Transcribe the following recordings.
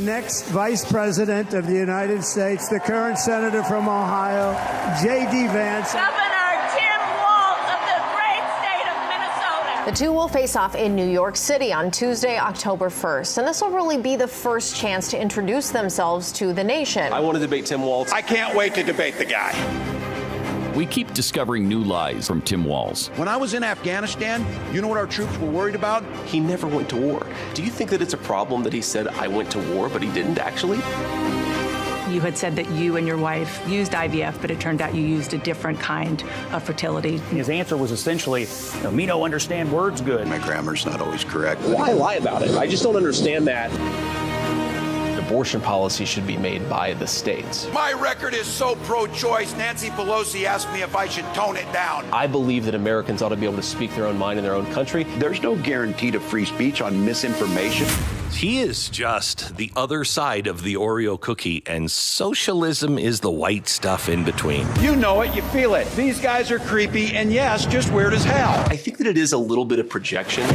next Vice President of the United States, the current Senator from Ohio, J.D. Vance. Governor Tim Walz of the great state of Minnesota. The two will face off in New York City on Tuesday, October 1st. And this will really be the first chance to introduce themselves to the nation. I want to debate Tim Walz. I can't wait to debate the guy. We keep discovering new lies from Tim Walz. When I was in Afghanistan, you know what our troops were worried about? He never went to war. Do you think that it's a problem that he said, I went to war, but he didn't actually? You had said that you and your wife used IVF, but it turned out you used a different kind of fertility. His answer was essentially, me don't understand words good. My grammar's not always correct. Why lie about it? I just don't understand that. Abortion policy should be made by the states. My record is so pro-choice, Nancy Pelosi asked me if I should tone it down. I believe that Americans ought to be able to speak their own mind in their own country. There's no guarantee to free speech on misinformation. He is just the other side of the Oreo cookie, and socialism is the white stuff in between. You know it, you feel it. These guys are creepy, and yes, just weird as hell. I think that it is a little bit of projection.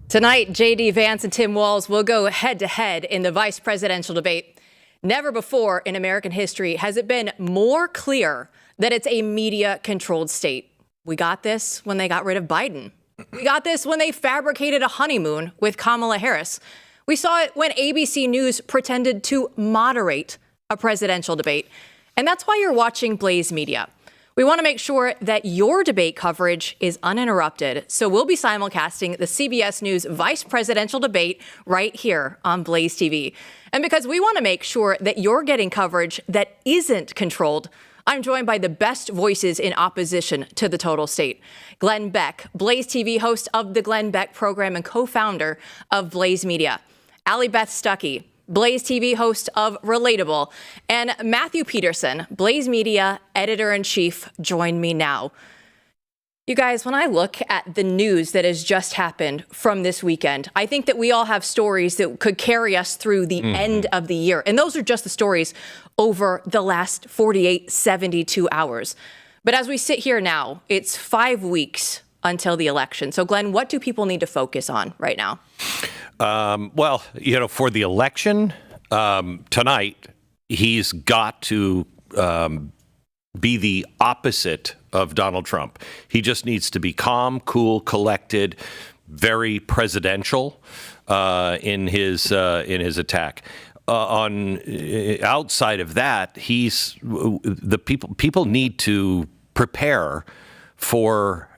Tonight, J.D. Vance and Tim Walz will go head-to-head in the vice presidential debate. Never before in American history has it been more clear that it's a media-controlled state. We got this when they got rid of Biden. We got this when they fabricated a honeymoon with Kamala Harris. We saw it when ABC News pretended to moderate a presidential debate. And that's why you're watching Blaze Media. We want to make sure that your debate coverage is uninterrupted, so we'll be simulcasting the CBS News vice presidential debate right here on Blaze TV. And because we want to make sure that you're getting coverage that isn't controlled, I'm joined by the best voices in opposition to the total state. Glenn Beck, Blaze TV host of the Glenn Beck program and co-founder of Blaze Media. Allie Beth Stuckey, Blaze TV host of Relatable, and Matthew Peterson, Blaze Media editor-in-chief, join me now. You guys, when I look at the news that has just happened from this weekend, I think that we all have stories that could carry us through the end of the year. And those are just the stories over the last 48, 72 hours. But as we sit here now, it's 5 weeks until the election. So, Glenn, what do people need to focus on right now? Well, for the election tonight, he's got to be the opposite of Donald Trump. He just needs to be calm, cool, collected, very presidential in his attack. Outside of that, people need to prepare for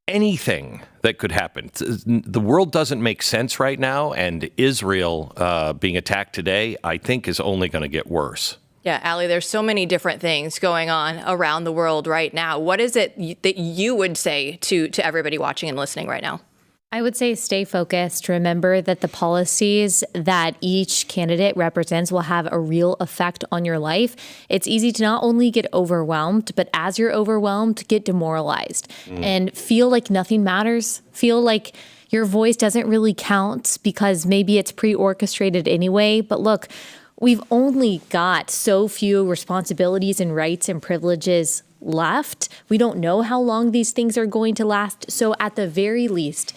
anything that could happen. The world doesn't make sense right now, and Israel being attacked today, I think, is only going to get worse. Yeah, Allie, there's so many different things going on around the world right now. What is it that you would say to everybody watching and listening right now? I would say stay focused. Remember that the policies that each candidate represents will have a real effect on your life. It's easy to not only get overwhelmed, but as you're overwhelmed, get demoralized and feel like nothing matters. Feel like your voice doesn't really count because maybe it's pre-orchestrated anyway. But look, we've only got so few responsibilities and rights and privileges left. We don't know how long these things are going to last. So at the very least,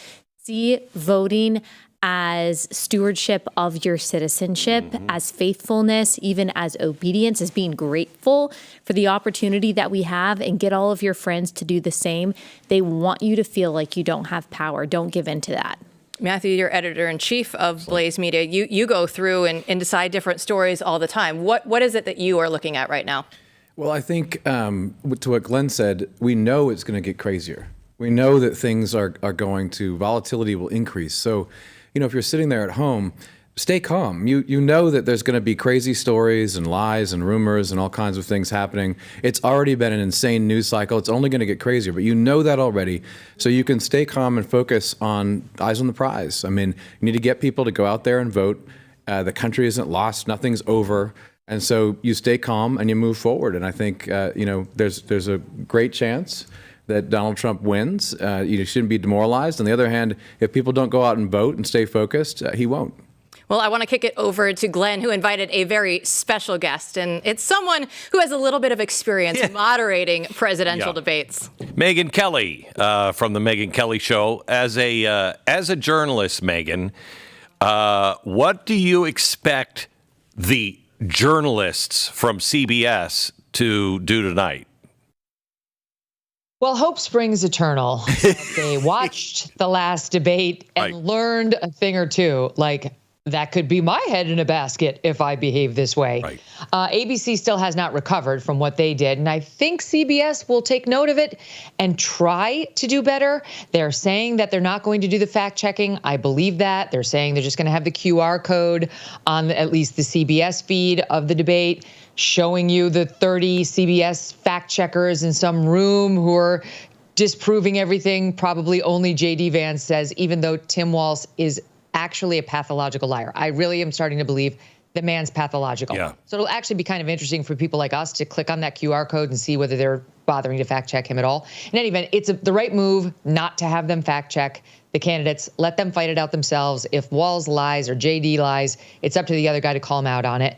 see voting as stewardship of your citizenship, as faithfulness, even as obedience, as being grateful for the opportunity that we have, and get all of your friends to do the same. They want you to feel like you don't have power. Don't give in to that. Matthew, you're editor-in-chief of Blaze Media. You go through and decide different stories all the time. What is it that you are looking at right now? Well, I think to what Glenn said, we know it's going to get crazier. We know that things are going to, volatility will increase. So, if you're sitting there at home, stay calm. You know that there's going to be crazy stories and lies and rumors and all kinds of things happening. It's already been an insane news cycle. It's only going to get crazier, but you know that already. So you can stay calm and focus on eyes on the prize. I mean, you need to get people to go out there and vote. The country isn't lost. Nothing's over. And so you stay calm and you move forward. And I think, there's a great chance that Donald Trump wins. You shouldn't be demoralized. On the other hand, if people don't go out and vote and stay focused, he won't. Well, I want to kick it over to Glenn, who invited a very special guest, and it's someone who has a little bit of experience moderating presidential debates. Megyn Kelly from the Megyn Kelly Show. As a journalist, Megyn, what do you expect the journalists from CBS to do tonight? Well, hope springs eternal. They watched the last debate and learned a thing or two, like that could be my head in a basket if I behave this way. Right. ABC still has not recovered from what they did, and I think CBS will take note of it and try to do better. They're saying that they're not going to do the fact checking. I believe that. They're saying they're just going to have the QR code on at least the CBS feed of the debate, showing you the 30 CBS fact checkers in some room who are disproving everything. Probably only J.D. Vance says, even though Tim Walz is actually a pathological liar. I really am starting to believe the man's pathological. Yeah. So it'll actually be kind of interesting for people like us to click on that QR code and see whether they're bothering to fact check him at all. In any event, it's the right move not to have them fact check the candidates. Let them fight it out themselves. If Walz lies or JD lies, it's up to the other guy to call him out on it.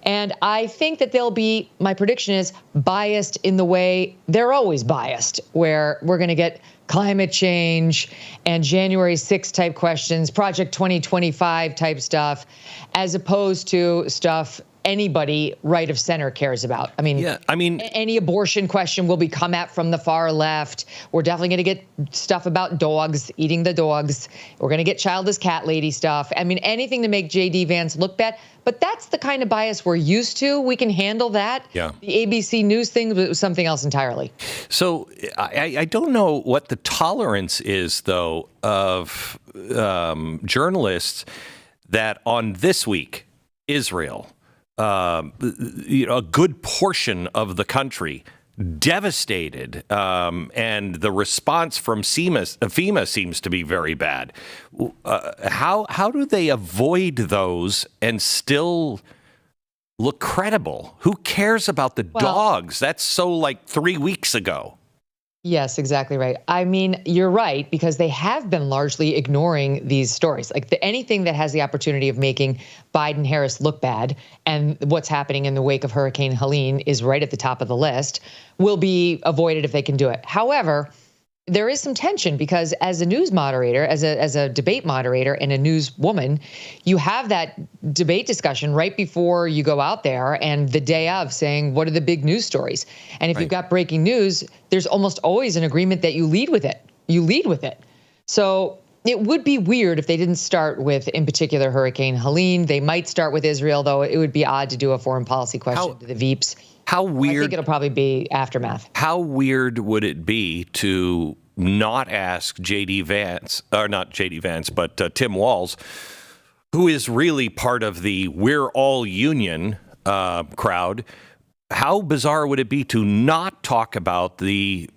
And I think that they'll be, my prediction is, biased in the way they're always biased, where we're going to get climate change and January 6th type questions, Project 2025 type stuff, as opposed to stuff anybody right of center cares about. I mean, any abortion question will be come at from the far left. We're definitely going to get stuff about dogs, eating the dogs. We're going to get childless cat lady stuff. I mean, anything to make J.D. Vance look bad. But that's the kind of bias we're used to. We can handle that. Yeah. The ABC News thing was something else entirely. So I don't know what the tolerance is, though, of journalists that on This Week, Israel, a good portion of the country devastated, and the response from FEMA seems to be very bad. How do they avoid those and still look credible? Who cares about the dogs? That's so like 3 weeks ago. Yes, exactly right. I mean, you're right, because they have been largely ignoring these stories. Like anything that has the opportunity of making Biden-Harris look bad, and what's happening in the wake of Hurricane Helene is right at the top of the list, will be avoided if they can do it. However, there is some tension because as a news moderator, as a debate moderator and a newswoman, you have that debate discussion right before you go out there and the day of saying, what are the big news stories? And if you've got breaking news, there's almost always an agreement that you lead with it. You lead with it. So it would be weird if they didn't start with, in particular, Hurricane Helene. They might start with Israel, though it would be odd to do a foreign policy question to the Veeps. How weird? I think it'll probably be aftermath. How weird would it be to not ask J.D. Vance, or not J.D. Vance, but Tim Walz, who is really part of the We're All Union crowd? How bizarre would it be to not talk about the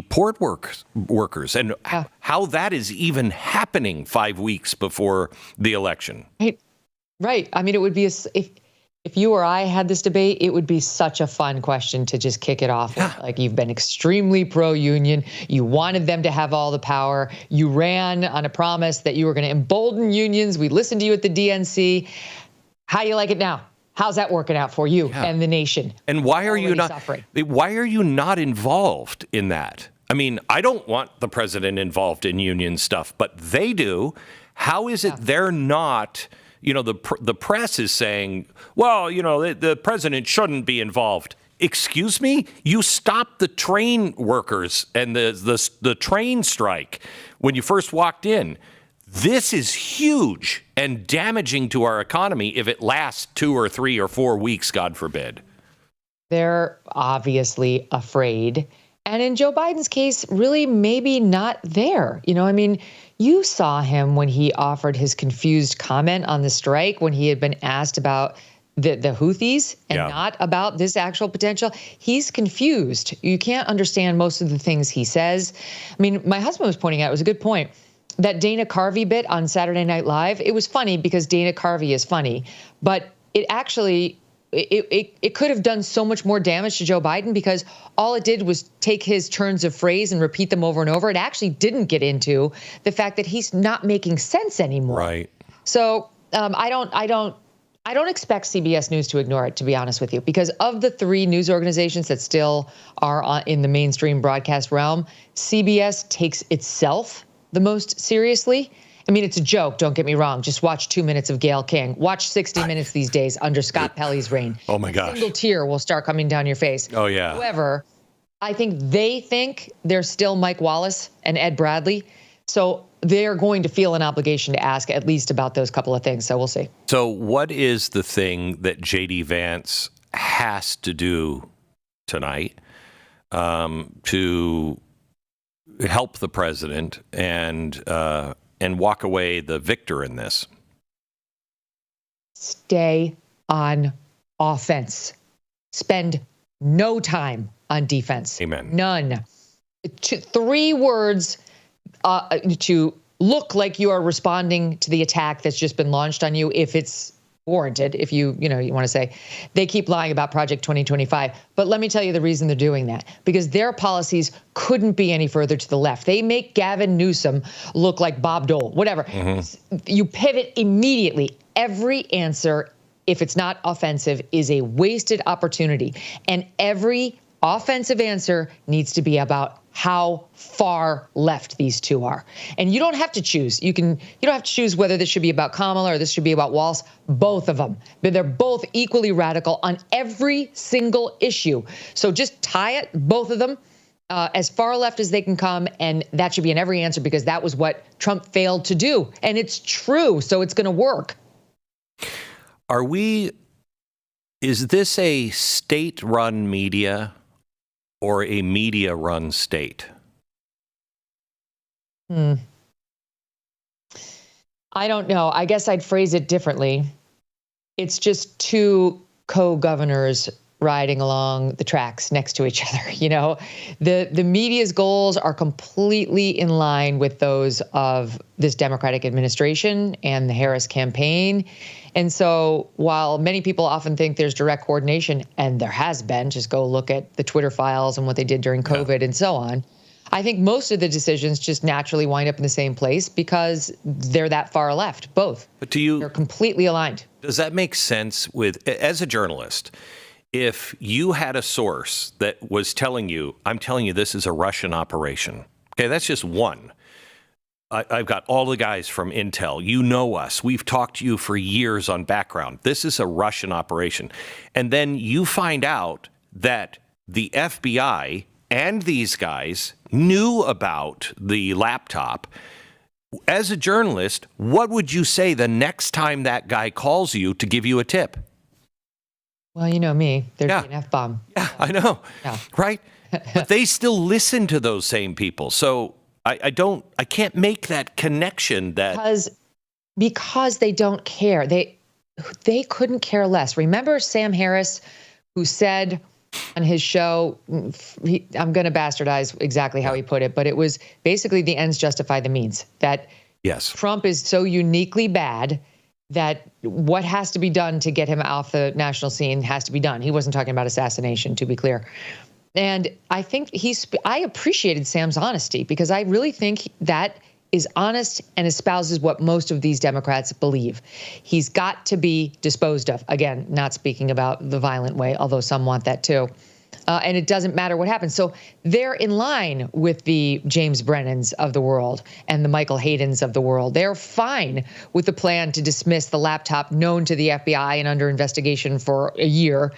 port workers and how that is even happening 5 weeks before the election? Right. I mean, it would be if you or I had this debate, it would be such a fun question to just kick it off with. Like, you've been extremely pro-union. You wanted them to have all the power. You ran on a promise that you were going to embolden unions. We listened to you at the DNC. How do you like it now? How's that working out for you and the nation? And why are you not suffering? Why are you not involved in that? I mean, I don't want the president involved in union stuff, but they do. How is it they're not? You know, the press is saying, well, you know, the president shouldn't be involved. Excuse me? You stopped the train workers and the train strike when you first walked in. This is huge and damaging to our economy if it lasts 2 or 3 or 4 weeks, God forbid. They're obviously afraid. And in Joe Biden's case, really maybe not there. You know, I mean, you saw him when he offered his confused comment on the strike, when he had been asked about the Houthis and not about this actual potential. He's confused. You can't understand most of the things he says. I mean, my husband was pointing out, it was a good point, that Dana Carvey bit on Saturday Night Live. It was funny because Dana Carvey is funny, but it actually... It could have done so much more damage to Joe Biden because all it did was take his turns of phrase and repeat them over and over. It actually didn't get into the fact that he's not making sense anymore. Right. So I don't expect CBS News to ignore it, to be honest with you, because of the 3 news organizations that still are in the mainstream broadcast realm, CBS takes itself the most seriously. I mean, it's a joke, don't get me wrong. Just watch 2 minutes of Gayle King. Watch 60 Minutes these days under Scott Pelley's reign. Oh, my gosh. A single tear will start coming down your face. Oh, yeah. However, I think they think they're still Mike Wallace and Ed Bradley. So they're going to feel an obligation to ask at least about those couple of things. So we'll see. So what is the thing that J.D. Vance has to do tonight to help the president and walk away the victor in this? Stay on offense. Spend no time on defense. Amen. None. 3 words to look like you are responding to the attack that's just been launched on you, if it's warranted, if you want to say. They keep lying about Project 2025. But let me tell you the reason they're doing that. Because their policies couldn't be any further to the left. They make Gavin Newsom look like Bob Dole, whatever. Mm-hmm. You pivot immediately. Every answer, if it's not offensive, is a wasted opportunity. And every offensive answer needs to be about how far left these 2 are. And you don't have to choose. You don't have to choose whether this should be about Kamala or this should be about Walz. Both of them. But they're both equally radical on every single issue. So just tie it, both of them, as far left as they can come. And that should be in every answer, because that was what Trump failed to do. And it's true. So it's going to work. Is this a state-run media or a media-run state? I don't know. I guess I'd phrase it differently. It's just 2 co-governors riding along the tracks next to each other. The media's goals are completely in line with those of this Democratic administration and the Harris campaign. And so while many people often think there's direct coordination, and there has been, just go look at the Twitter files and what they did during COVID and so on, I think most of the decisions just naturally wind up in the same place because they're that far left, both. But they're completely aligned. Does that make sense as a journalist? If you had a source that was telling you, I'm telling you this is a Russian operation. Okay, that's just one. I've got all the guys from Intel. You know us. We've talked to you for years on background. This is a Russian operation. And then you find out that the FBI and these guys knew about the laptop. As a journalist, what would you say the next time that guy calls you to give you a tip? Well, you know me. There's an F-bomb. Yeah, I know. Yeah. Right? But they still listen to those same people. So I can't make that connection because they don't care. They couldn't care less. Remember Sam Harris, who said on his show, I'm going to bastardize exactly how he put it, but it was basically the ends justify the means. That Trump is so uniquely bad that what has to be done to get him off the national scene has to be done. He wasn't talking about assassination, to be clear. And I think I appreciated Sam's honesty, because I really think that is honest and espouses what most of these Democrats believe. He's got to be disposed of. Again, not speaking about the violent way, although some want that too. And it doesn't matter what happens. So they're in line with the James Brennans of the world and the Michael Haydens of the world. They're fine with the plan to dismiss the laptop known to the FBI and under investigation for a year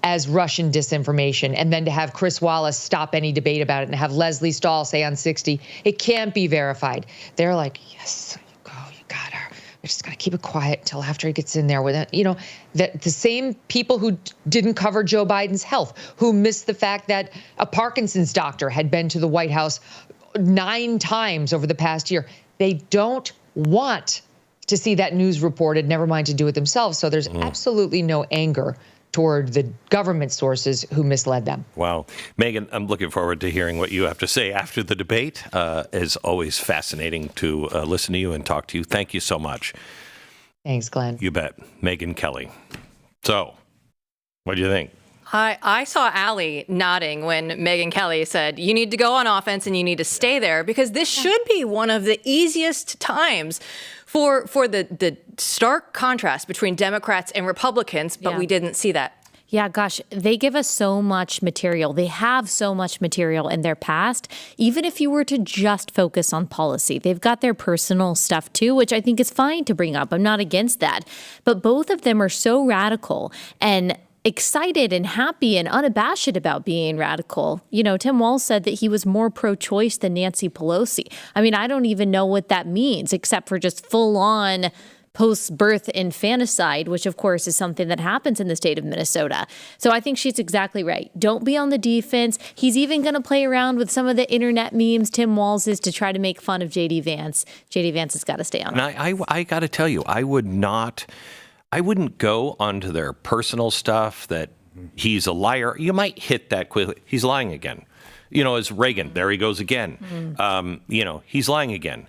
as Russian disinformation, and then to have Chris Wallace stop any debate about it and have Leslie Stahl say on 60, it can't be verified. They're like, yes, you got her. We're just going to keep it quiet until after he gets in there with it. That the same people who didn't cover Joe Biden's health, who missed the fact that a Parkinson's doctor had been to the White House 9 times over the past year. They don't want to see that news reported, never mind to do it themselves. So there's absolutely no anger toward the government sources who misled them. Wow. Megyn, I'm looking forward to hearing what you have to say after the debate. It's always fascinating to listen to you and talk to you. Thank you so much. Thanks, Glenn. You bet. Megyn Kelly. So, what do you think? I saw Allie nodding when Megyn Kelly said, you need to go on offense and you need to stay there, because this should be one of the easiest times for the stark contrast between Democrats and Republicans, but we didn't see that. Yeah, gosh, they give us so much material. They have so much material in their past. Even if you were to just focus on policy, they've got their personal stuff too, which I think is fine to bring up. I'm not against that. But both of them are so radical and excited and happy and unabashed about being radical. You know, Tim Walz said that he was more pro-choice than Nancy Pelosi. I mean, I don't even know what that means, except for just full-on post-birth infanticide, which of course is something that happens in the state of Minnesota. So I think she's exactly right. Don't be on the defense. He's even going to play around with some of the internet memes, Tim Walz is, to try to make fun of J.D. Vance. J.D. Vance has got to stay on. And I got to tell you, I wouldn't go onto their personal stuff that he's a liar. You might hit that quickly. He's lying again. You know, as Reagan, there he goes again. You know, he's lying again.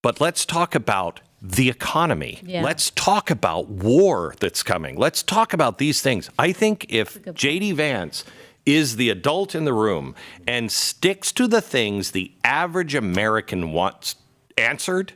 But let's talk about the economy. Yeah. Let's talk about war that's coming. Let's talk about these things. I think if J.D. Vance is the adult in the room and sticks to the things the average American wants answered,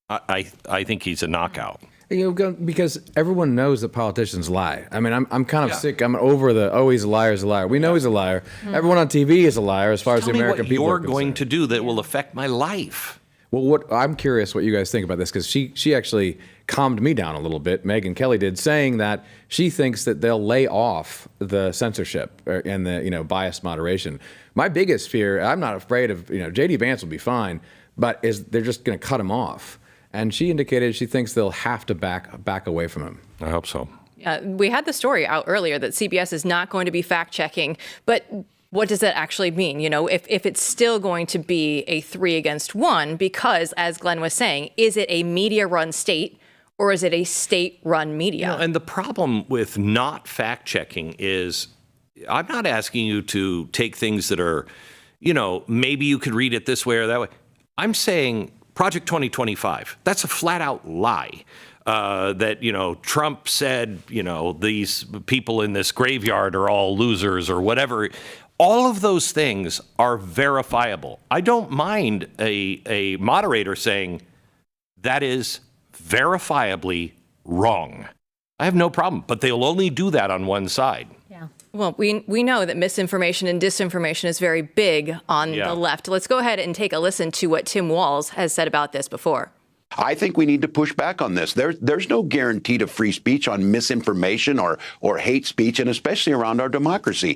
I think he's a knockout. You know, because everyone knows that politicians lie. I mean, I'm kind of sick. I'm over he's a liar, he's a liar. We know he's a liar. Everyone on TV is a liar as far as the American people are concerned. What you're going to do that will affect my life. Well, I'm curious what you guys think about this, because she actually calmed me down a little bit. Megyn Kelly did, saying that she thinks that they'll lay off the censorship and the bias moderation. My biggest fear, I'm not afraid of, J.D. Vance will be fine, but they're just going to cut him off. And she indicated she thinks they'll have to back away from him. I hope so. We had the story out earlier that CBS is not going to be fact checking, but what does that actually mean? You know, if it's still going to be a 3-against-1, because, as Glenn was saying, is it a media-run state or is it a state-run media? And the problem with not fact-checking is, I'm not asking you to take things that are, maybe you could read it this way or that way. I'm saying Project 2025, that's a flat-out lie. That, Trump said, these people in this graveyard are all losers or whatever. All of those things are verifiable. I don't mind a moderator saying that is verifiably wrong. I have no problem, but they'll only do that on one side. Yeah. Well, we know that misinformation and disinformation is very big on the left. Let's go ahead and take a listen to what Tim Walz has said about this before. I think we need to push back on this. There's no guarantee to free speech on misinformation or hate speech, and especially around our democracy.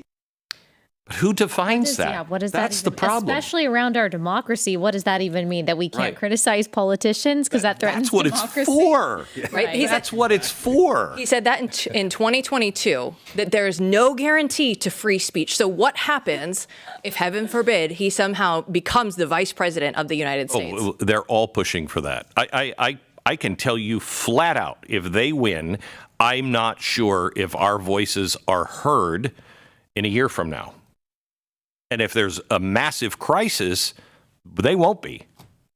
Who defines that? Yeah, what is That's that? The problem. Especially around our democracy. What does that even mean? That we can't criticize politicians because that threatens democracy? That's what it's for. Right? That's what it's for. He said that in 2022, that there is no guarantee to free speech. So what happens if, heaven forbid, he somehow becomes the vice president of the United States? Oh, they're all pushing for that. I can tell you flat out, if they win, I'm not sure if our voices are heard in a year from now. And if there's a massive crisis, they won't be.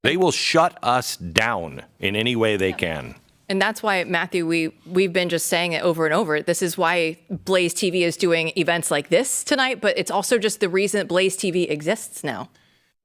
They will shut us down in any way they can. And that's why, Matthew, we've been just saying it over and over. This is why BlazeTV is doing events like this tonight, but it's also just the reason that BlazeTV exists now.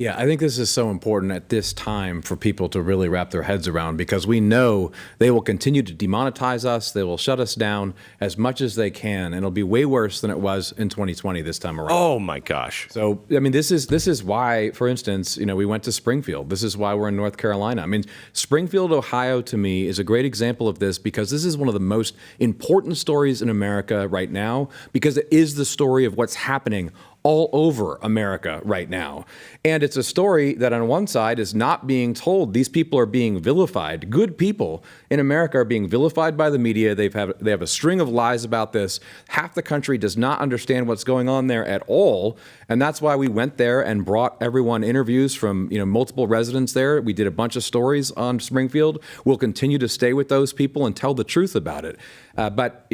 Yeah, I think this is so important at this time for people to really wrap their heads around, because we know they will continue to demonetize us. They will shut us down as much as they can, and it'll be way worse than it was in 2020 this time around. Oh my gosh. So, I mean, this is why, for instance, we went to Springfield. This is why we're in North Carolina. I mean, Springfield, Ohio, to me, is a great example of this, because this is one of the most important stories in America right now, because it is the story of what's happening all over America right now. And it's a story that on one side is not being told. These people are being vilified. Good people in America are being vilified by the media. They have a string of lies about this. Half the country does not understand what's going on there at all. And that's why we went there and brought everyone interviews from multiple residents there. We did a bunch of stories on Springfield. We'll continue to stay with those people and tell the truth about it. But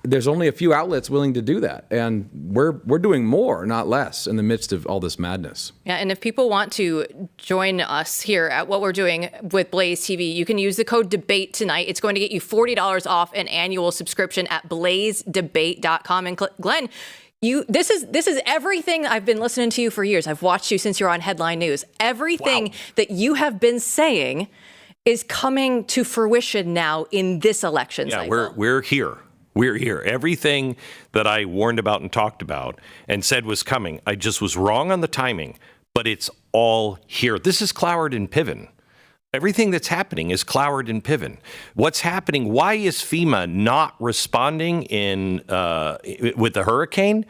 there's only a few outlets willing to do that. And we're doing more, not less, in the midst of all this madness. Yeah, and if people want to join us here at what we're doing with Blaze TV, you can use the code DEBATE tonight. It's going to get you $40 off an annual subscription at blazetv.com. And Glenn, this is everything. I've been listening to you for years. I've watched you since you're on Headline News. Everything that you have been saying is coming to fruition now in this election cycle. We're here. We're here. Everything that I warned about and talked about and said was coming, I just was wrong on the timing, but it's all here. This is Cloward and Piven. Everything that's happening is Cloward and Piven. What's happening? Why is FEMA not responding with the hurricane?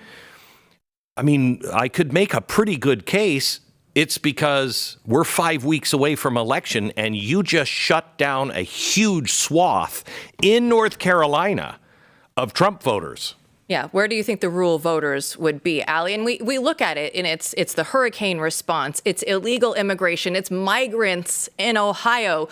I mean, I could make a pretty good case. It's because we're 5 weeks away from election, and you just shut down a huge swath in North Carolina of Trump voters. Yeah, where do you think the rural voters would be, Allie? And we look at it, and it's the hurricane response, it's illegal immigration, it's migrants in Ohio.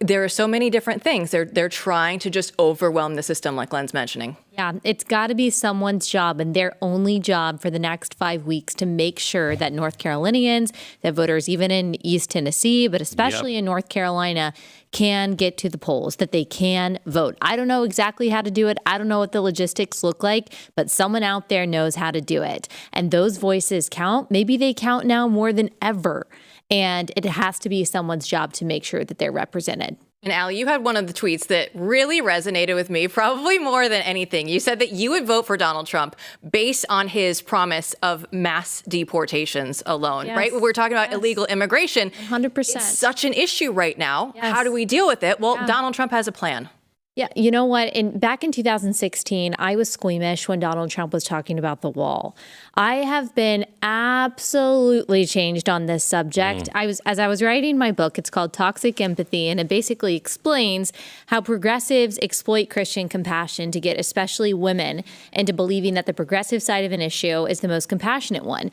There are so many different things. They're trying to just overwhelm the system, like Glenn's mentioning. Yeah, it's got to be someone's job and their only job for the next 5 weeks to make sure that North Carolinians, that voters even in East Tennessee, but especially in North Carolina, can get to the polls, that they can vote. I don't know exactly how to do it. I don't know what the logistics look like, but someone out there knows how to do it. And those voices count. Maybe they count now more than ever. And it has to be someone's job to make sure that they're represented. And Allie, you had one of the tweets that really resonated with me, probably more than anything. You said that you would vote for Donald Trump based on his promise of mass deportations alone, right? We're talking about illegal immigration. 100%. It's such an issue right now. How do we deal with it? Well, Donald Trump has a plan. Yeah, you know what? Back in 2016, I was squeamish when Donald Trump was talking about the wall. I have been absolutely changed on this subject. As I was writing my book, it's called Toxic Empathy, and it basically explains how progressives exploit Christian compassion to get especially women into believing that the progressive side of an issue is the most compassionate one.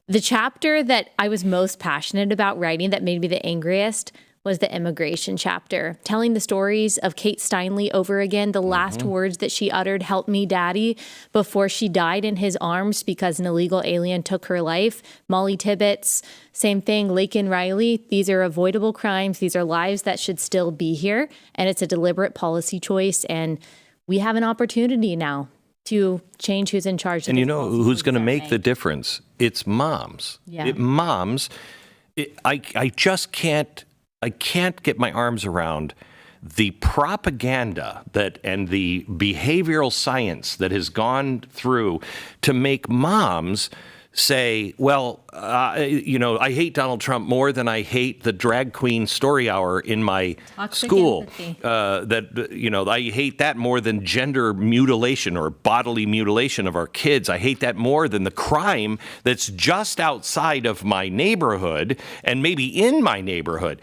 The chapter that I was most passionate about writing, that made me the angriest, was the immigration chapter, telling the stories of Kate Steinle over again. The last words that she uttered, "Help me, Daddy," before she died in his arms because an illegal alien took her life. Molly Tibbetts, same thing. Laken Riley. These are avoidable crimes. These are lives that should still be here. And it's a deliberate policy choice. And we have an opportunity now to change who's in charge. And you know who's going to make the difference? It's moms. Yeah. I just can't. I can't get my arms around the propaganda and the behavioral science that has gone through to make moms say, well, I hate Donald Trump more than I hate the drag queen story hour in my school. I hate that more than gender mutilation or bodily mutilation of our kids. I hate that more than the crime that's just outside of my neighborhood and maybe in my neighborhood.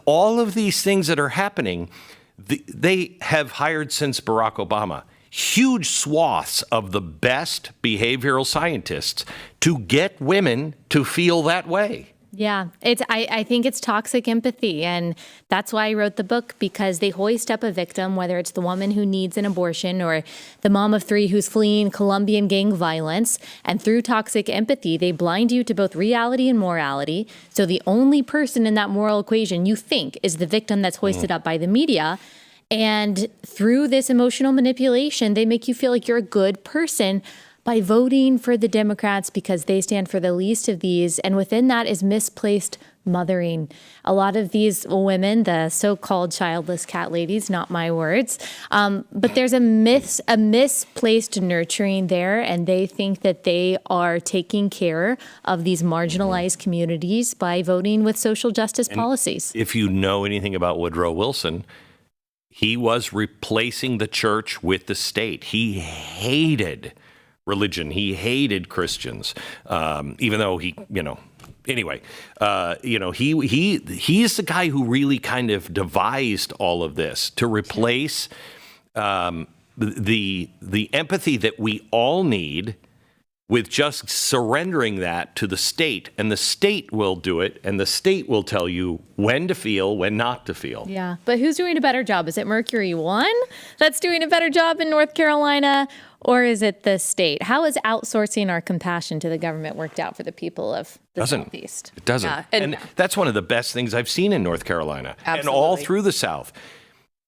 All of these things that are happening, they have hired since Barack Obama huge swaths of the best behavioral scientists to get women to feel that way. Yeah, I think it's toxic empathy. And that's why I wrote the book, because they hoist up a victim, whether it's the woman who needs an abortion or the mom of three who's fleeing Colombian gang violence. And through toxic empathy, they blind you to both reality and morality. So the only person in that moral equation you think is the victim that's hoisted up by the media. And through this emotional manipulation, they make you feel like you're a good person by voting for the Democrats because they stand for the least of these. And within that is misplaced mothering. A lot of these women, the so-called childless cat ladies, not my words, but there's a misplaced nurturing there, and they think that they are taking care of these marginalized communities by voting with social justice policies. If you know anything about Woodrow Wilson, he was replacing the church with the state. He hated religion. He hated Christians, even though he's the guy who really kind of devised all of this to replace the empathy that we all need with just surrendering that to the state, and the state will do it, and the state will tell you when to feel, when not to feel. Yeah, but who's doing a better job? Is it Mercury One that's doing a better job in North Carolina? Or is it the state? How is outsourcing our compassion to the government worked out for the people of the Southeast? It doesn't. Yeah, and that's one of the best things I've seen in North Carolina and Absolutely. all through the South.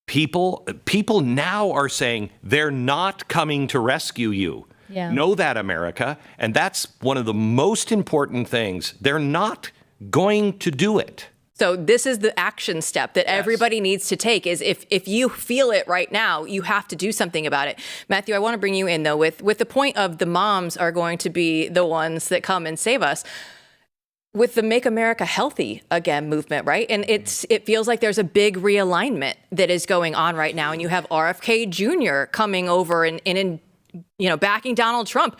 People now are saying they're not coming to rescue you. Yeah. Know that, America. And that's one of the most important things. They're not going to do it. So this is the action step that everybody needs to take is if you feel it right now, you have to do something about it. Matthew, I want to bring you in, though, with the point of the moms are going to be the ones that come and save us. With the Make America Healthy Again movement, right? And it feels like there's a big realignment that is going on right now. And you have RFK Jr. coming over and backing Donald Trump.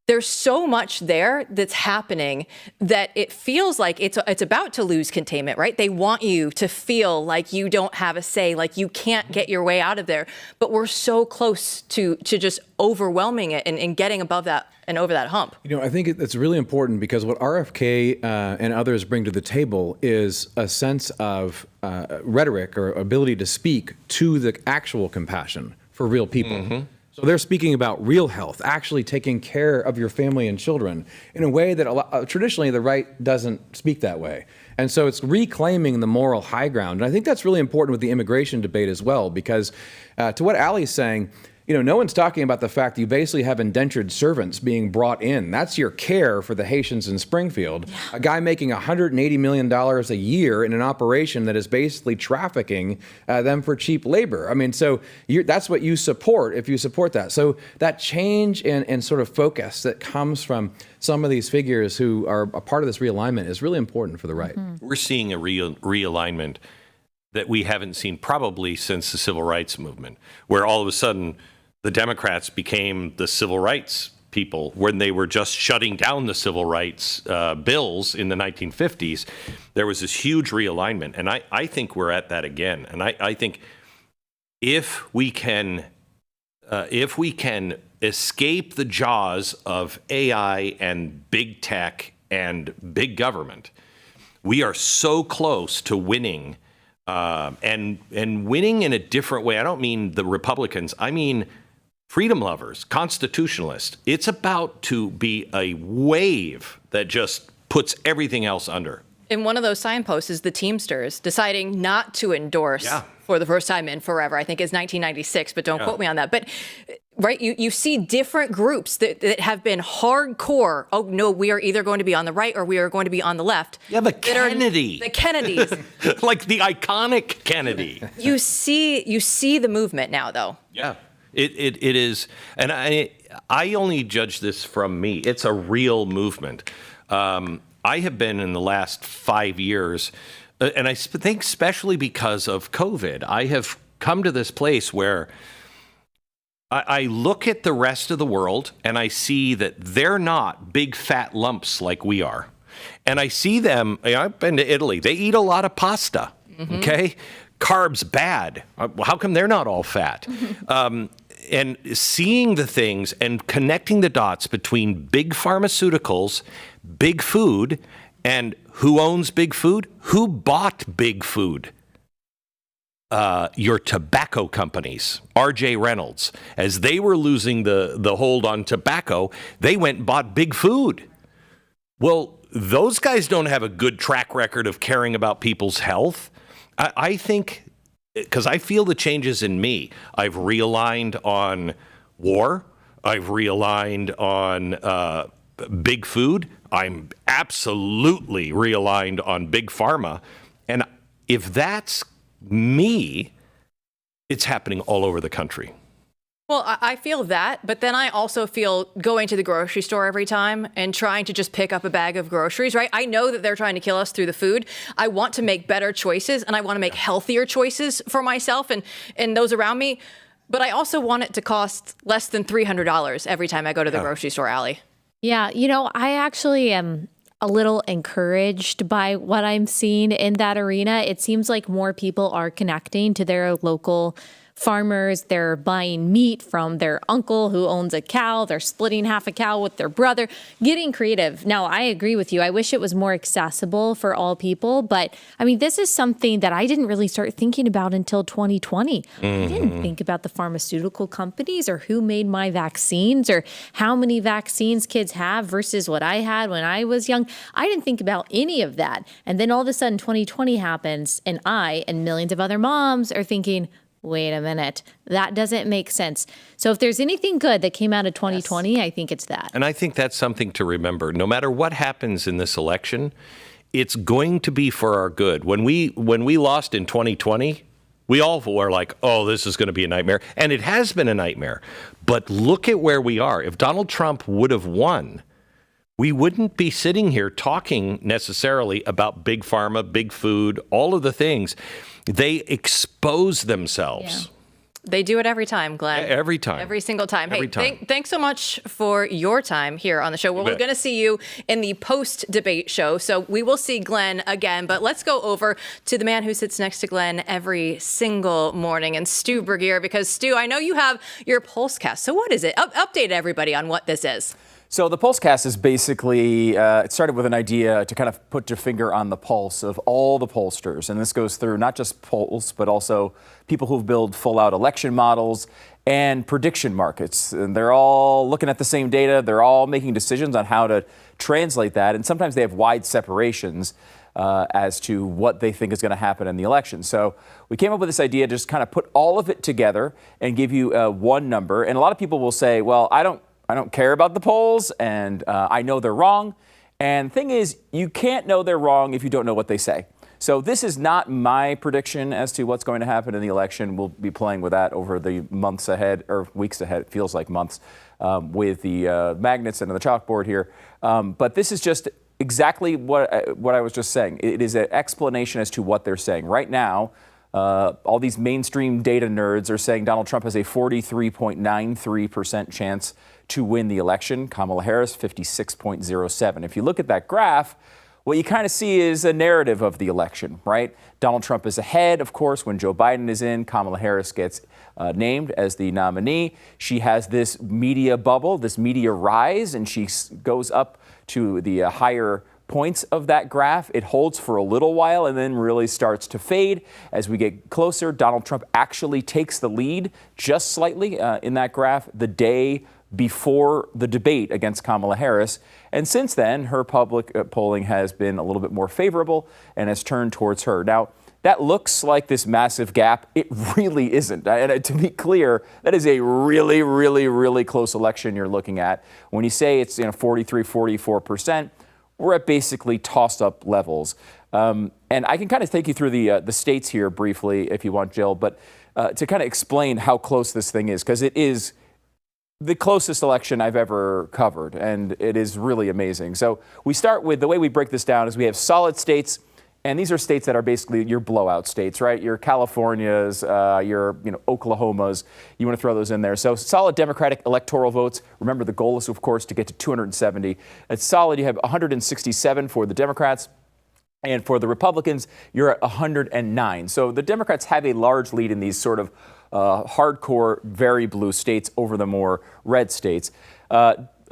There's so much there that's happening that it feels like it's about to lose containment, right? They want you to feel like you don't have a say, like you can't get your way out of there. But we're so close to just overwhelming it and getting above that and over that hump. I think it's really important because what RFK and others bring to the table is a sense of rhetoric or ability to speak to the actual compassion for real people. Mm-hmm. So they're speaking about real health, actually taking care of your family and children in a way that traditionally the right doesn't speak that way. And so it's reclaiming the moral high ground. And I think that's really important with the immigration debate as well, because to what Allie's saying, no one's talking about the fact that you basically have indentured servants being brought in. That's your care for the Haitians in Springfield. Yeah. A guy making $180 million a year in an operation that is basically trafficking them for cheap labor. I mean, so that's what you support if you support that. So that change in sort of focus that comes from some of these figures who are a part of this realignment is really important for the right. Mm-hmm. We're seeing a realignment that we haven't seen probably since the civil rights movement, where all of a sudden the Democrats became the civil rights people when they were just shutting down the civil rights bills in the 1950s. There was this huge realignment. And I think we're at that again. And I think if we can escape the jaws of AI and big tech and big government, we are so close to winning and winning in a different way. I don't mean the Republicans. I mean freedom lovers, constitutionalists. It's about to be a wave that just puts everything else under. And one of those signposts is the Teamsters deciding not to endorse for the first time in forever. I think it's 1996, but don't quote me on that. But right, you see different groups that have been hardcore. Oh no, we are either going to be on the right or we are going to be on the left. Yeah, the Kennedys, like the iconic Kennedy. You see the movement now, though. Yeah. It is, and I only judge this from me. It's a real movement. I have been in the last 5 years, and I think especially because of COVID, I have come to this place where I look at the rest of the world and I see that they're not big fat lumps like we are. And I see them, I've been to Italy, they eat a lot of pasta, okay? Carbs bad. How come they're not all fat? And seeing the things and connecting the dots between big pharmaceuticals, big food, and who owns big food? Who bought big food? Your tobacco companies, R.J. Reynolds. As they were losing the hold on tobacco, they went and bought big food. Well, those guys don't have a good track record of caring about people's health. I think, because I feel the changes in me. I've realigned on war. I've realigned on big food. I'm absolutely realigned on big pharma. And if that's me, it's happening all over the country. Well, I feel that, but then I also feel going to the grocery store every time and trying to just pick up a bag of groceries, right? I know that they're trying to kill us through the food. I want to make better choices, and I want to make healthier choices for myself and those around me. But I also want it to cost less than $300 every time I go to the grocery store, Allie. Yeah, I actually am a little encouraged by what I'm seeing in that arena. It seems like more people are connecting to their local farmers. They're buying meat from their uncle who owns a cow. They're splitting half a cow with their brother, getting creative. Now, I agree with you. I wish it was more accessible for all people. But I mean, this is something that I didn't really start thinking about until 2020. I didn't think about the pharmaceutical companies or who made my vaccines or how many vaccines kids have versus what I had when I was young. I didn't think about any of that. And then all of a sudden 2020 happens and I and millions of other moms are thinking, wait a minute, that doesn't make sense. So if there's anything good that came out of 2020, I think it's that. And I think that's something to remember. No matter what happens in this election, it's going to be for our good. When we lost in 2020, we all were like, oh, this is going to be a nightmare. And it has been a nightmare. But look at where we are. If Donald Trump would have won, we wouldn't be sitting here talking necessarily about big pharma, big food, all of the things. They expose themselves. Yeah. They do it every time, Glenn. Every time. Every single time. Every Hey, time. Thanks so much for your time here on the show. We're going to see you in the post-debate show, so we will see Glenn again. But let's go over to the man who sits next to Glenn every single morning, and Stu Bergier, because, Stu, I know you have your Pulsecast. So what is it? Update everybody on what this is. So the Pulsecast is basically, it started with an idea to kind of put your finger on the pulse of all the pollsters. And this goes through not just polls, but also people who've built full-out election models and prediction markets. And they're all looking at the same data. They're all making decisions on how to translate that. And sometimes they have wide separations as to what they think is going to happen in the election. So we came up with this idea to just kind of put all of it together and give you one number. And a lot of people will say, well, I don't care about the polls, and I know they're wrong. And the thing is, you can't know they're wrong if you don't know what they say. So this is not my prediction as to what's going to happen in the election. We'll be playing with that over the months ahead, or weeks ahead, it feels like months, with the magnets and the chalkboard here. But this is just exactly what I was just saying. It is an explanation as to what they're saying. Right now, all these mainstream data nerds are saying Donald Trump has a 43.93% chance to win the election. Kamala Harris, 56.07. If you look at that graph, what you kind of see is a narrative of the election, right? Donald Trump is ahead, of course, when Joe Biden is in. Kamala Harris gets named as the nominee. She has this media bubble, this media rise, and she goes up to the higher points of that graph. It holds for a little while and then really starts to fade. As we get closer, Donald Trump actually takes the lead just slightly in that graph the day before the debate against Kamala Harris. And since then, her public polling has been a little bit more favorable and has turned towards her. Now, that looks like this massive gap. It really isn't. And to be clear, that is a really, really, really close election you're looking at. When you say it's 43, 44%, we're at basically tossed-up levels. And I can kind of take you through the states here briefly if you want, Jill, but to kind of explain how close this thing is, because it is the closest election I've ever covered, and it is really amazing. So we start with, the way we break this down is we have solid states, and these are states that are basically your blowout states, right? Your Californias, your Oklahomas, you want to throw those in there. So solid Democratic electoral votes. Remember, the goal is, of course, to get to 270. It's solid. You have 167 for the Democrats. And for the Republicans, you're at 109. So the Democrats have a large lead in these sort of hardcore, very blue states over the more red states.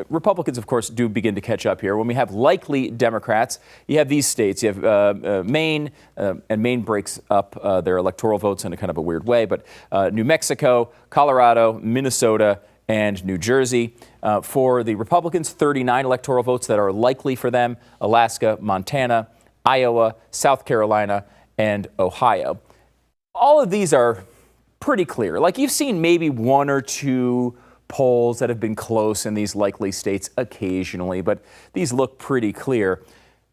Republicans, of course, do begin to catch up here. When we have likely Democrats, you have these states. You have Maine, and Maine breaks up their electoral votes in a kind of a weird way, but New Mexico, Colorado, Minnesota, and New Jersey. For the Republicans, 39 electoral votes that are likely for them: Alaska, Montana, Iowa, South Carolina, and Ohio. All of these are pretty clear. Like, you've seen maybe one or two polls that have been close in these likely states occasionally, but these look pretty clear.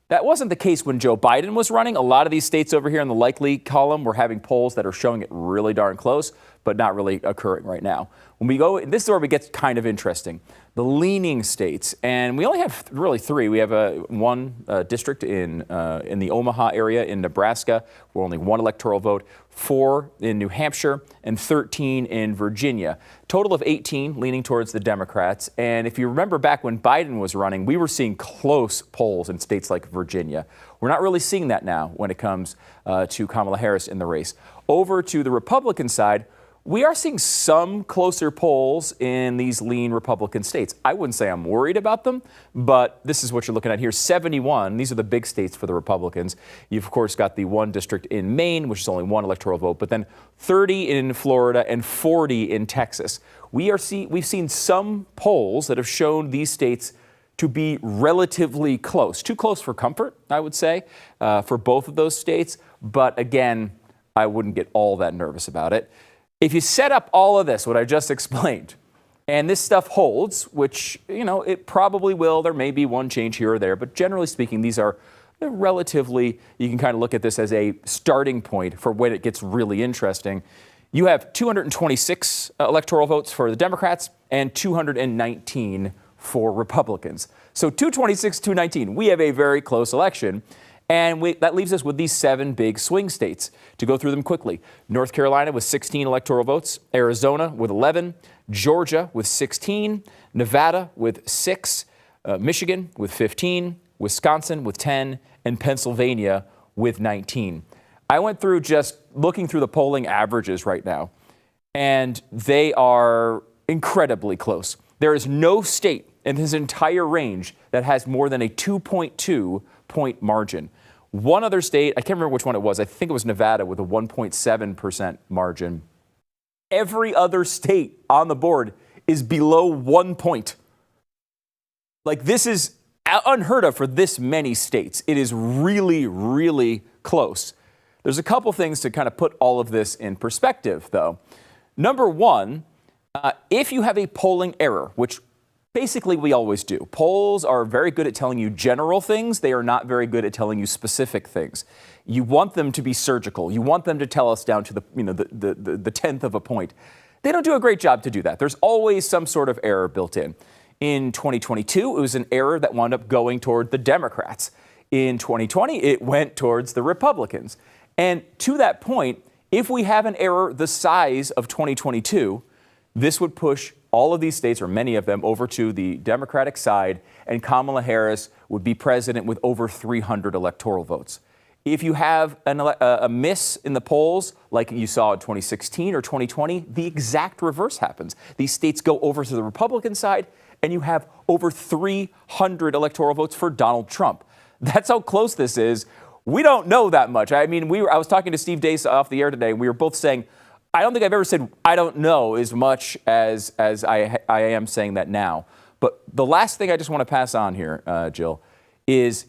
That wasn't the case when Joe Biden was running. A lot of these states over here in the likely column were having polls that are showing it really darn close, but not really occurring right now. When we go, this is where we get kind of interesting. The leaning states, and we only have really three. We have one district in the Omaha area in Nebraska, where only one electoral vote, 4 in New Hampshire, and 13 in Virginia. Total of 18 leaning towards the Democrats. And if you remember back when Biden was running, we were seeing close polls in states like Virginia. We're not really seeing that now when it comes to Kamala Harris in the race. Over to the Republican side, we are seeing some closer polls in these lean Republican states. I wouldn't say I'm worried about them, but this is what you're looking at here. 71, these are the big states for the Republicans. You've, of course, got the one district in Maine, which is only one electoral vote, but then 30 in Florida and 40 in Texas. We've seen some polls that have shown these states to be relatively close. Too close for comfort, I would say, for both of those states. But again, I wouldn't get all that nervous about it. If you set up all of this, what I just explained, and this stuff holds, which, it probably will. There may be one change here or there, but generally speaking, these are relatively, you can kind of look at this as a starting point for when it gets really interesting. You have 226 electoral votes for the Democrats and 219 for Republicans. So 226, 219. We have a very close election. And that leaves us with these 7 big swing states. To go through them quickly, North Carolina with 16 electoral votes, Arizona with 11, Georgia with 16, Nevada with 6, Michigan with 15, Wisconsin with 10, and Pennsylvania with 19. I went through just looking through the polling averages right now, and they are incredibly close. There is no state in this entire range that has more than a 2.2 point margin. One other state, I can't remember which one it was. I think it was Nevada with a 1.7% margin. Every other state on the board is below 1 point. Like, this is unheard of for this many states. It is really, really close. There's a couple things to kind of put all of this in perspective, though. Number one, if you have a polling error, which basically we always do. Polls are very good at telling you general things. They are not very good at telling you specific things. You want them to be surgical. You want them to tell us down to the tenth of a point. They don't do a great job to do that. There's always some sort of error built in. In 2022, it was an error that wound up going toward the Democrats. In 2020, it went towards the Republicans. And to that point, if we have an error the size of 2022, this would push all of these states, or many of them, over to the Democratic side, and Kamala Harris would be president with over 300 electoral votes. If you have a miss in the polls, like you saw in 2016 or 2020, the exact reverse happens. These states go over to the Republican side, and you have over 300 electoral votes for Donald Trump. That's how close this is. We don't know that much. I mean, I was talking to Steve Deace off the air today, and we were both saying, I don't think I've ever said I don't know as much as I am saying that now. But the last thing I just want to pass on here, Jill, is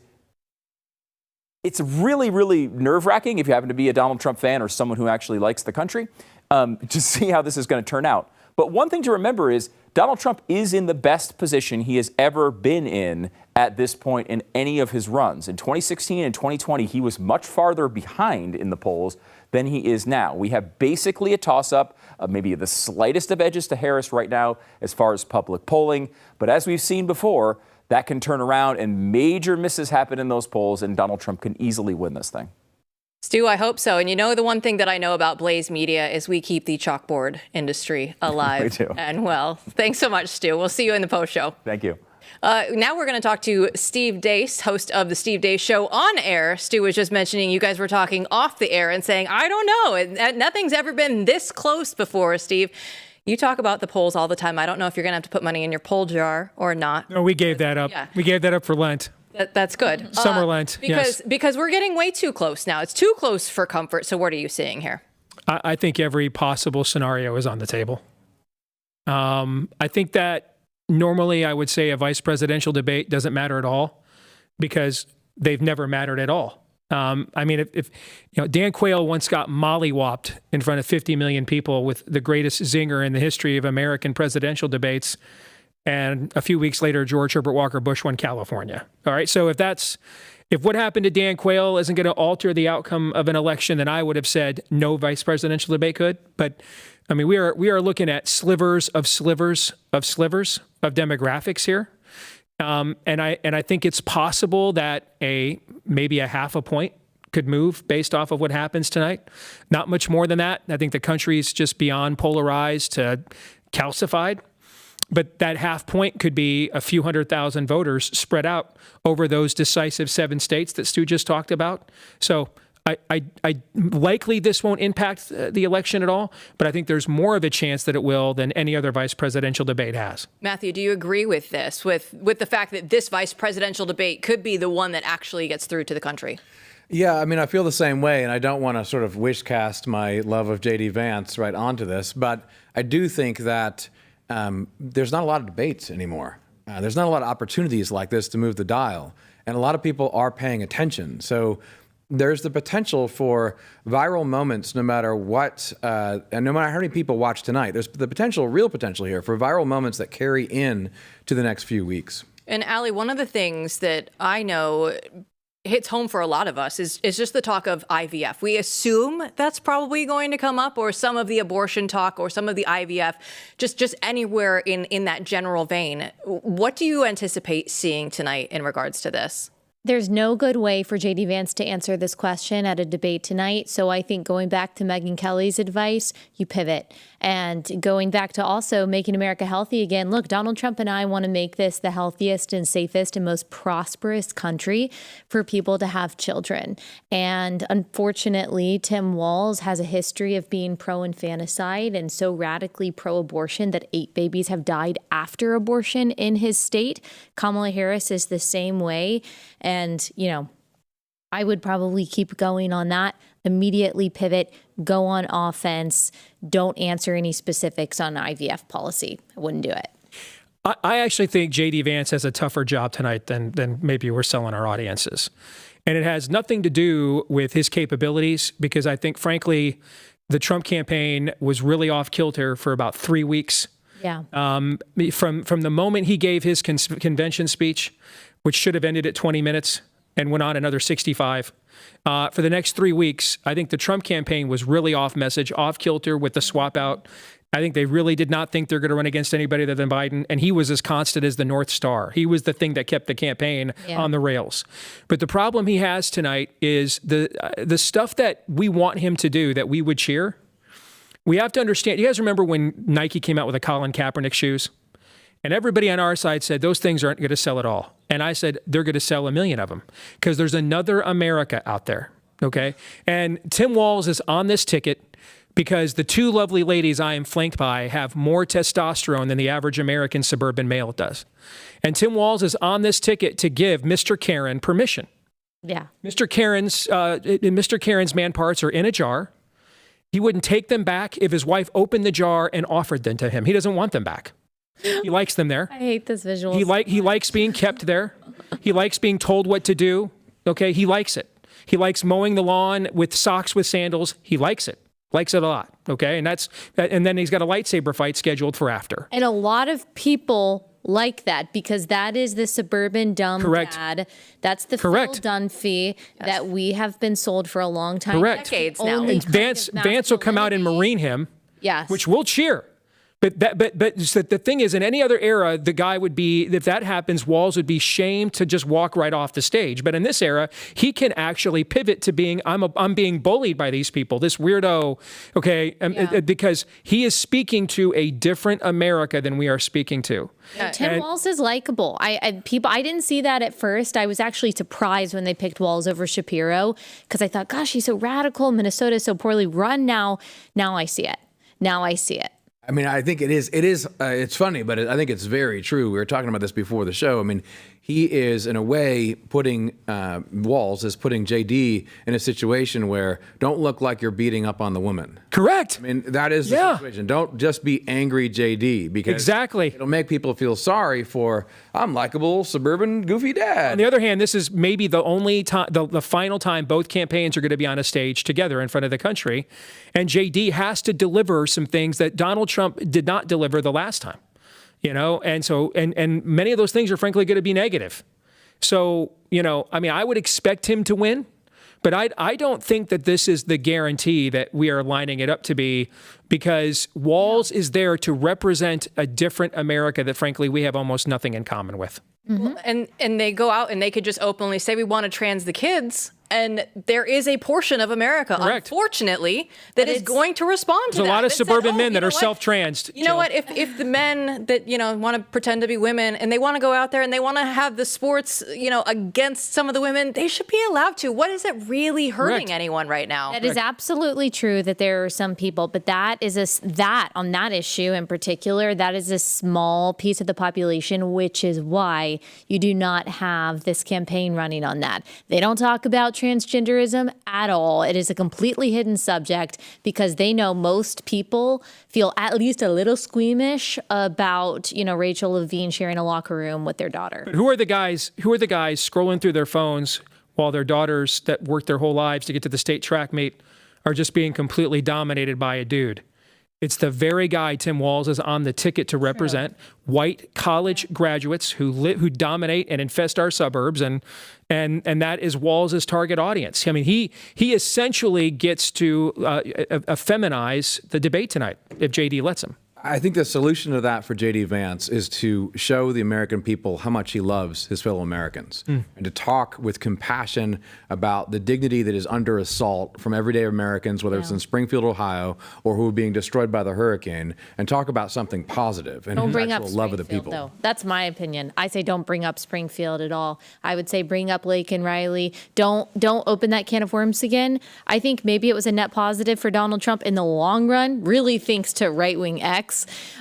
it's really, really nerve-wracking if you happen to be a Donald Trump fan or someone who actually likes the country, to see how this is going to turn out. But one thing to remember is Donald Trump is in the best position he has ever been in at this point in any of his runs. In 2016 and 2020, he was much farther behind in the polls than he is now. We have basically a toss-up of maybe the slightest of edges to Harris right now as far as public polling. But as we've seen before, that can turn around and major misses happen in those polls, and Donald Trump can easily win this thing. Stu, I hope so. And the one thing that I know about Blaze Media is we keep the chalkboard industry alive. We do. And well, thanks so much, Stu. We'll see you in the post show. Thank you. Now we're going to talk to Steve Deace, host of the Steve Deace Show on air. Stu was just mentioning you guys were talking off the air and saying, I don't know. Nothing's ever been this close before, Steve. You talk about the polls all the time. I don't know if you're going to have to put money in your poll jar or not. No, we gave that up. Yeah. We gave that up for Lent. That's good. Summer Lent, yes. Because we're getting way too close now. It's too close for comfort. So what are you seeing here? I think every possible scenario is on the table. I think that normally I would say a vice presidential debate doesn't matter at all because they've never mattered at all. I mean, if Dan Quayle once got mollywopped in front of 50 million people with the greatest zinger in the history of American presidential debates, and a few weeks later, George Herbert Walker Bush won California. All right. So if what happened to Dan Quayle isn't going to alter the outcome of an election, then I would have said no vice presidential debate could. But I mean, we are looking at slivers of demographics here. And I think it's possible that maybe a half a point could move based off of what happens tonight. Not much more than that. I think the country's just beyond polarized to calcified. But that half point could be a few 100,000 voters spread out over those decisive 7 states that Stu just talked about. So I likely this won't impact the election at all, but I think there's more of a chance that it will than any other vice presidential debate has. Matthew, do you agree with this, with the fact that this vice presidential debate could be the one that actually gets through to the country? Yeah, I mean, I feel the same way, and I don't want to sort of wish cast my love of J.D. Vance right onto this, but I do think that there's not a lot of debates anymore. There's not a lot of opportunities like this to move the dial, and a lot of people are paying attention. So there's the potential for viral moments no matter what, and no matter how many people watch tonight. There's the potential, real potential here for viral moments that carry in to the next few weeks. And Allie, one of the things that I know hits home for a lot of us is just the talk of IVF. We assume that's probably going to come up, or some of the abortion talk, or some of the IVF, just anywhere in that general vein. What do you anticipate seeing tonight in regards to this? There's no good way for J.D. Vance to answer this question at a debate tonight. So I think going back to Megyn Kelly's advice, you pivot. And going back to also making America healthy again. Look, Donald Trump and I want to make this the healthiest and safest and most prosperous country for people to have children. And unfortunately, Tim Walz has a history of being pro-infanticide and so radically pro-abortion that 8 babies have died after abortion in his state. Kamala Harris is the same way. And, you know, I would probably keep going on that, immediately pivot, go on offense, don't answer any specifics on IVF policy. I wouldn't do it. I actually think J.D. Vance has a tougher job tonight than maybe we're selling our audiences. And it has nothing to do with his capabilities, because I think, frankly, the Trump campaign was really off kilter for about 3 weeks. Yeah. From the moment he gave his convention speech, which should have ended at 20 minutes and went on another 65. For the next 3 weeks, I think the Trump campaign was really off message, off kilter with the swap out. I think they really did not think they're going to run against anybody other than Biden. And he was as constant as the North Star. He was the thing that kept the campaign on the rails. But the problem he has tonight is the stuff that we want him to do that we would cheer. We have to understand. You guys remember when Nike came out with the Colin Kaepernick shoes? And everybody on our side said, those things aren't going to sell at all. And I said, they're going to sell 1 million of them because there's another America out there. Okay. And Tim Walz is on this ticket because the 2 lovely ladies I am flanked by have more testosterone than the average American suburban male does. And Tim Walz is on this ticket to give Mr. Karen permission. Yeah. Mr. Karen's man parts are in a jar. He wouldn't take them back if his wife opened the jar and offered them to him. He doesn't want them back. He likes them there. I hate this visual. He likes being kept there. He likes being told what to do. Okay, he likes it. He likes mowing the lawn with socks with sandals. He likes it. Likes it a lot. Okay, and then he's got a lightsaber fight scheduled for after. And a lot of people like that because that is the suburban dumb dad. That's the Phil Dunphy that we have been sold for a long time. Decades now. And Vance will come out and marine him. Yes. Which we'll cheer. But the thing is, in any other era, the guy would be, if that happens, Walz would be shamed to just walk right off the stage. But in this era, he can actually pivot to being, I'm being bullied by these people, this weirdo, okay, because he is speaking to a different America than we are speaking to. Tim Walz is likable. I didn't see that at first. I was actually surprised when they picked Walz over Shapiro because I thought, gosh, he's so radical. Minnesota is so poorly run now. Now I see it. I mean, I think it is. It's funny, but I think it's very true. We were talking about this before the show. I mean, he is, in a way, Walz is putting JD in a situation where don't look like you're beating up on the woman. Correct. I mean, that is the situation. Don't just be angry JD because it'll make people feel sorry for, I'm likable, suburban, goofy dad. On the other hand, this is maybe the only time, the final time both campaigns are going to be on a stage together in front of the country. And JD has to deliver some things that Donald Trump did not deliver the last time. You know, and so, and many of those things are frankly going to be negative. So, you know, I mean, I would expect him to win, but I don't think that this is the guarantee that we are lining it up to be, because Walz is there to represent a different America that frankly we have almost nothing in common with. Mm-hmm. Well, and they go out and they could just openly say we want to trans the kids, And there is a portion of America, unfortunately, that is going to respond to that. There's a lot of suburban men that are what? self-transed. You know what? If the men that, want to pretend to be women and they want to go out there and they want to have the sports, against some of the women, they should be allowed to. What is it really hurting anyone right now? That is absolutely true that there are some people, but that is on that issue in particular, that is a small piece of the population, which is why you do not have this campaign running on that. They don't talk about transgenderism at all. It is a completely hidden subject because they know most people feel at least a little squeamish about, Rachel Levine sharing a locker room with their daughter. But who are the guys scrolling through their phones while their daughters that worked their whole lives to get to the state track meet are just being completely dominated by a dude? It's the very guy Tim Walz is on the ticket to represent, white college graduates who dominate and infest our suburbs, and that is Walz's target audience. I mean, he essentially gets to feminize the debate tonight if JD lets him. I think the solution to that for J.D. Vance is to show the American people how much he loves his fellow Americans and to talk with compassion about the dignity that is under assault from everyday Americans, whether it's in Springfield, Ohio, or who are being destroyed by the hurricane, and talk about something positive and Don't bring up actual love of the people. Though. That's my opinion. I say don't bring up Springfield at all. I would say bring up Lake and Riley. Don't open that can of worms again. I think maybe it was a net positive for Donald Trump in the long run, really thanks to right-wing X.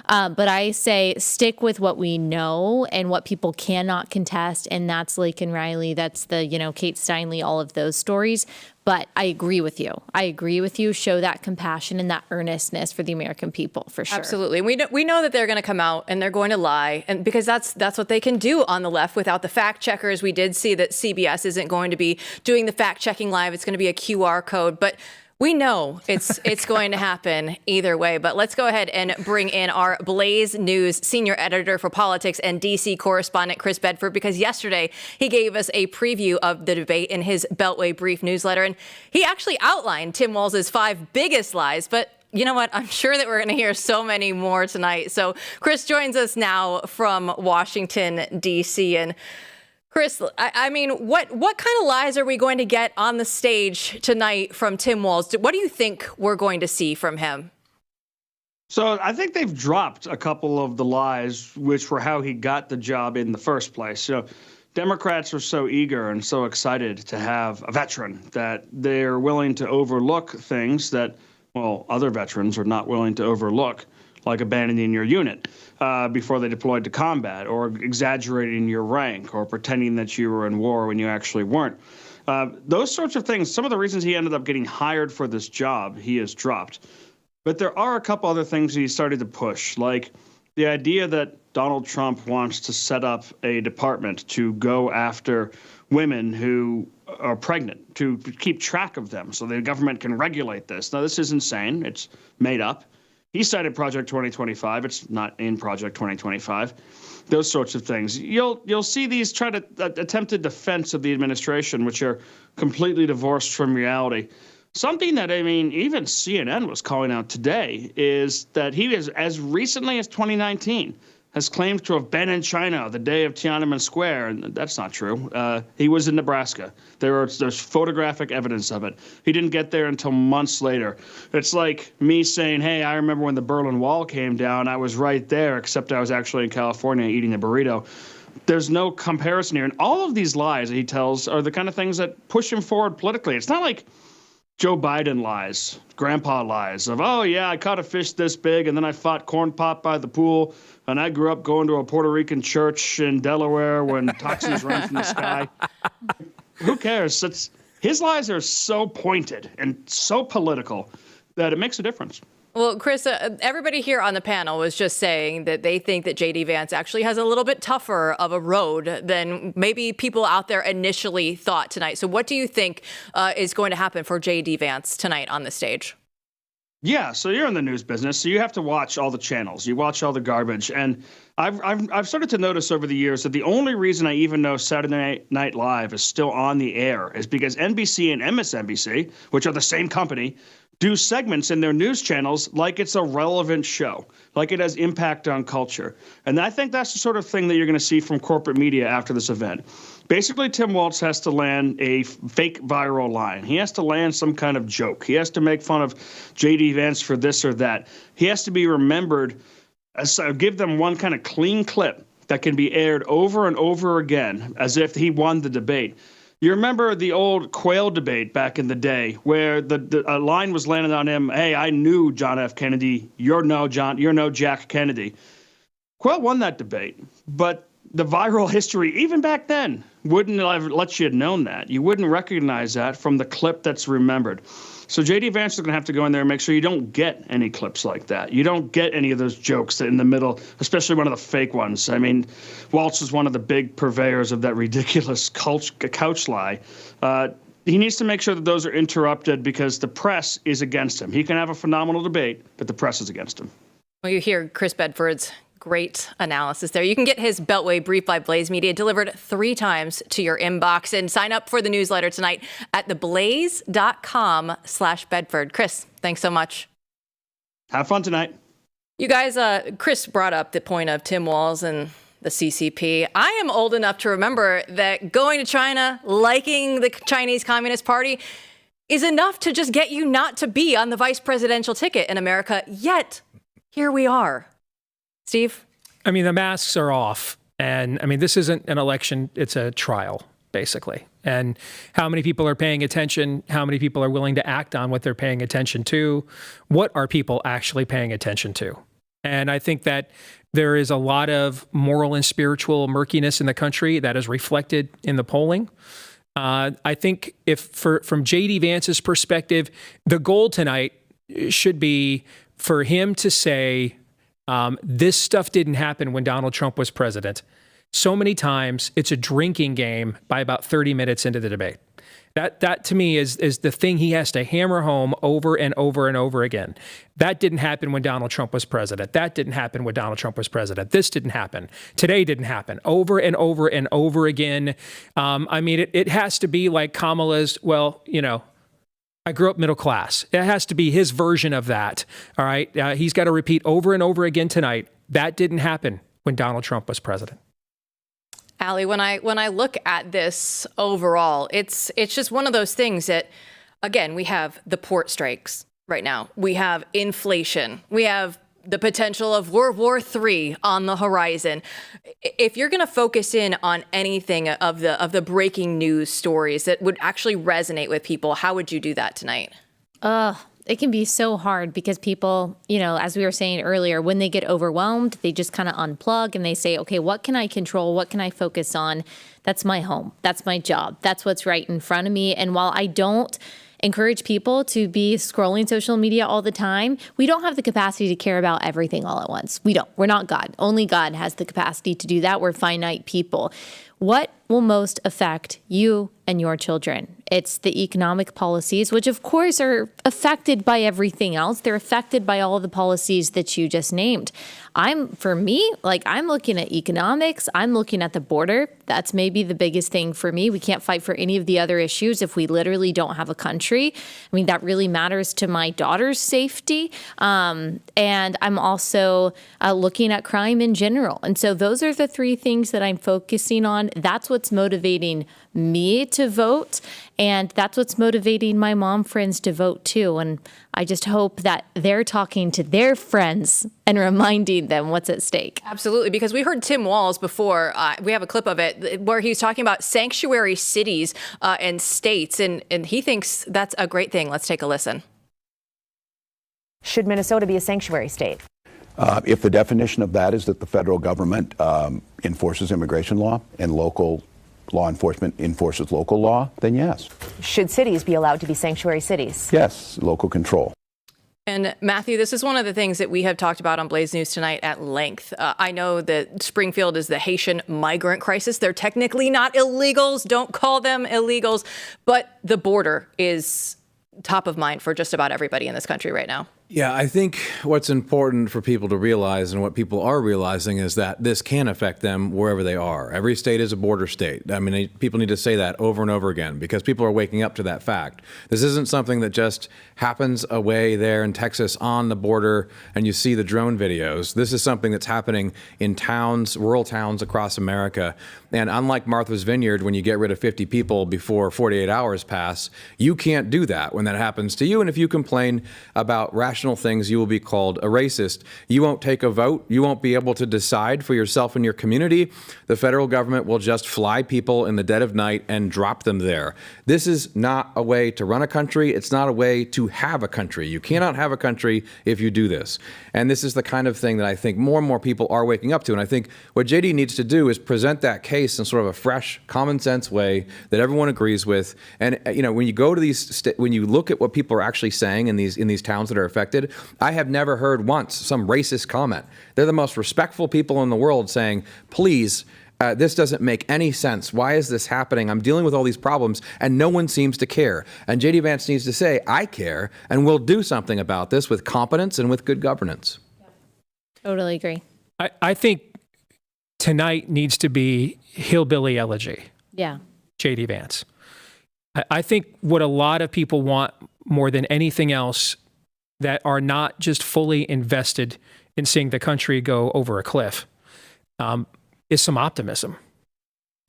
But I say stick with what we know and what people cannot contest, and that's Lake and Riley. That's the, Kate Steinle, all of those stories. But I agree with you. Show that compassion and that earnestness for the American people, for sure. Absolutely. We know that they're going to come out and they're going to lie, and because that's what they can do on the left without the fact checkers. We did see that CBS isn't going to be doing the fact checking live. It's going to be a QR code, but we know it's going to happen either way. But let's go ahead and bring in our Blaze News senior editor for politics and D.C. correspondent Chris Bedford, because yesterday he gave us a preview of the debate in his Beltway Brief newsletter, and he actually outlined Tim Walz's 5 biggest lies. But you know what? I'm sure that we're going to hear so many more tonight. So Chris joins us now from Washington, D.C. And Chris, I mean, what kind of lies are we going to get on the stage tonight from Tim Walz? What do you think we're going to see from him? So I think they've dropped a couple of the lies, which were how he got the job in the first place. So Democrats are so eager and so excited to have a veteran that they're willing to overlook things that, well, other veterans are not willing to overlook, like abandoning your unit before they deployed to combat, or exaggerating your rank, or pretending that you were in war when you actually weren't. Those sorts of things, some of the reasons he ended up getting hired for this job, he has dropped. But there are a couple other things he started to push, like the idea that Donald Trump wants to set up a department to go after women who are pregnant, to keep track of them so the government can regulate this. Now, this is insane. It's made up. He cited Project 2025. It's not in Project 2025. Those sorts of things. You'll see these try to attempted defense of the administration, which are completely divorced from reality. Something that, I mean, even CNN was calling out today is that he is, as recently as 2019, has claimed to have been in China the day of Tiananmen Square, and that's not true. He was in Nebraska. There's photographic evidence of it. He didn't get there until months later. It's like me saying, hey, I remember when the Berlin Wall came down. I was right there, except I was actually in California eating a burrito. There's no comparison here. And all of these lies that he tells are the kind of things that push him forward politically. It's not like Joe Biden lies, grandpa lies of, oh, yeah, I caught a fish this big, and then I fought corn pop by the pool, and I grew up going to a Puerto Rican church in Delaware when toxins ran from the sky. Who cares? His lies are so pointed and so political that it makes a difference. Well, Chris, everybody here on the panel was just saying that they think that J.D. Vance actually has a little bit tougher of a road than maybe people out there initially thought tonight. So what do you think is going to happen for J.D. Vance tonight on the stage? Yeah, so you're in the news business, so you have to watch all the channels. You watch all the garbage. And I've started to notice over the years that the only reason I even know Saturday Night Live is still on the air is because NBC and MSNBC, which are the same company, do segments in their news channels like it's a relevant show, like it has impact on culture. And I think that's the sort of thing that you're going to see from corporate media after this event. Basically, Tim Walz has to land a fake viral line. He has to land some kind of joke. He has to make fun of J.D. Vance for this or that. He has to be remembered, give them one kind of clean clip that can be aired over and over again as if he won the debate. You remember the old Quayle debate back in the day where a line was landed on him, hey, I knew John F. Kennedy, you're no Jack Kennedy. Quayle won that debate, but the viral history, even back then, wouldn't have let you have known that. You wouldn't recognize that from the clip that's remembered. So J.D. Vance is going to have to go in there and make sure you don't get any clips like that. You don't get any of those jokes that in the middle, especially one of the fake ones. I mean, Walz is one of the big purveyors of that ridiculous couch lie. He needs to make sure that those are interrupted because the press is against him. He can have a phenomenal debate, but the press is against him. Well, you hear Chris Bedford's great analysis there. You can get his Beltway Brief by Blaze Media delivered 3 times to your inbox, and sign up for the newsletter tonight at theblaze.com/Bedford. Chris, thanks so much. Have fun tonight. You guys, Chris brought up the point of Tim Walz and the CCP. I am old enough to remember that going to China, liking the Chinese Communist Party is enough to just get you not to be on the vice presidential ticket in America. Yet, here we are. Steve? I mean, the masks are off. And I mean, this isn't an election, it's a trial, basically. And how many people are paying attention? How many people are willing to act on what they're paying attention to? What are people actually paying attention to? And I think that there is a lot of moral and spiritual murkiness in the country that is reflected in the polling. I think from J.D. Vance's perspective, the goal tonight should be for him to say, this stuff didn't happen when Donald Trump was president. So many times it's a drinking game by about 30 minutes into the debate. That to me is the thing he has to hammer home over and over and over again. That didn't happen when Donald Trump was president. That didn't happen when Donald Trump was president. This didn't happen. Today didn't happen. Over and over and over again. I mean, it has to be like Kamala's, well, you know, I grew up middle class. It has to be his version of that. All right. He's got to repeat over and over again tonight. That didn't happen when Donald Trump was president. Allie, when I look at this overall, it's just one of those things that, again, we have the port strikes right now. We have inflation. We have the potential of World War III on the horizon. If you're going to focus in on anything of the breaking news stories that would actually resonate with people, how would you do that tonight? It can be so hard because people, you know, as we were saying earlier, when they get overwhelmed, they just kind of unplug and they say, okay, what can I control? What can I focus on? That's my home. That's my job. That's what's right in front of me. And while I don't encourage people to be scrolling social media all the time, we don't have the capacity to care about everything all at once. We don't. We're not God. Only God has the capacity to do that. We're finite people. What will most affect you and your children? It's the economic policies, which of course are affected by everything else. They're affected by all the policies that you just named. I'm looking at economics. I'm looking at the border. That's maybe the biggest thing for me. We can't fight for any of the other issues if we literally don't have a country. I mean, that really matters to my daughter's safety. And I'm also looking at crime in general. And so those are the 3 things that I'm focusing on. That's what's motivating me to vote. And that's what's motivating my mom friends to vote too. And I just hope that they're talking to their friends and reminding them what's at stake. Absolutely, because we heard Tim Walz before. We have a clip of it where he's talking about sanctuary cities and states, and he thinks that's a great thing. Let's take a listen. Should Minnesota be a sanctuary state? If the definition of that is that the federal government enforces immigration law and local law enforcement enforces local law, then yes. Should cities be allowed to be sanctuary cities? Yes, local control. And Matthew, this is one of the things that we have talked about on Blaze News tonight at length. I know that Springfield is the Haitian migrant crisis. They're technically not illegals. Don't call them illegals. But the border is top of mind for just about everybody in this country right now. Yeah, I think what's important for people to realize, and what people are realizing, is that this can affect them wherever they are. Every state is a border state. I mean, people need to say that over and over again because people are waking up to that fact. This isn't something that just happens away there in Texas on the border and you see the drone videos. This is something that's happening in towns, rural towns across America. And unlike Martha's Vineyard, when you get rid of 50 people before 48 hours pass, you can't do that when that happens to you. And if you complain about rational things, you will be called a racist. You won't take a vote. You won't be able to decide for yourself and your community. The federal government will just fly people in the dead of night and drop them there. This is not a way to run a country. It's not a way to have a country. You cannot have a country if you do this. And this is the kind of thing that I think more and more people are waking up to. And I think what JD needs to do is present that case in sort of a fresh, common sense way that everyone agrees with. And when you go to these, when you look at what people are actually saying in these towns that are affected, I have never heard once some racist comment. They're the most respectful people in the world saying, please, this doesn't make any sense. Why is this happening? I'm dealing with all these problems and no one seems to care. And JD Vance needs to say, I care and we'll do something about this with competence and with good governance. Totally agree. I think tonight needs to be hillbilly elegy. Yeah. JD Vance. I think what a lot of people want more than anything else that are not just fully invested in seeing the country go over a cliff is some optimism.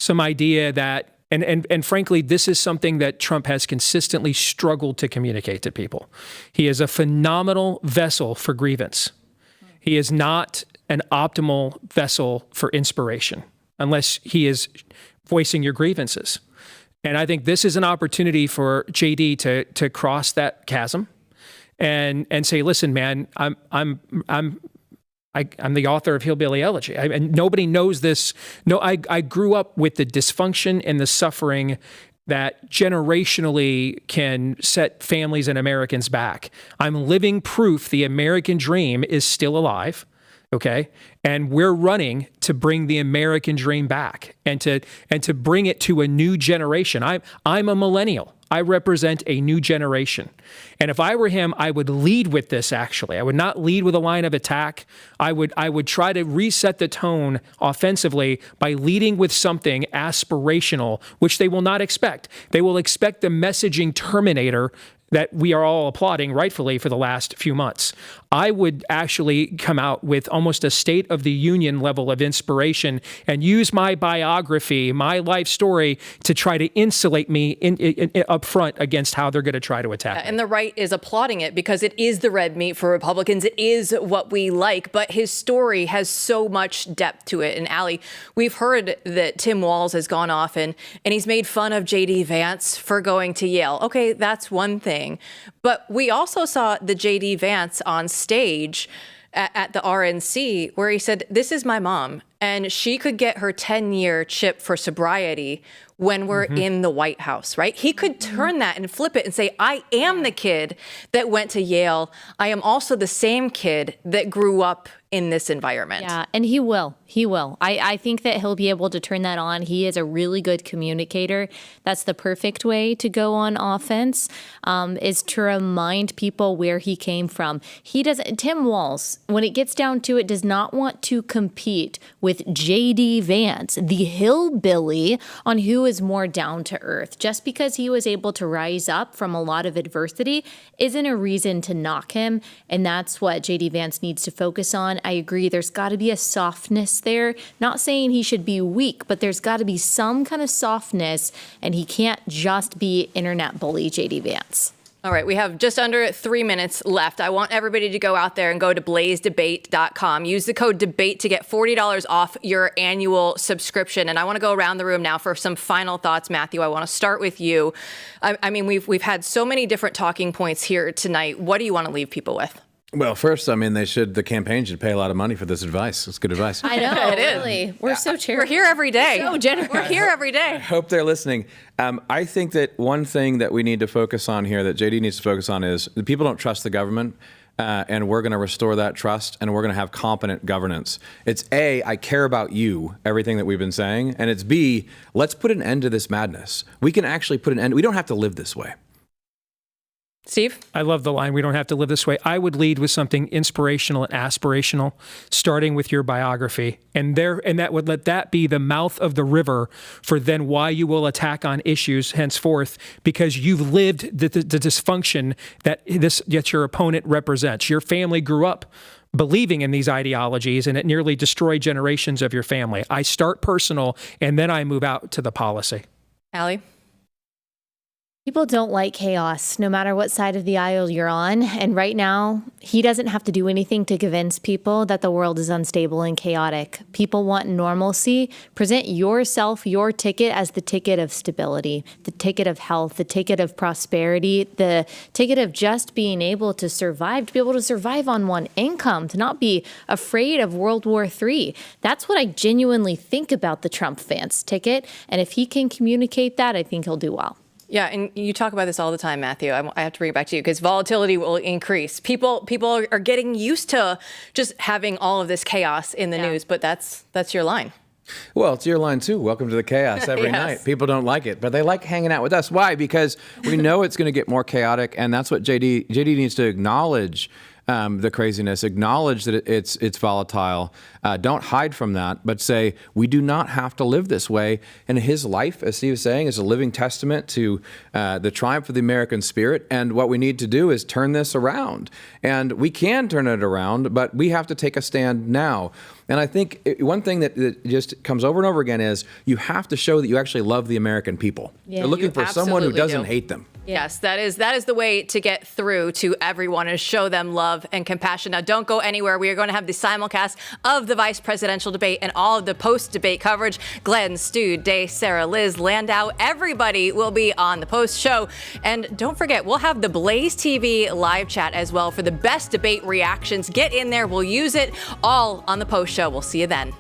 Some idea that, and frankly, this is something that Trump has consistently struggled to communicate to people. He is a phenomenal vessel for grievance. He is not an optimal vessel for inspiration unless he is voicing your grievances. And I think this is an opportunity for JD to cross that chasm and say, listen, man, I'm the author of Hillbilly Elegy. And nobody knows this. No, I grew up with the dysfunction and the suffering that generationally can set families and Americans back. I'm living proof the American dream is still alive. Okay. And we're running to bring the American dream back and to bring it to a new generation. I'm a millennial. I represent a new generation. And if I were him, I would lead with this, actually. I would not lead with a line of attack. I would try to reset the tone offensively by leading with something aspirational, which they will not expect. They will expect the messaging Terminator that we are all applauding rightfully for the last few months. I would actually come out with almost a State of the Union level of inspiration and use my biography, my life story, to try to insulate me up front against how they're going to try to attack me. And the right is applauding it because it is the red meat for Republicans. It is what we like, but his story has so much depth to it. And Allie, we've heard that Tim Walz has gone off and he's made fun of JD Vance for going to Yale. Okay, that's one thing. But we also saw the JD Vance on stage at the RNC where he said, this is my mom, and she could get her 10-year chip for sobriety when we're in the White House, right? He could turn that and flip it and say, I am the kid that went to Yale. I am also the same kid that grew up in this environment. Yeah, and he will. He will. I think that he'll be able to turn that on. He is a really good communicator. That's the perfect way to go on offense, is to remind people where he came from. He doesn't. Tim Walz, when it gets down to it, does not want to compete with JD Vance, the hillbilly, on who is more down to earth. Just because he was able to rise up from a lot of adversity isn't a reason to knock him. And that's what JD Vance needs to focus on. I agree. There's got to be a softness there. Not saying he should be weak, but there's got to be some kind of softness, and he can't just be internet bully JD Vance. All right, we have just under 3 minutes left. I want everybody to go out there and go to blazetv.com. Use the code DEBATE to get $40 off your annual subscription. And I want to go around the room now for some final thoughts. Matthew, I want to start with you. I mean, we've had so many different talking points here tonight. What do you want to leave people with? Well, first, I mean, the campaign should pay a lot of money for this advice. It's good advice. I know, really. We're so charitable. We're here every day. So generous. We're here every day. I hope they're listening. I think that one thing that we need to focus on here, that JD needs to focus on, is the people don't trust the government, and we're going to restore that trust, and we're going to have competent governance. It's A, I care about you, everything that we've been saying, and it's B, let's put an end to this madness. We can actually put an end. We don't have to live this way. Steve? I love the line, we don't have to live this way. I would lead with something inspirational and aspirational, starting with your biography. And that would let that be the mouth of the river for then why you will attack on issues henceforth, because you've lived the dysfunction that your opponent represents. Your family grew up believing in these ideologies, and it nearly destroyed generations of your family. I start personal, and then I move out to the policy. Allie? People don't like chaos, no matter what side of the aisle you're on. And right now, he doesn't have to do anything to convince people that the world is unstable and chaotic. People want normalcy. Present yourself, your ticket, as the ticket of stability, the ticket of health, the ticket of prosperity, the ticket of just being able to survive, to be able to survive on one income, to not be afraid of World War III. That's what I genuinely think about the Trump-Vance ticket. And if he can communicate that, I think he'll do well. Yeah, and you talk about this all the time, Matthew. I have to bring it back to you because volatility will increase. People are getting used to just having all of this chaos in the news, but that's your line. Well, it's your line too. Welcome to the chaos every night. People don't like it, but they like hanging out with us. Why? Because we know it's going to get more chaotic, and that's what JD needs to acknowledge. The craziness, acknowledge that it's volatile. Don't hide from that, but say we do not have to live this way. And his life, as Steve was saying, is a living testament to the triumph of the American spirit. And what we need to do is turn this around. And we can turn it around, but we have to take a stand now. And I think one thing that just comes over and over again is you have to show that you actually love the American people. Yeah, You're looking for someone who doesn't hate them. Yes, that is the way to get through to everyone, is show them love and compassion. Now, don't go anywhere. We are going to have the simulcast of the vice presidential debate and all of the post-debate coverage. Glenn, Stu, Deace, Sarah, Liz, Landau, everybody will be on the post show. And don't forget, we'll have the BlazeTV live chat as well for the best debate reactions. Get in there. We'll use it all on the post show. We'll see you then.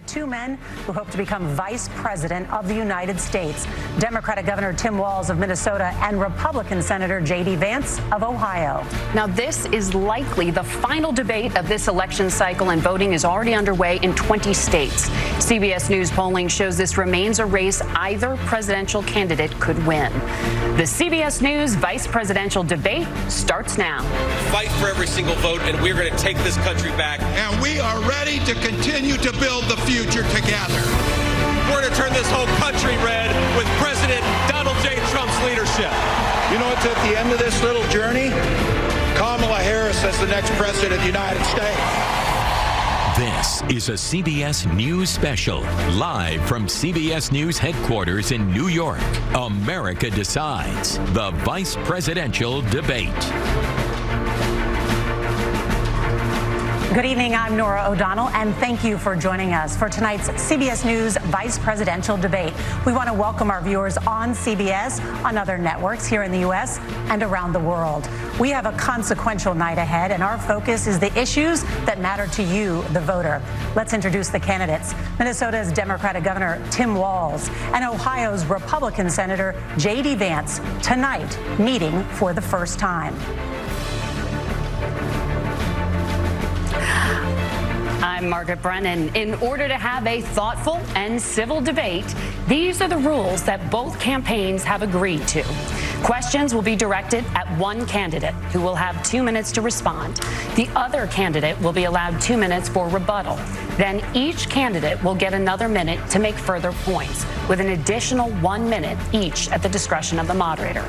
Two men who hope to become vice president of the United States. Democratic Governor Tim Walz of Minnesota and Republican Senator J.D. Vance of Ohio. Now, this is likely the final debate of this election cycle, and voting is already underway in 20 states. CBS News polling shows this remains a race either presidential candidate could win. The CBS News vice presidential debate starts now. Fight for every single vote, and we're going to take this country back. And we are ready to continue to build the future together. We're going to turn this whole country red with President Donald J. Trump's leadership. You know what's at the end of this little journey? Kamala Harris as the next president of the United States. This is a CBS News special, live from CBS News headquarters in New York. America Decides, the vice presidential debate. Good evening, I'm Nora O'Donnell, and thank you for joining us for tonight's CBS News Vice Presidential Debate. We want to welcome our viewers on CBS, on other networks here in the U.S. and around the world. We have a consequential night ahead, and our focus is the issues that matter to you, the voter. Let's introduce the candidates. Minnesota's Democratic Governor Tim Walz and Ohio's Republican Senator J.D. Vance, tonight meeting for the first time. I'm Margaret Brennan. In order to have a thoughtful and civil debate, these are the rules that both campaigns have agreed to. Questions will be directed at one candidate, who will have 2 minutes to respond. The other candidate will be allowed 2 minutes for rebuttal. Then each candidate will get another minute to make further points, with an additional 1 minute each at the discretion of the moderator.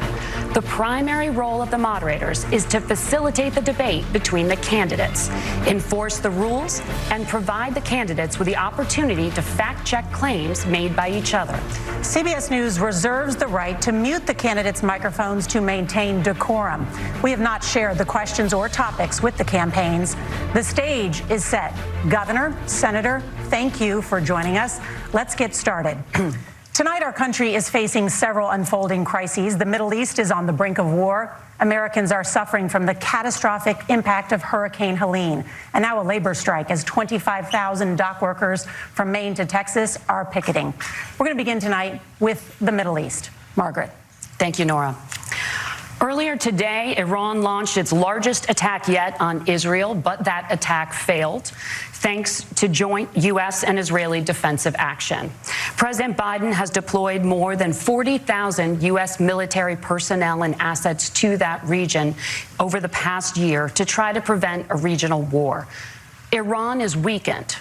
The primary role of the moderators is to facilitate the debate between the candidates, enforce the rules, and provide the candidates with the opportunity to fact-check claims made by each other. CBS News reserves the right to mute the candidates' microphones to maintain decorum. We have not shared the questions or topics with the campaigns. The stage is set. Governor, Senator, thank you for joining us. Let's get started. Tonight, our country is facing several unfolding crises. The Middle East is on the brink of war. Americans are suffering from the catastrophic impact of Hurricane Helene. And now a labor strike as 25,000 dock workers from Maine to Texas are picketing. We're going to begin tonight with the Middle East. Margaret. Thank you, Nora. Earlier today, Iran launched its largest attack yet on Israel, but that attack failed thanks to joint U.S. and Israeli defensive action. President Biden has deployed more than 40,000 U.S. military personnel and assets to that region over the past year to try to prevent a regional war. Iran is weakened,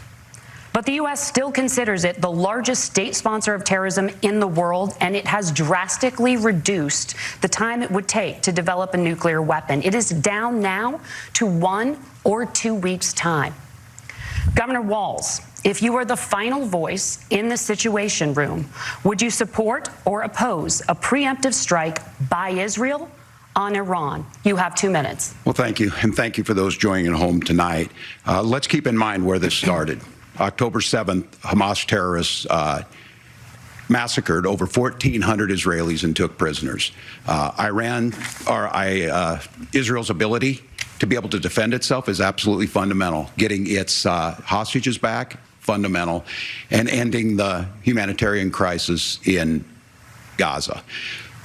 but the U.S. still considers it the largest state sponsor of terrorism in the world, and it has drastically reduced the time it would take to develop a nuclear weapon. It is down now to 1 or 2 weeks' time. Governor Walz, if you were the final voice in the Situation Room, would you support or oppose a preemptive strike by Israel on Iran? You have 2 minutes. Well, thank you, and thank you for those joining at home tonight. Let's keep in mind where this started. October 7th, Hamas terrorists massacred over 1,400 Israelis and took prisoners. Israel's ability to be able to defend itself is absolutely fundamental. Getting its hostages back, fundamental, and ending the humanitarian crisis in Gaza.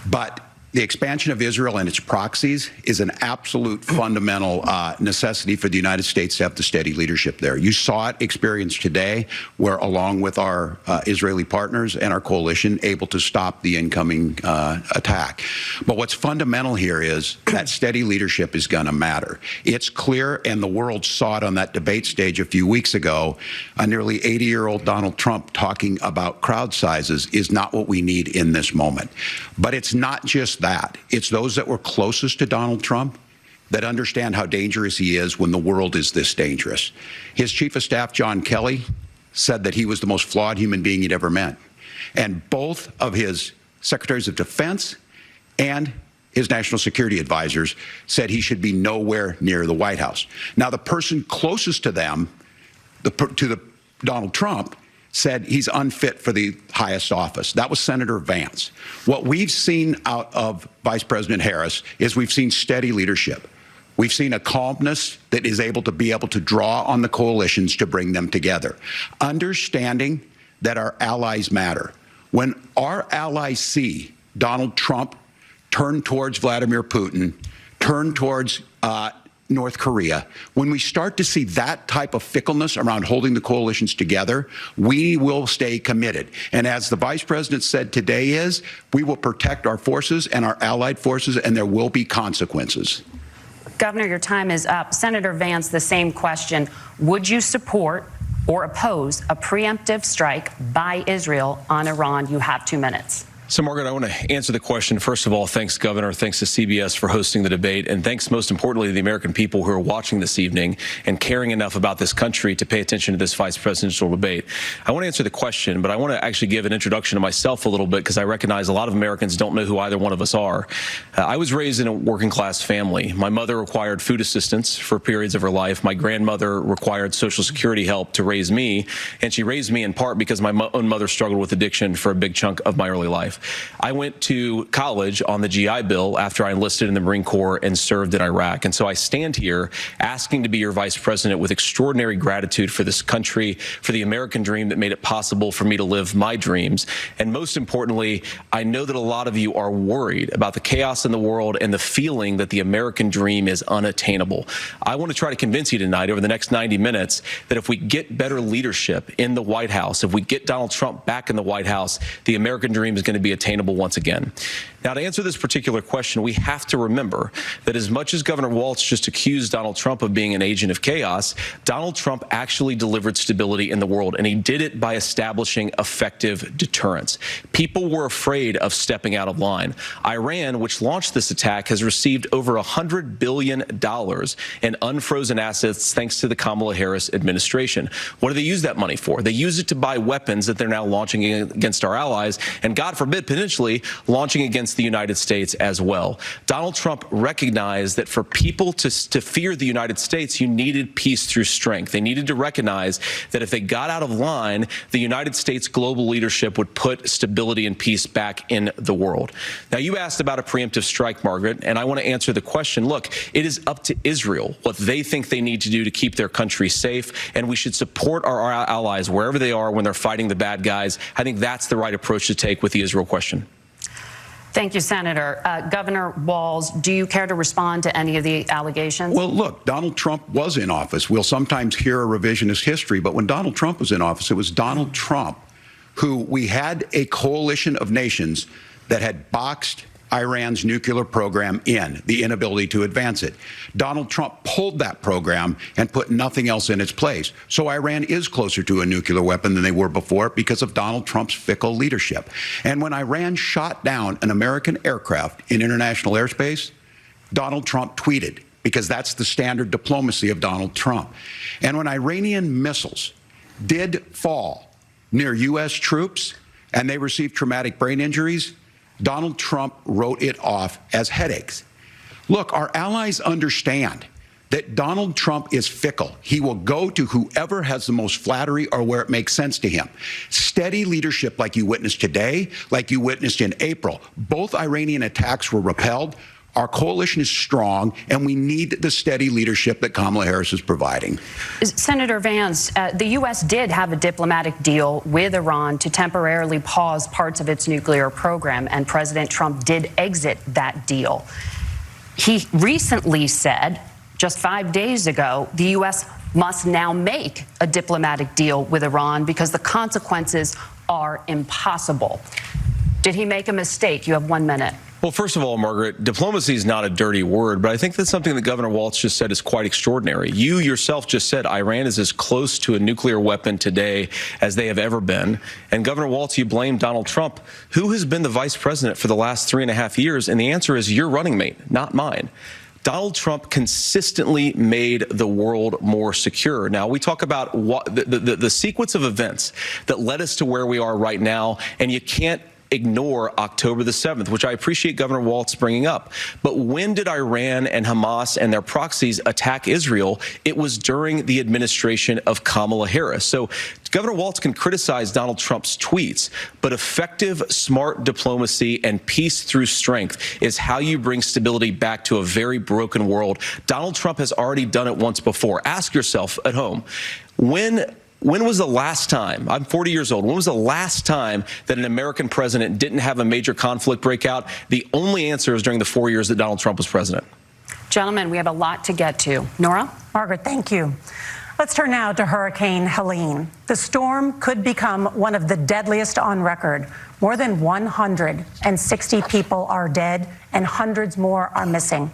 But the expansion of Israel and its proxies is an absolute fundamental necessity for the United States to have the steady leadership there. You saw it experienced today, where along with our Israeli partners and our coalition, able to stop the incoming attack. But what's fundamental here is that steady leadership is going to matter. It's clear, and the world saw it on that debate stage a few weeks ago, a nearly 80-year-old Donald Trump talking about crowd sizes is not what we need in this moment. But it's not just that. It's those that were closest to Donald Trump that understand how dangerous he is when the world is this dangerous. His chief of staff, Megyn Kelly, said that he was the most flawed human being he'd ever met. And both of his secretaries of defense and his national security advisors said he should be nowhere near the White House. Now, the person closest to them, Donald Trump, said he's unfit for the highest office. That was Senator Vance. What we've seen out of Vice President Harris is we've seen steady leadership. We've seen a calmness that is able to draw on the coalitions to bring them together. Understanding that our allies matter. When our allies see Donald Trump turn towards Vladimir Putin, turn towards North Korea, when we start to see that type of fickleness around holding the coalitions together, we will stay committed. And as the Vice President said today we will protect our forces and our allied forces, and there will be consequences. Governor, your time is up. Senator Vance, the same question. Would you support or oppose a preemptive strike by Israel on Iran? You have 2 minutes. So, Margaret, I want to answer the question. First of all, thanks, Governor. Thanks to CBS for hosting the debate. And thanks, most importantly, to the American people who are watching this evening and caring enough about this country to pay attention to this vice presidential debate. I want to answer the question, but I want to actually give an introduction to myself a little bit, because I recognize a lot of Americans don't know who either one of us are. I was raised in a working class family. My mother required food assistance for periods of her life. My grandmother required Social Security help to raise me. And she raised me in part because my own mother struggled with addiction for a big chunk of my early life. I went to college on the GI Bill after I enlisted in the Marine Corps and served in Iraq. And so I stand here asking to be your vice president with extraordinary gratitude for this country, for the American dream that made it possible for me to live my dreams. And most importantly, I know that a lot of you are worried about the chaos in the world and the feeling that the American dream is unattainable. I want to try to convince you tonight over the next 90 minutes that if we get better leadership in the White House, if we get Donald Trump back in the White House, the American dream is going to be attainable once again. Now, to answer this particular question, we have to remember that as much as Governor Walz just accused Donald Trump of being an agent of chaos, Donald Trump actually delivered stability in the world, and he did it by establishing effective deterrence. People were afraid of stepping out of line. Iran, which launched this attack, has received over $100 billion in unfrozen assets thanks to the Kamala Harris administration. What do they use that money for? They use it to buy weapons that they're now launching against our allies, and God forbid, potentially launching against the United States as well. Donald Trump recognized that for people to fear the United States, you needed peace through strength. They needed to recognize that if they got out of line, the United States global leadership would put stability and peace back in the world. Now, you asked about a preemptive strike, Margaret, and I want to answer the question. Look, it is up to Israel what they think they need to do to keep their country safe, and we should support our allies wherever they are when they're fighting the bad guys. I think that's the right approach to take with the Israel question. Thank you, Senator. Governor Walz, do you care to respond to any of the allegations? Well, look, Donald Trump was in office. We'll sometimes hear a revisionist history, but when Donald Trump was in office, it was Donald Trump who we had a coalition of nations that had boxed Iran's nuclear program in, the inability to advance it. Donald Trump pulled that program and put nothing else in its place. So Iran is closer to a nuclear weapon than they were before because of Donald Trump's fickle leadership. And when Iran shot down an American aircraft in international airspace, Donald Trump tweeted, because that's the standard diplomacy of Donald Trump. And when Iranian missiles did fall near U.S. troops and they received traumatic brain injuries, Donald Trump wrote it off as headaches. Look, our allies understand that Donald Trump is fickle. He will go to whoever has the most flattery or where it makes sense to him. Steady leadership like you witnessed today, like you witnessed in April. Both Iranian attacks were repelled. Our coalition is strong, and we need the steady leadership that Kamala Harris is providing. Senator Vance, the U.S. did have a diplomatic deal with Iran to temporarily pause parts of its nuclear program, and President Trump did exit that deal. He recently said, just 5 days ago, the U.S. must now make a diplomatic deal with Iran because the consequences are impossible. Did he make a mistake? You have 1 minute. Well, first of all, Margaret, diplomacy is not a dirty word, but I think that's something that Governor Walz just said is quite extraordinary. You yourself just said Iran is as close to a nuclear weapon today as they have ever been. And Governor Walz, you blame Donald Trump, who has been the vice president for the last 3.5 years. And the answer is your running mate, not mine. Donald Trump consistently made the world more secure. Now, we talk about what the sequence of events that led us to where we are right now, and you can't ignore October the 7th, which I appreciate Governor Walz bringing up. But when did Iran and Hamas and their proxies attack Israel? It was during the administration of Kamala Harris. So Governor Walz can criticize Donald Trump's tweets, but effective, smart diplomacy and peace through strength is how you bring stability back to a very broken world. Donald Trump has already done it once before. Ask yourself at home, when was the last time, I'm 40 years old, when was the last time that an American president didn't have a major conflict break out? The only answer is during the 4 years that Donald Trump was president. Gentlemen, we have a lot to get to. Nora? Margaret, thank you. Let's turn now to Hurricane Helene. The storm could become one of the deadliest on record. More than 160 people are dead and hundreds more are missing.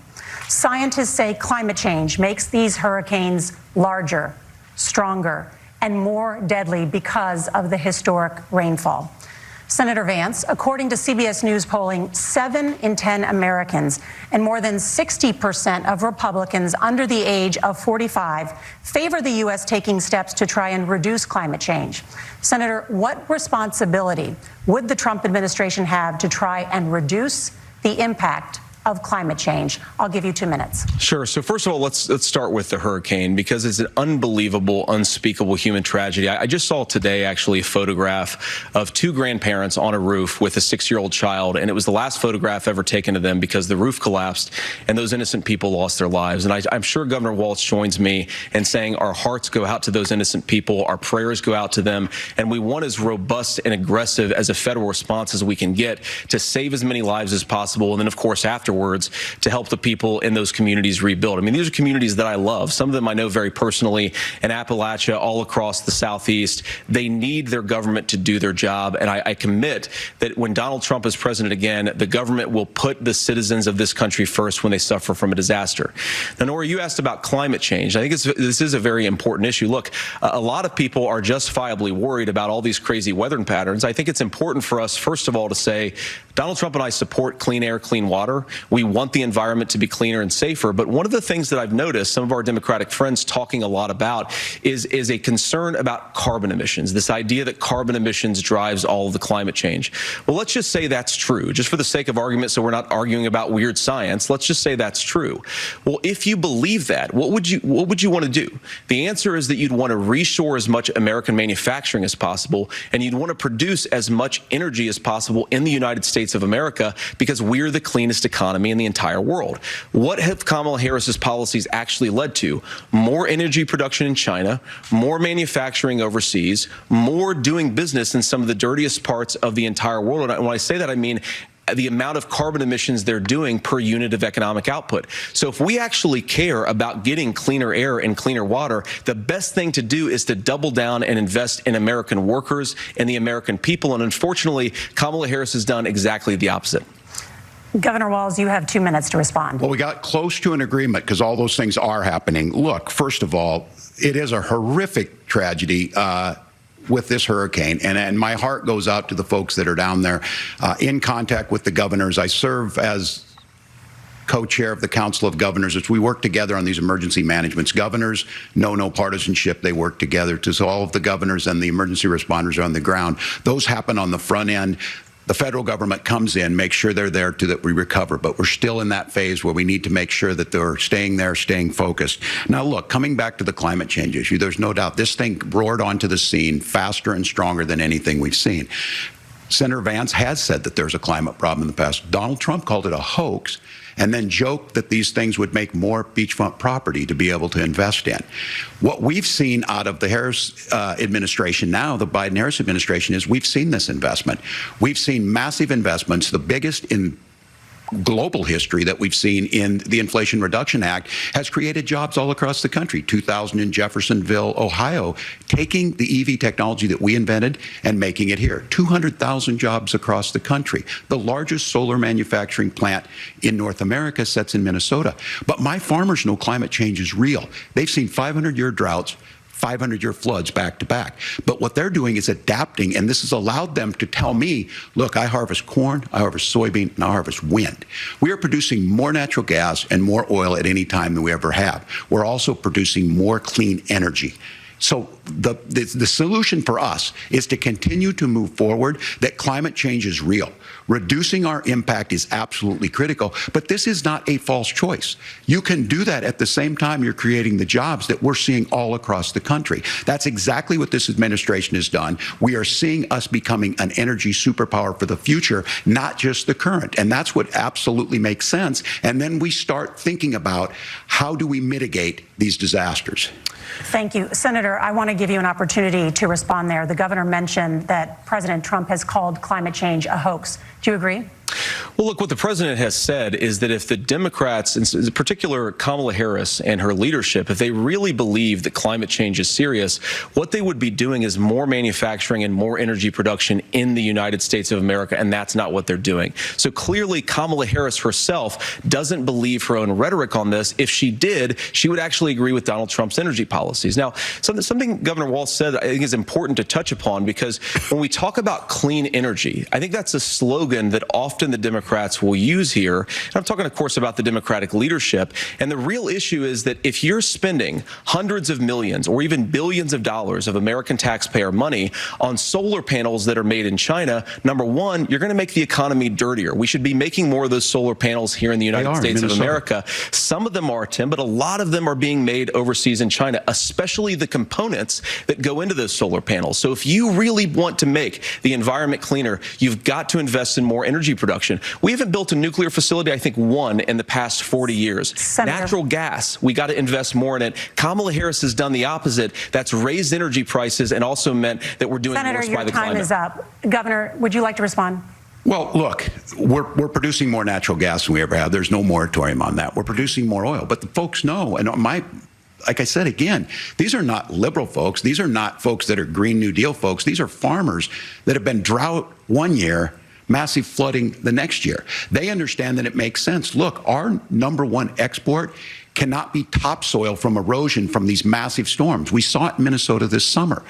Scientists say climate change makes these hurricanes larger, stronger, and more deadly because of the historic rainfall. Senator Vance, according to CBS News polling, 7 in 10 Americans and more than 60% of Republicans under the age of 45 favor the U.S. taking steps to try and reduce climate change. Senator, what responsibility would the Trump administration have to try and reduce the impact of climate change? I'll give you 2 minutes. Sure. So first of all, let's start with the hurricane, because it's an unbelievable, unspeakable human tragedy. I just saw today, actually, a photograph of 2 grandparents on a roof with a 6-year-old child, and it was the last photograph ever taken of them because the roof collapsed and those innocent people lost their lives. And I'm sure Governor Walz joins me in saying our hearts go out to those innocent people, our prayers go out to them, and we want as robust and aggressive as a federal response as we can get to save as many lives as possible, and then, of course, afterwards, to help the people in those communities rebuild. I mean, these are communities that I love. Some of them I know very personally in Appalachia, all across the Southeast. They need their government to do their job. And I commit that when Donald Trump is president again, the government will put the citizens of this country first when they suffer from a disaster. Now, Nora, you asked about climate change. I think this is a very important issue. Look, a lot of people are justifiably worried about all these crazy weather patterns. I think it's important for us, first of all, to say Donald Trump and I support clean air, clean water. We want the environment to be cleaner and safer. But one of the things that I've noticed some of our Democratic friends talking a lot about is a concern about carbon emissions, this idea that carbon emissions drives all of the climate change. Well, let's just say that's true, just for the sake of argument, so we're not arguing about weird science. Let's just say that's true. Well, if you believe that, what would you want to do? The answer is that you'd want to reshore as much American manufacturing as possible, and you'd want to produce as much energy as possible in the United States of America, because we're the cleanest economy in the entire world. What have Kamala Harris's policies actually led to? More energy production in China, more manufacturing overseas, more doing business in some of the dirtiest parts of the entire world. And when I say that, I mean the amount of carbon emissions they're doing per unit of economic output. So if we actually care about getting cleaner air and cleaner water, the best thing to do is to double down and invest in American workers and the American people. And unfortunately, Kamala Harris has done exactly the opposite. Governor Walz, you have 2 minutes to respond. Well, we got close to an agreement because all those things are happening. Look, first of all, it is a horrific tragedy with this hurricane, and my heart goes out to the folks that are down there in contact with the governors. I serve as co-chair of the Council of Governors as we work together on these emergency managements. Governors know no partisanship. They work together. So all of the governors and the emergency responders are on the ground. Those happen on the front end. The federal government comes in, makes sure they're there to that we recover, but we're still in that phase where we need to make sure that they're staying there, staying focused. Now, look, coming back to the climate change issue, there's no doubt this thing roared onto the scene faster and stronger than anything we've seen. Senator Vance has said that there's a climate problem in the past. Donald Trump called it a hoax and then joked that these things would make more beachfront property to be able to invest in. What we've seen out of the Harris administration now, the Biden-Harris administration, is we've seen this investment. We've seen massive investments, the biggest in global history that we've seen in the Inflation Reduction Act, has created jobs all across the country. 2,000 in Jeffersonville, Ohio, taking the EV technology that we invented and making it here. 200,000 jobs across the country. The largest solar manufacturing plant in North America sits in Minnesota. But my farmers know climate change is real. They've seen 500-year droughts, 500-year floods back to back. But what they're doing is adapting, and this has allowed them to tell me, look, I harvest corn, I harvest soybean, and I harvest wind. We are producing more natural gas and more oil at any time than we ever have. We're also producing more clean energy. So the solution for us is to continue to move forward, that climate change is real. Reducing our impact is absolutely critical, but this is not a false choice. You can do that at the same time you're creating the jobs that we're seeing all across the country. That's exactly what this administration has done. We are seeing us becoming an energy superpower for the future, not just the current. And that's what absolutely makes sense. And then we start thinking about how do we mitigate these disasters. Thank you. Senator, I want to give you an opportunity to respond there. The governor mentioned that President Trump has called climate change a hoax. Do you agree? Well, look, what the president has said is that if the Democrats, in particular Kamala Harris and her leadership, if they really believe that climate change is serious, what they would be doing is more manufacturing and more energy production in the United States of America, and that's not what they're doing. So clearly, Kamala Harris herself doesn't believe her own rhetoric on this. If she did, she would actually agree with Donald Trump's energy policies. Now, something Governor Walz said I think is important to touch upon, because when we talk about clean energy, I think that's a slogan that often the Democrats will use here. And I'm talking, of course, about the Democratic leadership. And the real issue is that if you're spending hundreds of millions or even billions of dollars of American taxpayer money on solar panels that are made in China, number one, you're going to make the economy dirtier. We should be making more of those solar panels here in the United States of America. Some of them are, Tim, but a lot of them are being made overseas in China, especially the components that go into those solar panels. So if you really want to make the environment cleaner, you've got to invest in more energy production. We haven't built a nuclear facility, I think, one in the past 40 years. Senator. Natural gas, we got to invest more in it. Kamala Harris has done the opposite. That's raised energy prices and also meant that we're doing worse by the climate. Senator, your time is up. Governor, would you like to respond? Well, look, we're producing more natural gas than we ever have. There's no moratorium on that. We're producing more oil. But the folks know, and like I said, again, these are not liberal folks. These are not folks that are Green New Deal folks. These are farmers that have been drought one year, massive flooding the next year. They understand that it makes sense. Look, our #1 export cannot be topsoil from erosion from these massive storms. We saw it in Minnesota this summer.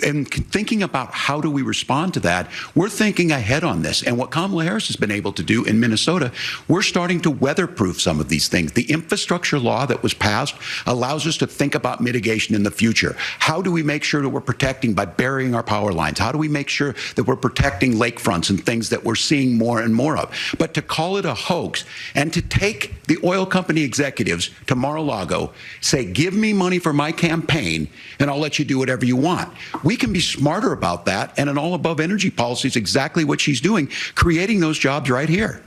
And thinking about how do we respond to that, we're thinking ahead on this. And what Kamala Harris has been able to do in Minnesota, we're starting to weatherproof some of these things. The infrastructure law that was passed allows us to think about mitigation in the future. How do we make sure that we're protecting by burying our power lines? How do we make sure that we're protecting lakefronts and things that we're seeing more and more of? But to call it a hoax and to take the oil company executives to Mar-a-Lago, say, give me money for my campaign and I'll let you do whatever you want. We can be smarter about that, and an all-above energy policy is exactly what she's doing, creating those jobs right here.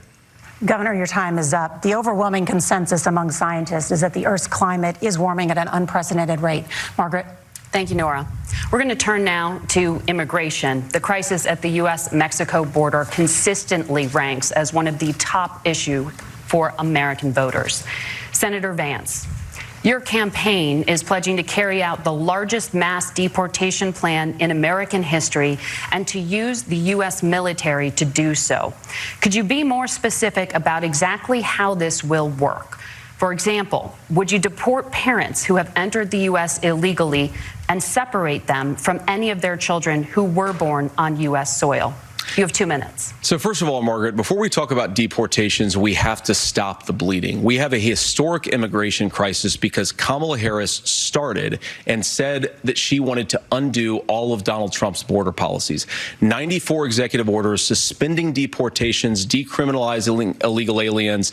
Governor, your time is up. The overwhelming consensus among scientists is that the Earth's climate is warming at an unprecedented rate. Margaret? Thank you, Nora. We're going to turn now to immigration. The crisis at the U.S.-Mexico border consistently ranks as one of the top issues for American voters. Senator Vance, your campaign is pledging to carry out the largest mass deportation plan in American history and to use the U.S. military to do so. Could you be more specific about exactly how this will work? For example, would you deport parents who have entered the U.S. illegally and separate them from any of their children who were born on U.S. soil? You have 2 minutes. So first of all, Margaret, before we talk about deportations, we have to stop the bleeding. We have a historic immigration crisis because Kamala Harris started and said that she wanted to undo all of Donald Trump's border policies. 94 executive orders suspending deportations, decriminalizing illegal aliens,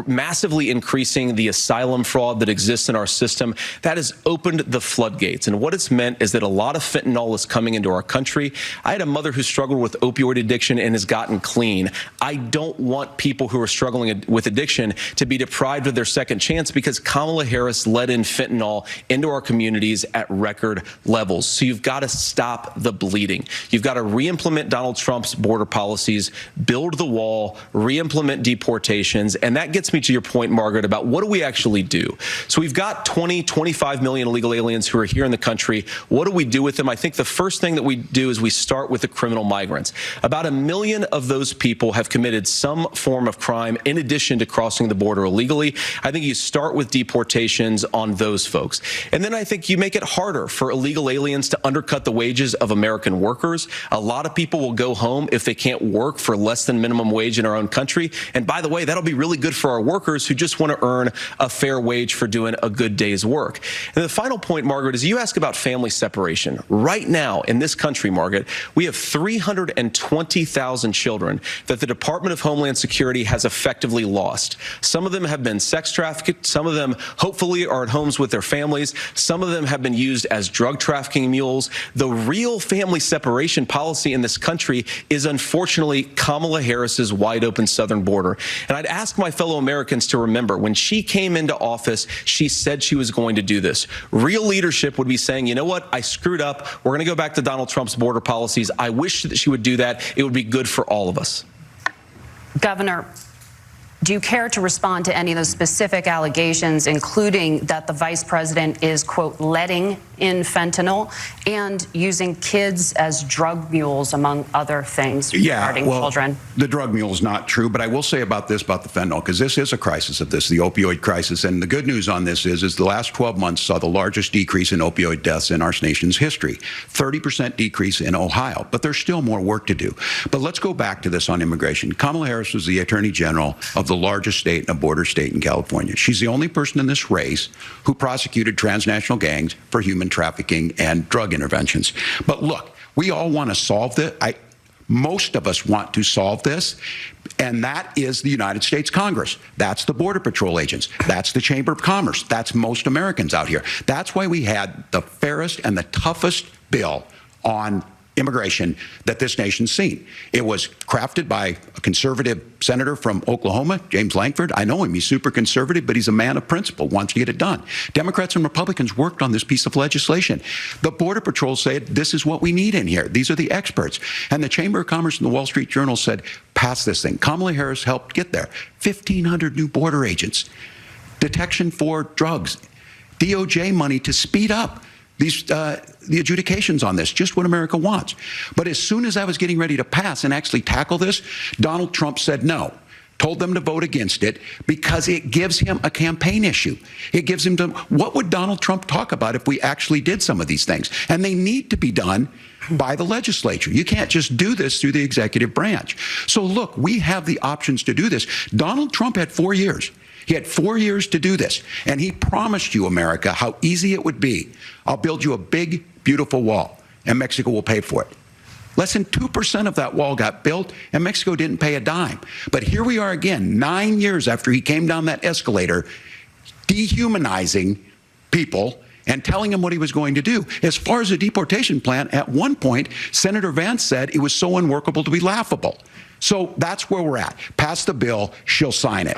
massively increasing the asylum fraud that exists in our system. That has opened the floodgates. And what it's meant is that a lot of fentanyl is coming into our country. I had a mother who struggled with opioid addiction and has gotten clean. I don't want people who are struggling with addiction to be deprived of their second chance because Kamala Harris let in fentanyl into our communities at record levels. So you've got to stop the bleeding. You've got to re-implement Donald Trump's border policies, build the wall, re-implement deportations. And that gets me to your point, Margaret, about what do we actually do? So we've got 25 million illegal aliens who are here in the country. What do we do with them? I think the first thing that we do is we start with the criminal migrants. About 1 million of those people have committed some form of crime in addition to crossing the border illegally. I think you start with deportations on those folks. And then I think you make it harder for illegal aliens to undercut the wages of American workers. A lot of people will go home if they can't work for less than minimum wage in our own country. And by the way, that'll be really good for our workers who just want to earn a fair wage for doing a good day's work. And the final point, Margaret, is you ask about family separation. Right now in this country, Margaret, we have 320,000 children that the Department of Homeland Security has effectively lost. Some of them have been sex trafficked. Some of them hopefully are at homes with their families. Some of them have been used as drug trafficking mules. The real family separation policy in this country is unfortunately Kamala Harris's wide open southern border. And I'd ask my fellow Americans to remember when she came into office, she said she was going to do this. Real leadership would be saying, you know what, I screwed up. We're going to go back to Donald Trump's border policies. I wish that she would do that. It would be good for all of us. Governor, do you care to respond to any of those specific allegations, including that the vice president is, quote, letting in fentanyl and using kids as drug mules, among other things regarding children? The drug mule is not true, but I will say about this, about the fentanyl, because this is a crisis of this, the opioid crisis. And the good news on this is the last 12 months saw the largest decrease in opioid deaths in our nation's history, 30% decrease in Ohio. But there's still more work to do. But let's go back to this on immigration. Kamala Harris was the Attorney General of the largest state and a border state in California. She's the only person in this race who prosecuted transnational gangs for human trafficking and drug interventions. But look, we all want to solve this. Most of us want to solve this, and that is the United States Congress. That's the Border Patrol agents. That's the Chamber of Commerce. That's most Americans out here. That's why we had the fairest and the toughest bill on immigration that this nation's seen. It was crafted by a conservative senator from Oklahoma, James Lankford. I know him. He's super conservative, but he's a man of principle, wants to get it done. Democrats and Republicans worked on this piece of legislation. The Border Patrol said, this is what we need in here. These are the experts. And the Chamber of Commerce and the Wall Street Journal said, pass this thing. Kamala Harris helped get there. 1,500 new border agents, detection for drugs, DOJ money to speed up the adjudications on this, just what America wants. But as soon as I was getting ready to pass and actually tackle this, Donald Trump said no, told them to vote against it because it gives him a campaign issue. It gives him what would Donald Trump talk about if we actually did some of these things? And they need to be done by the legislature. You can't just do this through the executive branch. So look, we have the options to do this. Donald Trump had 4 years. He had 4 years to do this, and he promised you, America, how easy it would be. I'll build you a big, beautiful wall, and Mexico will pay for it. Less than 2% of that wall got built, and Mexico didn't pay a dime. But here we are again, 9 years after he came down that escalator, dehumanizing people and telling them what he was going to do. As far as the deportation plan, at one point, Senator Vance said it was so unworkable to be laughable. So that's where we're at. Pass the bill, she'll sign it.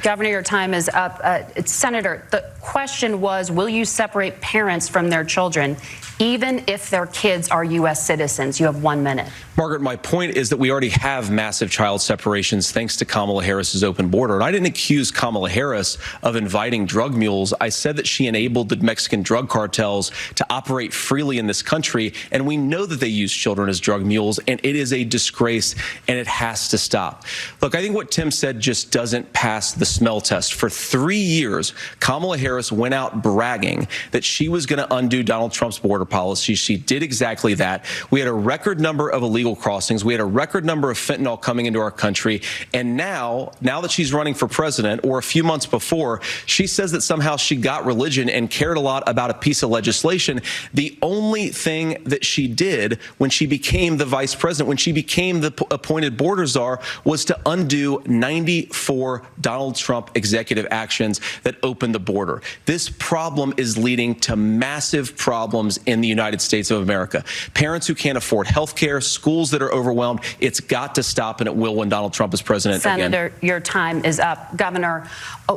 Governor, your time is up. Senator, the question was, will you separate parents from their children, even if their kids are U.S. citizens? You have 1 minute. Margaret, my point is that we already have massive child separations thanks to Kamala Harris's open border. And I didn't accuse Kamala Harris of inviting drug mules. I said that she enabled the Mexican drug cartels to operate freely in this country. And we know that they use children as drug mules. And it is a disgrace, and it has to stop. Look, I think what Tim said just doesn't pass the smell test. For 3 years, Kamala Harris went out bragging that she was going to undo Donald Trump's border policy. She did exactly that. We had a record number of illegal crossings. We had a record number of fentanyl coming into our country. And now that she's running for president, or a few months before, she says that somehow she got religion and cared a lot about a piece of legislation. The only thing that she did when she became the vice president, when she became the appointed border czar, was to undo 94 Donald Trump executive actions that opened the border. This problem is leading to massive problems in the United States of America. Parents who can't afford health care, schools that are overwhelmed. It's got to stop, and it will when Donald Trump is president again. Senator, your time is up. Governor,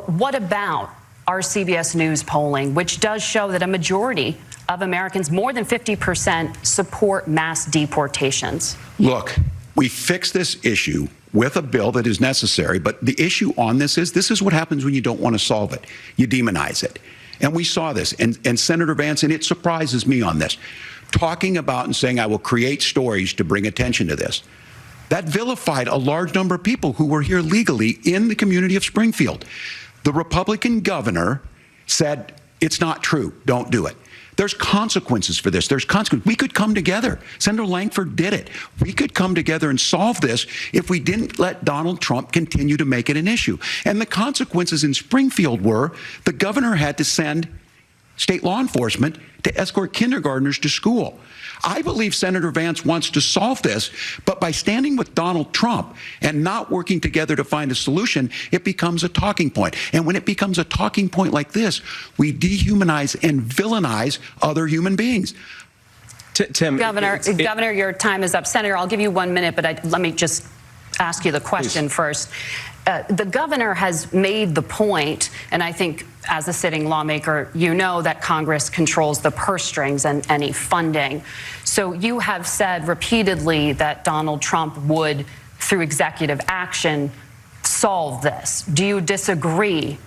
what about our CBS News polling, which does show that a majority of Americans, more than 50%, support mass deportations? Look, we fixed this issue with a bill that is necessary, but the issue on this is what happens when you don't want to solve it. You demonize it. And we saw this. And Senator Vance, and it surprises me on this, talking about and saying, I will create stories to bring attention to this. That vilified a large number of people who were here legally in the community of Springfield. The Republican governor said, it's not true. Don't do it. There's consequences for this. There's consequences. We could come together. Senator Langford did it. We could come together and solve this if we didn't let Donald Trump continue to make it an issue. And the consequences in Springfield were the governor had to send state law enforcement to escort kindergartners to school. I believe Senator Vance wants to solve this, but by standing with Donald Trump and not working together to find a solution, it becomes a talking point. And when it becomes a talking point like this, we dehumanize and villainize other human beings. Tim, Governor, your time is up. Senator, I'll give you 1 minute, but let me just ask you the question first. The governor has made the point, and I think as a sitting lawmaker, you know that Congress controls the purse strings and any funding. So you have said repeatedly that Donald Trump would, through executive action, solve this. Do you disagree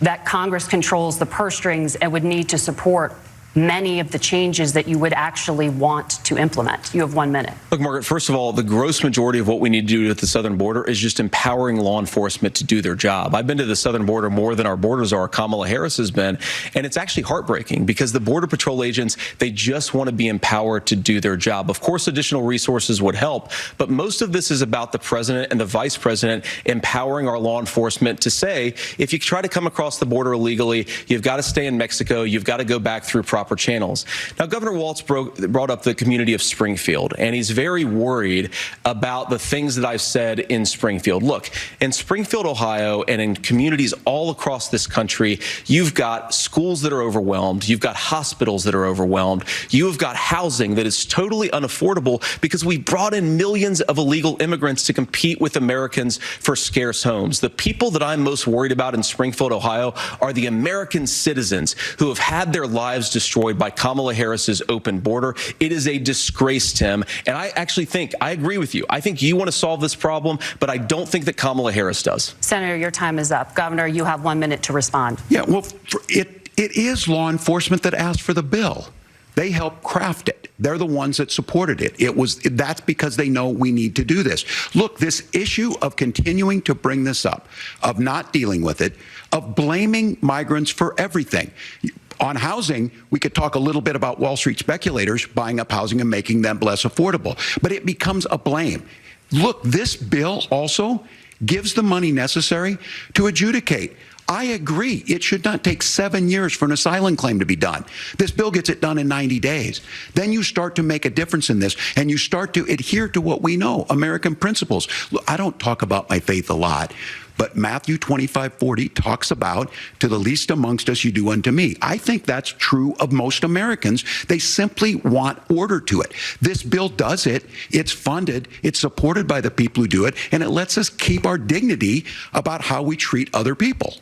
that Congress controls the purse strings and would need to support many of the changes that you would actually want to implement? You have 1 minute. Look, Margaret, first of all, the gross majority of what we need to do at the southern border is just empowering law enforcement to do their job. I've been to the southern border more than our border czar, Kamala Harris, has been, and it's actually heartbreaking because the Border Patrol agents, they just want to be empowered to do their job. Of course, additional resources would help, but most of this is about the president and the vice president empowering our law enforcement to say, if you try to come across the border illegally, you've got to stay in Mexico, you've got to go back through proper channels. Now, Governor Walz brought up the community of Springfield, and he's very worried about the things that I've said in Springfield. Look, in Springfield, Ohio, and in communities all across this country, you've got schools that are overwhelmed. You've got hospitals that are overwhelmed. You have got housing that is totally unaffordable because we brought in millions of illegal immigrants to compete with Americans for scarce homes. The people that I'm most worried about in Springfield, Ohio, are the American citizens who have had their lives destroyed by Kamala Harris's open border. It is a disgrace, Tim. And I actually think, I agree with you. I think you want to solve this problem, but I don't think that Kamala Harris does. Senator, your time is up. Governor, you have 1 minute to respond. Yeah, well, it is law enforcement that asked for the bill. They helped craft it. They're the ones that supported it. That's because they know we need to do this. Look, this issue of continuing to bring this up, of not dealing with it, of blaming migrants for everything. On housing, we could talk a little bit about Wall Street speculators buying up housing and making them less affordable, but it becomes a blame. Look, this bill also gives the money necessary to adjudicate. I agree. It should not take 7 years for an asylum claim to be done. This bill gets it done in 90 days. Then you start to make a difference in this, and you start to adhere to what we know, American principles. Look, I don't talk about my faith a lot, But Matthew 25:40 talks about, to the least amongst us you do unto me. I think that's true of most Americans. They simply want order to it. This bill does it. It's funded. It's supported by the people who do it. And it lets us keep our dignity about how we treat other people.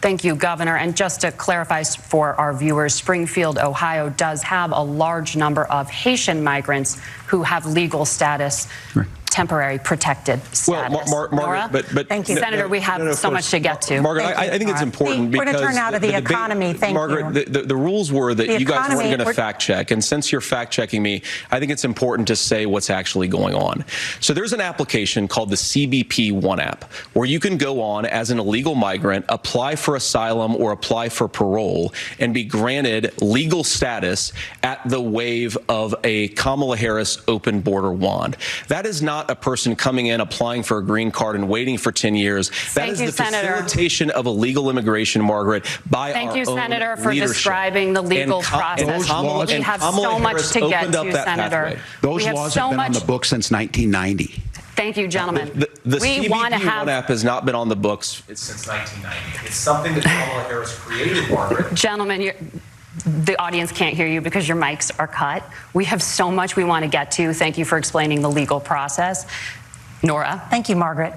Thank you, Governor. And just to clarify for our viewers, Springfield, Ohio does have a large number of Haitian migrants who have legal status, temporary protected status. Well, Margaret, but thank you, Senator. We have so much to get to. Margaret, I think it's important because we're going to turn now to the economy. Thank you, Margaret. The rules were that you guys weren't going to fact check, and since you're fact checking me, I think it's important to say what's actually going on. So there's an application called the CBP One app, where you can go on as an illegal migrant, apply for asylum or apply for parole, and be granted legal status at the wave of a Kamala Harris open border wand. That is not a person coming in, applying for a green card and waiting for 10 years. That is the facilitation of illegal immigration, Margaret, by our own Thank you, Senator, for leadership. Describing the legal process. We have so much to get to, Senator. Those laws have been on the books since 1990. Thank you, gentlemen. The we want to have One app has not been on the books since 1990. It's something that Kamala Harris created, Margaret. Gentlemen, the audience can't hear you because your mics are cut. We have so much we want to get to. Thank you for explaining the legal process. Nora. Thank you, Margaret.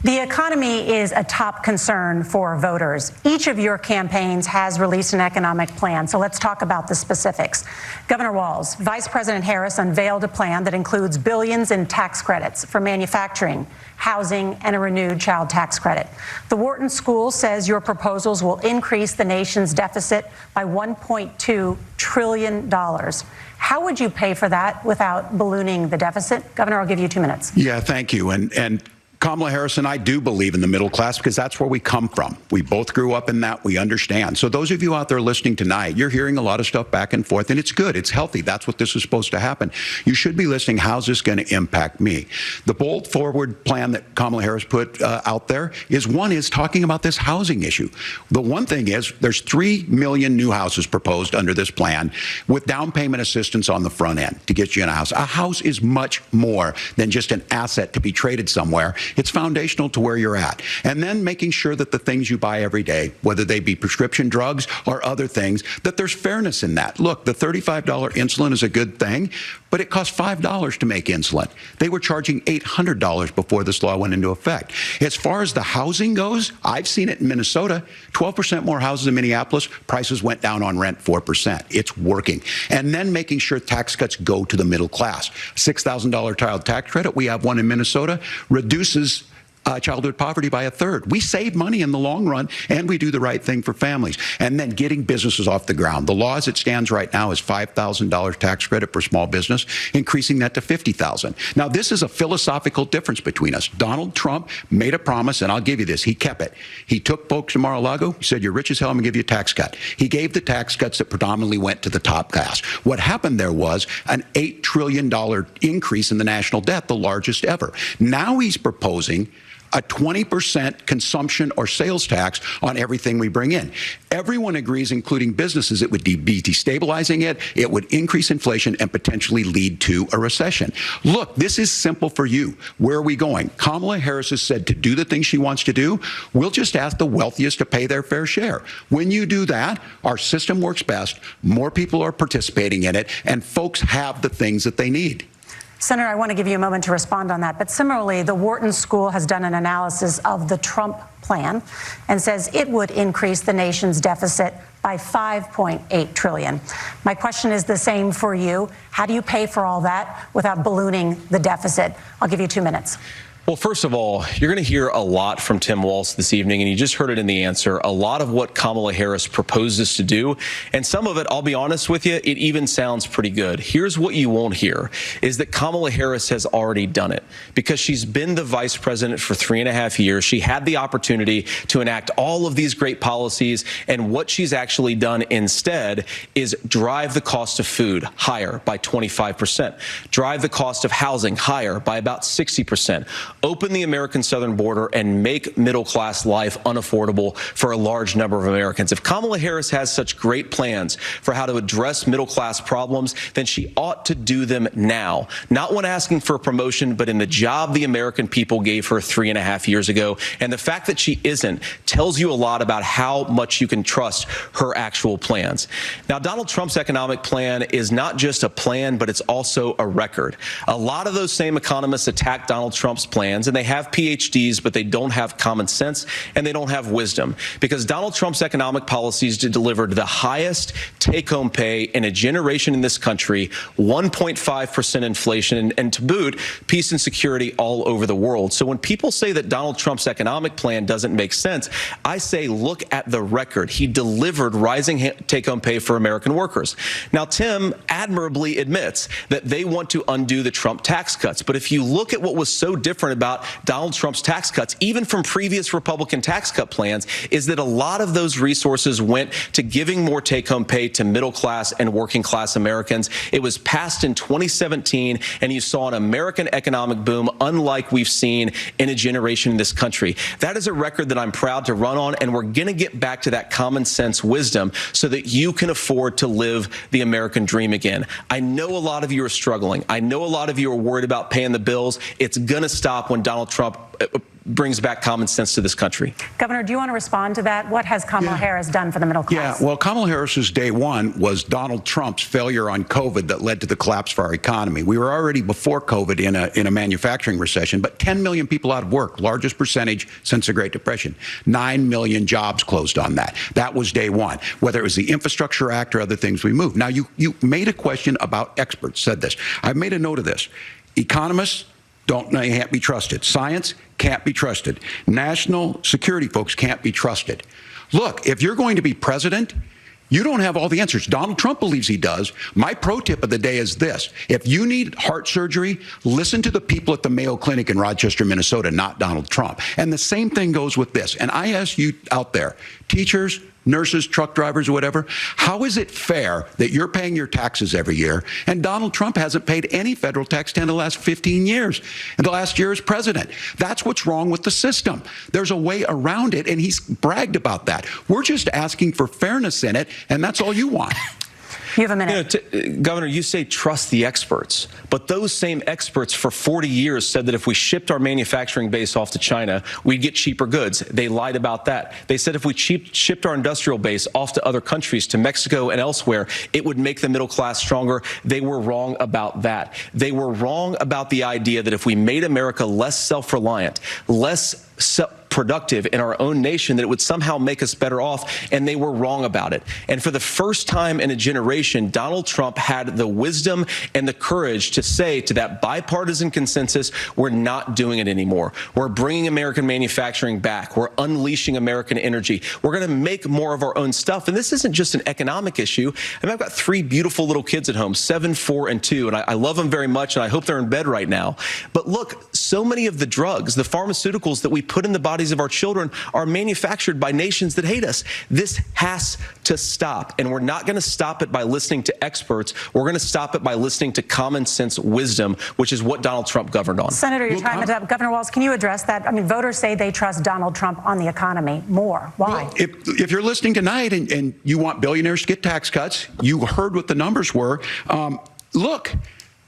The economy is a top concern for voters. Each of your campaigns has released an economic plan, so let's talk about the specifics. Governor Walz, Vice President Harris unveiled a plan that includes billions in tax credits for manufacturing, housing, and a renewed child tax credit. The Wharton School says your proposals will increase the nation's deficit by $1.2 trillion. How would you pay for that without ballooning the deficit? Governor, I'll give you 2 minutes. Yeah, thank you. And Kamala Harris and I do believe in the middle class because that's where we come from. We both grew up in that. We understand. So those of you out there listening tonight, you're hearing a lot of stuff back and forth, and it's good. It's healthy. That's what this is supposed to happen. You should be listening. How's this going to impact me? The bold forward plan that Kamala Harris put out there is talking about this housing issue. The one thing is there's 3 million new houses proposed under this plan with down payment assistance on the front end to get you in a house. A house is much more than just an asset to be traded somewhere. It's foundational to where you're at. And then making sure that the things you buy every day, whether they be prescription drugs or other things, that there's fairness in that. Look, the $35 insulin is a good thing, but it costs $5 to make insulin. They were charging $800 before this law went into effect. As far as the housing goes, I've seen it in Minnesota, 12% more houses in Minneapolis, prices went down on rent 4%. It's working. And then making sure tax cuts go to the middle class. $6,000 child tax credit, we have one in Minnesota, reduces childhood poverty by 1/3. We save money in the long run, and we do the right thing for families. And then getting businesses off the ground. The law as it stands right now is $5,000 tax credit for small business, increasing that to $50,000. Now, this is a philosophical difference between us. Donald Trump made a promise, and I'll give you this. He kept it. He took folks to Mar-a-Lago. He said, you're rich as hell, I'm going to give you a tax cut. He gave the tax cuts that predominantly went to the top class. What happened there was an $8 trillion increase in the national debt, the largest ever. Now he's proposing a 20% consumption or sales tax on everything we bring in. Everyone agrees, including businesses, it would be destabilizing it, it would increase inflation and potentially lead to a recession. Look, this is simple for you. Where are we going? Kamala Harris has said to do the things she wants to do, we'll just ask the wealthiest to pay their fair share. When you do that, our system works best, more people are participating in it, and folks have the things that they need. Senator, I want to give you a moment to respond on that. But similarly, the Wharton School has done an analysis of the Trump plan and says it would increase the nation's deficit by $5.8 trillion. My question is the same for you. How do you pay for all that without ballooning the deficit? I'll give you 2 minutes. Well, first of all, you're going to hear a lot from Tim Walz this evening, and you just heard it in the answer, a lot of what Kamala Harris proposes to do. And some of it, I'll be honest with you, it even sounds pretty good. Here's what you won't hear, is that Kamala Harris has already done it. Because she's been the vice president for 3.5 years. She had the opportunity to enact all of these great policies, and what she's actually done instead is drive the cost of food higher by 25%, drive the cost of housing higher by about 60%, open the American southern border, and make middle-class life unaffordable for a large number of Americans. If Kamala Harris has such great plans for how to address middle-class problems, then she ought to do them now. Not when asking for a promotion, but in the job the American people gave her 3.5 years ago. And the fact that she isn't tells you a lot about how much you can trust her actual plans. Now, Donald Trump's economic plan is not just a plan, but it's also a record. A lot of those same economists attack Donald Trump's plans, and they have PhDs, but they don't have common sense and they don't have wisdom, because Donald Trump's economic policies delivered the highest take-home pay in a generation in this country, 1.5% inflation, and to boot, peace and security all over the world. So when people say that Donald Trump's economic plan doesn't make sense, I say look at the record. He delivered rising take-home pay for American workers. Now, Tim admirably admits that they want to undo the Trump tax cuts. But if you look at what was so different about Donald Trump's tax cuts, even from previous Republican tax cut plans, is that a lot of those resources went to giving more take-home pay to middle-class and working-class Americans. It was passed in 2017, and you saw an American economic boom unlike we've seen in a generation in this country. That is a record that I'm proud to run on, and we're going to get back to that common sense wisdom so that you can afford to live the American dream again. I know a lot of you are struggling. I know a lot of you are worried about paying the bills. It's going to stop when Donald Trump brings back common sense to this country. Governor, do you want to respond to that? What has Kamala Harris done for the middle class? Yeah, well, Kamala Harris's day one was Donald Trump's failure on COVID that led to the collapse of our economy. We were already before COVID in a manufacturing recession, but 10 million people out of work, largest percentage since the Great Depression. 9 million jobs closed on that. That was day one. Whether it was the Infrastructure Act or other things we moved. Now, you made a question about experts, said this. I've made a note of this. Economists can't be trusted. Science can't be trusted. National security folks can't be trusted. Look, if you're going to be president, you don't have all the answers. Donald Trump believes he does. My pro tip of the day is this. If you need heart surgery, listen to the people at the Mayo Clinic in Rochester, Minnesota, not Donald Trump. And the same thing goes with this. And I ask you out there, teachers, nurses, truck drivers, or whatever, how is it fair that you're paying your taxes every year and Donald Trump hasn't paid any federal tax in the last 15 years, and the last year as president? That's what's wrong with the system. There's a way around it, and he's bragged about that. We're just asking for fairness in it, and that's all you want. You have a minute. Governor, you say trust the experts, but those same experts for 40 years said that if we shipped our manufacturing base off to China, we'd get cheaper goods. They lied about that. They said if we shipped our industrial base off to other countries, to Mexico and elsewhere, it would make the middle class stronger. They were wrong about that. They were wrong about the idea that if we made America less self-reliant, less productive in our own nation, that it would somehow make us better off, and they were wrong about it. And for the first time in a generation, Donald Trump had the wisdom and the courage to say to that bipartisan consensus, we're not doing it anymore. We're bringing American manufacturing back. We're unleashing American energy. We're going to make more of our own stuff. And this isn't just an economic issue. I mean, I've got 3 beautiful little kids at home, 7, 4, and 2, and I love them very much, and I hope they're in bed right now. But look, so many of the drugs, the pharmaceuticals that we put in the bodies of our children are manufactured by nations that hate us. This has to stop, and we're not going to stop it by listening to experts. We're going to stop it by listening to common sense wisdom, which is what Donald Trump governed on. Senator, your time is up. Governor Walz, can you address that? I mean, voters say they trust Donald Trump on the economy more. Why? Well, if you're listening tonight and you want billionaires to get tax cuts, you heard what the numbers were. Look,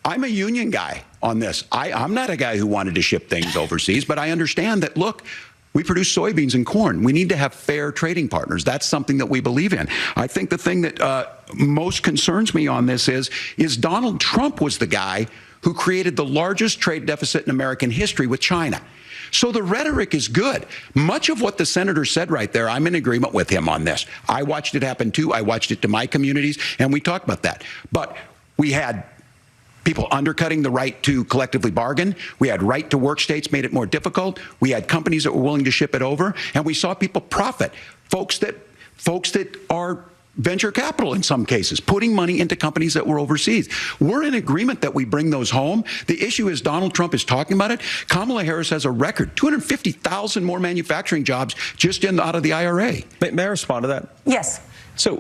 I'm a union guy on this. I'm not a guy who wanted to ship things overseas, but I understand that, look, we produce soybeans and corn. We need to have fair trading partners. That's something that we believe in. I think the thing that most concerns me on this is Donald Trump was the guy who created the largest trade deficit in American history with China. So the rhetoric is good. Much of what the senator said right there, I'm in agreement with him on this. I watched it happen too. I watched it to my communities, and we talked about that. But we had people undercutting the right to collectively bargain. We had right to work states made it more difficult. We had companies that were willing to ship it over, and we saw people profit. Folks that are venture capital in some cases, putting money into companies that were overseas. We're in agreement that we bring those home. The issue is Donald Trump is talking about it. Kamala Harris has a record, 250,000 more manufacturing jobs just out of the IRA. May I respond to that? Yes. So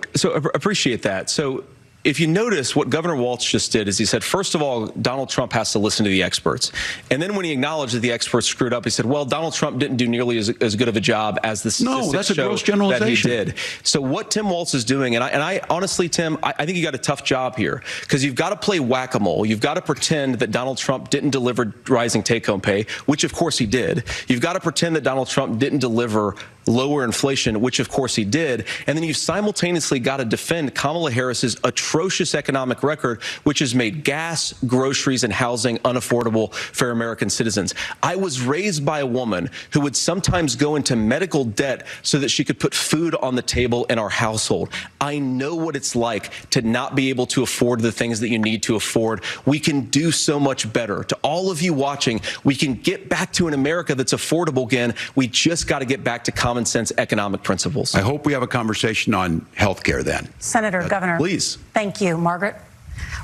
appreciate that. So if you notice, what Governor Walz just did is he said, first of all, Donald Trump has to listen to the experts. And then when he acknowledged that the experts screwed up, he said, well, Donald Trump didn't do nearly as good of a job as the statistics No, that's a show gross generalization. that he did. So what Tim Walz is doing, and I honestly, Tim, I think you got a tough job here, because you've got to play whack-a-mole. You've got to pretend that Donald Trump didn't deliver rising take-home pay, which of course he did. You've got to pretend that Donald Trump didn't deliver lower inflation, which of course he did. And then you've simultaneously got to defend Kamala Harris's atrocious economic record, which has made gas, groceries, and housing unaffordable for American citizens. I was raised by a woman who would sometimes go into medical debt so that she could put food on the table in our household. I know what it's like to not be able to afford the things that you need to afford. We can do so much better. To all of you watching, we can get back to an America that's affordable again. We just got to get back to common sense economic principles. I hope we have a conversation on health care then. Senator, Governor. Please. Thank you. Margaret?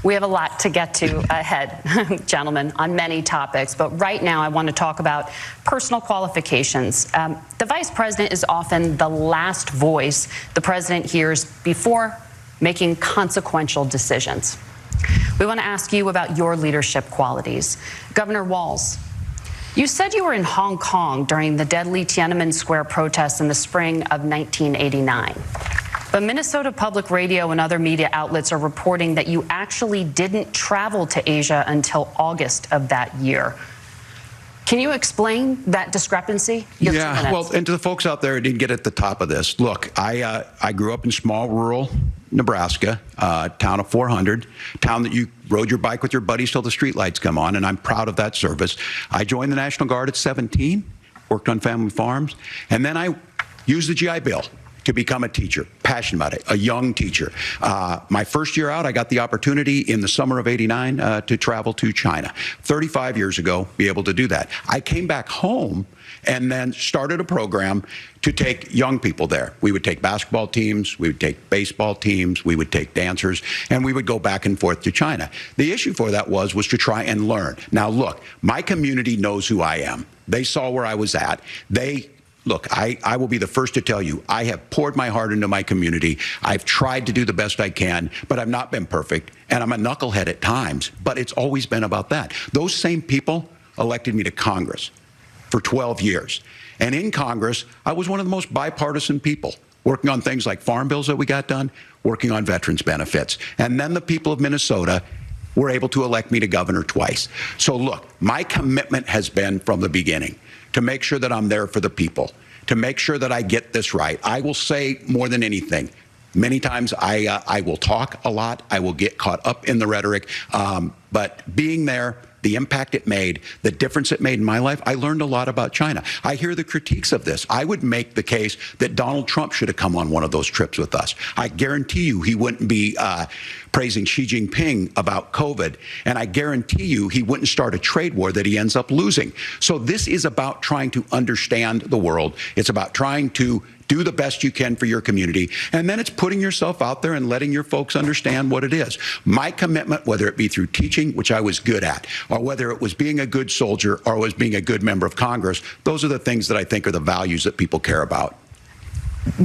We have a lot to get to ahead, gentlemen, on many topics. But right now, I want to talk about personal qualifications. The vice president is often the last voice the president hears before making consequential decisions. We want to ask you about your leadership qualities. Governor Walz, you said you were in Hong Kong during the deadly Tiananmen Square protests in the spring of 1989. But Minnesota Public Radio and other media outlets are reporting that you actually didn't travel to Asia until August of that year. Can you explain that discrepancy? Yeah, well, and to the folks out there who didn't get at the top of this, look, I grew up in small rural Nebraska, town of 400, town that you rode your bike with your buddies till the streetlights come on, and I'm proud of that service. I joined the National Guard at 17, worked on family farms, and then I used the GI Bill to become a teacher, passionate about it, a young teacher. My first year out, I got the opportunity in the summer of '89 to travel to China. 35 years ago, be able to do that. I came back home and then started a program to take young people there. We would take basketball teams, we would take baseball teams, we would take dancers, and we would go back and forth to China. The issue for that was to try and learn. Now look, my community knows who I am. They saw where I was at. Look, I will be the first to tell you, I have poured my heart into my community. I've tried to do the best I can, but I've not been perfect, and I'm a knucklehead at times, but it's always been about that. Those same people elected me to Congress for 12 years. And in Congress, I was one of the most bipartisan people, working on things like farm bills that we got done, working on veterans benefits. And then the people of Minnesota were able to elect me to governor twice. So look, my commitment has been from the beginning to make sure that I'm there for the people, to make sure that I get this right. I will say more than anything, many times I will talk a lot, I will get caught up in the rhetoric, but being there, the impact it made, the difference it made in my life, I learned a lot about China. I hear the critiques of this. I would make the case that Donald Trump should have come on one of those trips with us. I guarantee you he wouldn't be praising Xi Jinping about COVID, and I guarantee you he wouldn't start a trade war that he ends up losing. So this is about trying to understand the world. It's about trying to do the best you can for your community, and then it's putting yourself out there and letting your folks understand what it is. My commitment, whether it be through teaching, which I was good at, or whether it was being a good soldier or was being a good member of Congress, those are the things that I think are the values that people care about.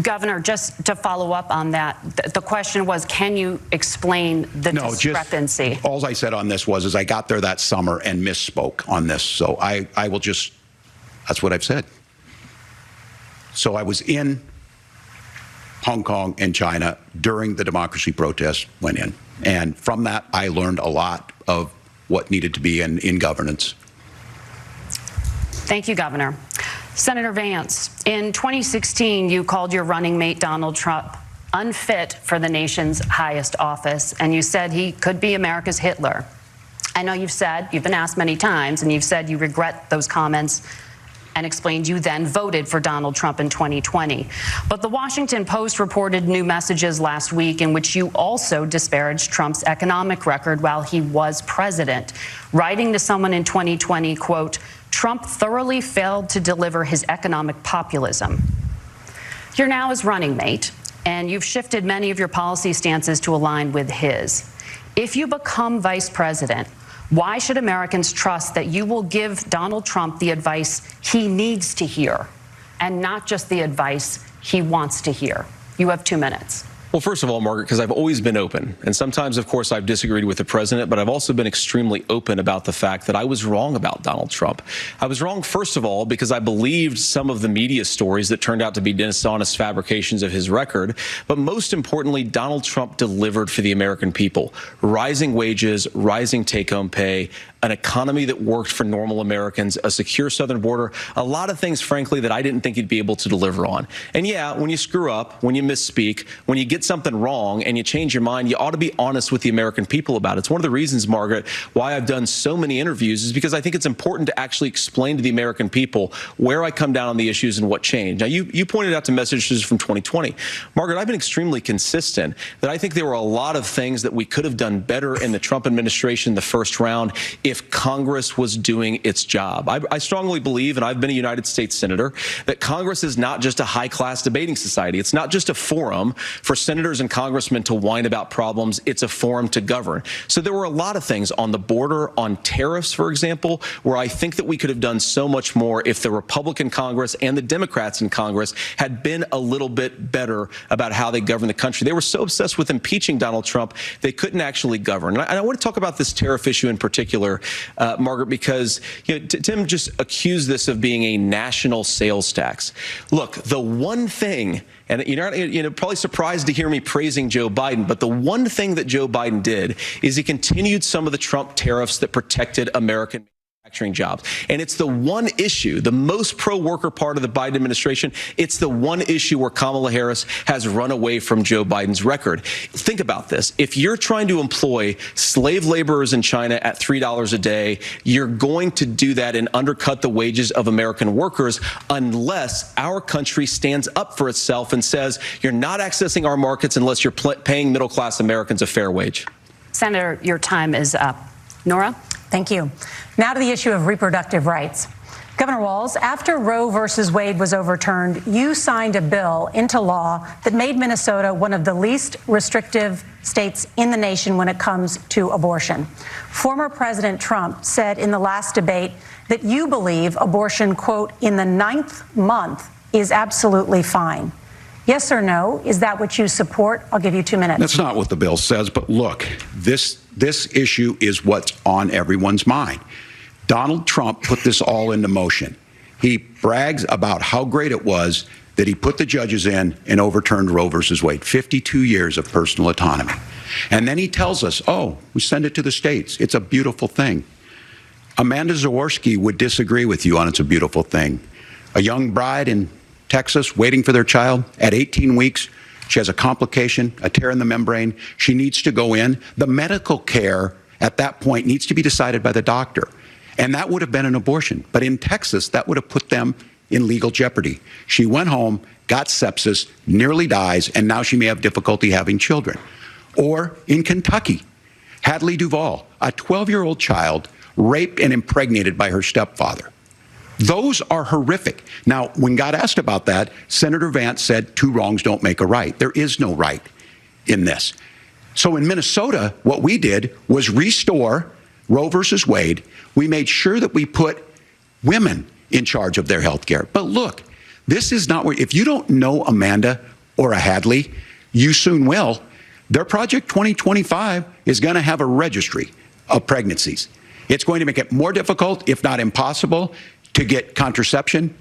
Governor, just to follow up on that, the question was, can you explain the discrepancy? All I said on this was I got there that summer and misspoke on this, so I will just, that's what I've said. So I was in Hong Kong and China during the democracy protests went in. And from that, I learned a lot of what needed to be in governance. Thank you, Governor. Senator Vance, in 2016, you called your running mate Donald Trump unfit for the nation's highest office, and you said he could be America's Hitler. I know you've been asked many times, and you've said you regret those comments and explained you then voted for Donald Trump in 2020. But the Washington Post reported new messages last week in which you also disparaged Trump's economic record while he was president, writing to someone in 2020, quote, Trump thoroughly failed to deliver his economic populism. You're now his running mate, and you've shifted many of your policy stances to align with his. If you become vice president, why should Americans trust that you will give Donald Trump the advice he needs to hear and not just the advice he wants to hear? You have 2 minutes. Well, first of all, Margaret, because I've always been open. And sometimes, of course, I've disagreed with the president, but I've also been extremely open about the fact that I was wrong about Donald Trump. I was wrong, first of all, because I believed some of the media stories that turned out to be dishonest fabrications of his record. But most importantly, Donald Trump delivered for the American people. Rising wages, rising take-home pay, an economy that worked for normal Americans, a secure southern border, a lot of things, frankly, that I didn't think he'd be able to deliver on. And yeah, when you screw up, when you misspeak, when you get something wrong and you change your mind, you ought to be honest with the American people about it. It's one of the reasons, Margaret, why I've done so many interviews is because I think it's important to actually explain to the American people where I come down on the issues and what changed. Now, you pointed out to messages from 2020. Margaret, I've been extremely consistent that I think there were a lot of things that we could have done better in the Trump administration the first round if Congress was doing its job. I strongly believe, and I've been a United States Senator, that Congress is not just a high-class debating society. It's not just a forum for senators and congressmen to whine about problems. It's a forum to govern. So there were a lot of things on the border, on tariffs, for example, where I think that we could have done so much more if the Republican Congress and the Democrats in Congress had been a little bit better about how they govern the country. They were so obsessed with impeaching Donald Trump, they couldn't actually govern. And I want to talk about this tariff issue in particular, Margaret, because Tim just accused this of being a national sales tax. Look, the one thing, and you're probably surprised to hear me praising Joe Biden, but the one thing that Joe Biden did is he continued some of the Trump tariffs that protected American manufacturing jobs. And it's the one issue, the most pro-worker part of the Biden administration, it's the one issue where Kamala Harris has run away from Joe Biden's record. Think about this. If you're trying to employ slave laborers in China at $3 a day, you're going to do that and undercut the wages of American workers unless our country stands up for itself and says, you're not accessing our markets unless you're paying middle-class Americans a fair wage. Senator, your time is up. Nora? Thank you. Now to the issue of reproductive rights. Governor Walz, after Roe versus Wade was overturned, you signed a bill into law that made Minnesota one of the least restrictive states in the nation when it comes to abortion. Former President Trump said in the last debate that you believe abortion, quote, in the 9th month is absolutely fine. Yes or no? Is that what you support? I'll give you 2 minutes. That's not what the bill says. But look, this issue is what's on everyone's mind. Donald Trump put this all into motion. He brags about how great it was that he put the judges in and overturned Roe versus Wade, 52 years of personal autonomy. And then he tells us, oh, we send it to the states. It's a beautiful thing. Amanda Zaworski would disagree with you on it's a beautiful thing. A young bride in Texas waiting for their child at 18 weeks. She has a complication, a tear in the membrane. She needs to go in. The medical care at that point needs to be decided by the doctor. And that would have been an abortion. But in Texas, that would have put them in legal jeopardy. She went home, got sepsis, nearly dies, and now she may have difficulty having children. Or in Kentucky, Hadley Duvall, a 12-year-old child raped and impregnated by her stepfather. Those are horrific. Now, when God asked about that, Senator Vance said 2 wrongs don't make a right. There is no right in this. So in Minnesota, what we did was restore Roe versus Wade. We made sure that we put women in charge of their health care. But look, this is not where, if you don't know Amanda or a Hadley, you soon will. Their Project 2025 is going to have a registry of pregnancies. It's going to make it more difficult, if not impossible, to get contraception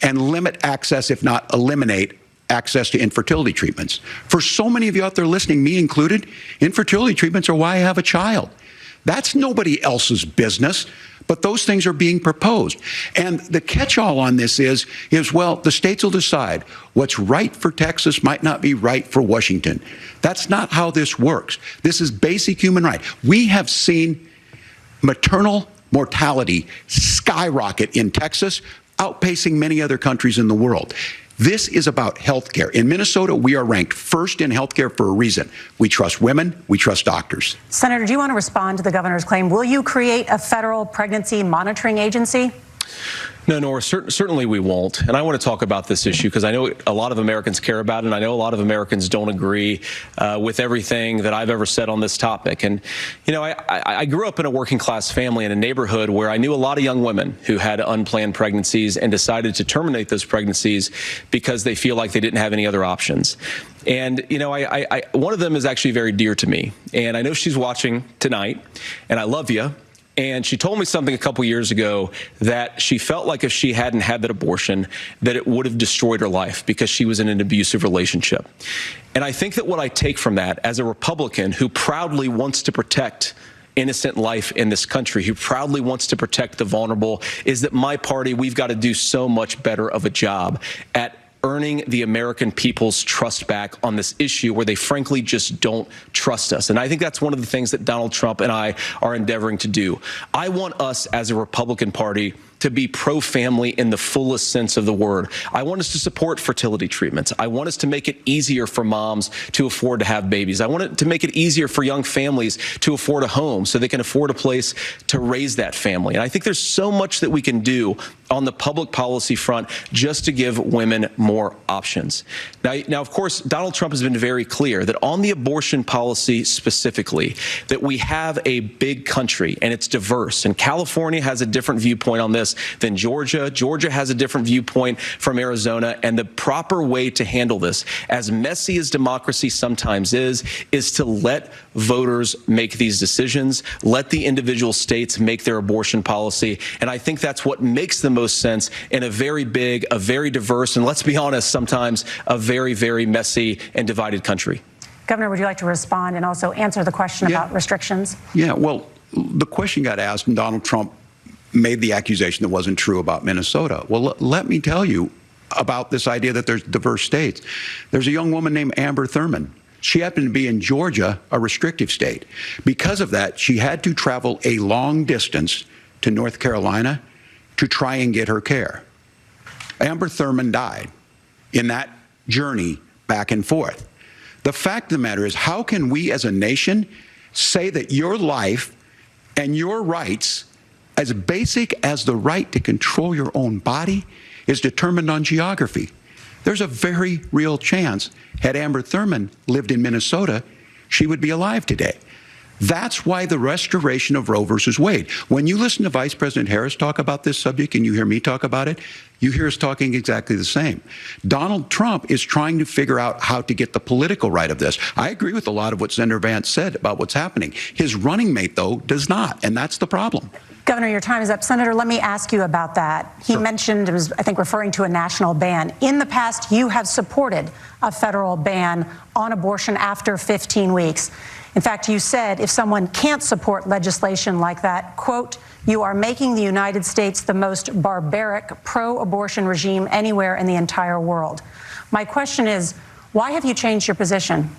and limit access, if not eliminate access to infertility treatments. For so many of you out there listening, me included, infertility treatments are why I have a child. That's nobody else's business, but those things are being proposed. And the catch-all on this is, well, the states will decide what's right for Texas might not be right for Washington. That's not how this works. This is basic human right. We have seen maternal mortality skyrocket in Texas, outpacing many other countries in the world. This is about health care. In Minnesota, we are ranked first in health care for a reason. We trust women. We trust doctors. Senator, do you want to respond to the governor's claim? Will you create a federal pregnancy monitoring agency? No, Nora, certainly we won't. And I want to talk about this issue because I know a lot of Americans care about it, and I know a lot of Americans don't agree with everything that I've ever said on this topic. And, you know, I grew up in a working class family in a neighborhood where I knew a lot of young women who had unplanned pregnancies and decided to terminate those pregnancies because they feel like they didn't have any other options. And, you know, one of them is actually very dear to me. And I know she's watching tonight, and I love you. And she told me something a couple years ago that she felt like if she hadn't had that abortion, that it would have destroyed her life because she was in an abusive relationship. And I think that what I take from that as a Republican who proudly wants to protect innocent life in this country, who proudly wants to protect the vulnerable, is that my party, we've got to do so much better of a job at earning the American people's trust back on this issue where they frankly just don't trust us. And I think that's one of the things that Donald Trump and I are endeavoring to do. I want us as a Republican Party to be pro-family in the fullest sense of the word. I want us to support fertility treatments. I want us to make it easier for moms to afford to have babies. I want it to make it easier for young families to afford a home so they can afford a place to raise that family. And I think there's so much that we can do on the public policy front just to give women more options. Now, of course, Donald Trump has been very clear that on the abortion policy specifically, that we have a big country and it's diverse. And California has a different viewpoint on this than Georgia. Georgia has a different viewpoint from Arizona. And the proper way to handle this, as messy as democracy sometimes is to let voters make these decisions, let the individual states make their abortion policy. And I think that's what makes the most sense in a very big, a very diverse, and let's be honest, sometimes a very, very messy and divided country. Governor, would you like to respond and also answer the question about restrictions? Yeah, well, the question got asked, and Donald Trump made the accusation that wasn't true about Minnesota. Well, let me tell you about this idea that there's diverse states. There's a young woman named Amber Thurman. She happened to be in Georgia, a restrictive state. Because of that, she had to travel a long distance to North Carolina to try and get her care. Amber Thurman died in that journey back and forth. The fact of the matter is, how can we as a nation say that your life and your rights, as basic as the right to control your own body, is determined on geography? There's a very real chance, had Amber Thurman lived in Minnesota, she would be alive today. That's why the restoration of Roe versus Wade. When you listen to Vice President Harris talk about this subject and you hear me talk about it, you hear us talking exactly the same. Donald Trump is trying to figure out how to get the political right of this. I agree with a lot of what Senator Vance said about what's happening. His running mate, though, does not, and that's the problem. Governor, your time is up. Senator, let me ask you about that. He mentioned, was, I think, referring to a national ban. In the past, you have supported a federal ban on abortion after 15 weeks. In fact, you said if someone can't support legislation like that, quote, you are making the United States the most barbaric pro-abortion regime anywhere in the entire world. My question is, why have you changed your position?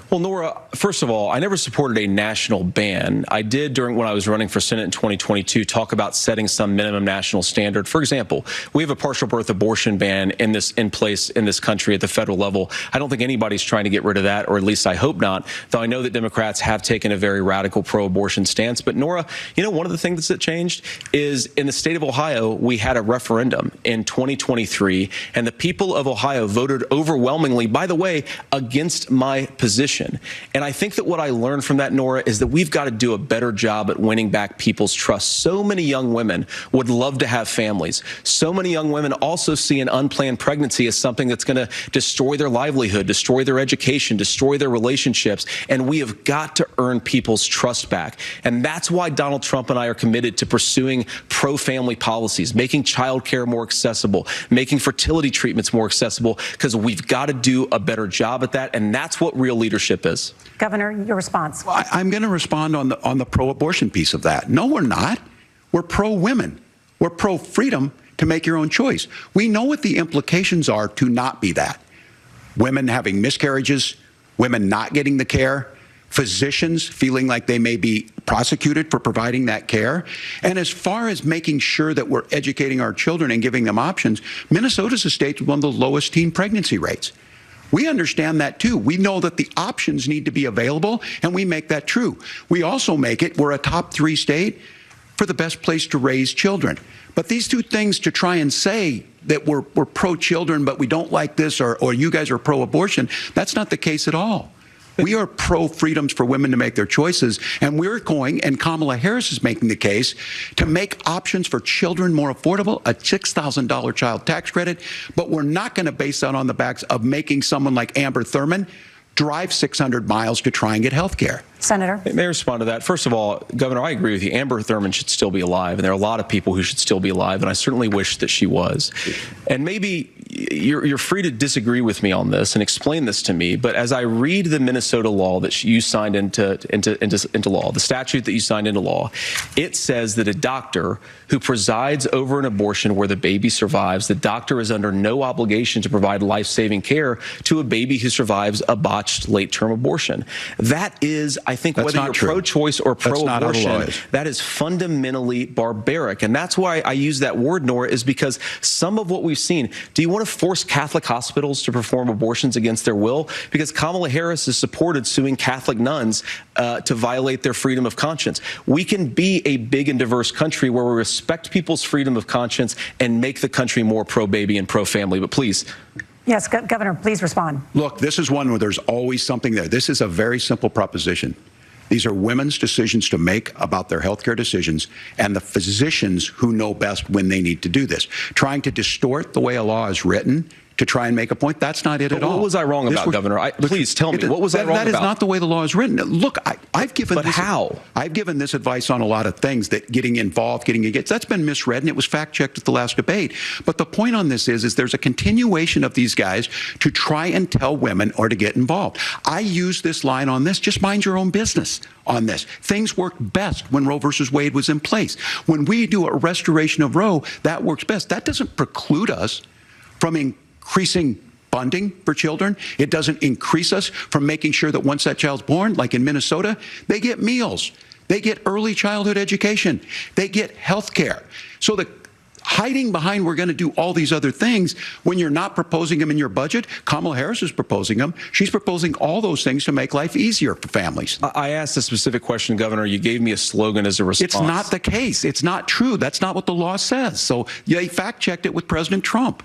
Well, Nora, first of all, I never supported a national ban. I did when I was running for Senate in 2022 talk about setting some minimum national standard. For example, we have a partial birth abortion ban in place in this country at the federal level. I don't think anybody's trying to get rid of that, or at least I hope not, though I know that Democrats have taken a very radical pro-abortion stance. But Nora, you know, one of the things that changed is in the state of Ohio, we had a referendum in 2023, and the people of Ohio voted overwhelmingly, by the way, against my position. And I think that what I learned from that, Nora, is that we've got to do a better job at winning back people's trust. So many young women would love to have families. So many young women also see an unplanned pregnancy as something that's going to destroy their livelihood, destroy their education, destroy their relationships. And we have got to earn people's trust back. And that's why Donald Trump and I are committed to pursuing pro-family policies, making childcare more accessible, making fertility treatments more accessible, because we've got to do a better job at that, and that's what real leadership is. Governor, your response. Well, I'm going to respond on the pro-abortion piece of that. No, we're not. We're pro-women. We're pro-freedom to make your own choice. We know what the implications are to not be that. Women having miscarriages, women not getting the care, physicians feeling like they may be prosecuted for providing that care. And as far as making sure that we're educating our children and giving them options, Minnesota's a state with one of the lowest teen pregnancy rates. We understand that, too. We know that the options need to be available, and we make that true. We also make it, we're a top 3 state for the best place to raise children. But these two things, to try and say that we're pro-children, but we don't like this, or you guys are pro-abortion, that's not the case at all. We are pro-freedoms for women to make their choices, and we're going, and Kamala Harris is making the case, to make options for children more affordable, a $6,000 child tax credit, but we're not going to base that on the backs of making someone like Amber Thurman drive 600 miles to try and get health care. Senator? May I respond to that? First of all, Governor, I agree with you. Amber Thurman should still be alive, and there are a lot of people who should still be alive, and I certainly wish that she was. And maybe you're free to disagree with me on this and explain this to me, but as I read the Minnesota law that you signed into law, the statute that you signed into law, it says that a doctor who presides over an abortion where the baby survives, the doctor is under no obligation to provide life-saving care to a baby who survives a botched late-term abortion. That is, I think, whether you're pro-choice or pro-abortion, that is fundamentally barbaric. And that's why I use that word, Nora, is because some of what we've seen, do you want to force Catholic hospitals to perform abortions against their will? Because Kamala Harris has supported suing Catholic nuns to violate their freedom of conscience. We can be a big and diverse country where we respect people's freedom of conscience and make the country more pro-baby and pro-family. But please. Yes, Governor, please respond. Look, this is one where there's always something there. This is a very simple proposition. These are women's decisions to make about their health care decisions, and the physicians who know best when they need to do this. Trying to distort the way a law is written to try and make a point, that's not it at all. What was I wrong about, Governor? Please tell me, what was I wrong about? That is not the way the law is written. Look, I've given But this, how? I've given this advice on a lot of things, that getting involved, getting engaged, that's been misread, and it was fact-checked at the last debate. But the point on this is there's a continuation of these guys to try and tell women or to get involved. I use this line on this, just mind your own business on this. Things worked best when Roe versus Wade was in place. When we do a restoration of Roe, that works best. That doesn't preclude us from increasing funding for children. It doesn't increase us from making sure that once that child's born, like in Minnesota, they get meals, they get early childhood education, they get health care. So the hiding behind we're going to do all these other things when you're not proposing them in your budget, Kamala Harris is proposing them. She's proposing all those things to make life easier for families. I asked a specific question, Governor. You gave me a slogan as a response. It's not the case. It's not true. That's not what the law says. So they fact-checked it with President Trump.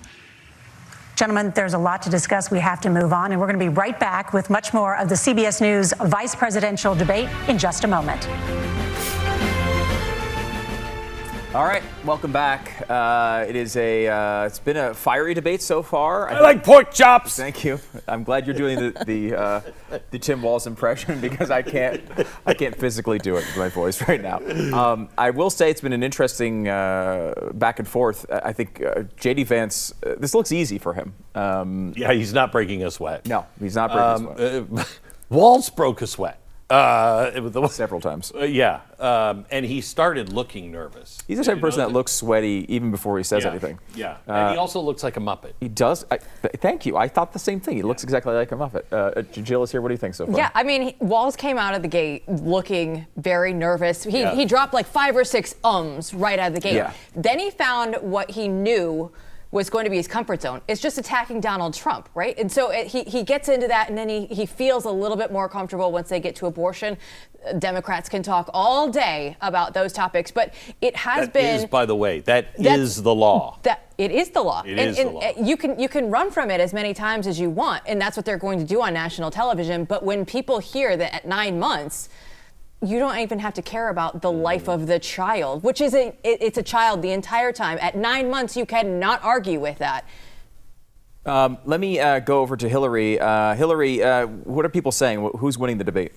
Gentlemen, there's a lot to discuss. We have to move on, and we're going to be right back with much more of the CBS News vice presidential debate in just a moment. All right, welcome back. It's been a fiery debate so far. I like pork chops. Thank you. I'm glad you're doing the Tim Walz impression, because I can't physically do it with my voice right now. I will say it's been an interesting back and forth. I think J.D. Vance, this looks easy for him. Yeah, he's not breaking a sweat. No, he's not breaking a sweat. Walz broke a sweat. Several times. And he started looking nervous. He's the type of person that looks sweaty even before he says anything. Yeah, and he also looks like a Muppet. He does. Thank you. I thought the same thing. He looks exactly like a Muppet. Jill is here. What do you think so far? Yeah, I mean, Walz came out of the gate looking very nervous. He dropped like 5 or 6 ums right out of the gate. Yeah. Then he found what he knew was going to be his comfort zone. It's just attacking Donald Trump, right? And so he gets into that, and then he feels a little bit more comfortable once they get to abortion. Democrats can talk all day about those topics, but it has been. That is, by the way, that is the law. It is the law. It is the law. You can run from it as many times as you want, and that's what they're going to do on national television. But when people hear that at 9 months, you don't even have to care about the life of the child, which is it's a child the entire time. At 9 months, you cannot argue with that. Let me go over to Hillary. Hillary, what are people saying? Who's winning the debate?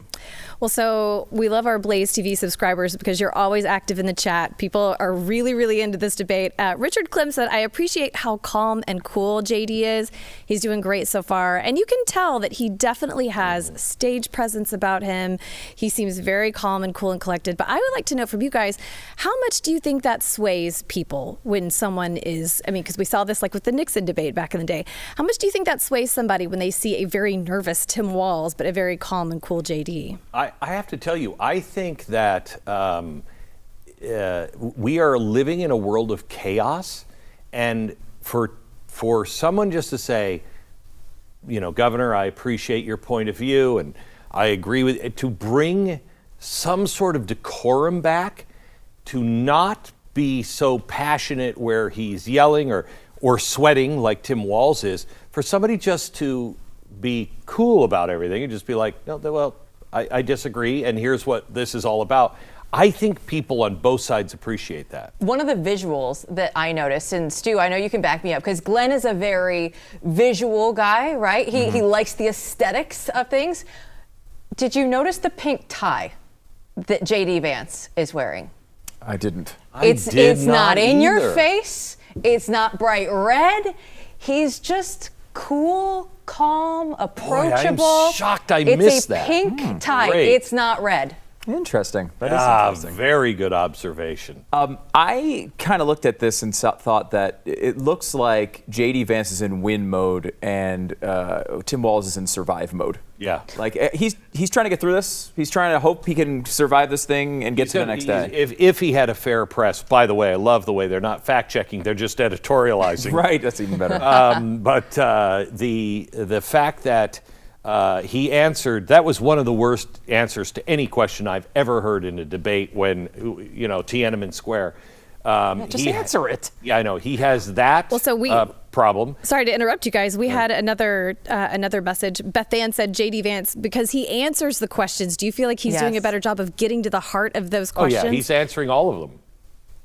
Well, so we love our BlazeTV subscribers because you're always active in the chat. People are really, really into this debate. Richard Klim said, I appreciate how calm and cool JD is. He's doing great so far. And you can tell that he definitely has stage presence about him. He seems very calm and cool and collected. But I would like to know from you guys, how much do you think that sways people when someone is, I mean, because we saw this like with the Nixon debate back in the day. How much do you think that sways somebody when they see a very nervous Tim Walz, but a very calm and cool JD? I have to tell you, I think that we are living in a world of chaos, and for someone just to say, you know, Governor, I appreciate your point of view, and I agree with it, to bring some sort of decorum back to not be so passionate where he's yelling or sweating like Tim Walz is, for somebody just to be cool about everything and just be like, no, well, I disagree, and here's what this is all about. I think people on both sides appreciate that. One of the visuals that I noticed, and Stu, I know you can back me up, because Glenn is a very visual guy, right? He likes the aesthetics of things. Did you notice the pink tie that JD Vance is wearing? I didn't. It's not in your face. It's not bright red. He's just cool, calm, approachable. Boy, I'm shocked I missed that. It's a pink tie. Great. It's not red. Interesting. That is interesting. Very good observation. I kind of looked at this and thought that it looks like JD Vance is in win mode and Tim Walz is in survive mode. Yeah. Like he's trying to get through this. He's trying to hope he can survive this thing and get to the next day. If he had a fair press, by the way, I love the way they're not fact checking; they're just editorializing. Right. That's even better. But the fact that he answered, that was one of the worst answers to any question I've ever heard in a debate when, Tiananmen Square. Just answer it. Yeah, I know. He has that problem. Sorry to interrupt you guys. We had another message. Beth Ann said JD Vance, because he answers the questions, do you feel like he's doing a better job of getting to the heart of those questions? Oh, yeah. He's answering all of them.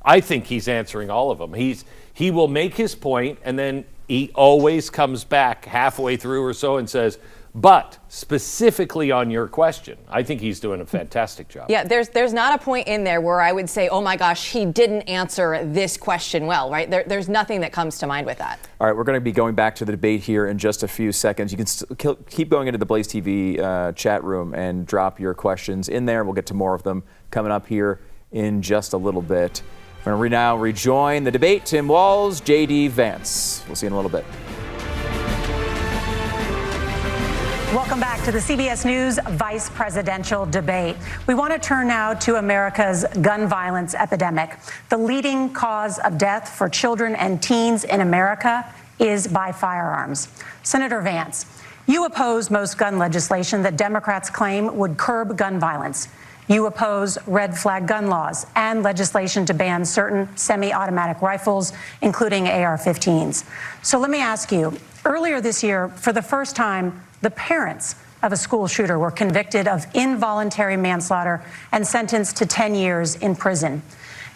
I think he's answering all of them. He will make his point, and then he always comes back halfway through or so and says, but specifically on your question, I think he's doing a fantastic job. Yeah, there's not a point in there where I would say, oh my gosh, he didn't answer this question well, right? There's nothing that comes to mind with that. All right, we're going to be going back to the debate here in just a few seconds. You can keep going into the BlazeTV chat room and drop your questions in there. We'll get to more of them coming up here in just a little bit. We're going to now rejoin the debate. Tim Walz, JD Vance. We'll see you in a little bit. Welcome back to the CBS News Vice Presidential Debate. We want to turn now to America's gun violence epidemic. The leading cause of death for children and teens in America is by firearms. Senator Vance, you oppose most gun legislation that Democrats claim would curb gun violence. You oppose red flag gun laws and legislation to ban certain semi-automatic rifles, including AR-15s. So let me ask you, earlier this year, for the first time, the parents of a school shooter were convicted of involuntary manslaughter and sentenced to 10 years in prison.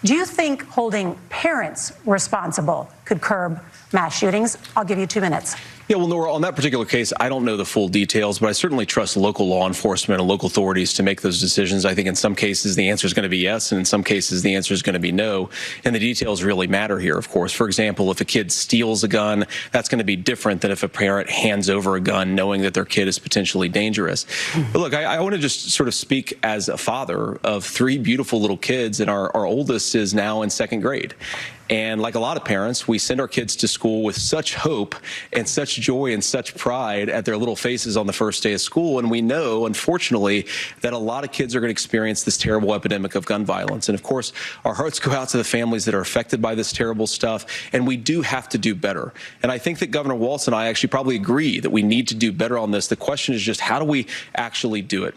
Do you think holding parents responsible could curb mass shootings? I'll give you 2 minutes. Yeah, well, Nora, on that particular case, I don't know the full details, but I certainly trust local law enforcement and local authorities to make those decisions. I think in some cases the answer is going to be yes, and in some cases the answer is going to be no. And the details really matter here, of course. For example, if a kid steals a gun, that's going to be different than if a parent hands over a gun knowing that their kid is potentially dangerous. But look, I want to just sort of speak as a father of 3 beautiful little kids, and our oldest is now in 2nd grade. And like a lot of parents, we send our kids to school with such hope and such joy and such pride at their little faces on the first day of school. And we know, unfortunately, that a lot of kids are going to experience this terrible epidemic of gun violence. And of course, our hearts go out to the families that are affected by this terrible stuff. And we do have to do better. And I think that Governor Walz and I actually probably agree that we need to do better on this. The question is just, how do we actually do it?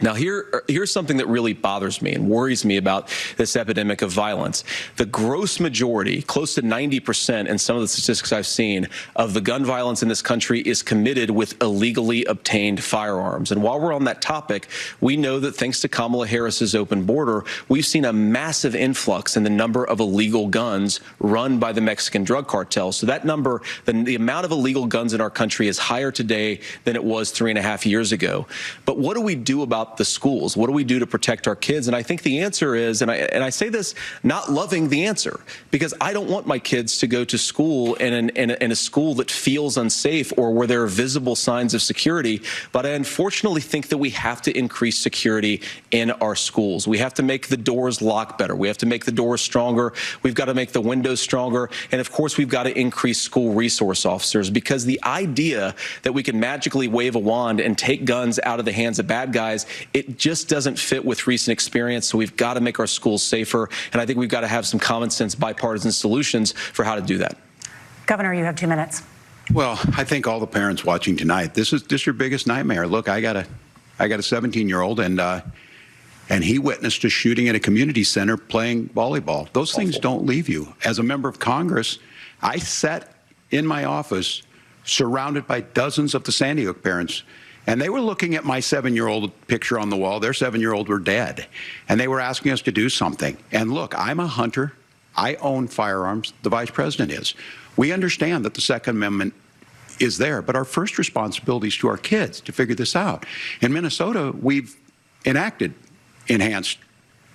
Now, here's something that really bothers me and worries me about this epidemic of violence. The gross majority, close to 90% in some of the statistics I've seen, of the gun violence in this country is committed with illegally obtained firearms. And while we're on that topic, we know that thanks to Kamala Harris's open border, we've seen a massive influx in the number of illegal guns run by the Mexican drug cartels. So that number, the amount of illegal guns in our country is higher today than it was 3.5 years ago. But what do we do about the schools? What do we do to protect our kids? And I think the answer is, and I say this not loving the answer, because I don't want my kids to go to school in a school that feels unsafe or where there are visible signs of security. But I unfortunately think that we have to increase security in our schools. We have to make the doors lock better. We have to make the doors stronger. We've got to make the windows stronger. And of course, we've got to increase school resource officers, because the idea that we can magically wave a wand and take guns out of the hands of bad guys, it just doesn't fit with recent experience. So we've got to make our schools safer. And I think we've got to have some common sense bipartisan solutions for how to do that. Governor, you have 2 minutes. Well, I think all the parents watching tonight, this is your biggest nightmare. Look, I got a 17-year-old, and and he witnessed a shooting at a community center playing volleyball. Those things don't leave you. As a member of Congress, I sat in my office surrounded by dozens of the Sandy Hook parents, and they were looking at my 7-year-old picture on the wall. Their 7-year-old were dead, and they were asking us to do something. And look, I'm a hunter. I own firearms. The vice president is. We understand that the Second Amendment is there, but our first responsibility is to our kids to figure this out. In Minnesota, we've enacted enhanced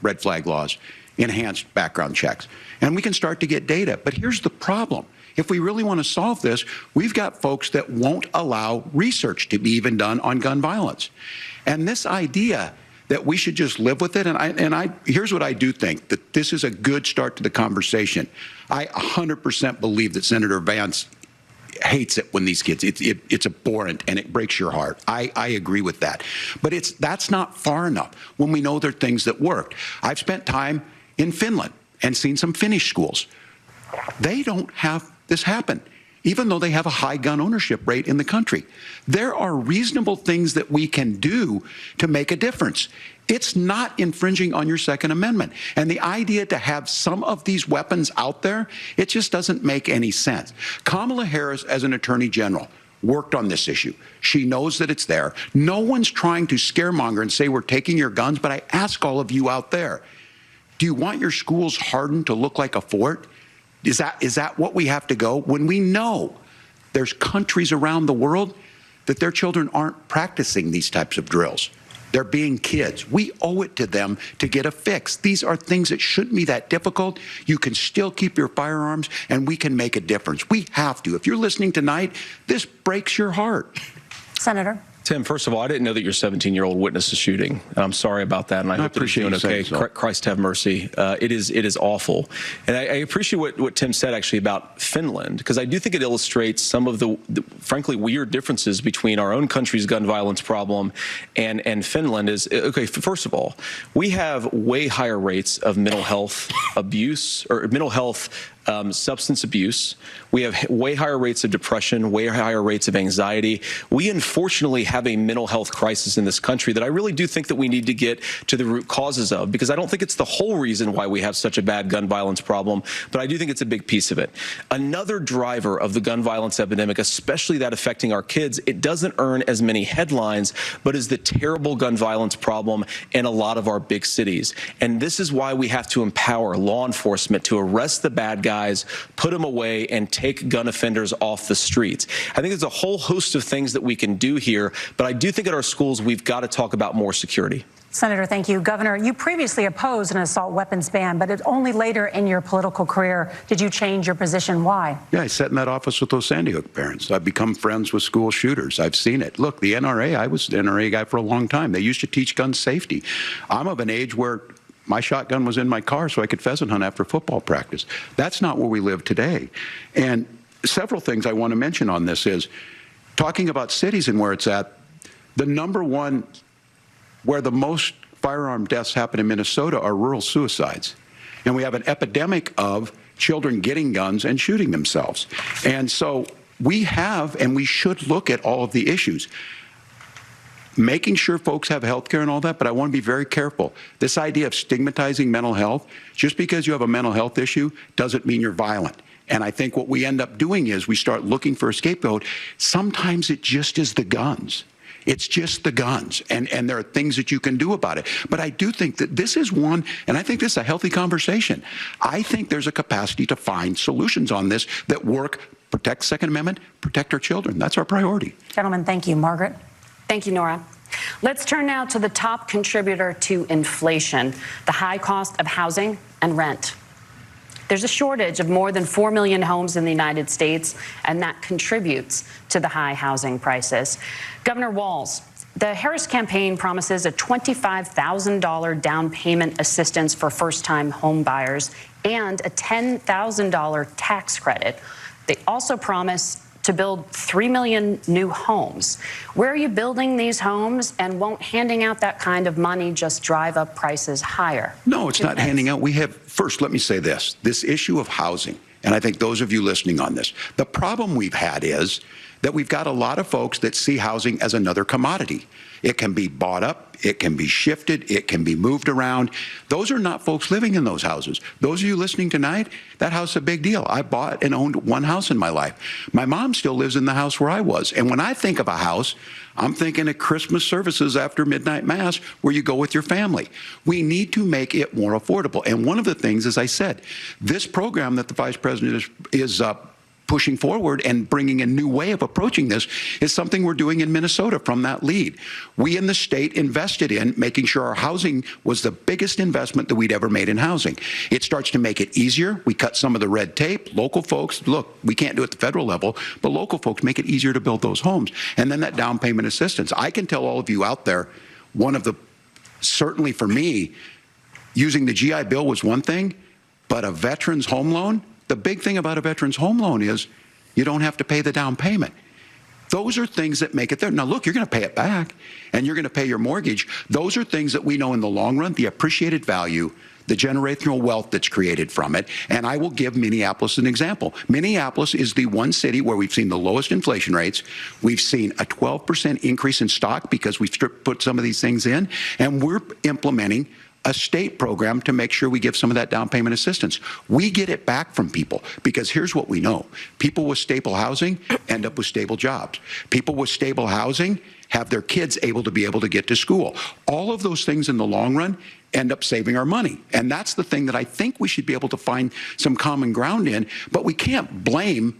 red flag laws, enhanced background checks, and we can start to get data. But here's the problem. If we really want to solve this, we've got folks that won't allow research to be even done on gun violence. And this idea that we should just live with it, here's what I do think, that this is a good start to the conversation. I 100% believe that Senator Vance hates it when these kids, it's abhorrent and it breaks your heart. I agree with that. But that's not far enough when we know there are things that work. I've spent time in Finland and seen some Finnish schools. They don't have this happen, even though they have a high gun ownership rate in the country. There are reasonable things that we can do to make a difference. It's not infringing on your Second Amendment. And the idea to have some of these weapons out there, it just doesn't make any sense. Kamala Harris, as an attorney general, worked on this issue. She knows that it's there. No one's trying to scaremonger and say we're taking your guns, but I ask all of you out there, do you want your schools hardened to look like a fort? Is that what we have to go? When we know there's countries around the world that their children aren't practicing these types of drills. They're being kids. We owe it to them to get a fix. These are things that shouldn't be that difficult. You can still keep your firearms, and we can make a difference. We have to. If you're listening tonight, this breaks your heart. Senator. Tim, first of all, I didn't know that your 17-year-old witnessed a shooting. I'm sorry about that, and I hope that he's doing okay. Christ have mercy. It is awful. And I appreciate what Tim said, actually, about Finland, because I do think it illustrates some of the frankly, weird differences between our own country's gun violence problem and Finland. Okay, first of all, we have way higher rates of mental health abuse, or mental health substance abuse. We have way higher rates of depression, way higher rates of anxiety. We unfortunately have a mental health crisis in this country that I really do think that we need to get to the root causes of, because I don't think it's the whole reason why we have such a bad gun violence problem, but I do think it's a big piece of it. Another driver of the gun violence epidemic, especially that affecting our kids, it doesn't earn as many headlines, but is the terrible gun violence problem in a lot of our big cities. And this is why we have to empower law enforcement to arrest the bad guys, put them away, and take gun offenders off the streets. I think there's a whole host of things that we can do here, but I do think at our schools we've got to talk about more security. Senator, thank you. Governor, you previously opposed an assault weapons ban, but only later in your political career did you change your position. Why? Yeah, I sat in that office with those Sandy Hook parents. I've become friends with school shooters. I've seen it. Look, the NRA, I was the NRA guy for a long time. They used to teach gun safety. I'm of an age where my shotgun was in my car so I could pheasant hunt after football practice. That's not where we live today. And several things I want to mention on this is, talking about cities and where it's at, the number one where the most firearm deaths happen in Minnesota are rural suicides. And we have an epidemic of children getting guns and shooting themselves. And so we have, and we should look at all of the issues, making sure folks have health care and all that, but I want to be very careful. This idea of stigmatizing mental health, just because you have a mental health issue doesn't mean you're violent. And I think what we end up doing is we start looking for a scapegoat. Sometimes it just is the guns. It's just the guns, and there are things that you can do about it. But I do think that this is one, and I think this is a healthy conversation. I think there's a capacity to find solutions on this that work, protect Second Amendment, protect our children. That's our priority. Gentlemen, thank you. Margaret? Thank you, Nora. Let's turn now to the top contributor to inflation, the high cost of housing and rent. There's a shortage of more than 4 million homes in the United States, and that contributes to the high housing prices. Governor Walz, the Harris campaign promises a $25,000 down payment assistance for first-time home buyers and a $10,000 tax credit. They also promise to build 3 million new homes. Where are you building these homes, and won't handing out that kind of money just drive up prices higher? No, it's not handing out. We have, first, let me say this issue of housing, and I think those of you listening on this, the problem we've had is that we've got a lot of folks that see housing as another commodity. It can be bought up, it can be shifted, it can be moved around. Those are not folks living in those houses. Those of you listening tonight, that house is a big deal. I bought and owned one house in my life. My mom still lives in the house where I was. And when I think of a house, I'm thinking of Christmas services after midnight mass where you go with your family. We need to make it more affordable. And one of the things, as I said, this program that the Vice President is pushing forward and bringing a new way of approaching this is something we're doing in Minnesota from that lead. We in the state invested in making sure our housing was the biggest investment that we'd ever made in housing. It starts to make it easier. We cut some of the red tape. Local folks, look, we can't do it at the federal level, but local folks make it easier to build those homes. And then that down payment assistance. I can tell all of you out there, certainly for me, using the GI Bill was one thing, but a veteran's home loan, the big thing about a veteran's home loan is you don't have to pay the down payment. Those are things that make it there. Now, look, you're going to pay it back, and you're going to pay your mortgage. Those are things that we know in the long run, the appreciated value, the generational wealth that's created from it. And I will give Minneapolis an example. Minneapolis is the one city where we've seen the lowest inflation rates. We've seen a 12% increase in stock because we've put some of these things in, and we're implementing a state program to make sure we give some of that down payment assistance. We get it back from people because here's what we know. People with stable housing end up with stable jobs. People with stable housing have their kids able to get to school. All of those things in the long run end up saving our money. And that's the thing that I think we should be able to find some common ground in, but we can't blame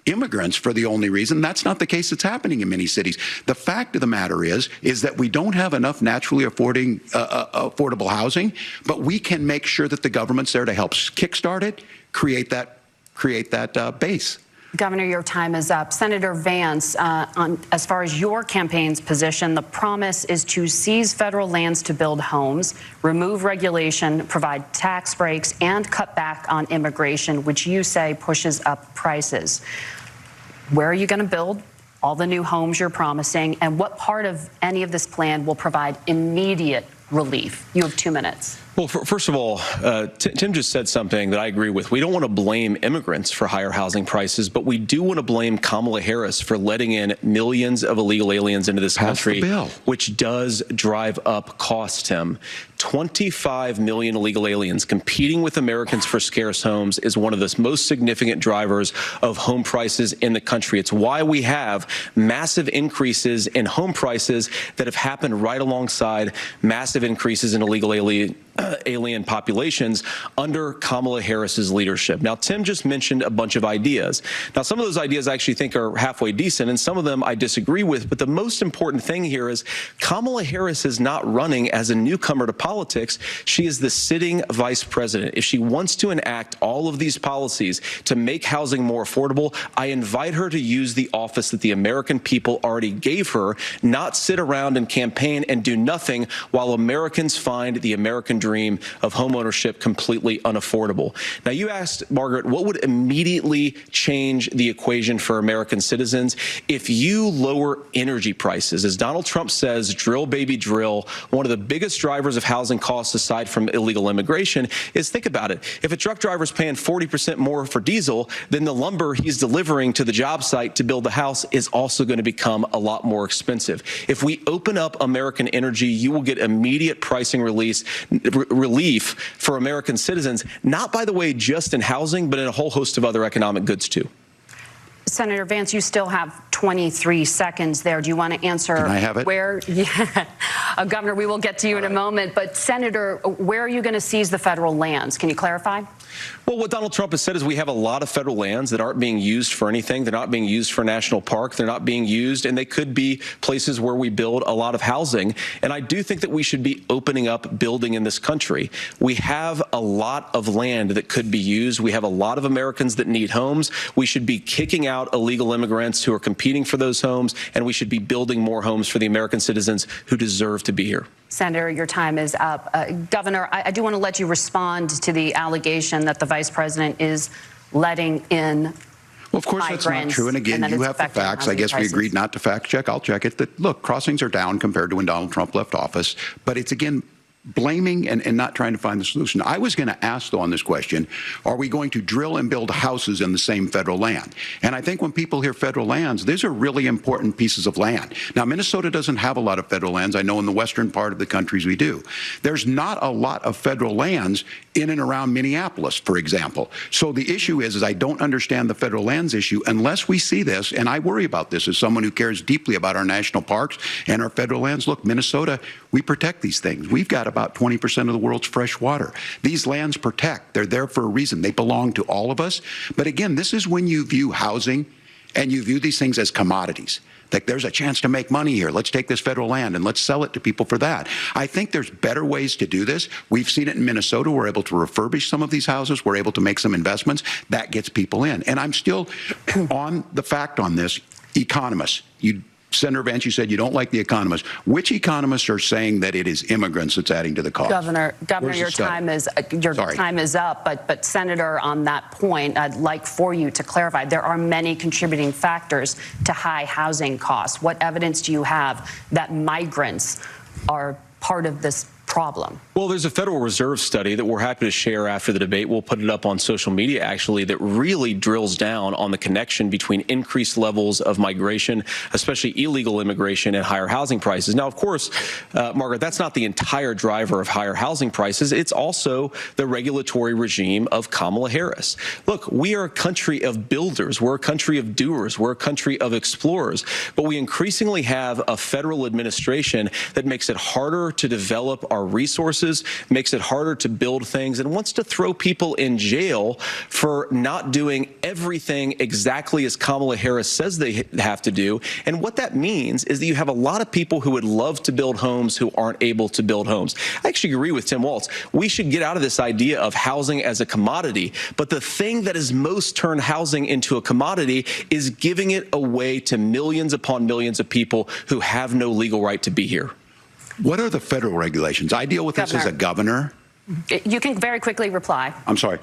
immigrants for the only reason. That's not the case that's happening in many cities. The fact of the matter is that we don't have enough naturally affordable housing, but we can make sure that the government's there to help kickstart it, create that base. Governor, your time is up. Senator Vance, as far as your campaign's position, the promise is to seize federal lands to build homes, remove regulation, provide tax breaks, and cut back on immigration, which you say pushes up prices. Where are you going to build all the new homes you're promising, and what part of any of this plan will provide immediate relief? You have 2 minutes. Well, first of all, Tim just said something that I agree with. We don't want to blame immigrants for higher housing prices, but we do want to blame Kamala Harris for letting in millions of illegal aliens into this country, which does drive up costs, Tim. 25 million illegal aliens competing with Americans for scarce homes is one of the most significant drivers of home prices in the country. It's why we have massive increases in home prices that have happened right alongside massive increases in illegal alien populations under Kamala Harris's leadership. Now, Tim just mentioned a bunch of ideas. Now, some of those ideas I actually think are halfway decent, and some of them I disagree with. But the most important thing here is Kamala Harris is not running as a newcomer to politics. She is the sitting vice president. If she wants to enact all of these policies to make housing more affordable, I invite her to use the office that the American people already gave her, not sit around and campaign and do nothing while Americans find the American dream of homeownership completely unaffordable. Now, you asked, Margaret, what would immediately change the equation for American citizens if you lower energy prices? As Donald Trump says, drill, baby, drill. One of the biggest drivers of housing costs, aside from illegal immigration, is, think about it. If a truck driver is paying 40% more for diesel, then the lumber he's delivering to the job site to build the house is also going to become a lot more expensive. If we open up American energy, you will get immediate pricing relief for American citizens, not, by the way, just in housing, but in a whole host of other economic goods, too. Senator Vance, you still have 23 seconds there. Do you want to answer? Can I have it? Where? Yeah. Governor, we will get to you in a moment. But, Senator, where are you going to seize the federal lands? Can you clarify? Well, what Donald Trump has said is we have a lot of federal lands that aren't being used for anything. They're not being used for national park. They're not being used, and they could be places where we build a lot of housing. And I do think that we should be opening up building in this country. We have a lot of land that could be used. We have a lot of Americans that need homes. We should be kicking out illegal immigrants who are competing for those homes, and we should be building more homes for the American citizens who deserve to be here. Senator, your time is up. Governor, I do want to let you respond to the allegation that the vice president is letting in Well, of course, that's not true. And again, you have the facts. I guess we agreed not to fact check. I'll check it. That, look, crossings are down compared to when Donald Trump left office. But it's, again, blaming and not trying to find the solution. I was going to ask, though, on this question, are we going to drill and build houses in the same federal land? And I think when people hear federal lands, these are really important pieces of land. Now, Minnesota doesn't have a lot of federal lands. I know in the western part of the countries we do. There's not a lot of federal lands in and around Minneapolis, for example. So the issue is I don't understand the federal lands issue unless we see this, and I worry about this as someone who cares deeply about our national parks and our federal lands. Look, Minnesota, we protect these things. We've got about 20% of the world's fresh water. These lands protect. They're there for a reason. They belong to all of us. But again, this is when you view housing and you view these things as commodities. Like, there's a chance to make money here. Let's take this federal land and let's sell it to people for that. I think there's better ways to do this. We've seen it in Minnesota. We're able to refurbish some of these houses. We're able to make some investments. That gets people in. And I'm still on the fact on this. Economists, Senator Vance, you said you don't like the economists. Which economists are saying that it is immigrants that's adding to the cost? Governor, your time is up. But Senator, on that point, I'd like for you to clarify. There are many contributing factors to high housing costs. What evidence do you have that migrants are part of this problem? Well, there's a Federal Reserve study that we're happy to share after the debate. We'll put it up on social media, actually, that really drills down on the connection between increased levels of migration, especially illegal immigration, and higher housing prices. Now, of course, Margaret, that's not the entire driver of higher housing prices. It's also the regulatory regime of Kamala Harris. Look, we are a country of builders. We're a country of doers. We're a country of explorers. But we increasingly have a federal administration that makes it harder to develop our resources, makes it harder to build things, and wants to throw people in jail for not doing everything exactly as Kamala Harris says they have to do. And what that means is that you have a lot of people who would love to build homes who aren't able to build homes. I actually agree with Tim Walz. We should get out of this idea of housing as a commodity. But the thing that has most turned housing into a commodity is giving it away to millions upon millions of people who have no legal right to be here. What are the federal regulations? I deal with this as a governor. You can very quickly reply. I'm sorry.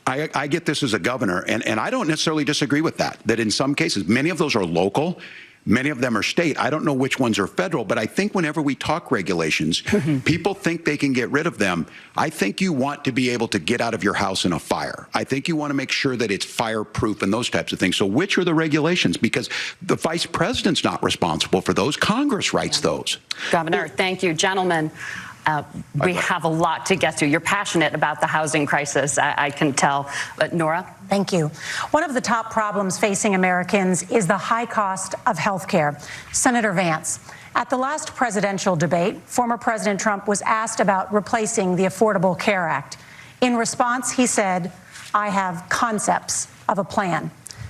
I get this as a governor, and I don't necessarily disagree with that in some cases, many of those are local, many of them are state. I don't know which ones are federal, but I think whenever we talk regulations, people think they can get rid of them. I think you want to be able to get out of your house in a fire. I think you want to make sure that it's fireproof and those types of things. So which are the regulations? Because the vice president's not responsible for those. Congress writes those. Governor, thank you. Gentlemen, we have a lot to get to. You're passionate about the housing crisis, I can tell. But Nora? Thank you. One of the top problems facing Americans is the high cost of health care. Senator Vance, at the last presidential debate, former President Trump was asked about replacing the Affordable Care Act. In response, he said, "I have concepts of a plan."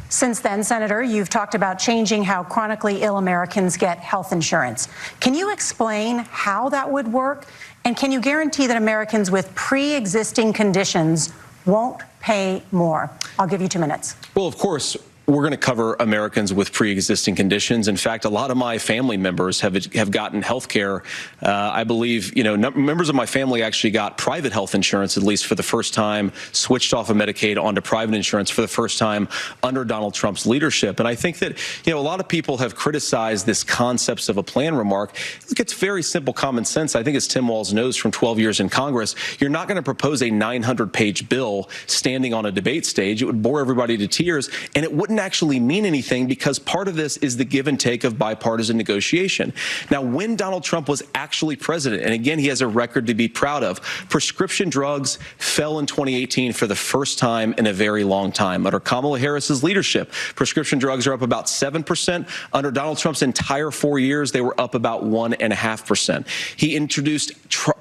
Since then, Senator, you've talked about changing how chronically ill Americans get health insurance. Can you explain how that would work? And can you guarantee that Americans with pre-existing conditions won't pay more? I'll give you 2 minutes. Well, of course, we're going to cover Americans with pre-existing conditions. In fact, a lot of my family members have gotten health care. I believe, members of my family actually got private health insurance, at least for the first time, switched off of Medicaid onto private insurance for the first time under Donald Trump's leadership. And I think that, a lot of people have criticized this concepts of a plan remark. Look, it's very simple common sense. I think as Tim Walz knows from 12 years in Congress, you're not going to propose a 900-page bill standing on a debate stage. It would bore everybody to tears, and it wouldn't actually mean anything because part of this is the give and take of bipartisan negotiation. Now, when Donald Trump was actually president, and again, he has a record to be proud of, prescription drugs fell in 2018 for the first time in a very long time. Under Kamala Harris's leadership, prescription drugs are up about 7%. Under Donald Trump's entire 4 years, they were up about 1.5%. He introduced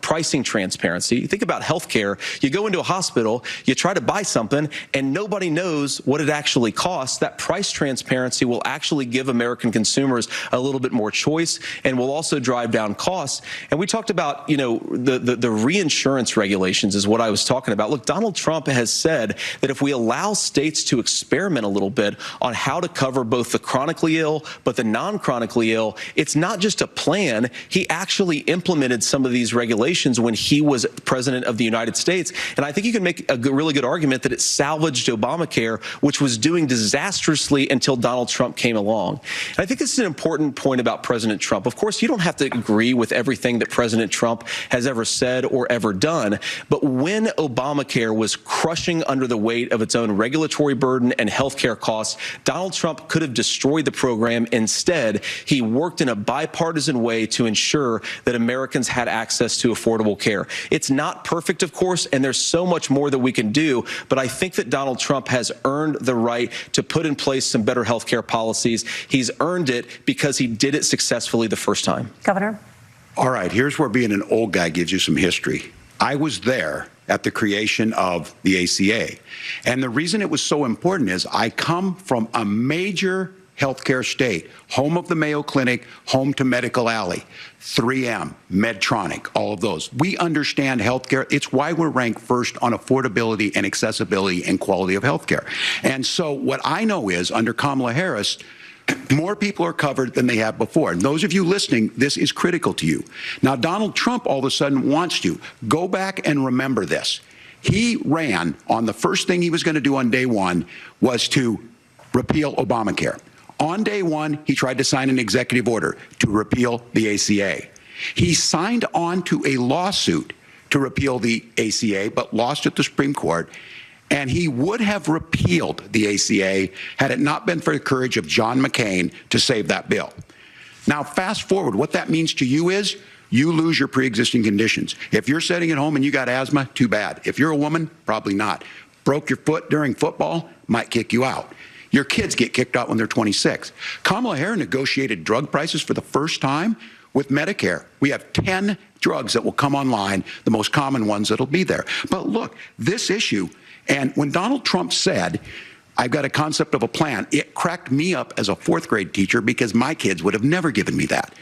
pricing transparency. Think about healthcare. You go into a hospital, you try to buy something, and nobody knows what it actually costs. That price transparency will actually give American consumers a little bit more choice and will also drive down costs. And we talked about, the reinsurance regulations is what I was talking about. Look, Donald Trump has said that if we allow states to experiment a little bit on how to cover both the chronically ill but the non-chronically ill, it's not just a plan. He actually implemented some of these regulations regulations when he was president of the United States. And I think you can make a really good argument that it salvaged Obamacare, which was doing disastrously until Donald Trump came along. And I think this is an important point about President Trump. Of course, you don't have to agree with everything that President Trump has ever said or ever done. But when Obamacare was crushing under the weight of its own regulatory burden and health care costs, Donald Trump could have destroyed the program. Instead, he worked in a bipartisan way to ensure that Americans had access to affordable care. It's not perfect, of course, and there's so much more that we can do, but I think that Donald Trump has earned the right to put in place some better health care policies. He's earned it because he did it successfully the first time. Governor? All right, here's where being an old guy gives you some history. I was there at the creation of the ACA. And the reason it was so important is I come from a major healthcare state, home of the Mayo Clinic, home to Medical Alley, 3M, Medtronic, all of those. We understand healthcare. It's why we're ranked first on affordability and accessibility and quality of healthcare. And so what I know is under Kamala Harris, more people are covered than they have before. And those of you listening, this is critical to you. Now, Donald Trump all of a sudden wants to go back and remember this. He ran on the first thing he was going to do on day one was to repeal Obamacare. On day one, he tried to sign an executive order to repeal the ACA. He signed on to a lawsuit to repeal the ACA, but lost at the Supreme Court. And he would have repealed the ACA had it not been for the courage of John McCain to save that bill. Now, fast forward, what that means to you is you lose your pre-existing conditions. If you're sitting at home and you got asthma, too bad. If you're a woman, probably not. Broke your foot during football, might kick you out. Your kids get kicked out when they're 26. Kamala Harris negotiated drug prices for the first time with Medicare. We have 10 drugs that will come online, the most common ones that'll be there. But look, this issue, and when Donald Trump said, I've got a concept of a plan, it cracked me up as a fourth grade teacher because my kids would have never given me that.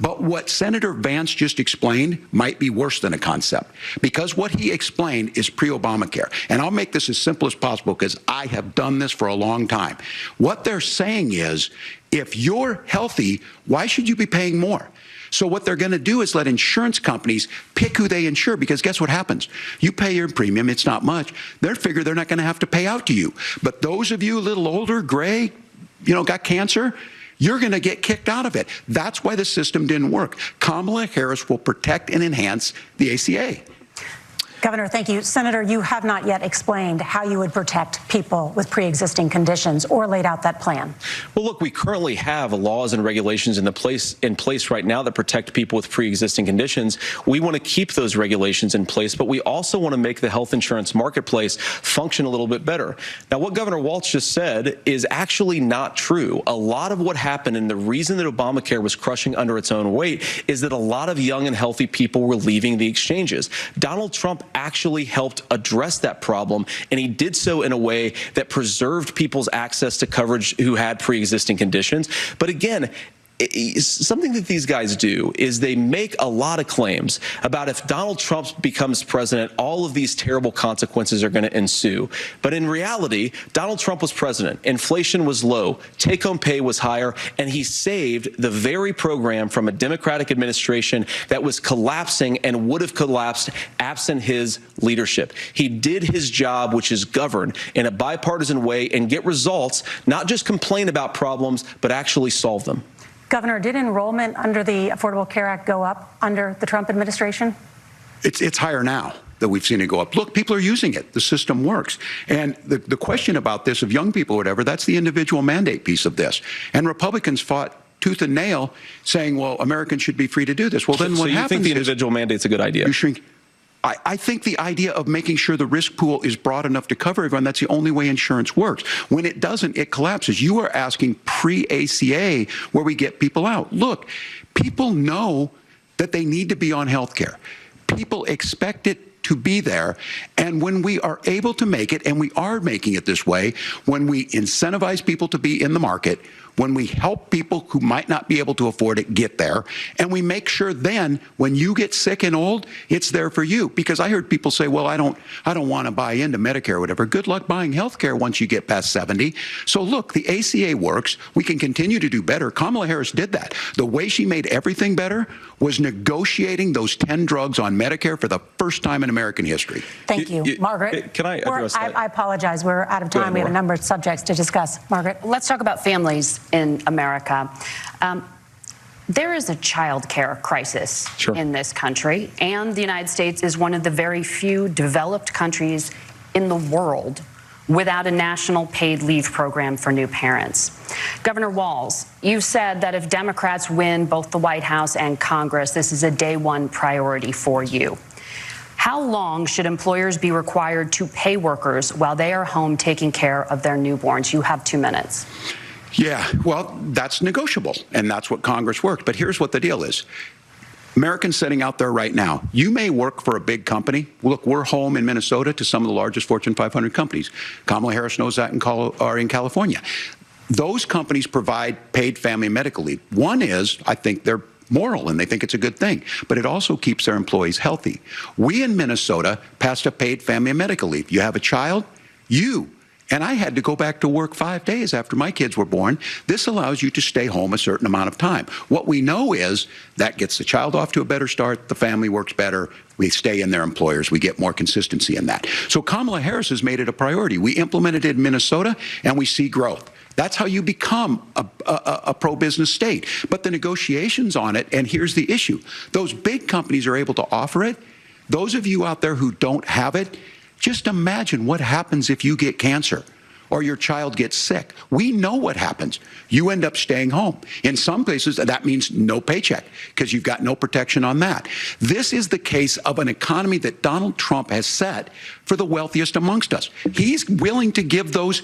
But what Senator Vance just explained might be worse than a concept, because what he explained is pre-Obamacare. And I'll make this as simple as possible because I have done this for a long time. What they're saying is, if you're healthy, why should you be paying more? So what they're going to do is let insurance companies pick who they insure, because guess what happens? You pay your premium, it's not much. They figure they're not going to have to pay out to you. But those of you a little older, gray, got cancer, you're going to get kicked out of it. That's why the system didn't work. Kamala Harris will protect and enhance the ACA. Governor, thank you. Senator, you have not yet explained how you would protect people with pre-existing conditions or laid out that plan. Well, look, we currently have laws and regulations in place right now that protect people with pre-existing conditions. We want to keep those regulations in place, but we also want to make the health insurance marketplace function a little bit better. Now, what Governor Walz just said is actually not true. A lot of what happened, and the reason that Obamacare was crushing under its own weight, is that a lot of young and healthy people were leaving the exchanges. Donald Trump actually helped address that problem, and he did so in a way that preserved people's access to coverage who had pre-existing conditions. But again, something that these guys do is they make a lot of claims about if Donald Trump becomes president, all of these terrible consequences are going to ensue. But in reality, Donald Trump was president. Inflation was low. Take-home pay was higher. And he saved the very program from a Democratic administration that was collapsing and would have collapsed absent his leadership. He did his job, which is govern in a bipartisan way and get results, not just complain about problems, but actually solve them. Governor, did enrollment under the Affordable Care Act go up under the Trump administration? It's higher now that we've seen it go up. Look, people are using it. The system works. And the question about this of young people or whatever, that's the individual mandate piece of this. And Republicans fought tooth and nail saying, well, Americans should be free to do this. Well, then what happens is... So you think the individual mandate's a good idea? You shrink... I think the idea of making sure the risk pool is broad enough to cover everyone, that's the only way insurance works. When it doesn't, it collapses. You are asking pre-ACA where we get people out. Look, people know that they need to be on health care. People expect it to be there. And when we are able to make it, and we are making it this way, when we incentivize people to be in the market, when we help people who might not be able to afford it get there, and we make sure then when you get sick and old, it's there for you. Because I heard people say, well, I don't want to buy into Medicare or whatever. Good luck buying health care once you get past 70. So look, the ACA works. We can continue to do better. Kamala Harris did that. The way she made everything better was negotiating those 10 drugs on Medicare for the first time in American history. Thank you. Margaret. Can I address that? I apologize. We're out of time. We have a number of subjects to discuss. Margaret. Let's talk about families in America. There is a child care crisis in this country, and the United States is one of the very few developed countries in the world without a national paid leave program for new parents. Governor Walz, you said that if Democrats win both the White House and Congress, this is a day one priority for you. How long should employers be required to pay workers while they are home taking care of their newborns? You have 2 minutes. Yeah, well, that's negotiable, and that's what Congress worked. But here's what the deal is. Americans sitting out there right now, you may work for a big company. Look, we're home in Minnesota to some of the largest Fortune 500 companies. Kamala Harris knows that in California. Those companies provide paid family medical leave. One is, I think they're moral and they think it's a good thing, but it also keeps their employees healthy. We in Minnesota passed a paid family medical leave. You have a child, and I had to go back to work 5 days after my kids were born. This allows you to stay home a certain amount of time. What we know is that gets the child off to a better start, the family works better, we stay in their employers, we get more consistency in that. So Kamala Harris has made it a priority. We implemented it in Minnesota, and we see growth. That's how you become a pro-business state. But the negotiations on it, and here's the issue, those big companies are able to offer it. Those of you out there who don't have it, just imagine what happens if you get cancer or your child gets sick. We know what happens. You end up staying home. In some places, that means no paycheck because you've got no protection on that. This is the case of an economy that Donald Trump has set for the wealthiest amongst us. He's willing to give those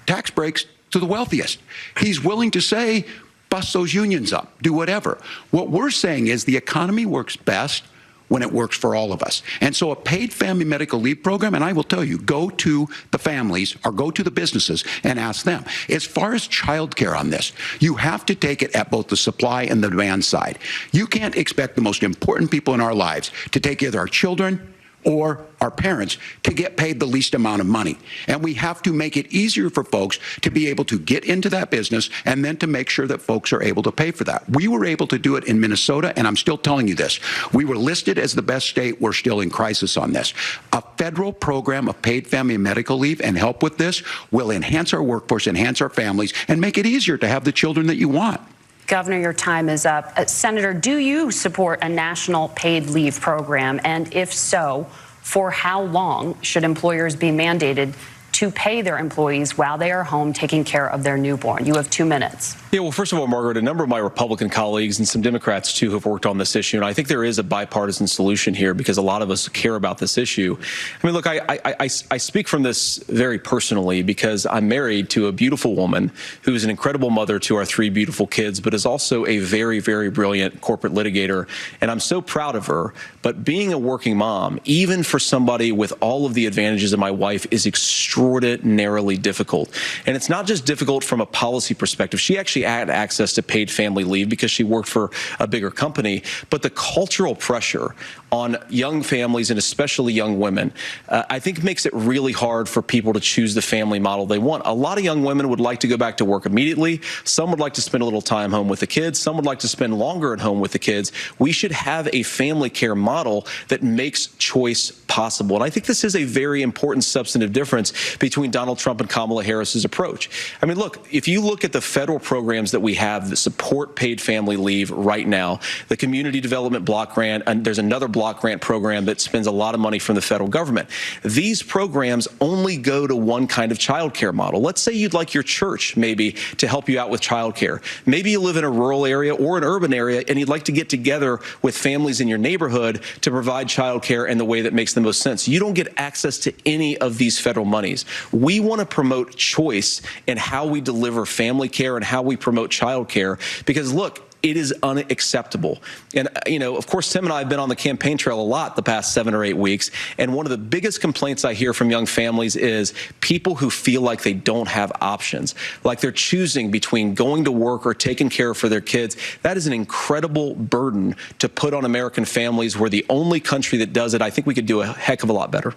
tax breaks to the wealthiest. He's willing to say, bust those unions up, do whatever. What we're saying is the economy works best when it works for all of us. And so a paid family medical leave program, and I will tell you, go to the families or go to the businesses and ask them. As far as childcare on this, you have to take it at both the supply and the demand side. You can't expect the most important people in our lives to take either our children or our parents to get paid the least amount of money. And we have to make it easier for folks to be able to get into that business and then to make sure that folks are able to pay for that. We were able to do it in Minnesota, and I'm still telling you this. We were listed as the best state. We're still in crisis on this. A federal program of paid family and medical leave and help with this will enhance our workforce, enhance our families, and make it easier to have the children that you want. Governor, your time is up. Senator, do you support a national paid leave program? And if so, for how long should employers be mandated to pay their employees while they are home taking care of their newborn? You have 2 minutes. Yeah, well, first of all, Margaret, a number of my Republican colleagues and some Democrats, too, have worked on this issue. And I think there is a bipartisan solution here because a lot of us care about this issue. I mean, look, I speak from this very personally because I'm married to a beautiful woman who is an incredible mother to our 3 beautiful kids, but is also a very, very brilliant corporate litigator. And I'm so proud of her. But being a working mom, even for somebody with all of the advantages of my wife, is extraordinarily difficult. And it's not just difficult from a policy perspective. She actually had access to paid family leave because she worked for a bigger company. But the cultural pressure on young families and especially young women, I think makes it really hard for people to choose the family model they want. A lot of young women would like to go back to work immediately. Some would like to spend a little time home with the kids. Some would like to spend longer at home with the kids. We should have a family care model that makes choice possible. And I think this is a very important substantive difference between Donald Trump and Kamala Harris's approach. I mean, look, if you look at the federal programs that we have that support paid family leave right now, the Community Development Block Grant, and there's another block grant program that spends a lot of money from the federal government. These programs only go to one kind of child care model. Let's say you'd like your church maybe to help you out with child care. Maybe you live in a rural area or an urban area and you'd like to get together with families in your neighborhood to provide child care in the way that makes the most sense. You don't get access to any of these federal monies. We want to promote choice in how we deliver family care and how we promote child care because, look, It is unacceptable. And, of course, Tim and I have been on the campaign trail a lot the past 7 or 8 weeks. And one of the biggest complaints I hear from young families is people who feel like they don't have options, like they're choosing between going to work or taking care of their kids. That is an incredible burden to put on American families. We're the only country that does it. I think we could do a heck of a lot better.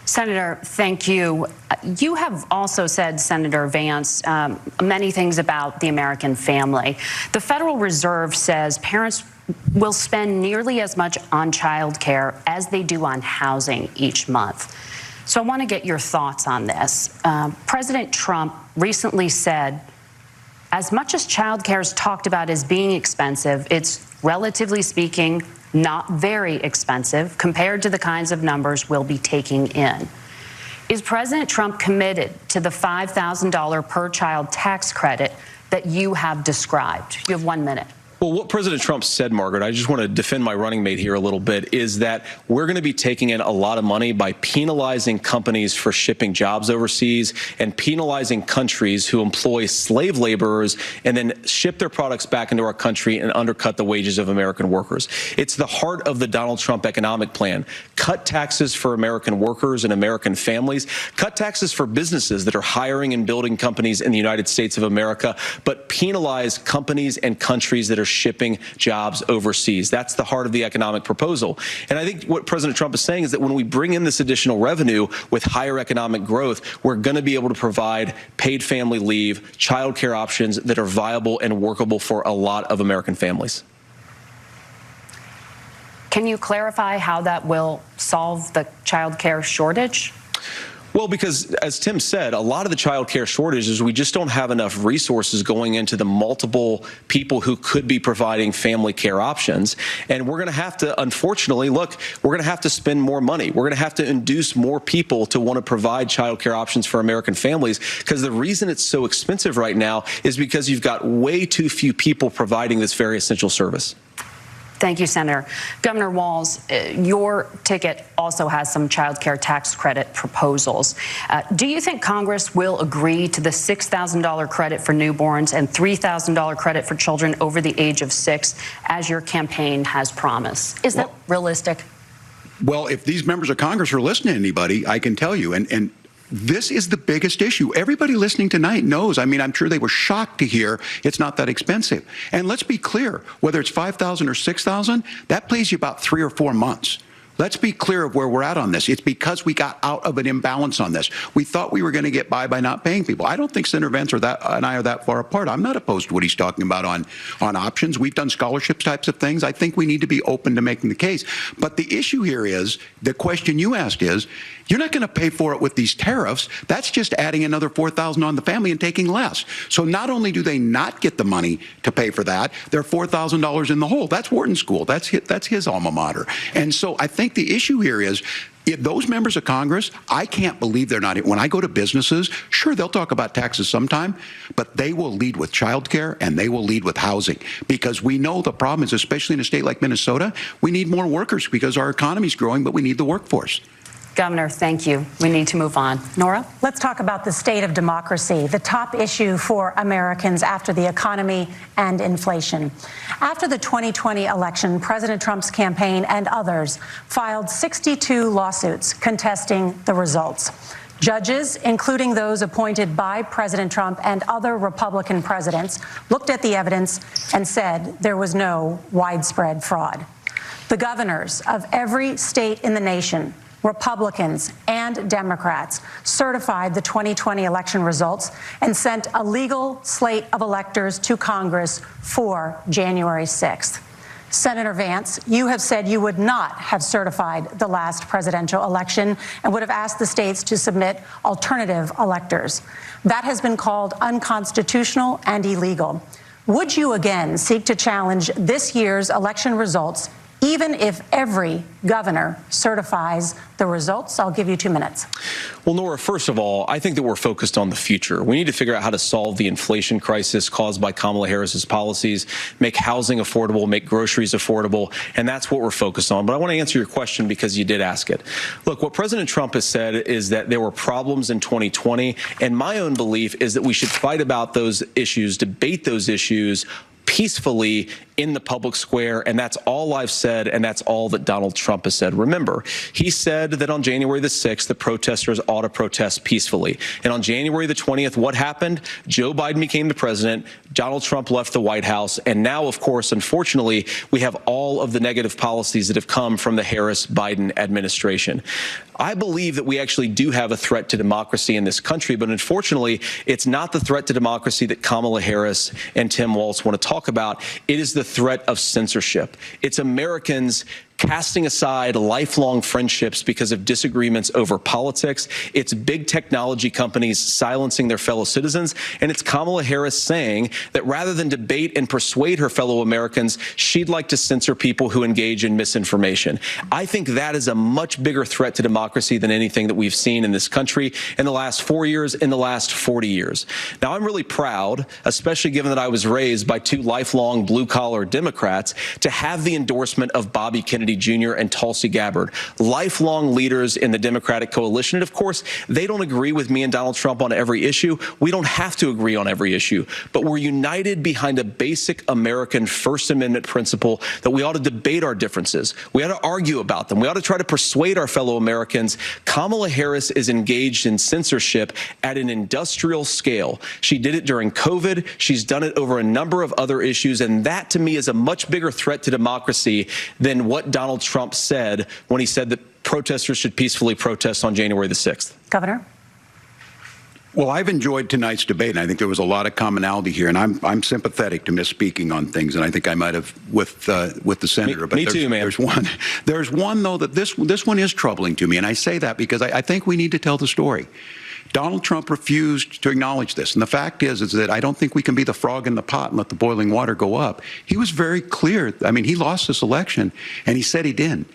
Senator, thank you. You have also said, Senator Vance, many things about the American family. The Federal Reserve says parents will spend nearly as much on child care as they do on housing each month. So I want to get your thoughts on this. President Trump recently said, as much as child care is talked about as being expensive, it's relatively speaking not very expensive compared to the kinds of numbers we'll be taking in. Is President Trump committed to the $5,000 per child tax credit that you have described? You have 1 minute. Well, what President Trump said, Margaret, I just want to defend my running mate here a little bit, is that we're going to be taking in a lot of money by penalizing companies for shipping jobs overseas and penalizing countries who employ slave laborers and then ship their products back into our country and undercut the wages of American workers. It's the heart of the Donald Trump economic plan. Cut taxes for American workers and American families. Cut taxes for businesses that are hiring and building companies in the United States of America, but penalize companies and countries that are shipping jobs overseas. That's the heart of the economic proposal. And I think what President Trump is saying is that when we bring in this additional revenue with higher economic growth, we're going to be able to provide paid family leave, child care options that are viable and workable for a lot of American families. Can you clarify how that will solve the child care shortage? Well, because as Tim said, a lot of the child care shortage is we just don't have enough resources going into the multiple people who could be providing family care options. And we're going to have to, unfortunately, look, we're going to have to spend more money. We're going to have to induce more people to want to provide child care options for American families, because the reason it's so expensive right now is because you've got way too few people providing this very essential service. Thank you, Senator. Governor Walz, your ticket also has some child care tax credit proposals. Do you think Congress will agree to the $6,000 credit for newborns and $3,000 credit for children over the age of 6, as your campaign has promised? Is that realistic? Well, if these members of Congress are listening to anybody, I can tell you, and this is the biggest issue. Everybody listening tonight knows. I mean, I'm sure they were shocked to hear it's not that expensive. And let's be clear, whether it's $5,000 or $6,000, that pays you about 3 or 4 months. Let's be clear of where we're at on this. It's because we got out of an imbalance on this. We thought we were going to get by not paying people. I don't think Senator Vance and I are that far apart. I'm not opposed to what he's talking about on options. We've done scholarships types of things. I think we need to be open to making the case. But the issue here is, the question you asked is, you're not going to pay for it with these tariffs. That's just adding another $4,000 on the family and taking less. So not only do they not get the money to pay for that, they're $4,000 in the hole. That's Wharton School. That's his alma mater. And so I think the issue here is, those members of Congress, I can't believe they're not. When I go to businesses, sure, they'll talk about taxes sometime, but they will lead with childcare and they will lead with housing, because we know the problem is, especially in a state like Minnesota, we need more workers because our economy's growing, but we need the workforce. Governor, thank you. We need to move on. Nora? Let's talk about the state of democracy, the top issue for Americans after the economy and inflation. After the 2020 election, President Trump's campaign and others filed 62 lawsuits contesting the results. Judges, including those appointed by President Trump and other Republican presidents, looked at the evidence and said there was no widespread fraud. The governors of every state in the nation, Republicans and Democrats, certified the 2020 election results and sent a legal slate of electors to Congress for January 6th. Senator Vance, you have said you would not have certified the last presidential election and would have asked the states to submit alternative electors. That has been called unconstitutional and illegal. Would you again seek to challenge this year's election results, even if every governor certifies the results? I'll give you 2 minutes. Well, Nora, first of all, I think that we're focused on the future. We need to figure out how to solve the inflation crisis caused by Kamala Harris's policies, make housing affordable, make groceries affordable, and that's what we're focused on. But I want to answer your question because you did ask it. Look, what President Trump has said is that there were problems in 2020, and my own belief is that we should fight about those issues, debate those issues peacefully in the public square, and that's all I've said, and that's all that Donald Trump has said. Remember, he said that on January the 6th, the protesters ought to protest peacefully. And on January the 20th, what happened? Joe Biden became the president, Donald Trump left the White House, and now, of course, unfortunately, we have all of the negative policies that have come from the Harris-Biden administration. I believe that we actually do have a threat to democracy in this country, but unfortunately, it's not the threat to democracy that Kamala Harris and Tim Walz want to talk about. It is the threat of censorship. It's Americans casting aside lifelong friendships because of disagreements over politics. It's big technology companies silencing their fellow citizens. And it's Kamala Harris saying that rather than debate and persuade her fellow Americans, she'd like to censor people who engage in misinformation. I think that is a much bigger threat to democracy than anything that we've seen in this country in the last 4 years, in the last 40 years. Now, I'm really proud, especially given that I was raised by two lifelong blue-collar Democrats, to have the endorsement of Bobby Kennedy Jr. and Tulsi Gabbard, lifelong leaders in the Democratic coalition. And of course, they don't agree with me and Donald Trump on every issue. We don't have to agree on every issue, but we're united behind a basic American First Amendment principle that we ought to debate our differences. We ought to argue about them. We ought to try to persuade our fellow Americans. Kamala Harris is engaged in censorship at an industrial scale. She did it during COVID. She's done it over a number of other issues. And that, to me, is a much bigger threat to democracy than what Donald Trump said when he said that protesters should peacefully protest on January the 6th. Governor? Well, I've enjoyed tonight's debate, and I think there was a lot of commonality here. And I'm sympathetic to misspeaking on things, and I think I might have with the senator. Me too, man. There's one though that this one is troubling to me, and I say that because I think we need to tell the story. Donald Trump refused to acknowledge this, and the fact is that I don't think we can be the frog in the pot and let the boiling water go up. He was very clear. I mean, he lost this election, and he said he didn't.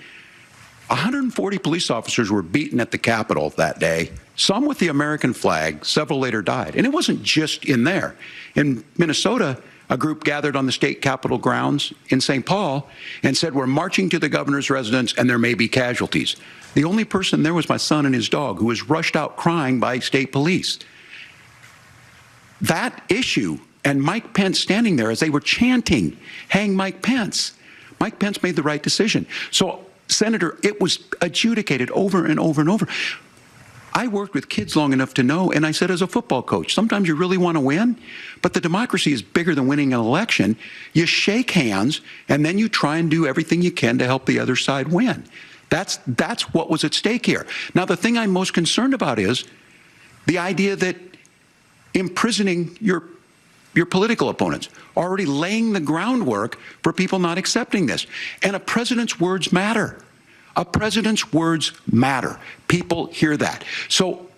140 police officers were beaten at the Capitol that day, some with the American flag, several later died. And it wasn't just in there. In Minnesota, a group gathered on the state capitol grounds in St. Paul and said, we're marching to the governor's residence and there may be casualties. The only person there was my son and his dog, who was rushed out crying by state police. That issue, and Mike Pence standing there as they were chanting, hang Mike Pence. Mike Pence made the right decision. So, Senator, it was adjudicated over and over and over. I worked with kids long enough to know, and I said as a football coach, sometimes you really want to win, but the democracy is bigger than winning an election. You shake hands, and then you try and do everything you can to help the other side win. That's what was at stake here. Now, the thing I'm most concerned about is the idea that imprisoning your political opponents, already laying the groundwork for people not accepting this. And a president's words matter. A president's words matter. People hear that. So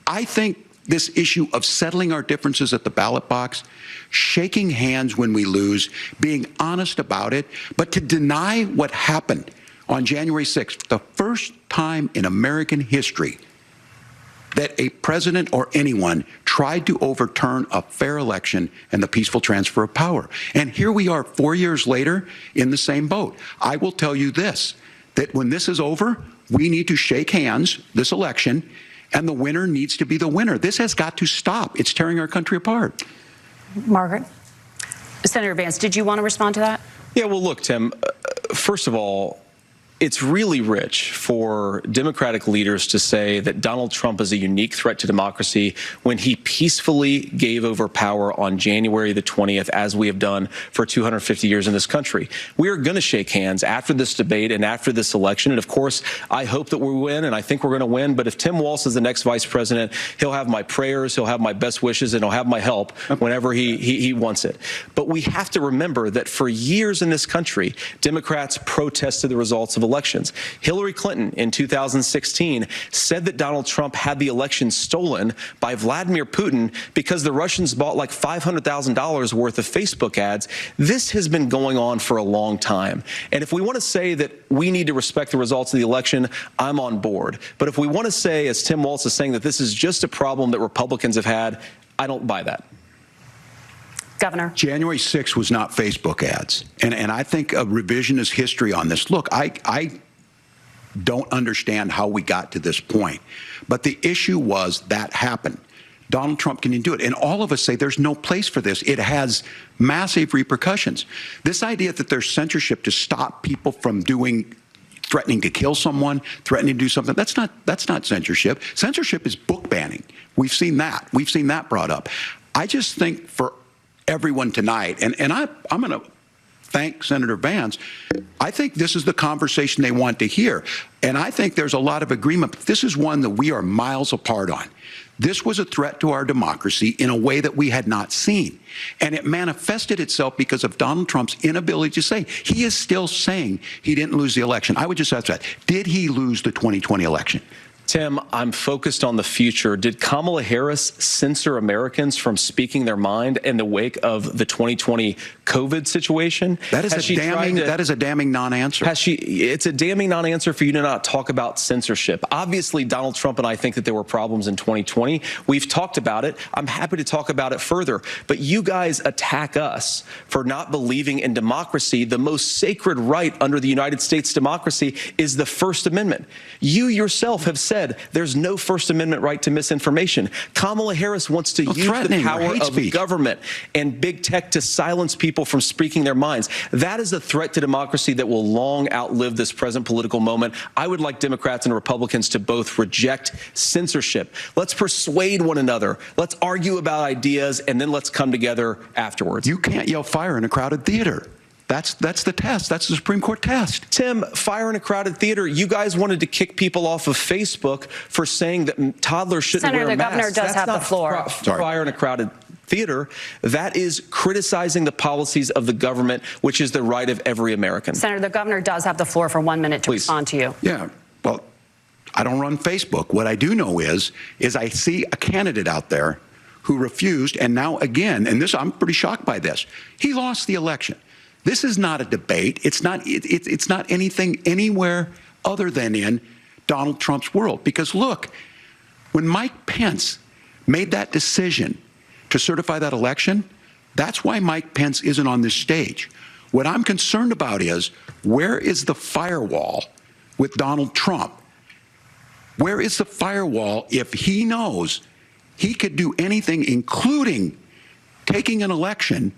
I think this issue of settling our differences at the ballot box, shaking hands when we lose, being honest about it, but to deny what happened on January 6th, the first time in American history that a president or anyone tried to overturn a fair election and the peaceful transfer of power. And here we are 4 years later in the same boat. I will tell you this, that when this is over, we need to shake hands this election, and the winner needs to be the winner. This has got to stop. It's tearing our country apart. Margaret? Senator Vance, did you want to respond to that? Yeah, well, look, Tim, first of all, it's really rich for Democratic leaders to say that Donald Trump is a unique threat to democracy when he peacefully gave over power on January the 20th, as we have done for 250 years in this country. We are going to shake hands after this debate and after this election. And of course, I hope that we win, and I think we're going to win. But if Tim Walz is the next vice president, he'll have my prayers, he'll have my best wishes, and he'll have my help whenever he wants it. But we have to remember that for years in this country, Democrats protested the results of elections. Hillary Clinton in 2016 said that Donald Trump had the election stolen by Vladimir Putin because the Russians bought like $500,000 worth of Facebook ads. This has been going on for a long time. And if we want to say that we need to respect the results of the election, I'm on board. But if we want to say, as Tim Walz is saying, that this is just a problem that Republicans have had, I don't buy that. Governor. January 6th was not Facebook ads. And I think a revisionist history on this. Look, I don't understand how we got to this point. But the issue was that happened. Donald Trump can do it. And all of us say there's no place for this. It has massive repercussions. This idea that there's censorship to stop people from threatening to kill someone, threatening to do something, that's not censorship. Censorship is book banning. We've seen that. We've seen that brought up. I just think for everyone tonight, and I'm going to thank Senator Vance, I think this is the conversation they want to hear. And I think there's a lot of agreement. But this is one that we are miles apart on. This was a threat to our democracy in a way that we had not seen. And it manifested itself because of Donald Trump's inability to say. He is still saying he didn't lose the election. I would just ask that. Did he lose the 2020 election? Tim, I'm focused on the future. Did Kamala Harris censor Americans from speaking their mind in the wake of the 2020 COVID situation? That is a damning non-answer. It's a damning non-answer for you to not talk about censorship. Obviously, Donald Trump and I think that there were problems in 2020. We've talked about it. I'm happy to talk about it further. But you guys attack us for not believing in democracy. The most sacred right under the United States democracy is the First Amendment. You yourself have said there's no First Amendment right to misinformation. Kamala Harris wants to use the power of government and big tech to silence people from speaking their minds. That is a threat to democracy that will long outlive this present political moment. I would like Democrats and Republicans to both reject censorship. Let's persuade one another. Let's argue about ideas, and then let's come together afterwards. You can't yell fire in a crowded theater. That's the test. That's the Supreme Court test. Tim, fire in a crowded theater. You guys wanted to kick people off of Facebook for saying that toddlers shouldn't wear masks. Senator, the governor does have the floor. Fire in a crowded theater. That is criticizing the policies of the government, which is the right of every American. Senator, the governor does have the floor for 1 minute to respond to you. Yeah. Well, I don't run Facebook. What I do know is I see a candidate out there who refused, and now again, and this, I'm pretty shocked by this. He lost the election. This is not a debate. It's not anything anywhere other than in Donald Trump's world. Because look, when Mike Pence made that decision to certify that election, that's why Mike Pence isn't on this stage. What I'm concerned about is, where is the firewall with Donald Trump? Where is the firewall if he knows he could do anything, including taking an election,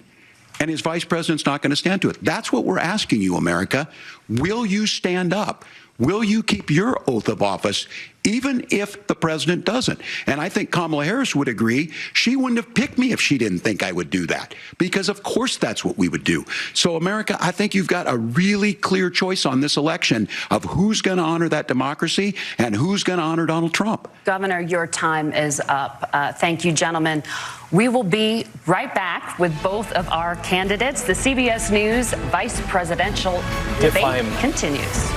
and his vice president's not going to stand to it? That's what we're asking you, America. Will you stand up? Will you keep your oath of office, even if the president doesn't? And I think Kamala Harris would agree. She wouldn't have picked me if she didn't think I would do that, because of course that's what we would do. So America, I think you've got a really clear choice on this election of who's going to honor that democracy and who's going to honor Donald Trump. Governor, your time is up. Thank you, gentlemen. We will be right back with both of our candidates. The CBS News vice presidential debate continues.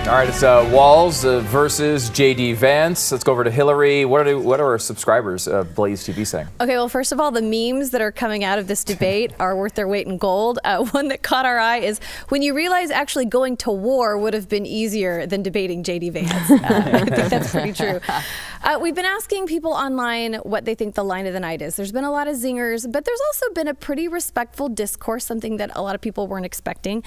All right, it's Walz versus J.D. Vance. Let's go over to Hillary. What are our subscribers of Blaze TV saying? Okay, well, first of all, the memes that are coming out of this debate are worth their weight in gold. One that caught our eye is when you realize actually going to war would have been easier than debating J.D. Vance. I think that's pretty true. We've been asking people online what they think the line of the night is. There's been a lot of zingers, but there's also been a pretty respectful discourse, something that a lot of people weren't expecting.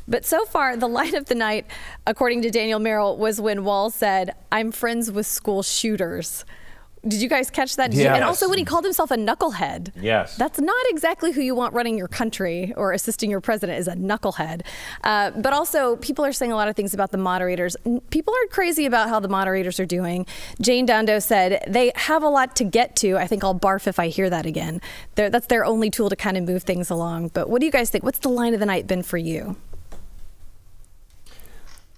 But so far, the line of the night, according to Daniel Merrill, was when Walz said, "I'm friends with school shooters." Did you guys catch that? Yes. And also when he called himself a knucklehead. Yes. That's not exactly who you want running your country or assisting your president, is a knucklehead. But also, people are saying a lot of things about the moderators. People are crazy about how the moderators are doing. Jane Dondo said they have a lot to get to. I think I'll barf if I hear that again. That's their only tool to kind of move things along. But what do you guys think? What's the line of the night been for you?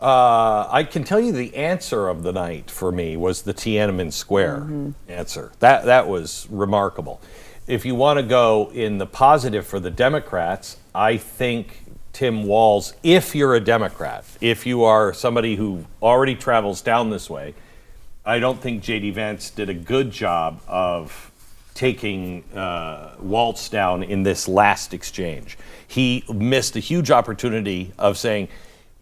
I can tell you the answer of the night for me was the Tiananmen Square answer. That was remarkable. If you want to go in the positive for the Democrats, I think Tim Walz, if you're a Democrat, if you are somebody who already travels down this way, I don't think J.D. Vance did a good job of taking Walz down in this last exchange. He missed a huge opportunity of saying,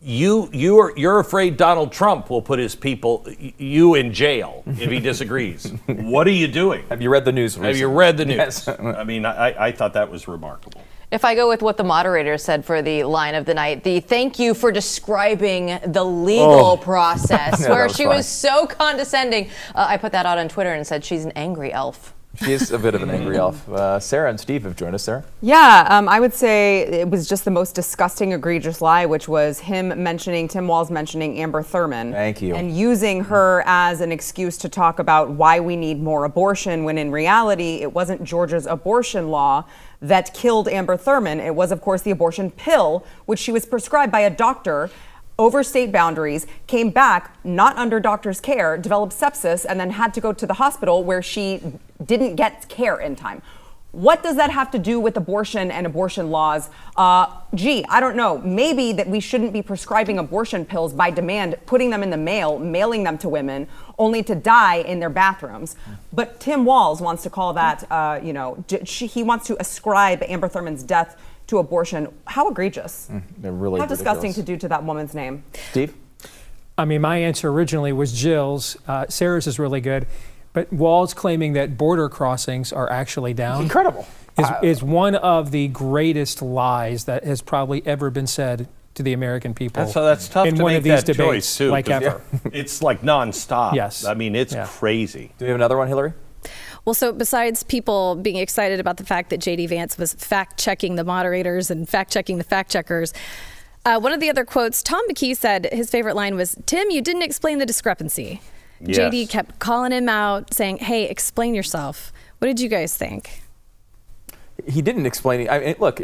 You're afraid Donald Trump will put his people, you in jail if he disagrees. What are you doing? Have you read the news recently? Have you read the news? Yes. I mean, I thought that was remarkable. If I go with what the moderator said for the line of the night, the thank you for describing the legal process, Yeah, where was she fine. was so condescending. I put that out on Twitter and said she's an angry elf. She is a bit of an angry elf. Sarah and Steve have joined us. Sarah? Yeah, I would say it was just the most disgusting, egregious lie, which was Tim Walz mentioning Amber Thurman. Thank you. And using her as an excuse to talk about why we need more abortion, when in reality, it wasn't Georgia's abortion law that killed Amber Thurman. It was, of course, the abortion pill, which she was prescribed by a doctor over state boundaries, came back not under doctor's care, developed sepsis, and then had to go to the hospital where she didn't get care in time. What does that have to do with abortion and abortion laws? I don't know. Maybe that we shouldn't be prescribing abortion pills by demand, putting them in the mail, mailing them to women, only to die in their bathrooms. But Tim Walz wants to call that, he wants to ascribe Amber Thurman's death to abortion. How egregious. They're really How disgusting ridiculous. to do to that woman's name. Steve? I mean, my answer originally was Jill's. Sarah's is really good. But Walz claiming that border crossings are actually down. Incredible. Is one of the greatest lies that has probably ever been said to the American people. That's tough in to one make of these that debates, choice, too. like 'cause ever. It's like nonstop. Yes. I mean, it's crazy. Do we have another one, Hillary? Well, so besides people being excited about the fact that J.D. Vance was fact-checking the moderators and fact-checking the fact-checkers, one of the other quotes, Tom McKee said his favorite line was, "Tim, you didn't explain the discrepancy." Yes. J.D. kept calling him out, saying, "Hey, explain yourself." What did you guys think? He didn't explain it. I mean, look,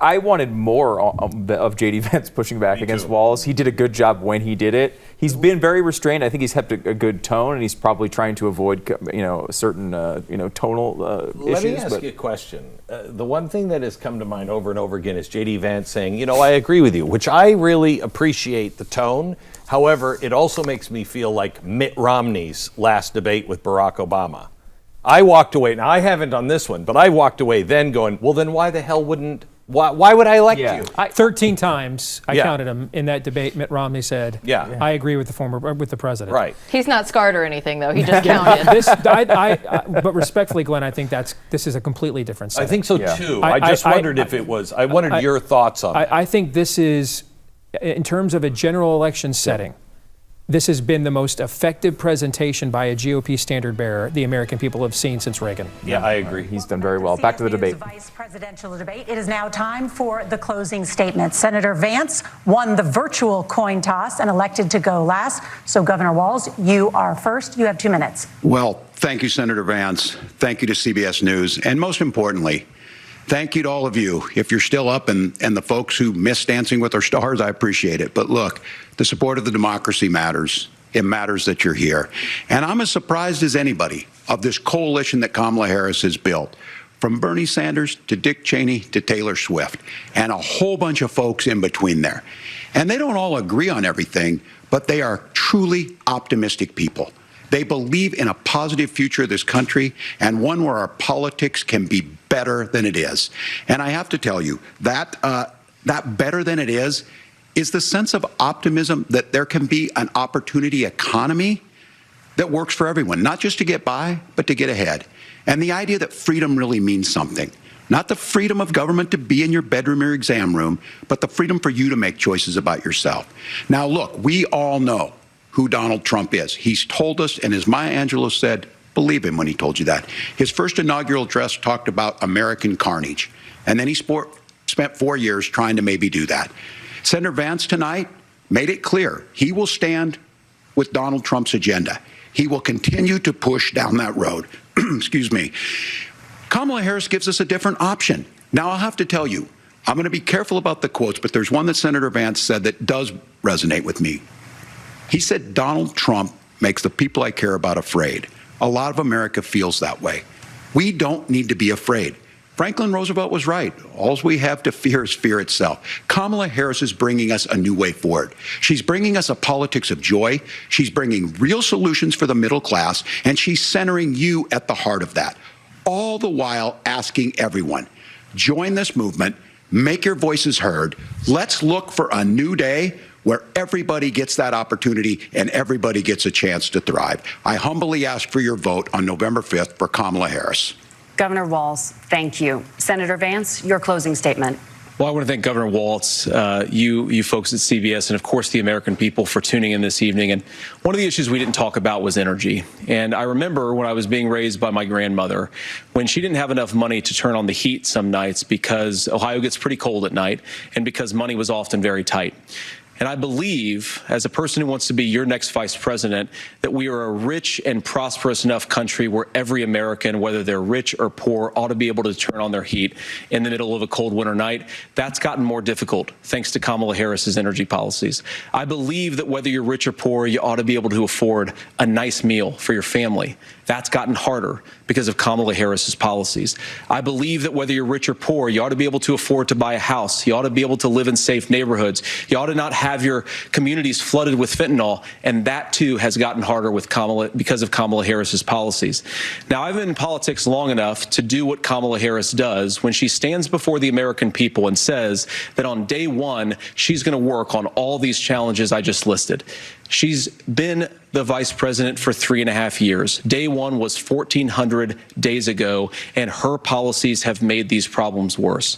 I wanted more of J.D. Vance pushing back against Walz. He did a good job when he did it. He's been very restrained. I think he's kept a good tone, and he's probably trying to avoid, certain, tonal issues. Let me ask you a question. The one thing that has come to mind over and over again is J.D. Vance saying, I agree with you, which I really appreciate the tone. However, it also makes me feel like Mitt Romney's last debate with Barack Obama. I walked away, now I haven't on this one, but I walked away then going, well, then why the hell why would I elect you? 13 times I counted him in that debate. Mitt Romney said, I agree with the president. Right. He's not scarred or anything, though. He just counted. But respectfully, Glenn, I think this is a completely different setting. I think so too. I just wondered if it was. I wanted your thoughts on it. I think this is, in terms of a general election setting, this has been the most effective presentation by a GOP standard bearer the American people have seen since Reagan. Yeah, I agree. He's done very well. Back to the debate. Vice presidential debate. It is now time for the closing statement. Senator Vance won the virtual coin toss and elected to go last. So, Governor Walz, you are first. You have 2 minutes. Well, thank you, Senator Vance. Thank you to CBS News. And most importantly, thank you to all of you. If you're still up and the folks who miss Dancing with Our Stars, I appreciate it. But look, the support of the democracy matters. It matters that you're here. And I'm as surprised as anybody of this coalition that Kamala Harris has built, from Bernie Sanders to Dick Cheney to Taylor Swift, and a whole bunch of folks in between there. And they don't all agree on everything, but they are truly optimistic people. They believe in a positive future of this country and one where our politics can be better than it is. And I have to tell you, that better than it is the sense of optimism that there can be an opportunity economy that works for everyone, not just to get by, but to get ahead. And the idea that freedom really means something. Not the freedom of government to be in your bedroom or exam room, but the freedom for you to make choices about yourself. Now, look, we all know who Donald Trump is. He's told us, and as Maya Angelou said, believe him when he told you that. His first inaugural address talked about American carnage, and then he spent 4 years trying to maybe do that. Senator Vance tonight made it clear he will stand with Donald Trump's agenda. He will continue to push down that road. Excuse me. Kamala Harris gives us a different option. Now, I'll have to tell you, I'm going to be careful about the quotes, but there's one that Senator Vance said that does resonate with me. He said, Donald Trump makes the people I care about afraid. A lot of America feels that way. We don't need to be afraid. Franklin Roosevelt was right. All we have to fear is fear itself. Kamala Harris is bringing us a new way forward. She's bringing us a politics of joy. She's bringing real solutions for the middle class, and she's centering you at the heart of that. All the while asking everyone, join this movement, make your voices heard. Let's look for a new day where everybody gets that opportunity and everybody gets a chance to thrive. I humbly ask for your vote on November 5th for Kamala Harris. Governor Walz, thank you. Senator Vance, your closing statement. Well, I want to thank Governor Walz, you folks at CBS, and of course the American people for tuning in this evening. And one of the issues we didn't talk about was energy. And I remember when I was being raised by my grandmother, when she didn't have enough money to turn on the heat some nights because Ohio gets pretty cold at night and because money was often very tight. And I believe, as a person who wants to be your next vice president, that we are a rich and prosperous enough country where every American, whether they're rich or poor, ought to be able to turn on their heat in the middle of a cold winter night. That's gotten more difficult thanks to Kamala Harris's energy policies. I believe that whether you're rich or poor, you ought to be able to afford a nice meal for your family. That's gotten harder because of Kamala Harris's policies. I believe that whether you're rich or poor, you ought to be able to afford to buy a house. You ought to be able to live in safe neighborhoods. You ought to not have your communities flooded with fentanyl, and that too has gotten harder with because of Kamala Harris's policies. Now, I've been in politics long enough to do what Kamala Harris does when she stands before the American people and says that on day one, she's going to work on all these challenges I just listed. She's been the vice president for 3.5 years. Day one was 1,400 days ago, and her policies have made these problems worse.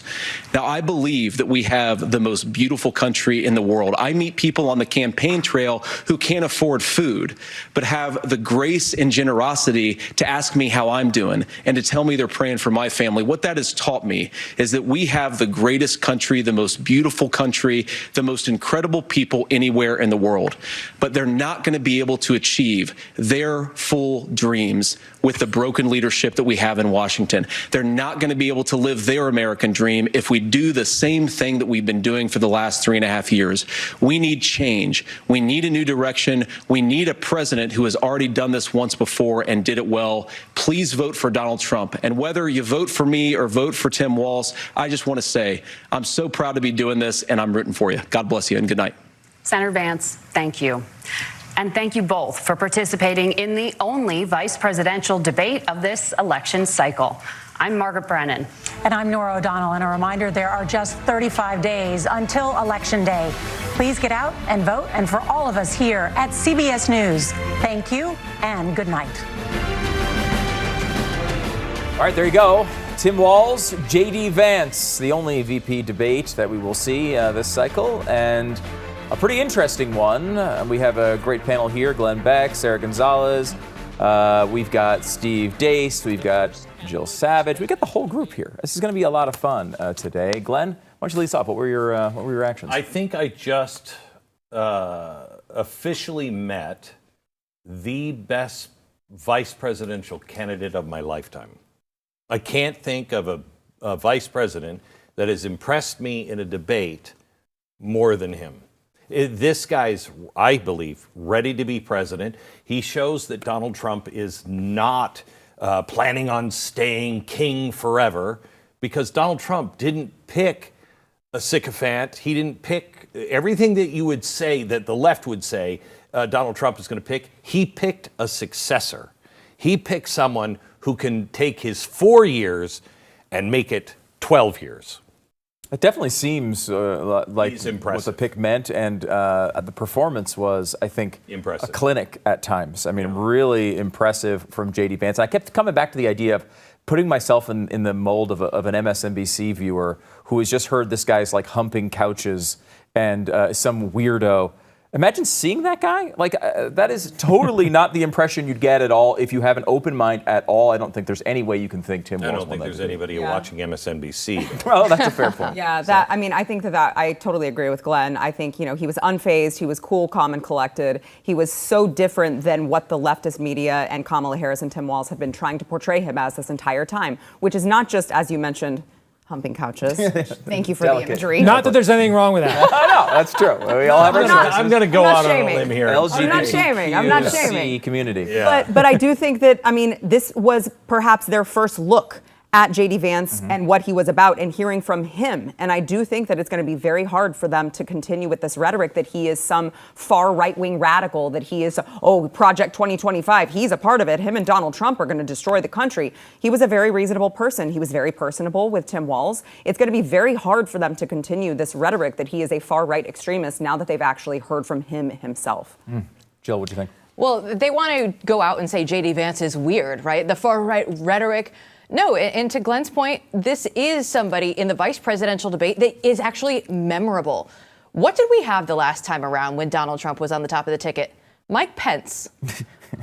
Now, I believe that we have the most beautiful country in the world. I meet people on the campaign trail who can't afford food, but have the grace and generosity to ask me how I'm doing and to tell me they're praying for my family. What that has taught me is that we have the greatest country, the most beautiful country, the most incredible people anywhere in the world. But they're not going to be able to achieve their full dreams with the broken leadership that we have in Washington. They're not going to be able to live their American dream if we do the same thing that we've been doing for the last 3.5 years. We need change. We need a new direction. We need a president who has already done this once before and did it well. Please vote for Donald Trump. And whether you vote for me or vote for Tim Walz, I just want to say I'm so proud to be doing this, and I'm rooting for you. God bless you, and good night. Senator Vance, thank you. And thank you both for participating in the only vice presidential debate of this election cycle. I'm Margaret Brennan. And I'm Nora O'Donnell. And a reminder, there are just 35 days until Election Day. Please get out and vote. And for all of us here at CBS News, thank you and good night. All right, there you go. Tim Walz, J.D. Vance, the only VP debate that we will see this cycle. And a pretty interesting one. We have a great panel here. Glenn Beck, Sarah Gonzalez. We've got Steve Deace. We've got Jill Savage. We've got the whole group here. This is going to be a lot of fun today. Glenn, why don't you lead us off? What were your reactions? I think I just officially met the best vice presidential candidate of my lifetime. I can't think of a vice president that has impressed me in a debate more than him. This guy's, I believe, ready to be president. He shows that Donald Trump is not planning on staying king forever, because Donald Trump didn't pick a sycophant. He didn't pick everything that you would say, that the left would say Donald Trump is going to pick. He picked a successor. He picked someone who can take his 4 years and make it 12 years. It definitely seems like what the pick meant, and the performance was, I think, impressive. A clinic at times. I mean, really impressive from J.D. Vance. I kept coming back to the idea of putting myself in the mold of an MSNBC viewer who has just heard this guy's like humping couches and some weirdo. Imagine seeing that guy. Like, that is totally not the impression you'd get at all if you have an open mind at all. I don't think there's any way you can think Tim Walz. I don't think there's anybody watching MSNBC. Well, that's a fair point. Yeah, I think that I totally agree with Glenn. I think, he was unfazed. He was cool, calm, and collected. He was so different than what the leftist media and Kamala Harris and Tim Walz have been trying to portray him as this entire time, which is not just, as you mentioned, humping couches. Thank you for the imagery. Not that there's anything wrong with that. No, that's true. We all have our choices. I'm going to go out on a limb here. I'm not shaming. I'm not shaming. Community. Yeah. But I do think that, this was perhaps their first look at J.D. Vance and what he was about, and hearing from him. And I do think that it's going to be very hard for them to continue with this rhetoric that he is some far right-wing radical, that he is, Project 2025. He's a part of it. Him and Donald Trump are going to destroy the country. He was a very reasonable person. He was very personable with Tim Walz. It's going to be very hard for them to continue this rhetoric that he is a far-right extremist now that they've actually heard from him himself. Jill, what do you think? Well, they want to go out and say J.D. Vance is weird, right? The far-right rhetoric No, and to Glenn's point, this is somebody in the vice presidential debate that is actually memorable. What did we have the last time around when Donald Trump was on the top of the ticket? Mike Pence.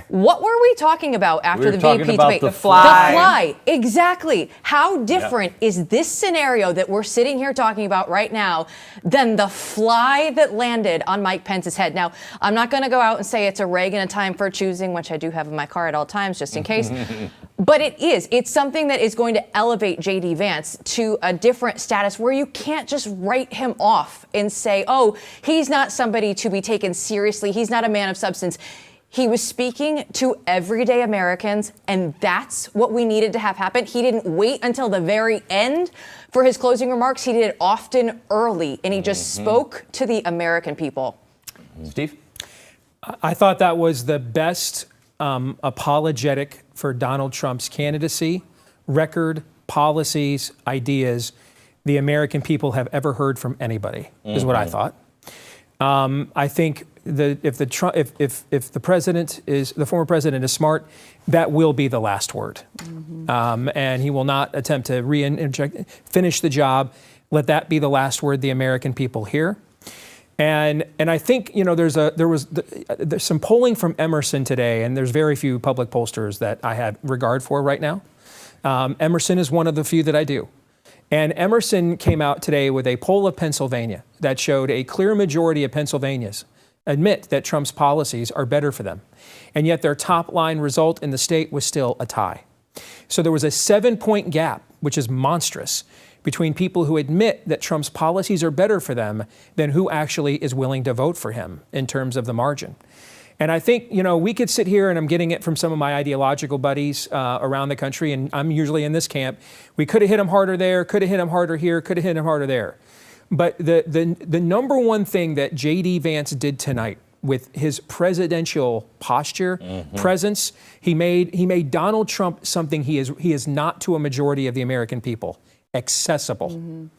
What were we talking about after the VP debate? The fly. Exactly. How different is this scenario that we're sitting here talking about right now than the fly that landed on Mike Pence's head? Now, I'm not going to go out and say it's a Reagan a time for choosing, which I do have in my car at all times just in case. But it is. It's something that is going to elevate J.D. Vance to a different status where you can't just write him off and say, oh, he's not somebody to be taken seriously. He's not a man of substance. He was speaking to everyday Americans, and that's what we needed to have happen. He didn't wait until the very end for his closing remarks. He did it often early, and he just spoke to the American people. Steve? I thought that was the best apologetic for Donald Trump's candidacy, record, policies, ideas the American people have ever heard from anybody, is what I thought. I think if the president is the former president is smart, that will be the last word, and he will not attempt to finish the job. Let that be the last word the American people hear. And I think there was some polling from Emerson today, and there's very few public pollsters that I had regard for right now. Emerson is one of the few that I do. And Emerson came out today with a poll of Pennsylvania that showed a clear majority of Pennsylvanians admit that Trump's policies are better for them. And yet their top line result in the state was still a tie. So there was a 7-point gap, which is monstrous, between people who admit that Trump's policies are better for them than who actually is willing to vote for him in terms of the margin. And I think, we could sit here, and I'm getting it from some of my ideological buddies around the country, and I'm usually in this camp. We could have hit him harder there, could have hit him harder here, could have hit him harder there. But the number one thing that J.D. Vance did tonight with his presidential posture, presence, he made Donald Trump something he is not to a majority of the American people. Accessible.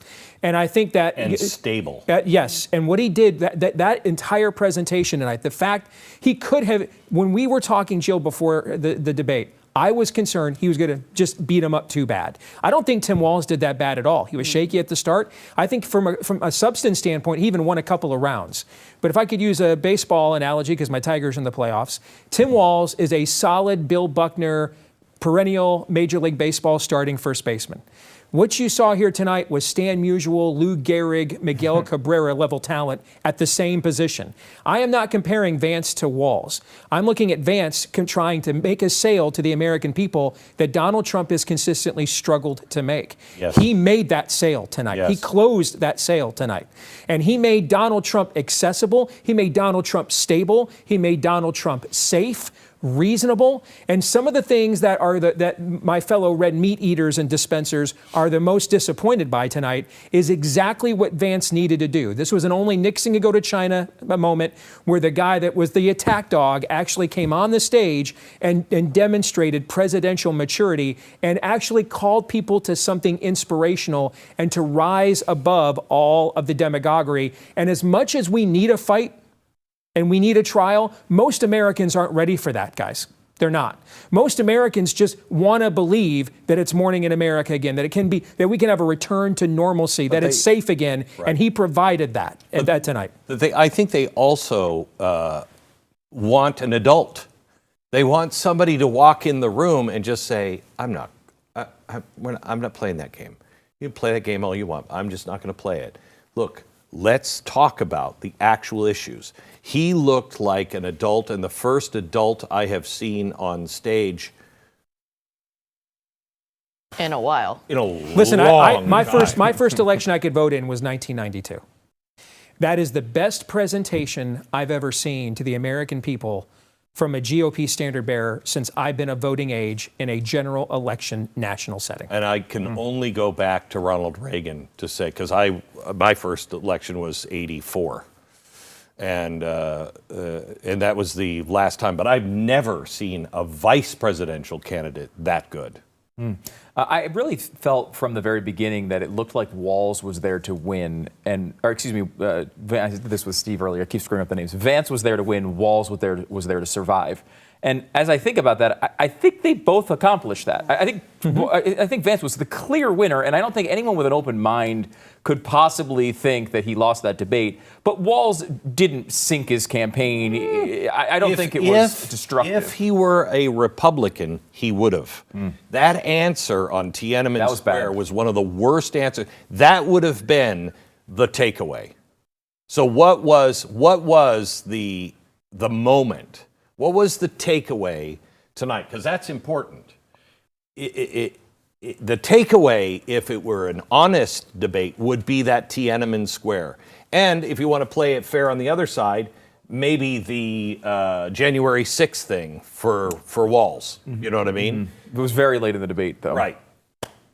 And I think that... And stable. Yes. And what he did, that entire presentation tonight, the fact he could have... When we were talking, Jill, before the debate, I was concerned he was going to just beat him up too bad. I don't think Tim Walz did that bad at all. He was shaky at the start. I think from a substance standpoint, he even won a couple of rounds. But if I could use a baseball analogy, because my Tigers are in the playoffs, Tim Walz is a solid Bill Buckner, perennial Major League Baseball starting first baseman. What you saw here tonight was Stan Musial, Lou Gehrig, Miguel Cabrera level talent at the same position. I am not comparing Vance to Walz. I'm looking at Vance trying to make a sale to the American people that Donald Trump has consistently struggled to make. Yes. He made that sale tonight. Yes. He closed that sale tonight. And he made Donald Trump accessible. He made Donald Trump stable. He made Donald Trump safe, reasonable, and some of the things that my fellow red meat eaters and dispensers are the most disappointed by tonight is exactly what Vance needed to do. This was an only Nixon could go to China moment where the guy that was the attack dog actually came on the stage and demonstrated presidential maturity and actually called people to something inspirational and to rise above all of the demagoguery. And as much as we need a fight, and we need a trial, most Americans aren't ready for that, guys. They're not. Most Americans just want to believe that it's morning in America again, that we can have a return to normalcy, that it's safe again, and he provided that tonight. I think they also want an adult. They want somebody to walk in the room and just say, I'm not playing that game. You can play that game all you want. I'm just not going to play it. Look, let's talk about the actual issues. He looked like an adult, and the first adult I have seen on stage in a while. Listen, my first election I could vote in was 1992. That is the best presentation I've ever seen to the American people from a GOP standard bearer since I've been of voting age in a general election national setting. And I can only go back to Ronald Reagan to say, because my first election was 84. And that was the last time. But I've never seen a vice presidential candidate that good. I really felt from the very beginning that it looked like Walz was there to win, I did this with Steve earlier. I keep screwing up the names. Vance was there to win. Walz was there to survive. And as I think about that, I think they both accomplished that. I think Vance was the clear winner, and I don't think anyone with an open mind could possibly think that he lost that debate. But Walz didn't sink his campaign. I don't think it was destructive. If he were a Republican, he would have. That answer on Tiananmen Square was one of the worst answers. That would have been the takeaway. So what was the moment? What was the takeaway tonight? Because that's important. The takeaway, if it were an honest debate, would be that Tiananmen Square. And if you want to play it fair on the other side, maybe the January 6th thing for Walz. You know what I mean? It was very late in the debate, though. Right.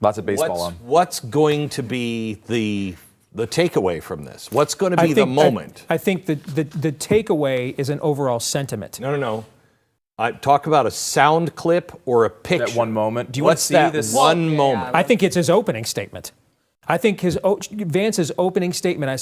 Lots of baseball on. What's going to be the takeaway from this? What's going to be the moment? I think the takeaway is an overall sentiment. No. I talk about a sound clip or a picture. That one moment. Do you want to see this? One moment. I think it's his opening statement. I think Vance's opening statement, I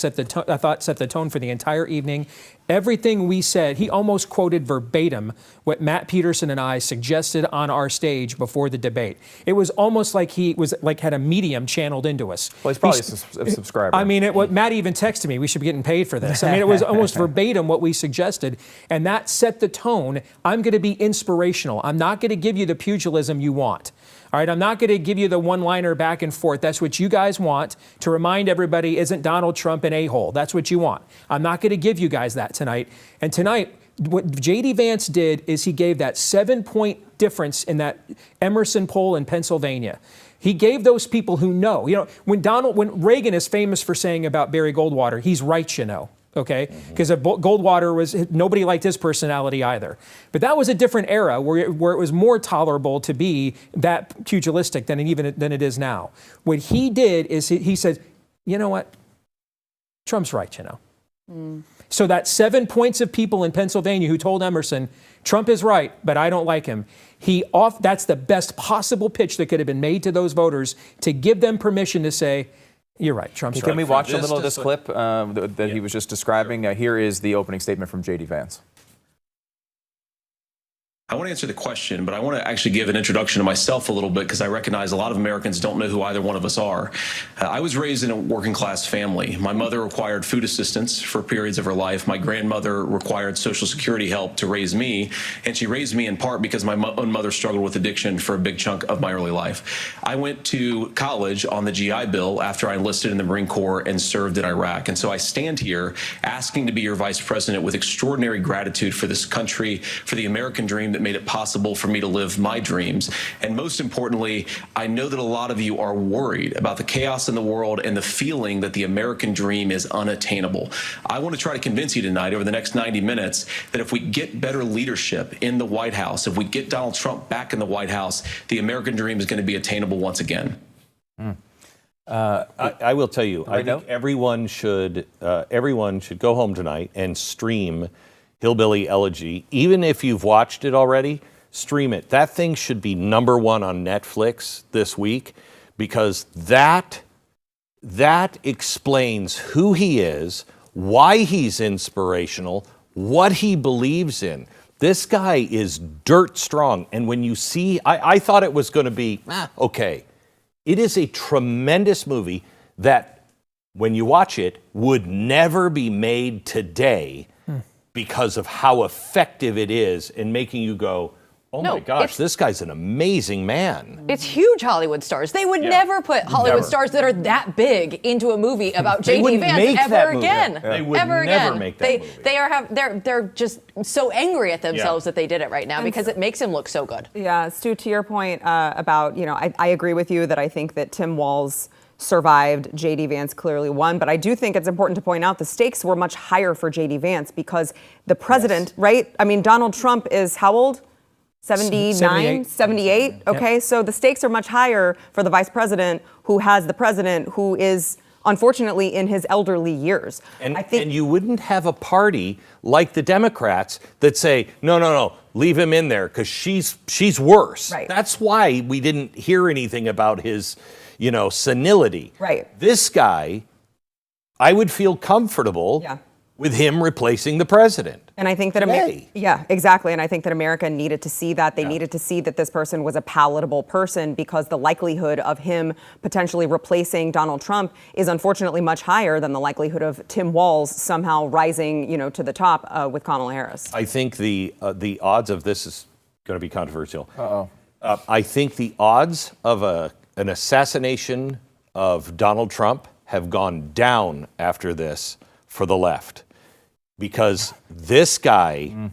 thought set the tone for the entire evening. Everything we said, he almost quoted verbatim what Matt Peterson and I suggested on our stage before the debate. It was almost like he was had a medium channeled into us. Well, he's probably a subscriber. I mean, what Matt even texted me, we should be getting paid for this. I mean, it was almost verbatim what we suggested, and that set the tone. I'm going to be inspirational. I'm not going to give you the pugilism you want. All right, I'm not going to give you the one-liner back and forth. That's what you guys want, to remind everybody, isn't Donald Trump an a-hole? That's what you want. I'm not going to give you guys that tonight. And tonight, what J.D. Vance did is he gave that 7-point difference in that Emerson poll in Pennsylvania. He gave those people who know. You know, when Reagan is famous for saying about Barry Goldwater, he's right, you know. Okay, because Goldwater nobody liked his personality either. But that was a different era where it was more tolerable to be that pugilistic than it is now. What he did is he said, you know what, Trump's right, you know. So that 7 points of people in Pennsylvania who told Emerson, Trump is right, but I don't like him. That's the best possible pitch that could have been made to those voters to give them permission to say, you're right, Trump's right. Can we watch a little of this clip that he was just describing? Here is the opening statement from J.D. Vance. I want to answer the question, but I want to actually give an introduction to myself a little bit because I recognize a lot of Americans don't know who either one of us are. I was raised in a working class family. My mother required food assistance for periods of her life. My grandmother required Social Security help to raise me, and she raised me in part because my own mother struggled with addiction for a big chunk of my early life. I went to college on the GI Bill after I enlisted in the Marine Corps and served in Iraq. And so I stand here asking to be your vice president with extraordinary gratitude for this country, for the American dream that made it possible for me to live my dreams. And most importantly, I know that a lot of you are worried about the chaos in the world and the feeling that the American dream is unattainable. I want to try to convince you tonight over the next 90 minutes that if we get better leadership in the White House, if we get Donald Trump back in the White House, the American dream is going to be attainable once again. I will tell you, I think everyone should go home tonight and stream Hillbilly Elegy. Even if you've watched it already, stream it. That thing should be #1 on Netflix this week because that explains who he is, why he's inspirational, what he believes in. This guy is dirt strong. And when you see, I thought it was going to be, okay. It is a tremendous movie that, when you watch it, would never be made today because of how effective it is in making you go, oh my gosh, this guy's an amazing man. It's huge Hollywood stars. They would never put Hollywood stars that are that big into a movie about J.D. Vance ever again. They would never make that movie. They're just so angry at themselves that they did it right now because it makes him look so good. Yeah, Stu, to your point about, I agree with you that I think that Tim Walz survived. J.D. Vance clearly won, but I do think it's important to point out the stakes were much higher for J.D. Vance because the president, right? I mean, Donald Trump is how old? 79, 78. Okay, so the stakes are much higher for the vice president who has the president who is unfortunately in his elderly years. And you wouldn't have a party like the Democrats that say, no, leave him in there because she's worse. Right. That's why we didn't hear anything about his, senility. Right. This guy, I would feel comfortable with him replacing the president. And I think that yeah, exactly. And I think that America needed to see that. They needed to see that this person was a palatable person, because the likelihood of him potentially replacing Donald Trump is unfortunately much higher than the likelihood of Tim Walz somehow rising, to the top with Kamala Harris. I think the odds of this is going to be controversial. I think the odds of an assassination of Donald Trump have gone down after this for the left. Because this guy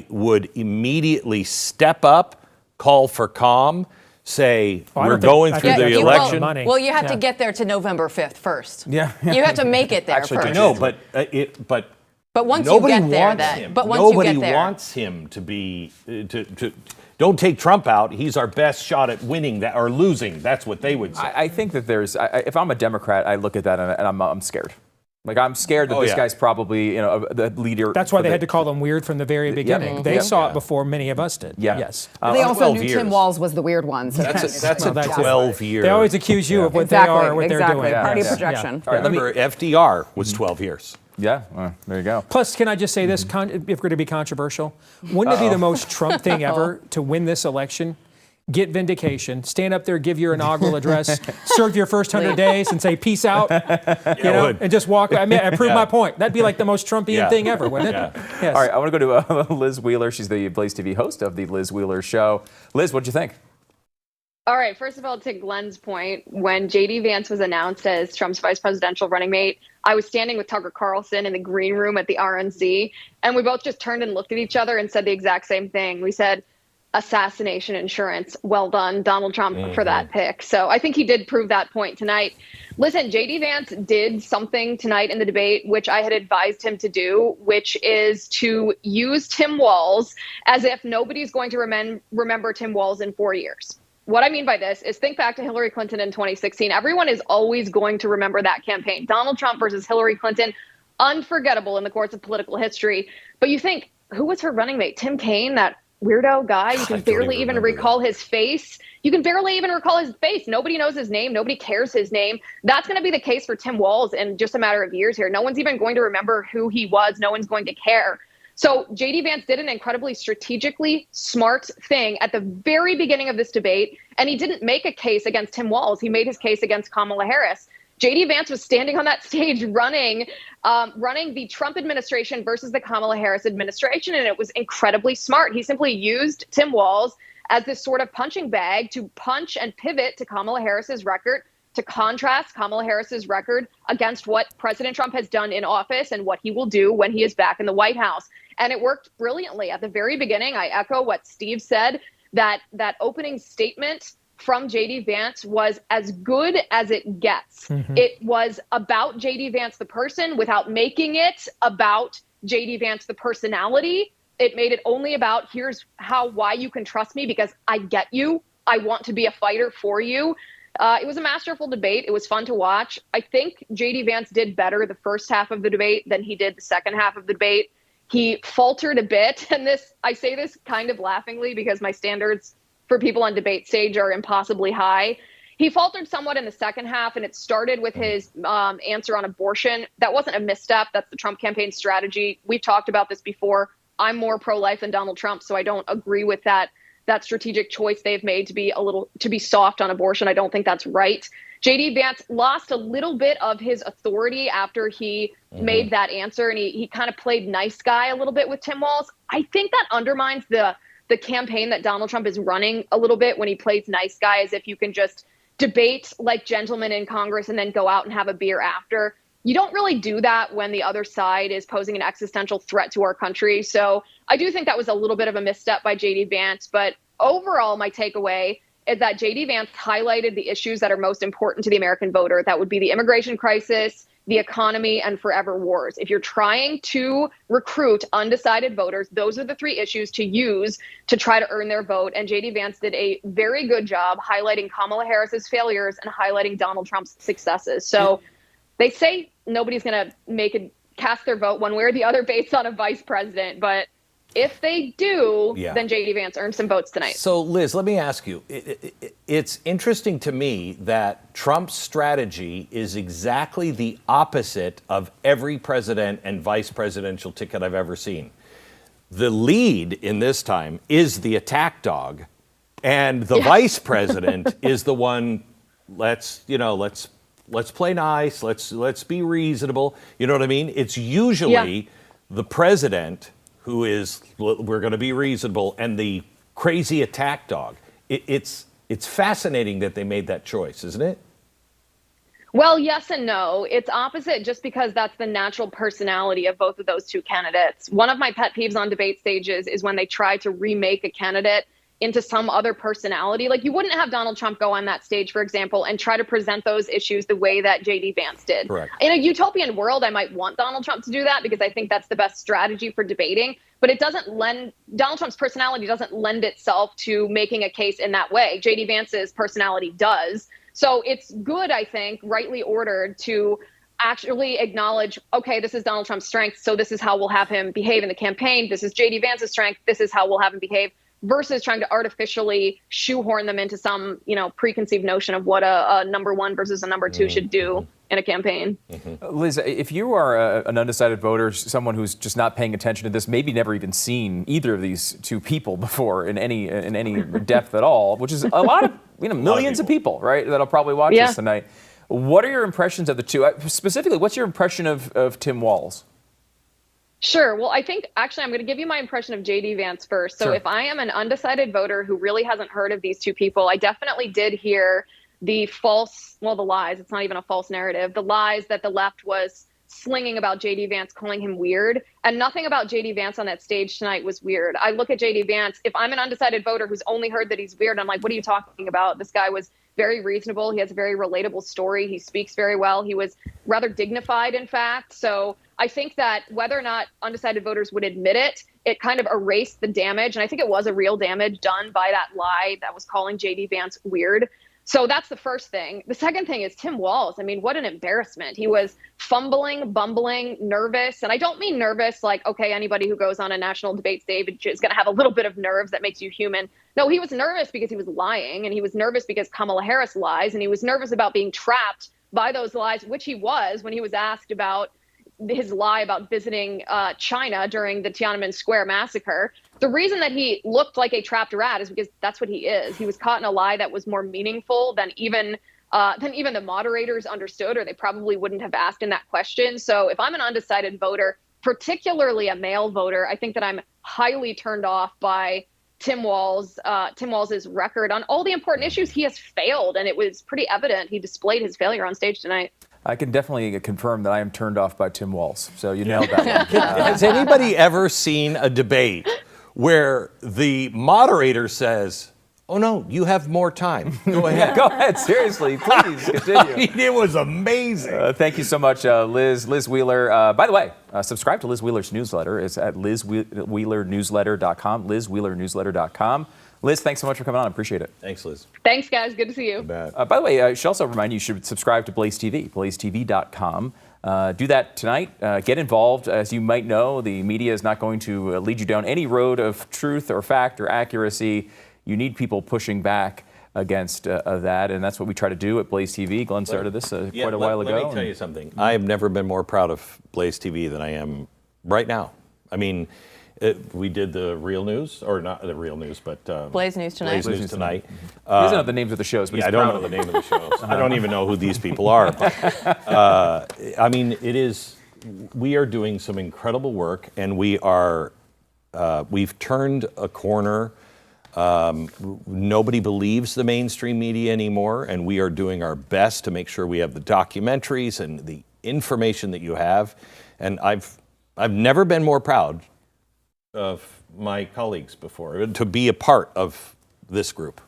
would immediately step up, call for calm, say, we're going through the election. Well, you have to get there to November 5th first. Yeah. You have to make it there first. No, but once you get there, then. But once you get there. Nobody wants him to be, don't take Trump out. He's our best shot at winning that or losing. That's what they would say. I think that if I'm a Democrat, I look at that and I'm scared. Like, I'm scared that this guy's probably, the leader. That's why they had to call him weird from the very beginning. They saw it before many of us did. Yeah. Yes. They also knew Tim Walz was the weird one. So that's a 12-year. They always accuse you of what they are or what they're doing. Party projection. All right, remember, FDR was 12 years. Yeah, there you go. Plus, can I just say this, if we're going to be controversial, wouldn't it be the most Trump thing ever to win this election? Get vindication, stand up there, give your inaugural address, serve your first 100 days and say, peace out, and just walk. I prove my point. That'd be like the most Trumpian thing ever, wouldn't it? Yes. All right, I want to go to Liz Wheeler. She's the BlazeTV host of the Liz Wheeler Show. Liz, what'd you think? All right, first of all, to Glenn's point, when J.D. Vance was announced as Trump's vice presidential running mate, I was standing with Tucker Carlson in the green room at the RNC, and we both just turned and looked at each other and said the exact same thing. We said, assassination insurance. Well done, Donald Trump, for that pick. So I think he did prove that point tonight. Listen, J.D. Vance did something tonight in the debate, which I had advised him to do, which is to use Tim Walz as if nobody's going to remember Tim Walz in 4 years. What I mean by this is think back to Hillary Clinton in 2016. Everyone is always going to remember that campaign. Donald Trump versus Hillary Clinton, unforgettable in the course of political history. But you think, who was her running mate? Tim Kaine, that weirdo guy. You can barely even recall his face. You can barely even recall his face. Nobody knows his name. Nobody cares his name. That's going to be the case for Tim Walz in just a matter of years here. No one's even going to remember who he was. No one's going to care. So J.D. Vance did an incredibly strategically smart thing at the very beginning of this debate, and he didn't make a case against Tim Walz. He made his case against Kamala Harris. J.D. Vance was standing on that stage running the Trump administration versus the Kamala Harris administration, and it was incredibly smart. He simply used Tim Walz as this sort of punching bag to punch and pivot to Kamala Harris's record, to contrast Kamala Harris's record against what President Trump has done in office and what he will do when he is back in the White House. And it worked brilliantly. At the very beginning, I echo what Steve said, that opening statement from J.D. Vance was as good as it gets. It was about J.D. Vance, the person, without making it about J.D. Vance, the personality. It made it only about, here's why you can trust me, because I get you. I want to be a fighter for you. It was a masterful debate. It was fun to watch. I think J.D. Vance did better the first half of the debate than he did the second half of the debate. He faltered a bit, and I say this kind of laughingly because my standards for people on debate stage are impossibly high. He faltered somewhat in the second half, and it started with his answer on abortion. That wasn't a misstep. That's the Trump campaign strategy. We've talked about this before. I'm more pro-life than Donald Trump, so I don't agree with that strategic choice they've made to be soft on abortion. I don't think that's right. J.D. Vance lost a little bit of his authority after he made that answer, and he kind of played nice guy a little bit with Tim Walz. I think that undermines the campaign that Donald Trump is running a little bit when he plays nice guy, as if you can just debate like gentlemen in Congress and then go out and have a beer after. You don't really do that when the other side is posing an existential threat to our country. So I do think that was a little bit of a misstep by J.D. Vance. But overall, my takeaway is that J.D. Vance highlighted the issues that are most important to the American voter. That would be the immigration crisis, the economy, and forever wars. If you're trying to recruit undecided voters, those are the three issues to use to try to earn their vote. And J.D. Vance did a very good job highlighting Kamala Harris's failures and highlighting Donald Trump's successes. So they say nobody's going to cast their vote one way or the other based on a vice president, but If they do, Yeah. then J.D. Vance earned some votes tonight. So, Liz, let me ask you. It's interesting to me that Trump's strategy is exactly the opposite of every president and vice presidential ticket I've ever seen. The lead in this time is the attack dog, and the vice president is the one. Let's play nice. Let's be reasonable. You know what I mean? It's usually the president who is, we're going to be reasonable, and the crazy attack dog. It's fascinating that they made that choice, isn't it? Well, yes and no. It's opposite just because that's the natural personality of both of those two candidates. One of my pet peeves on debate stages is when they try to remake a candidate into some other personality. Like, you wouldn't have Donald Trump go on that stage, for example, and try to present those issues the way that J.D. Vance did. Correct. In a utopian world, I might want Donald Trump to do that because I think that's the best strategy for debating. But Donald Trump's personality doesn't lend itself to making a case in that way. J.D. Vance's personality does. So it's good, I think, rightly ordered, to actually acknowledge, okay, this is Donald Trump's strength, so this is how we'll have him behave in the campaign. This is J.D. Vance's strength, this is how we'll have him behave, versus trying to artificially shoehorn them into some, preconceived notion of what a number one versus a number two should do in a campaign. Liz, if you are an undecided voter, someone who's just not paying attention to this, maybe never even seen either of these two people before in any depth at all, which is a lot of, millions of people, right, that'll probably watch this tonight. What are your impressions of the two? Specifically, what's your impression of Tim Walz? Sure. Well, I think actually I'm going to give you my impression of J.D. Vance first. So if I am an undecided voter who really hasn't heard of these two people, I definitely did hear the lies. It's not even a false narrative. The lies that the left was slinging about J.D. Vance, calling him weird. And nothing about J.D. Vance on that stage tonight was weird. I look at J.D. Vance. If I'm an undecided voter who's only heard that he's weird, I'm like, what are you talking about? This guy was very reasonable. He has a very relatable story. He speaks very well. He was rather dignified, in fact. So I think that whether or not undecided voters would admit it, it kind of erased the damage. And I think it was a real damage done by that lie that was calling J.D. Vance weird. So that's the first thing. The second thing is Tim Walz. I mean, what an embarrassment. He was fumbling, bumbling, nervous. And I don't mean nervous like, okay, anybody who goes on a national debate stage is going to have a little bit of nerves that makes you human. No, he was nervous because he was lying, and he was nervous because Kamala Harris lies, and he was nervous about being trapped by those lies, which he was when he was asked about his lie about visiting China during the Tiananmen Square massacre. The reason that he looked like a trapped rat is because that's what he is. He was caught in a lie that was more meaningful than even the moderators understood, or they probably wouldn't have asked him that question. So if I'm an undecided voter, particularly a male voter, I think that I'm highly turned off by Tim Walz's record on all the important issues. He has failed, and it was pretty evident. He displayed his failure on stage tonight. I can definitely confirm that I am turned off by Tim Walz. So you nailed that. Has anybody ever seen a debate where the moderator says, oh no, you have more time. Go ahead. Yeah, go ahead. Seriously, please continue. I mean, it was amazing. Thank you so much, Liz Wheeler. By the way, subscribe to Liz Wheeler's newsletter. It's at lizwheelernewsletter.com, lizwheelernewsletter.com. Liz, thanks so much for coming on. I appreciate it. Thanks, Liz. Thanks, guys. Good to see you. By the way, I should also remind you should subscribe to BlazeTV, blazetv.com. Do that tonight. Get involved. As you might know, the media is not going to lead you down any road of truth or fact or accuracy. You need people pushing back against that, and that's what we try to do at BlazeTV. Glenn started this quite a while ago. Let me tell you something. I have never been more proud of BlazeTV than I am right now. I mean, we did the real news, or not the real news, but Blaze News Tonight. Blaze News Tonight. He doesn't know the names of the shows, but yeah, I don't know the name of the shows. I don't even know who these people are. But, I mean, we are doing some incredible work, and we've turned a corner. Nobody believes the mainstream media anymore, and we are doing our best to make sure we have the documentaries and the information that you have. And I've never been more proud of my colleagues before to be a part of this group.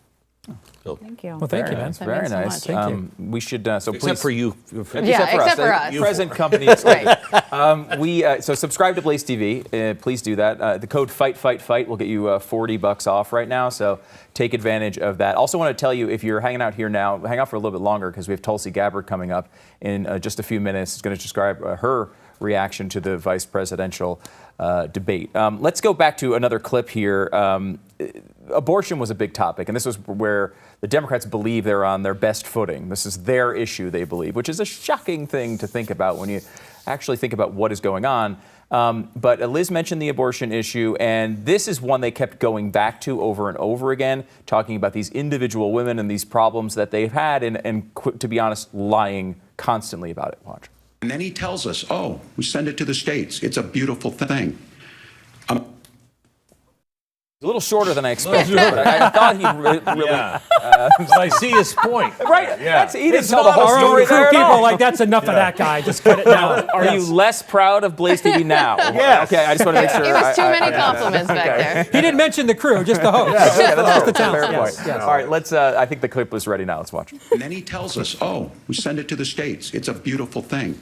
So, thank you. Well, thank you, man. Nice. Very nice. So thank you. We should so except please, for you. Except for us. Present company excluded. So subscribe to Blaze TV. Please do that. The code FIGHT will get you $40 off right now. So take advantage of that. Also want to tell you, if you're hanging out here now, hang out for a little bit longer because we have Tulsi Gabbard coming up in just a few minutes. It's going to describe her reaction to the vice presidential debate. Let's go back to another clip here. Abortion was a big topic, and this was where the Democrats believe they're on their best footing. This is their issue, they believe, which is a shocking thing to think about when you actually think about what is going on. But Liz mentioned the abortion issue, and this is one they kept going back to over and over again, talking about these individual women and these problems that they've had, and to be honest, lying constantly about it. Watch. And then he tells us, oh, we send it to the states. It's a beautiful thing. A little shorter than I expected, but I thought he really. I see his point. Right? Yeah. He didn't tell the whole story there at all. Like, that's enough of that guy. Just cut it down. Are you less proud of BlazeTV now? Yes. Okay, I just want to make sure. It was too many compliments back there. He didn't mention the crew, just the host. That's the town. fair point. Yes. All right, let's. I think the clip is ready now. Let's watch. And then he tells us, oh, we send it to the states. It's a beautiful thing.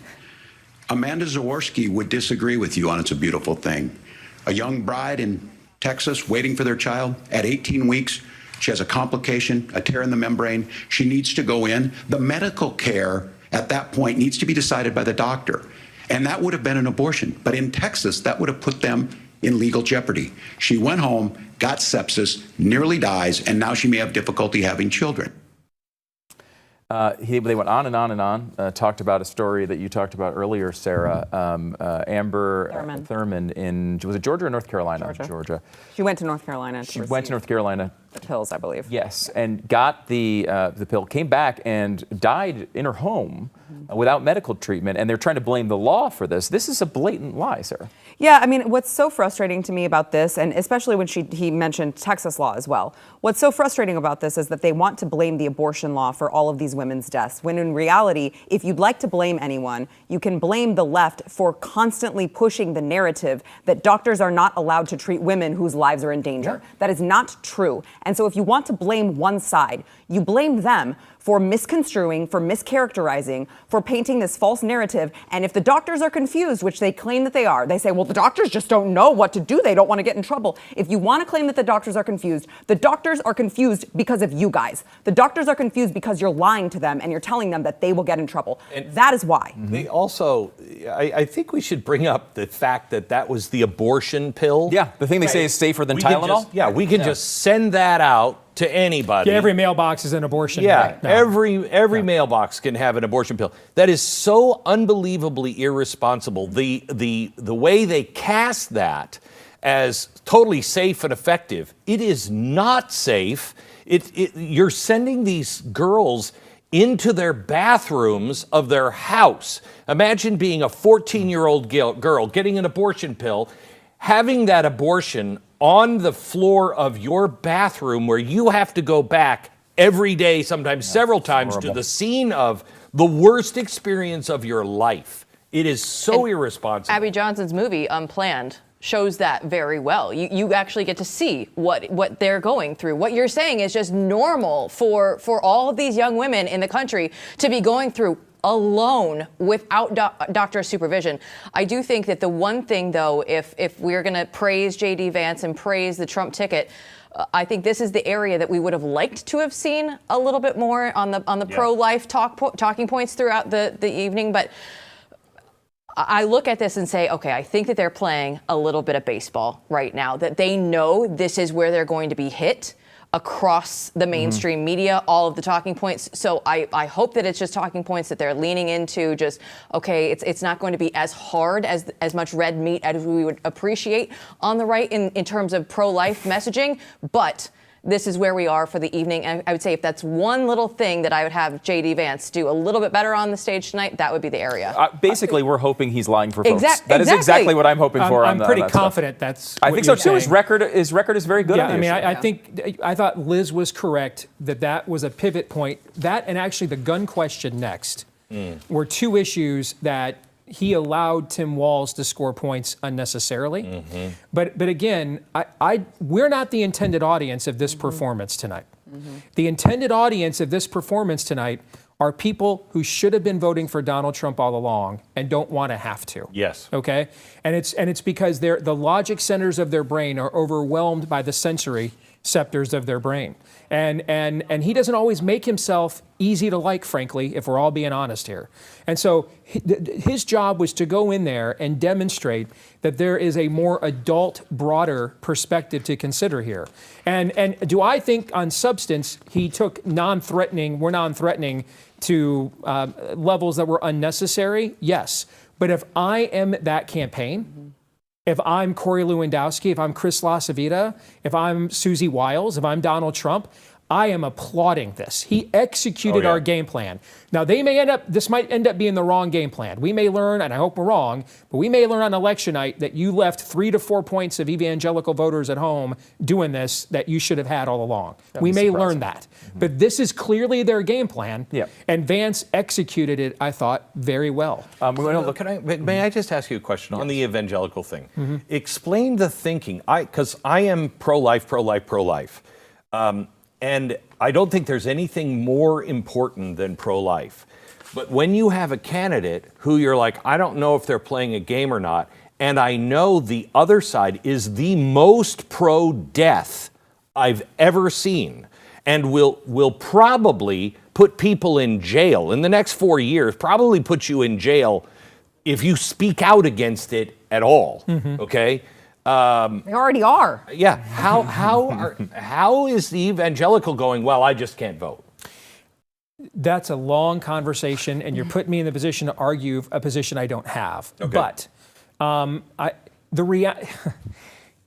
Amanda Zaworski would disagree with you on it's a beautiful thing. A young bride in Texas waiting for their child at 18 weeks. She has a complication, a tear in the membrane. She needs to go in. The medical care at that point needs to be decided by the doctor. And that would have been an abortion. But in Texas, that would have put them in legal jeopardy. She went home, got sepsis, nearly dies, and now she may have difficulty having children. They went on and on and on, talked about a story that you talked about earlier, Sarah. Amber Thurman was it Georgia or North Carolina? Georgia. She went to North Carolina. She went to North Carolina. The pills, I believe. Yes, and got the pill, came back and died in her home without medical treatment, and they're trying to blame the law for this. This is a blatant lie, Sarah. Yeah, I mean, what's so frustrating to me about this, and especially when he mentioned Texas law as well, what's so frustrating about this is that they want to blame the abortion law for all of these women's deaths, when in reality, if you'd like to blame anyone, you can blame the left for constantly pushing the narrative that doctors are not allowed to treat women whose lives are in danger. That is not true. And so if you want to blame one side, you blame them for misconstruing, for mischaracterizing, for painting this false narrative. And if the doctors are confused, which they claim that they are, they say, well, the doctors just don't know what to do. They don't want to get in trouble. If you want to claim that the doctors are confused because of you guys. The doctors are confused because you're lying to them and you're telling them that they will get in trouble. And that is why. They also, I think we should bring up the fact that was the abortion pill. Yeah, the thing they say is safer than Tylenol. We can just send that out to anybody. Yeah, every mailbox is an abortion. Yeah, every mailbox can have an abortion pill. That is so unbelievably irresponsible. The way they cast that as totally safe and effective, it is not safe. You're sending these girls into their bathrooms of their house. Imagine being a 14-year-old girl getting an abortion pill, having that abortion on the floor of your bathroom where you have to go back every day, sometimes several times, to the scene of the worst experience of your life. It is so irresponsible. Abby Johnson's movie, Unplanned, shows that very well. You actually get to see what they're going through. What you're saying is just normal for all of these young women in the country to be going through alone without doctor supervision. I do think that the one thing, though, if we're going to praise J.D. Vance and praise the Trump ticket, I think this is the area that we would have liked to have seen a little bit more on the pro-life talking points throughout the evening. But I look at this and say, okay, I think that they're playing a little bit of baseball right now, that they know this is where they're going to be hit across the mainstream media, all of the talking points. So I hope that it's just talking points that they're leaning into, just, okay, it's not going to be as hard as much red meat as we would appreciate on the right in terms of pro-life messaging, but this is where we are for the evening. And I would say if that's one little thing that I would have J.D. Vance do a little bit better on the stage tonight, that would be the area. Basically, we're hoping he's lying for folks. That is exactly what I'm hoping for. I'm pretty confident that's I think so, too. His record is very good. Yeah, I mean, I thought Liz was correct that was a pivot point. That and actually the gun question next were two issues that he allowed Tim Walz to score points unnecessarily. But again, we're not the intended audience of this performance tonight. The intended audience of this performance tonight are people who should have been voting for Donald Trump all along and don't want to have to. Yes. Okay? And it's because the logic centers of their brain are overwhelmed by the sensory scepters of their brain. And he doesn't always make himself easy to like, frankly, if we're all being honest here. And so his job was to go in there and demonstrate that there is a more adult, broader perspective to consider here. And do I think on substance he took we're non-threatening to levels that were unnecessary? Yes. But if I am that campaign, if I'm Corey Lewandowski, if I'm Chris LaCivita, if I'm Susie Wiles, if I'm Donald Trump, I am applauding this. He executed our game plan. Now, this might end up being the wrong game plan. We may learn, and I hope we're wrong, but we may learn on election night that you left 3 to 4 points of evangelical voters at home doing this that you should have had all along. We may learn that. But this is clearly their game plan, and Vance executed it, I thought, very well. May I just ask you a question on the evangelical thing? Explain the thinking, because I am pro-life, pro-life, pro-life. And I don't think there's anything more important than pro-life. But when you have a candidate who you're like, I don't know if they're playing a game or not, and I know the other side is the most pro-death I've ever seen, and will probably put people in jail in the next 4 years, probably put you in jail if you speak out against it at all, okay? They already are. Yeah. How is the evangelical going, well, I just can't vote? That's a long conversation, and you're putting me in the position to argue a position I don't have. Okay. But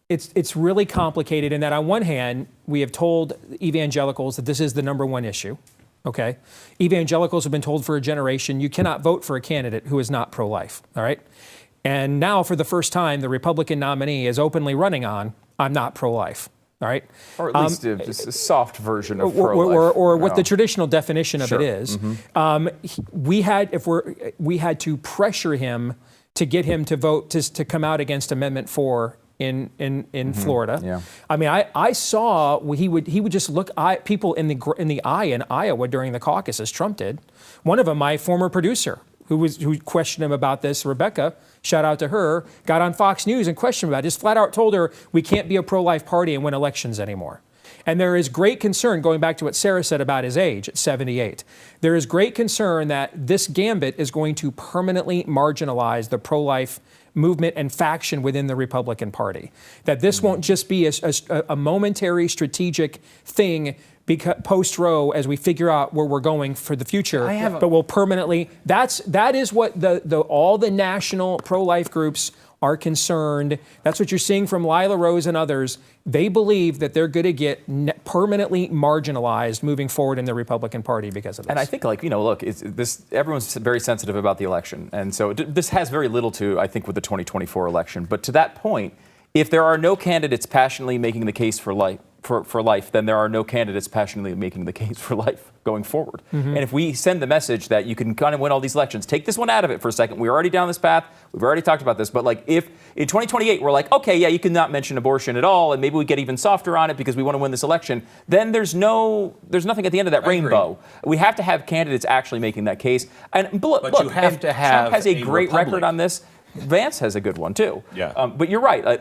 it's really complicated in that on one hand, we have told evangelicals that this is the number one issue. Okay. Evangelicals have been told for a generation, you cannot vote for a candidate who is not pro-life. All right. And now, for the first time, the Republican nominee is openly running on, I'm not pro-life, all right? Or at least just a soft version of pro-life. Or what the traditional definition of it is. We had to pressure him to get him to vote, to come out against Amendment 4 in Florida. Yeah. I mean, I saw he would just look people in the eye in Iowa during the caucus, as Trump did. One of them, my former producer, who questioned him about this, Rebecca, shout out to her, got on Fox News and questioned him about it, just flat out told her we can't be a pro-life party and win elections anymore. And there is great concern, going back to what Sarah said about his age at 78, there is great concern that this gambit is going to permanently marginalize the pro-life movement and faction within the Republican Party. That this won't just be a momentary strategic thing post-Roe as we figure out where we're going for the future, but will permanently, that is what all the national pro-life groups are concerned. That's what you're seeing from Lila Rose and others. They believe that they're going to get permanently marginalized moving forward in the Republican Party because of this. And I think, look, everyone's very sensitive about the election. And so this has very little to, I think, with the 2024 election. But to that point, if there are no candidates passionately making the case for life, then there are no candidates passionately making the case for life going forward. And if we send the message that you can kind of win all these elections, take this one out of it for a second. We're already down this path. We've already talked about this. But if in 2028 we're like, okay, yeah, you can not mention abortion at all, and maybe we get even softer on it because we want to win this election, then there's nothing at the end of that rainbow. We have to have candidates actually making that case. And look, you have to have Trump has a great record on this. Vance has a good one too. Yeah. But you're right.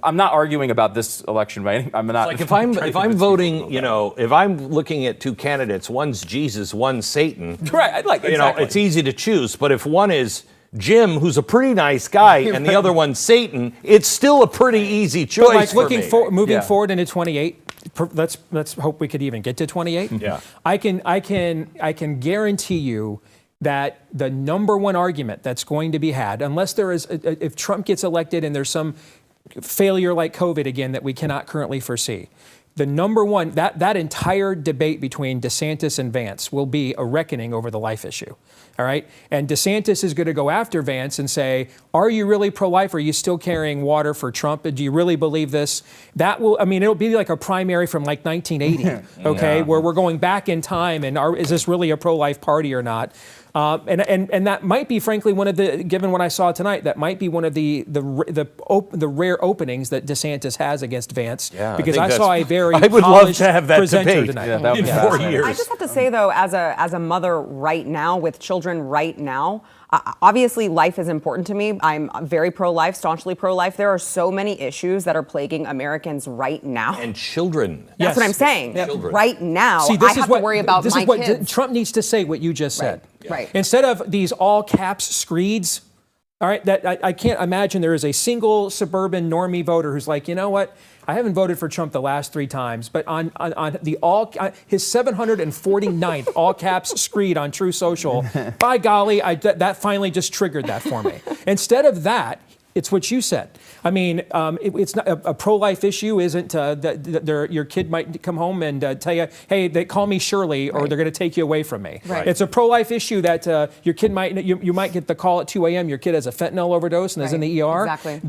I'm not arguing about this election. I'm not. If I'm voting, if I'm looking at two candidates, one's Jesus, one's Satan. Right. Exactly. It's easy to choose. But if one is Jim, who's a pretty nice guy, and the other one's Satan, it's still a pretty easy choice. But moving forward into 28. Let's hope we could even get to 28. Yeah. I can guarantee you that the number one argument that's going to be had, unless there is, if Trump gets elected and there's some failure like COVID again that we cannot currently foresee, the number one, that entire debate between DeSantis and Vance will be a reckoning over the life issue. All right. And DeSantis is going to go after Vance and say, are you really pro-life? Are you still carrying water for Trump? Do you really believe this? It'll be like a primary from 1980, okay, where we're going back in time and is this really a pro-life party or not? And that might be, frankly, given what I saw tonight, that might be one of the rare openings that DeSantis has against Vance. Yeah, because I saw a very I would love to have that presenter debate tonight. in 4 years. I just have to say, though, as a mother right now with children right now, Obviously, life is important to me. I'm very pro-life, staunchly pro-life. There are so many issues that are plaguing Americans right now. And children. That's what I'm saying. Children. Right now, See, this I have to worry about this my is what kids. Trump needs to say what you just said. Right. Instead of these all caps screeds, all right, that I can't imagine there is a single suburban normie voter who's like, you know what? I haven't voted for Trump the last 3 times, but on the his 749th all caps screed on True Social, by golly, that finally just triggered that for me. Instead of that, it's what you said. I mean, it's not a pro-life issue. Isn't your kid might come home and tell you, "Hey, they call me Shirley," or they're going to take you away from me. Right. It's a pro-life issue that your kid you might get the call at 2 a.m. Your kid has a fentanyl overdose and is in the ER. Exactly.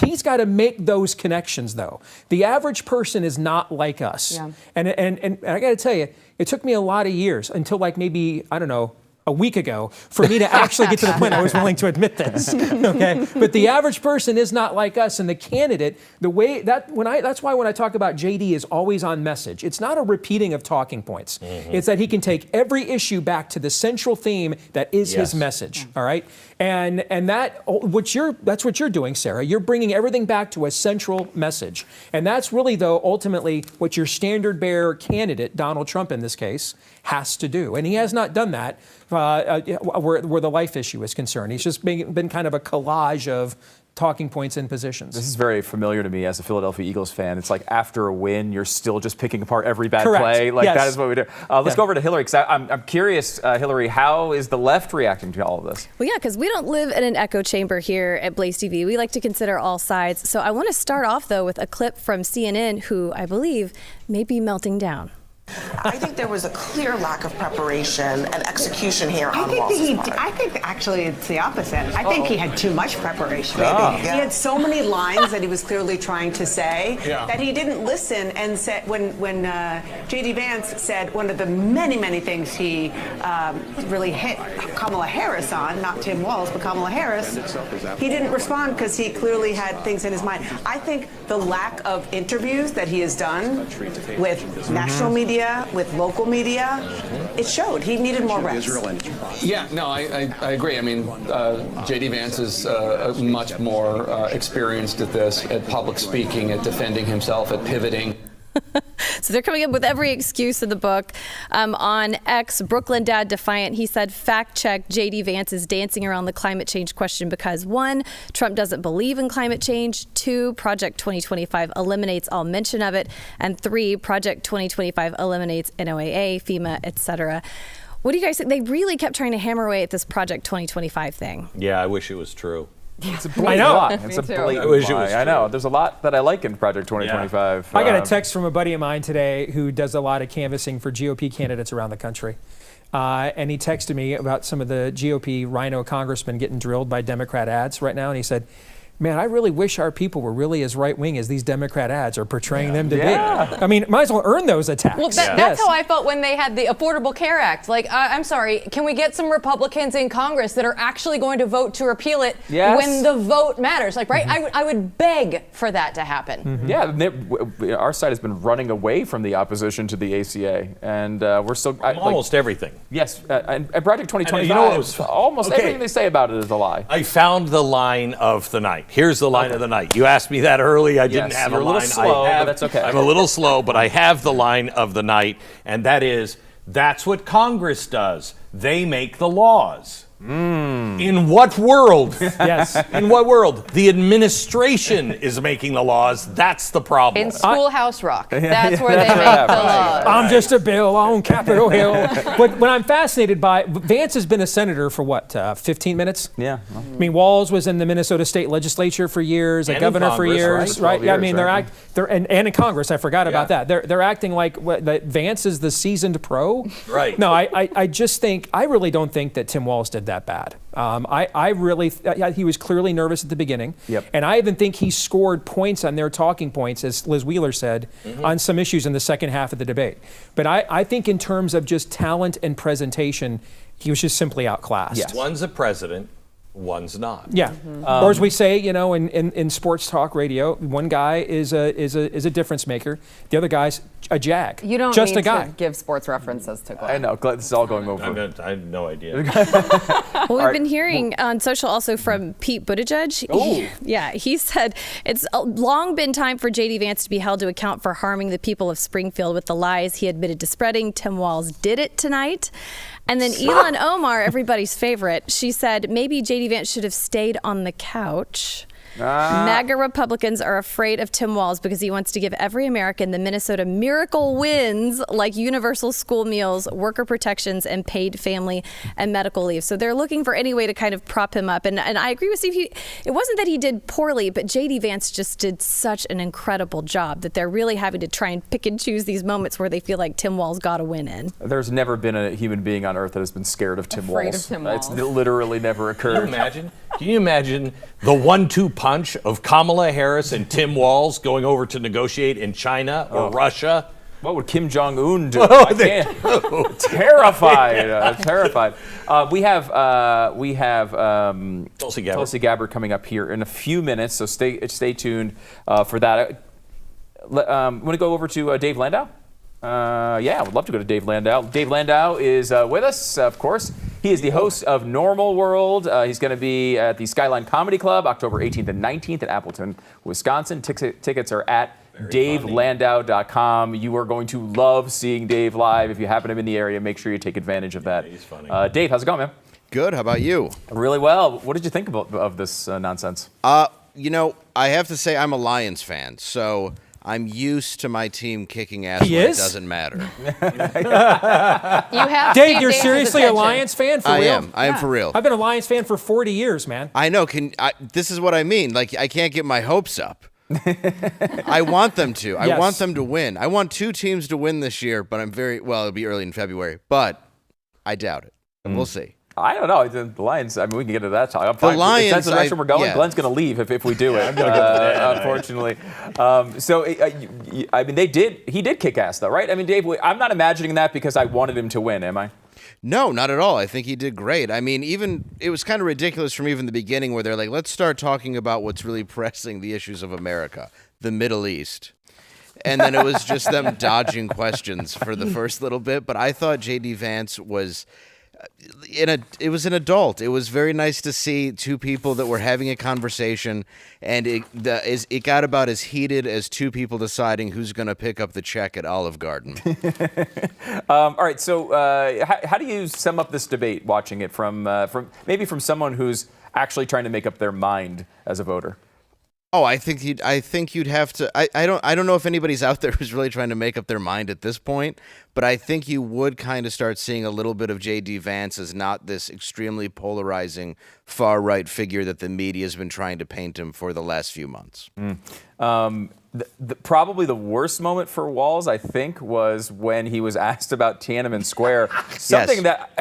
He's got to make those connections, though. The average person is not like us. Yeah. And I got to tell you, it took me a lot of years until like maybe a week ago for me to actually get to the point I was willing to admit this. Okay, but the average person is not like us, and the candidate, that's why when I talk about JD is always on message. It's not a repeating of talking points. It's that he can take every issue back to the central theme that is his message. All right, and that's what you're doing, Sarah. You're bringing everything back to a central message, and that's really though ultimately what your standard bearer candidate, Donald Trump in this case, has to do, and he has not done that. Where the life issue is concerned. He's just been kind of a collage of talking points and positions. This is very familiar to me as a Philadelphia Eagles fan. It's like after a win, you're still just picking apart every bad play. Like that is what we do. Let's go over to Hillary, because I'm curious, Hillary, how is the left reacting to all of this? Well, yeah, because we don't live in an echo chamber here at BlazeTV. We like to consider all sides. So I want to start off, though, with a clip from CNN, who I believe may be melting down. I think there was a clear lack of preparation and execution here on Walz's part. I think actually it's the opposite. I think he had too much preparation. He had so many lines that he was clearly trying to say that he didn't listen and said when J.D. Vance said one of the many things he really hit Kamala Harris on, not Tim Walz, but Kamala Harris, he didn't respond because he clearly had things in his mind. I think the lack of interviews that he has done with national media, with local media, it showed. He needed more reps. Yeah, no, I agree. I mean, J.D. Vance is much more experienced at this, at public speaking, at defending himself, at pivoting. So they're coming up with every excuse in the book. On X, Brooklyn Dad Defiant, he said, fact check, J.D. Vance is dancing around the climate change question because 1, Trump doesn't believe in climate change. 2, Project 2025 eliminates all mention of it. And 3, Project 2025 eliminates NOAA, FEMA, etc. What do you guys think? They really kept trying to hammer away at this Project 2025 thing. Yeah, I wish it was true. It's a blatant lie. It's a blatant lie. I know. There's a lot that I like in Project 2025. I got a text from a buddy of mine today who does a lot of canvassing for GOP candidates around the country. And he texted me about some of the GOP rhino congressmen getting drilled by Democrat ads right now. And he said, man, I really wish our people were really as right-wing as these Democrat ads are portraying them to be. I mean, might as well earn those attacks. Well, that's how I felt when they had the Affordable Care Act. Like, I'm sorry, can we get some Republicans in Congress that are actually going to vote to repeal it when the vote matters? Like, right? I would beg for that to happen. Yeah, our side has been running away from the opposition to the ACA, and we're still almost everything. Yes, and Project 2025. You know what was almost everything they say about it is a lie. I found the line of the night. Here's the line of the night. You asked me that early. I didn't have a line. You're a little slow, but that's okay. I'm a little slow, but I have the line of the night, and that is, that's what Congress does. They make the laws. In what world? Yes. In what world? The administration is making the laws. That's the problem. In Schoolhouse Rock. That's where they make the laws. I'm just a bill on Capitol Hill. But what I'm fascinated by, Vance has been a senator for what, 15 minutes? Yeah. I mean, Walz was in the Minnesota State Legislature for years, a governor for years, right? Yeah, I mean, they're and in Congress. I forgot about that. They're acting like that Vance is the seasoned pro. Right. No, I really don't think that Tim Walz did that bad. I really, he was clearly nervous at the beginning. And I even think he scored points on their talking points, as Liz Wheeler said, on some issues in the second half of the debate. But I think in terms of just talent and presentation, he was just simply outclassed. One's a president, one's not. Yeah. Or as we say, in sports talk radio, one guy is a difference maker. The other guy's a jag. You don't just need a guy. to give sports references to Glenn. I know. This is all going over. I have no idea. Well, we've been hearing on social also from Pete Buttigieg. He said it's long been time for J.D. Vance to be held to account for harming the people of Springfield with the lies he admitted to spreading. Tim Walz did it tonight. And then Ilhan Omar, everybody's favorite, she said maybe J.D. Vance should have stayed on the couch. MAGA Republicans are afraid of Tim Walz because he wants to give every American the Minnesota miracle wins like universal school meals, worker protections, and paid family and medical leave. So they're looking for any way to kind of prop him up. And I agree with Steve. It wasn't that he did poorly, but J.D. Vance just did such an incredible job that they're really having to try and pick and choose these moments where they feel like Tim Walz got a win in. There's never been a human being on earth that has been scared of Tim Walz. Afraid of Tim Walz. It's literally never occurred. Can you imagine the 1-2 punch of Kamala Harris and Tim Walz going over to negotiate in China or Russia? What would Kim Jong-un do? I can't. Terrified. Terrified. We have Tulsi Gabbard coming up here in a few minutes, so stay tuned for that. Want to go over to Dave Landau? I would love to go to Dave Landau. Dave Landau is with us, of course. He is the host of Normal World. He's going to be at the Skyline Comedy Club October 18th and 19th in Appleton, Wisconsin. Tickets are at DaveLandau.com. You are going to love seeing Dave live. If you happen to be in the area, make sure you take advantage of that. He's funny. Dave, how's it going, man? Good. How about you? Really well. What did you think of this nonsense? I have to say I'm a Lions fan, so I'm used to my team kicking ass when it doesn't matter. Dave, you're seriously a Lions fan for real? I am for real. I've been a Lions fan for 40 years, man. I know. This is what I mean. Like, I can't get my hopes up. I want them to. Yes. I want them to win. I want two teams to win this year, but it'll be early in February, but I doubt it. We'll see. I don't know. The Lions, I mean, we can get to that talk. I'm The fine. Lions, If that's the direction we're going, yeah. Glenn's going to leave if we do it, unfortunately. He did kick ass, though, right? I mean, Dave, I'm not imagining that because I wanted him to win, am I? No, not at all. I think he did great. I mean, it was kind of ridiculous from even the beginning where they're like, let's start talking about what's really pressing the issues of America, the Middle East. And then it was just them dodging questions for the first little bit. But I thought J.D. Vance was... It was an adult. It was very nice to see two people that were having a conversation, and it got about as heated as two people deciding who's going to pick up the check at Olive Garden. All right. So, how do you sum up this debate? Watching it from someone who's actually trying to make up their mind as a voter. Oh, I think you'd have to. I don't know if anybody's out there who's really trying to make up their mind at this point, but I think you would kind of start seeing a little bit of J.D. Vance as not this extremely polarizing far-right figure that the media has been trying to paint him for the last few months. Probably the worst moment for Walz, I think, was when he was asked about Tiananmen Square. Something that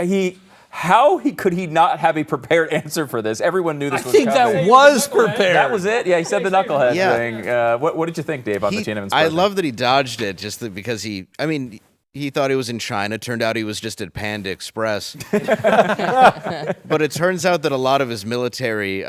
How could he not have a prepared answer for this? Everyone knew this was coming. I think that was prepared. That was it? Yeah, he said the knucklehead thing. What did you think, Dave, on the Tiananmen Square? I love that he dodged it because he thought he was in China. Turned out he was just at Panda Express. But it turns out that a lot of his military,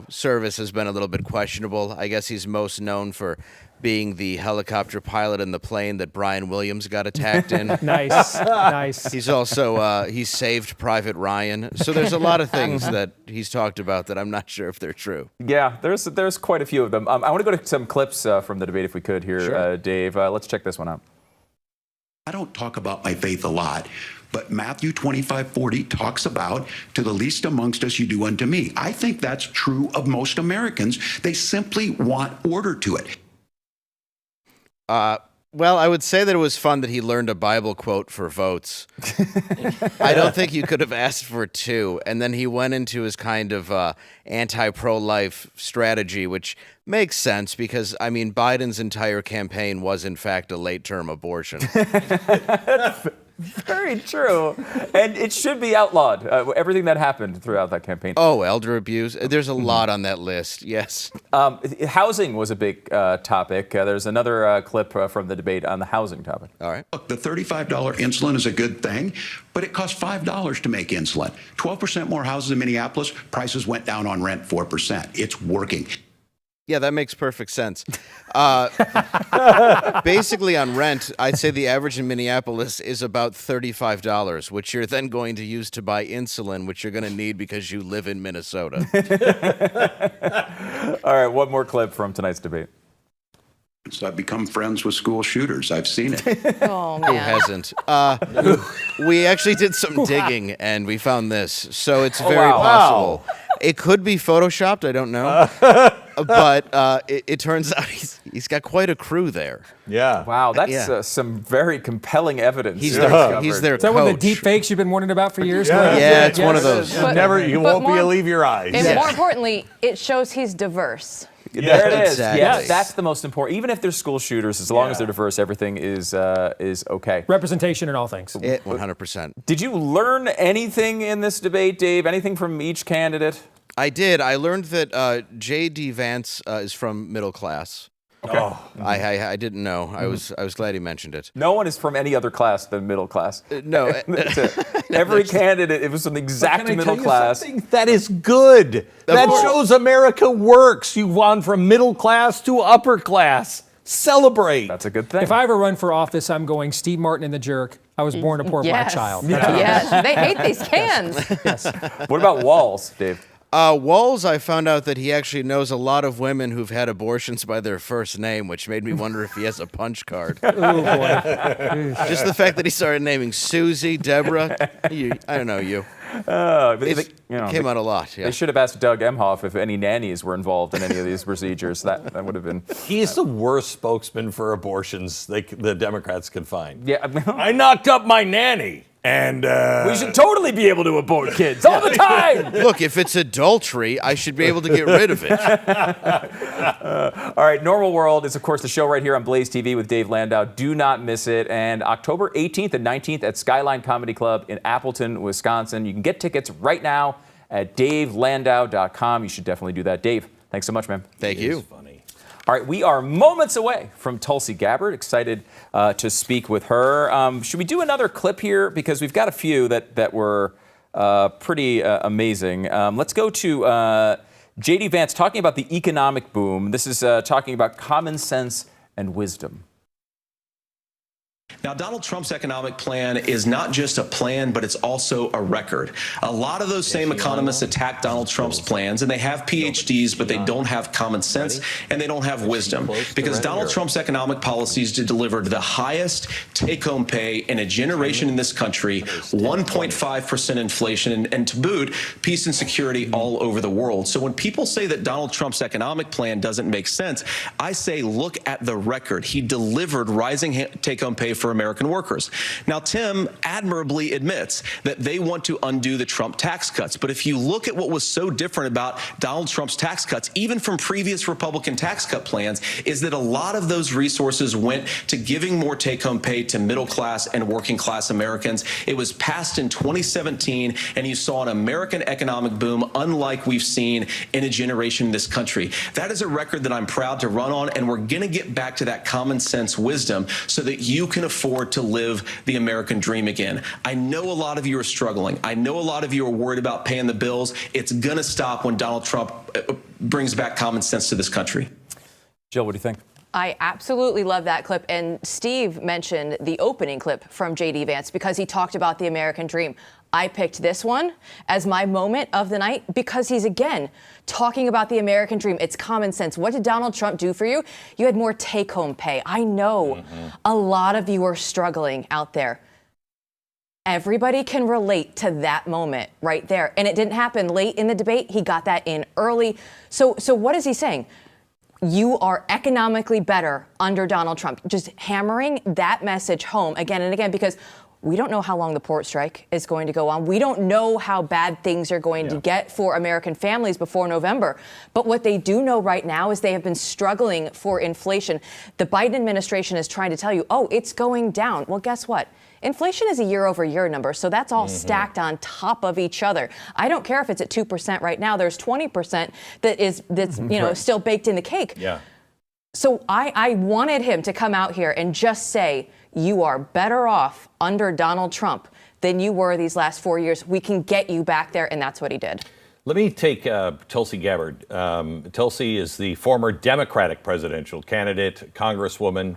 service has been a little bit questionable. I guess he's most known for being the helicopter pilot in the plane that Brian Williams got attacked in. Nice. He's also, he saved Private Ryan. So there's a lot of things that he's talked about that I'm not sure if they're true. Yeah, there's quite a few of them. I want to go to some clips from the debate if we could here, sure. Dave. Let's check this one out. I don't talk about my faith a lot, but Matthew 25:40 talks about, to the least amongst us you do unto me. I think that's true of most Americans. They simply want order to it. Well, I would say that it was fun that he learned a Bible quote for votes. I don't think you could have asked for two. And then he went into his kind of anti-pro-life strategy, which makes sense because, I mean, Biden's entire campaign was, in fact, a late-term abortion. Very true. And it should be outlawed, everything that happened throughout that campaign. Oh, elder abuse. There's a lot on that list, yes. Housing was a big topic. There's another clip from the debate on the housing topic. All right. Look, the $35 insulin is a good thing, but it costs $5 to make insulin. 12% more houses in Minneapolis, prices went down on rent 4%. It's working. Yeah, that makes perfect sense. Basically, on rent, I'd say the average in Minneapolis is about $35, which you're then going to use to buy insulin, which you're going to need because you live in Minnesota. All right, one more clip from tonight's debate. So I've become friends with school shooters. I've seen it. Oh, man. Who hasn't? We actually did some digging, and we found this. So it's very possible. It could be photoshopped. I don't know. But it turns out he's got quite a crew there. Yeah. Wow, that's some very compelling evidence. He's their Is that one of the deep fakes you've been warning about for years? Yeah, it's one of those. You won't believe your eyes. And more importantly, it shows he's diverse. There it is. Exactly. Yes, that's the most important. Even if they're school shooters, as long as they're diverse, everything is okay. Representation in all things. 100%. Did you learn anything in this debate, Dave? Anything from each candidate? I did. I learned that J.D. Vance is from middle class. Okay. I didn't know. I was glad he mentioned it. No one is from any other class than middle class. No. That's it. Every candidate, it was an exact middle class. That is good. That shows America works. You've gone from middle class to upper class. Celebrate. That's a good thing. If I ever run for office, I'm going Steve Martin and the Jerk. I was born a poor black child. Yes, they hate these cans. Yes. What about Walz, Dave? Walz, I found out that he actually knows a lot of women who've had abortions by their first name, which made me wonder if he has a punch card. Oh, boy. Just the fact that he started naming Susie, Deborah, I don't know, you. Came out a lot, yeah. They should have asked Doug Emhoff if any nannies were involved in any of these procedures. That would have been... He's the worst spokesman for abortions the Democrats could find. Yeah, I knocked up my nanny. And we should totally be able to abort kids all the time. Look, if it's adultery, I should be able to get rid of it. All right, Normal World is, of course, the show right here on Blaze TV with Dave Landau. Do not miss it. And October 18th and 19th at Skyline Comedy Club in Appleton, Wisconsin. You can get tickets right now at davelandau.com. You should definitely do that. Dave, thanks so much, man. Thank you. All right, we are moments away from Tulsi Gabbard. Excited to speak with her. Should we do another clip here? Because we've got a few that were pretty amazing. Let's go to J.D. Vance talking about the economic boom. This is talking about common sense and wisdom. Now, Donald Trump's economic plan is not just a plan, but it's also a record. A lot of those same economists attack Donald Trump's plans, and they have PhDs, but they don't have common sense and they don't have wisdom. Because Donald Trump's economic policies delivered the highest take-home pay in a generation in this country, 1.5% inflation, and to boot, peace and security all over the world. So when people say that Donald Trump's economic plan doesn't make sense, I say look at the record. He delivered rising take-home pay for American workers. Now, Tim admirably admits that they want to undo the Trump tax cuts. But if you look at what was so different about Donald Trump's tax cuts, even from previous Republican tax cut plans, is that a lot of those resources went to giving more take-home pay to middle class and working class Americans. It was passed in 2017, and you saw an American economic boom unlike we've seen in a generation in this country. That is a record that I'm proud to run on, and we're going to get back to that common sense wisdom so that you can afford to live the American dream again. I know a lot of you are struggling. I know a lot of you are worried about paying the bills. It's going to stop when Donald Trump brings back common sense to this country. Jill, what do you think? I absolutely love that clip. And Steve mentioned the opening clip from J.D. Vance because he talked about the American dream. I picked this one as my moment of the night because he's, again, talking about the American dream. It's common sense. What did Donald Trump do for you? You had more take-home pay. I know a lot of you are struggling out there. Everybody can relate to that moment right there. And it didn't happen late in the debate. He got that in early. So what is he saying? You are economically better under Donald Trump. Just hammering that message home again and again because We don't know how long the port strike is going to go on. We don't know how bad things are going to get for American families before November. But what they do know right now is they have been struggling for inflation. The Biden administration is trying to tell you, oh, it's going down. Well, guess what? Inflation is a year-over-year number, so that's all stacked on top of each other. I don't care if it's at 2% right now. There's 20% that's still baked in the cake. Yeah. So I wanted him to come out here and just say, you are better off under Donald Trump than you were these last 4 years. We can get you back there, and that's what he did. Let me take Tulsi Gabbard. Tulsi is the former Democratic presidential candidate, congresswoman,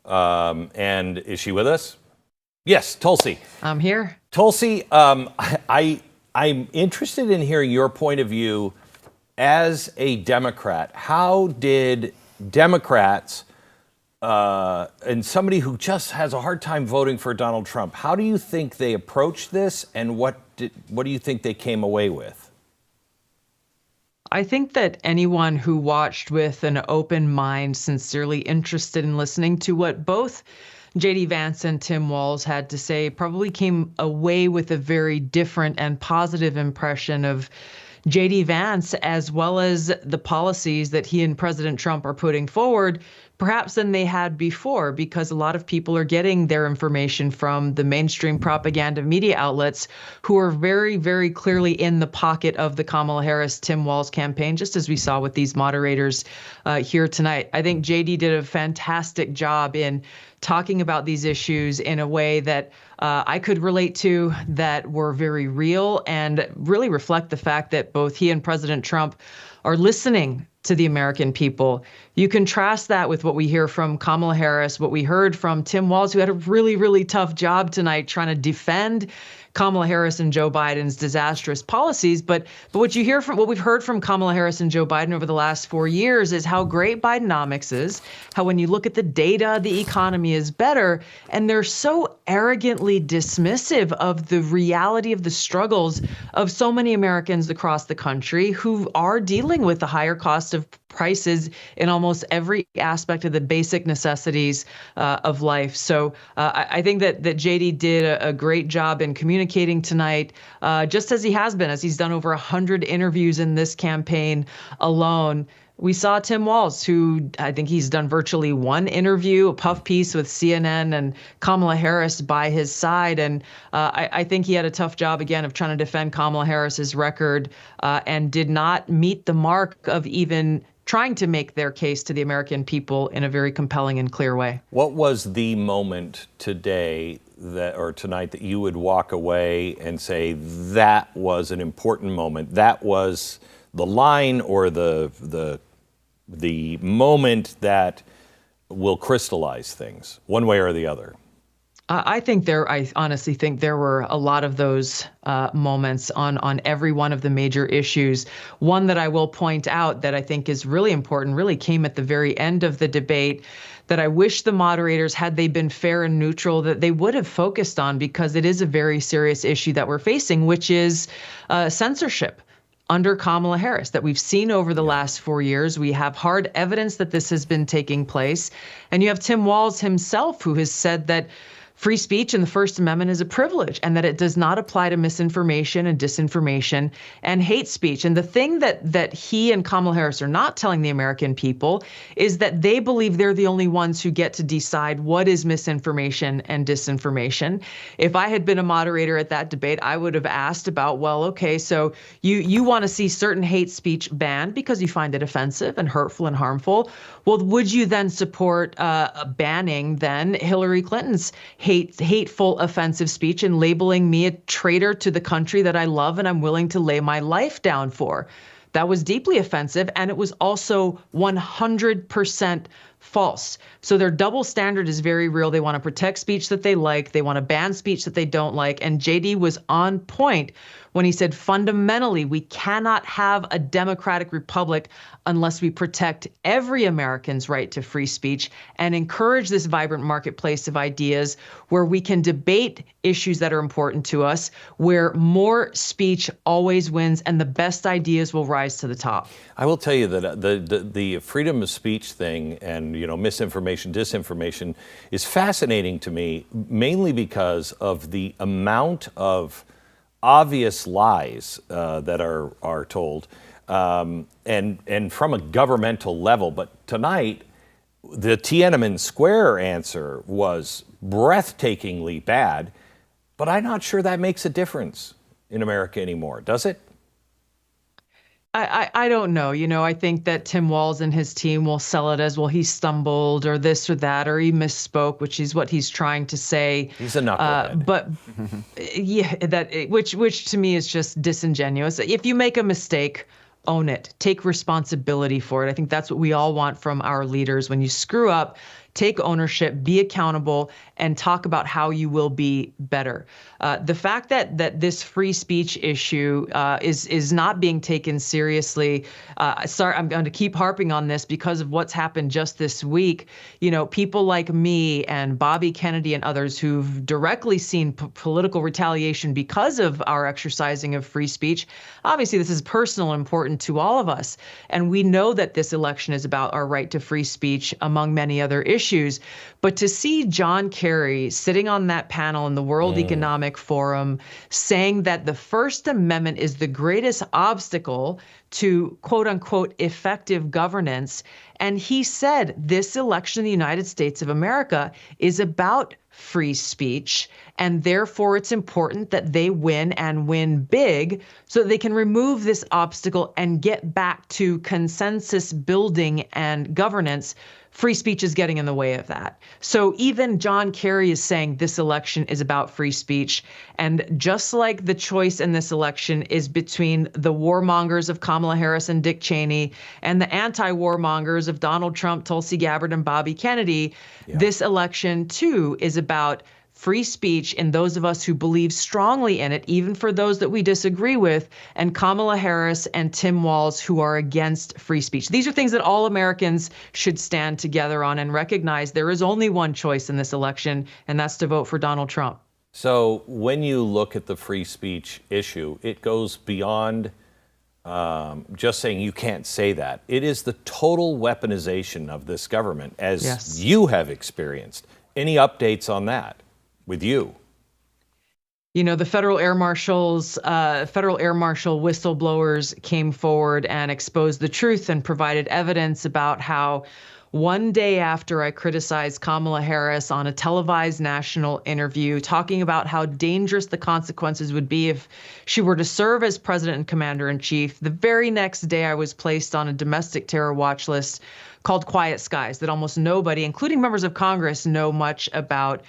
and is she with us? Yes, Tulsi. I'm here. Tulsi, I'm interested in hearing your point of view as a Democrat. How did Democrats and somebody who just has a hard time voting for Donald Trump, how do you think they approached this, and what do you think they came away with? I think that anyone who watched with an open mind, sincerely interested in listening to what both J.D. Vance and Tim Walz had to say, probably came away with a very different and positive impression of J.D. Vance, as well as the policies that he and President Trump are putting forward, perhaps than they had before, because a lot of people are getting their information from the mainstream propaganda media outlets who are very, very clearly in the pocket of the Kamala Harris, Tim Walz campaign, just as we saw with these moderators here tonight. I think JD did a fantastic job in talking about these issues in a way that I could relate to, that were very real and really reflect the fact that both he and President Trump are listening to the American people. You contrast that with what we hear from Kamala Harris, what we heard from Tim Walz, who had a really, really tough job tonight trying to defend Kamala Harris and Joe Biden's disastrous policies. But what we've heard from Kamala Harris and Joe Biden over the last 4 years is how great Bidenomics is, how when you look at the data, the economy is better. And they're so arrogantly dismissive of the reality of the struggles of so many Americans across the country who are dealing with the higher cost of prices in almost every aspect of the basic necessities of life. So I think that JD did a great job in communicating tonight, just as he has been, as he's done over 100 interviews in this campaign alone. We saw Tim Walz, who I think he's done virtually one interview, a puff piece with CNN and Kamala Harris by his side. And I think he had a tough job, again, of trying to defend Kamala Harris's record and did not meet the mark of even trying to make their case to the American people in a very compelling and clear way. What was the moment today or tonight that you would walk away and say that was an important moment? That was the line or the moment that will crystallize things one way or the other? I honestly think there were a lot of those moments on every one of the major issues. One that I will point out that I think is really important really came at the very end of the debate that I wish the moderators, had they been fair and neutral, that they would have focused on, because it is a very serious issue that we're facing, which is censorship under Kamala Harris that we've seen over the last 4 years. We have hard evidence that this has been taking place. And you have Tim Walz himself, who has said that free speech and the First Amendment is a privilege and that it does not apply to misinformation and disinformation and hate speech. And the thing that he and Kamala Harris are not telling the American people is that they believe they're the only ones who get to decide what is misinformation and disinformation. If I had been a moderator at that debate, I would have asked about, well, okay, so you want to see certain hate speech banned because you find it offensive and hurtful and harmful. Well, would you then support banning then Hillary Clinton's hateful, offensive speech and labeling me a traitor to the country that I love and I'm willing to lay my life down for? That was deeply offensive, and it was also 100% false. So their double standard is very real. They want to protect speech that they like. They want to ban speech that they don't like. And JD was on point when he said, fundamentally, we cannot have a democratic republic unless we protect every American's right to free speech and encourage this vibrant marketplace of ideas where we can debate issues that are important to us, where more speech always wins and the best ideas will rise to the top. I will tell you that the freedom of speech thing and misinformation, disinformation is fascinating to me, mainly because of the amount of obvious lies that are told, and from a governmental level. But tonight, the Tiananmen Square answer was breathtakingly bad, but I'm not sure that makes a difference in America anymore, does it? I don't know. I think that Tim Walz and his team will sell it as, well, he stumbled or this or that, or he misspoke, which is what he's trying to say. He's a knucklehead. But yeah, which to me is just disingenuous. If you make a mistake, own it. Take responsibility for it. I think that's what we all want from our leaders. When you screw up, take ownership, be accountable, and talk about how you will be better. The fact that this free speech issue is not being taken seriously. Sorry, I'm going to keep harping on this because of what's happened just this week. People like me and Bobby Kennedy and others who've directly seen political retaliation because of our exercising of free speech. Obviously, this is personal and important to all of us. And we know that this election is about our right to free speech, among many other issues. But to see John Kerry sitting on that panel in the World Economic Forum saying that the First Amendment is the greatest obstacle to quote unquote effective governance. And he said this election in the United States of America is about free speech, and therefore it's important that they win and win big so that they can remove this obstacle and get back to consensus building and governance. Free speech is getting in the way of that. So even John Kerry is saying this election is about free speech. And just like the choice in this election is between the warmongers of Kamala Harris and Dick Cheney and the anti-warmongers of Donald Trump, Tulsi Gabbard, and Bobby Kennedy, this election too is about free speech in those of us who believe strongly in it, even for those that we disagree with, and Kamala Harris and Tim Walz who are against free speech. These are things that all Americans should stand together on and recognize there is only one choice in this election, and that's to vote for Donald Trump. So when you look at the free speech issue, it goes beyond just saying you can't say that. It is the total weaponization of this government, as you have experienced. Any updates on that? With you? The federal air marshal whistleblowers came forward and exposed the truth and provided evidence about how one day after I criticized Kamala Harris on a televised national interview, talking about how dangerous the consequences would be if she were to serve as president and commander-in-chief, the very next day I was placed on a domestic terror watch list called Quiet Skies that almost nobody, including members of Congress, know much about.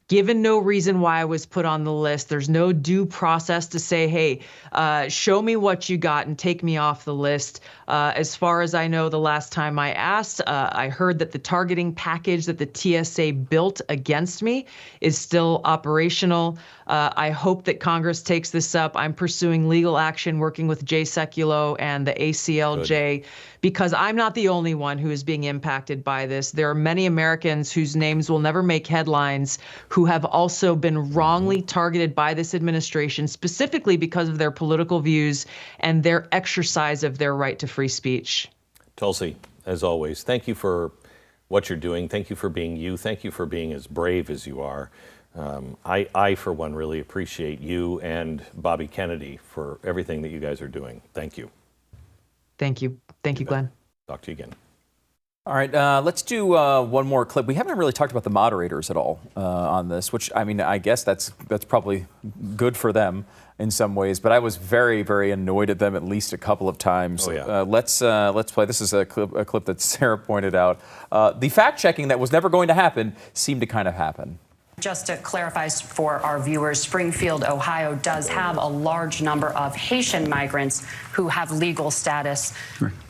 Given no reason why I was put on the list, there's no due process to say, hey, show me what you got and take me off the list. As far as I know, the last time I asked, I heard that the targeting package that the TSA built against me is still operational. I hope that Congress takes this up. I'm pursuing legal action, working with Jay Sekulow and the ACLJ, because I'm not the only one who is being impacted by this. There are many Americans whose names will never make headlines who have also been wrongly targeted by this administration, specifically because of their political views and their exercise of their right to free speech. Tulsi, as always, thank you for what you're doing. Thank you for being you. Thank you for being as brave as you are. I, for one, really appreciate you and Bobby Kennedy for everything that you guys are doing. Thank you. Thank you. Thank you, Glenn. Talk to you again. All right, let's do one more clip. We haven't really talked about the moderators at all on this, which, I mean, I guess that's probably good for them in some ways, but I was very, very annoyed at them at least a couple of times. Oh, yeah. Let's play. This is a clip that Sarah pointed out. The fact-checking that was never going to happen seemed to kind of happen. Just to clarify for our viewers, Springfield, Ohio does have a large number of Haitian migrants who have legal status,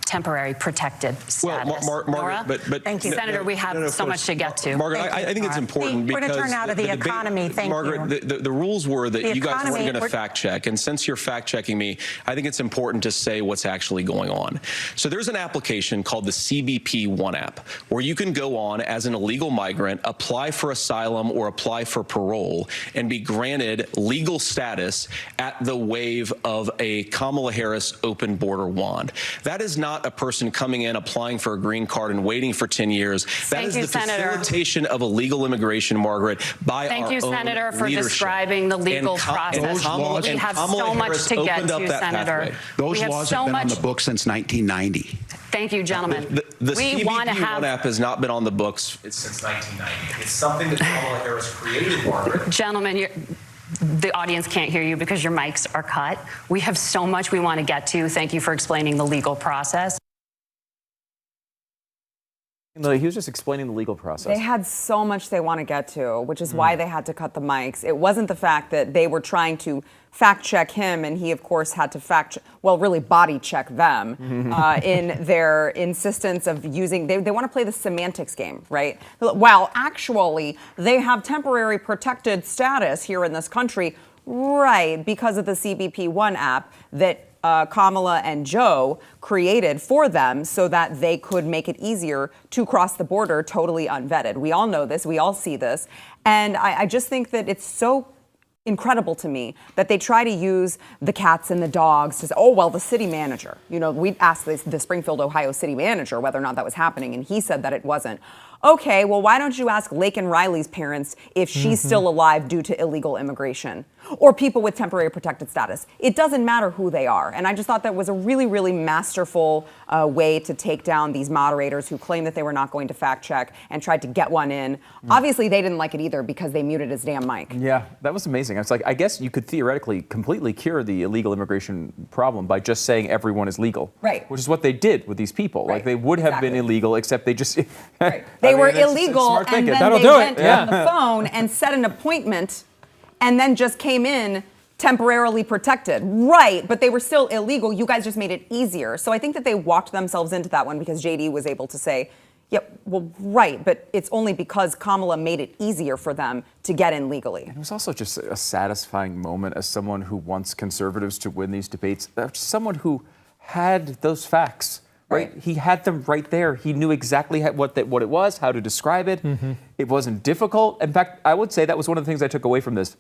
temporary protected status. Well, Margaret, but thank you, Senator. We have so much to get to. Margaret, I think it's important because we're going to turn out of the economy. Thank Margaret, you. The rules were that you guys weren't going to we're fact check, and since you're fact checking me, I think it's important to say what's actually going on. So there's an application called the CBP One app where you can go on as an illegal migrant, apply for asylum or apply for parole, and be granted legal status at the wave of a Kamala Harris open border wand. That is not not a person coming in, applying for a green card and waiting for 10 years. That is the facilitation of illegal immigration, Margaret, by Thank our you, own Senator, for leadership. describing the legal process. We have so much to get to, Senator. Those laws have been on the books since 1990. Thank you, gentlemen. The we want to CBP have. One app has not been on the books since 1990. It's something that Kamala Harris created, Margaret. Gentlemen, the audience can't hear you because your mics are cut. We have so much we want to get to. Thank you for explaining the legal process. He was just explaining the legal process. They had so much they want to get to, which is why they had to cut the mics. It wasn't the fact that they were trying to fact check him, and he, of course, had to really body check them in their insistence of using, they want to play the semantics game, right? Well, actually, they have temporary protected status here in this country, right, because of the CBP One app that Kamala and Joe created for them so that they could make it easier to cross the border totally unvetted. We all know this. We all see this. And I just think that it's so incredible to me that they try to use the cats and the dogs to say, oh, well, the city manager. You know, we asked the Springfield, Ohio city manager whether or not that was happening, and he said that it wasn't. Okay, well, why don't you ask Laken Riley's parents if she's still alive due to illegal immigration or people with temporary protected status? It doesn't matter who they are. And I just thought that was a really, really masterful way to take down these moderators who claimed that they were not going to fact check and tried to get one in. Obviously, they didn't like it either because they muted his damn mic. Yeah, that was amazing. I was like, I guess you could theoretically completely cure the illegal immigration problem by just saying everyone is legal. Right. Which is what they did with these people. Right. Like they would have been illegal, except they just... Right. They were illegal, and then they went on the phone and set an appointment and then just came in temporarily protected. Right, but they were still illegal. You guys just made it easier. So I think that they walked themselves into that one because JD was able to say, yeah, well, right, but it's only because Kamala made it easier for them to get in legally. It was also just a satisfying moment as someone who wants conservatives to win these debates, someone who had those facts. Right, he had them right there. He knew exactly what it was, how to describe it. It wasn't difficult. In fact, I would say that was one of the things I took away from this.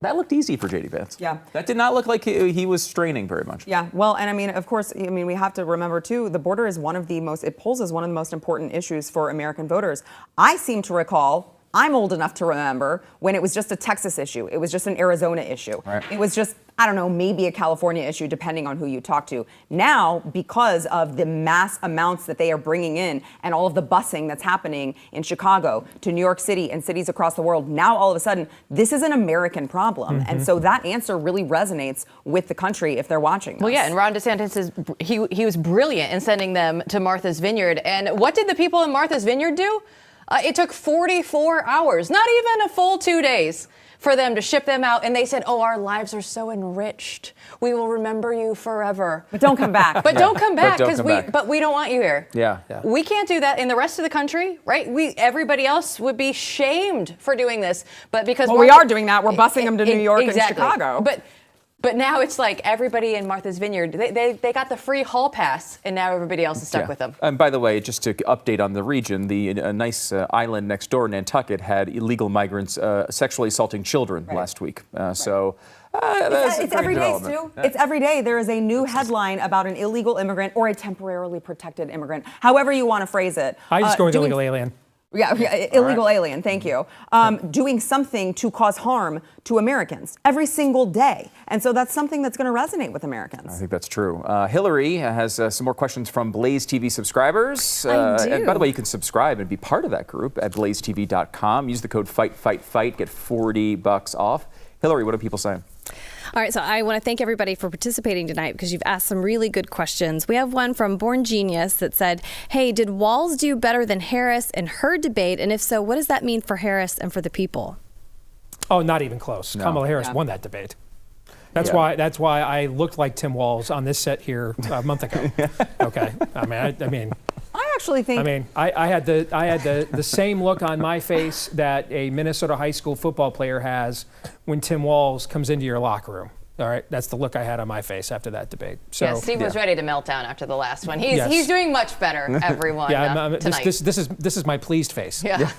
That looked easy for J.D. Vance. Yeah. That did not look like he was straining very much. Yeah, well, and I mean, of course, we have to remember, too, the border is it polls as one of the most important issues for American voters. I seem to recall, I'm old enough to remember, when it was just a Texas issue. It was just an Arizona issue. Right. It was just, I don't know, maybe a California issue, depending on who you talk to. Now, because of the mass amounts that they are bringing in and all of the busing that's happening in Chicago to New York City and cities across the world, now all of a sudden, this is an American problem. And so that answer really resonates with the country if they're watching this. Well, yeah, and Ron DeSantis, he was brilliant in sending them to Martha's Vineyard. And what did the people in Martha's Vineyard do? It took 44 hours, not even a full 2 days, for them to ship them out. And they said, oh, our lives are so enriched. We will remember you forever. But don't come back. But don't come back, because we don't want you here. Yeah. We can't do that in the rest of the country, right? Everybody else would be shamed for doing this. But because we are doing that. We're busing them to New York and Chicago. But now it's like everybody in Martha's Vineyard, they got the free hall pass, and now everybody else is stuck with them. And by the way, just to update on the region, the nice island next door, Nantucket, had illegal migrants sexually assaulting children last week. It's every day, Stu. It's every day. There is a new headline about an illegal immigrant or a temporarily protected immigrant, however you want to phrase it. I just go with illegal alien. Yeah, illegal alien, thank you. Doing something to cause harm to Americans every single day. And so that's something that's going to resonate with Americans. I think that's true. Hillary has some more questions from BlazeTV subscribers. I do. And by the way, you can subscribe and be part of that group at blazetv.com. Use the code FIGHT, get $40 off. Hillary, what are people saying? All right, so I want to thank everybody for participating tonight because you've asked some really good questions. We have one from Born Genius that said, hey, did Walz do better than Harris in her debate? And if so, what does that mean for Harris and for the people? Oh, not even close. No. Kamala Harris won that debate. That's why I looked like Tim Walz on this set here a month ago. Okay. I actually think I had the same look on my face that a Minnesota high school football player has when Tim Walz comes into your locker room. All right, that's the look I had on my face after that debate. So Steve was ready to melt down after the last one. He's doing much better, everyone. Tonight. This is my pleased face. Yeah.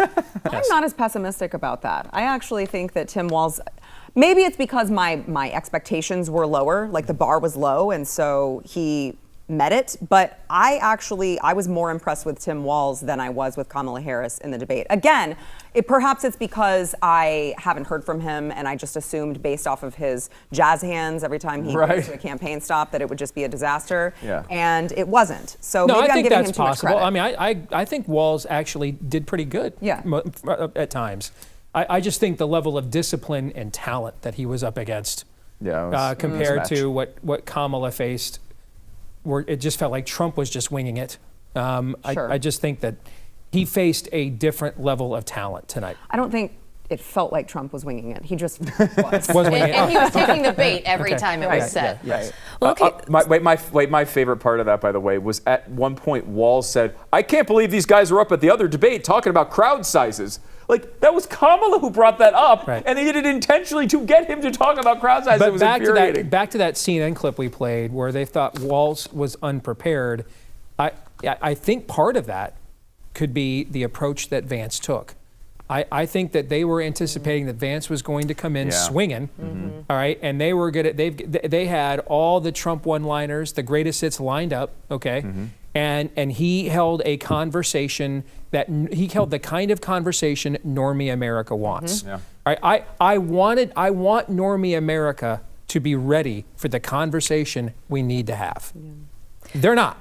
I'm not as pessimistic about that. I actually think that Tim Walz, maybe it's because my expectations were lower, like the bar was low, and so he met it. But I was more impressed with Tim Walz than I was with Kamala Harris in the debate. Again, perhaps it's because I haven't heard from him and I just assumed based off of his jazz hands every time he goes to a campaign stop that it would just be a disaster. Yeah. And it wasn't. So no, maybe I I'm think giving that's him too much possible. credit. I mean, I think Walz actually did pretty good at times. I just think the level of discipline and talent that he was up against compared to what Kamala faced, where it just felt like Trump was just winging it. I just think that he faced a different level of talent tonight. I don't think it felt like Trump was winging it. He just was. And he was taking the bait every time it was said. Yes. Well, my favorite part of that, by the way, was at one point Walz said, "I can't believe these guys are up at the other debate talking about crowd sizes." Like, that was Kamala who brought that up, and they did it intentionally to get him to talk about crowd sizes. But it was infuriating. back to that CNN clip we played where they thought Walz was unprepared. I think part of that could be the approach that Vance took. I think that they were anticipating that Vance was going to come in swinging, all right, and they were good at they had all the Trump one-liners, the greatest hits lined up, okay, and he held a conversation the kind of conversation Normie America wants. All right, I want Normie America to be ready for the conversation we need to have. They're not.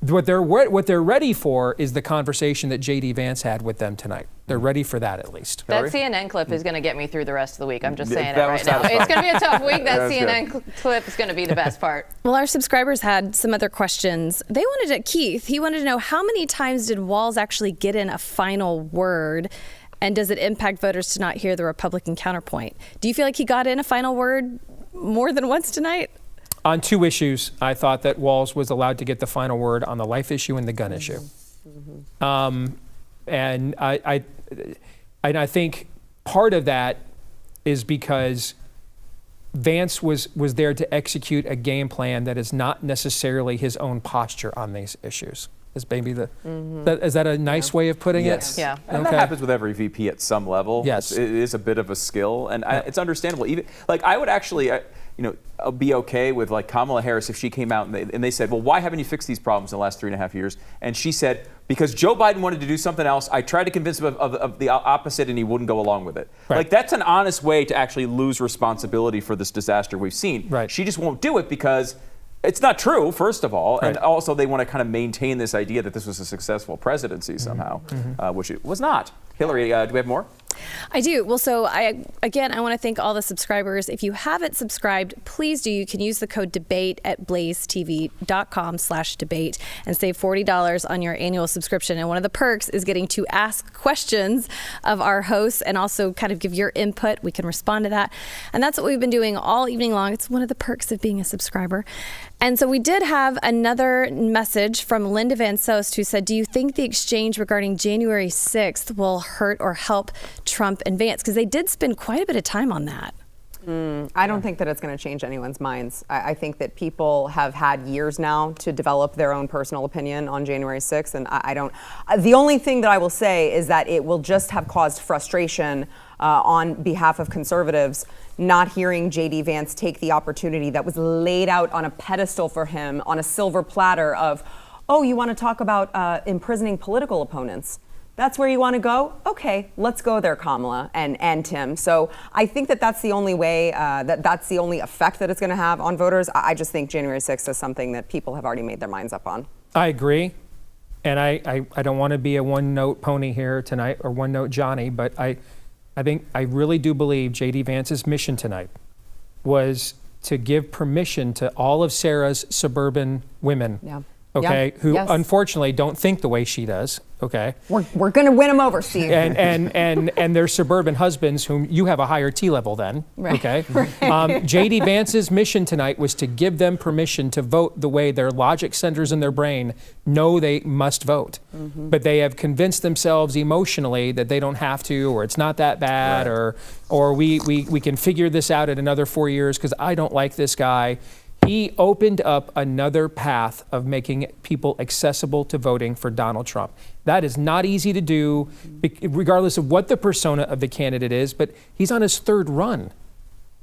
What they're ready for is the conversation that J.D. Vance had with them tonight. They're ready for that at least. That CNN clip is going to get me through the rest of the week. I'm just saying it right now. It's going to be a tough week. That CNN clip is going to be the best part. Well, our subscribers had some other questions. They wanted Keith. He wanted to know how many times did Walz actually get in a final word, and does it impact voters to not hear the Republican counterpoint? Do you feel like he got in a final word more than once tonight? On two issues, I thought that Walz was allowed to get the final word on the life issue and the gun issue. And I think part of that is because Vance was there to execute a game plan that is not necessarily his own posture on these issues. Is maybe is that a nice way of putting it? Yeah. And that happens with every VP at some level. Yes. It is a bit of a skill, and it's understandable. Even like I would actually, be okay with like Kamala Harris if she came out and they said, well, why haven't you fixed these problems in the last 3.5 years? And she said, because Joe Biden wanted to do something else. I tried to convince him of the opposite, and he wouldn't go along with it. Right. Like, that's an honest way to actually lose responsibility for this disaster we've seen. Right. She just won't do it because it's not true, first of all, and also they want to kind of maintain this idea that this was a successful presidency somehow, which it was not. Hillary, do we have more? I do. Well, so I want to thank all the subscribers. If you haven't subscribed, please do. You can use the code DEBATE at blazetv.com/debate and save $40 on your annual subscription. And one of the perks is getting to ask questions of our hosts and also kind of give your input. We can respond to that. And that's what we've been doing all evening long. It's one of the perks of being a subscriber. And so we did have another message from Linda Van Soest, who said, do you think the exchange regarding January 6th will hurt or help Trump and Vance? Because they did spend quite a bit of time on that. I don't think that it's going to change anyone's minds. I think that people have had years now to develop their own personal opinion on January 6th, and I don't. The only thing that I will say is that it will just have caused frustration on behalf of conservatives, not hearing J.D. Vance take the opportunity that was laid out on a pedestal for him on a silver platter of, oh, you want to talk about imprisoning political opponents? That's where you want to go? Okay, let's go there, Kamala and Tim. So I think that that's the only way, that's the only effect that it's going to have on voters. I just think January 6th is something that people have already made their minds up on. I agree. And I don't want to be a one-note pony here tonight or one-note Johnny, but I really do believe J.D. Vance's mission tonight was to give permission to all of Sarah's suburban women, who unfortunately don't think the way she does. Okay, we're going to win them over, Steve. And their suburban husbands, whom you have a higher T level than. Right. Okay, J.D. Vance's mission tonight was to give them permission to vote the way their logic centers in their brain know they must vote, but they have convinced themselves emotionally that they don't have to, or it's not that bad, or we can figure this out in another 4 years because I don't like this guy. He opened up another path of making people accessible to voting for Donald Trump. That is not easy to do, regardless of what the persona of the candidate is, but he's on his third run,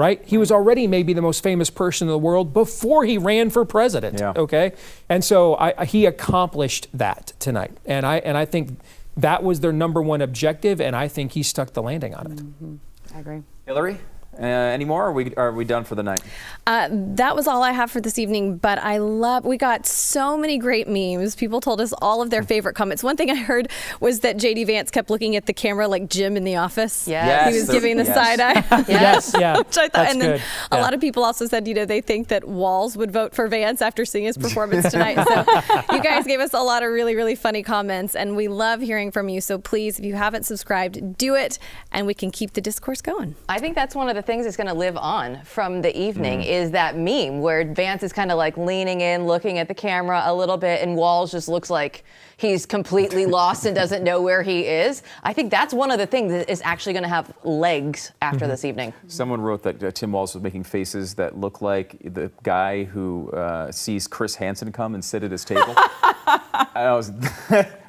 right? He was already maybe the most famous person in the world before he ran for president, okay? And so he accomplished that tonight. And I think that was their number one objective, and I think he stuck the landing on it. Mm-hmm. I agree. Hillary? Any more? Or are we done for the night? That was all I have for this evening, but we got so many great memes. People told us all of their favorite comments. One thing I heard was that JD Vance kept looking at the camera like Jim in The Office. Yes. He was giving the side eye. Yes, yeah. Which I thought, That's and then good. a lot of people also said, they think that Walz would vote for Vance after seeing his performance tonight. So you guys gave us a lot of really, really funny comments, and we love hearing from you. So please, if you haven't subscribed, do it, and we can keep the discourse going. I think that's one of the things that's going to live on from the evening is that meme where Vance is kind of like leaning in, looking at the camera a little bit, and Walz just looks like he's completely lost and doesn't know where he is. I think that's one of the things that is actually going to have legs after this evening. Someone wrote that Tim Walz was making faces that look like the guy who sees Chris Hansen come and sit at his table. I was,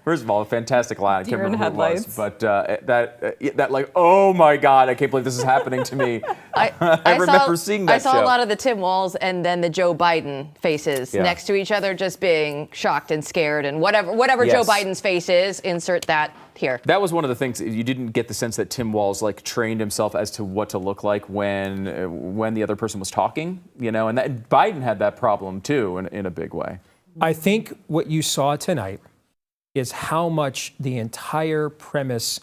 first of all, a fantastic line. I can't remember who it was, but that like, oh my God, I can't believe this is happening to me. I remember seeing that I saw show. a lot of the Tim Walz and then the Joe Biden faces next to each other, just being shocked and scared, and whatever Joe Biden's face is, insert that here. That was one of the things. You didn't get the sense that Tim Walz like trained himself as to what to look like when the other person was talking, and that Biden had that problem too in a big way. I think what you saw tonight is how much the entire premise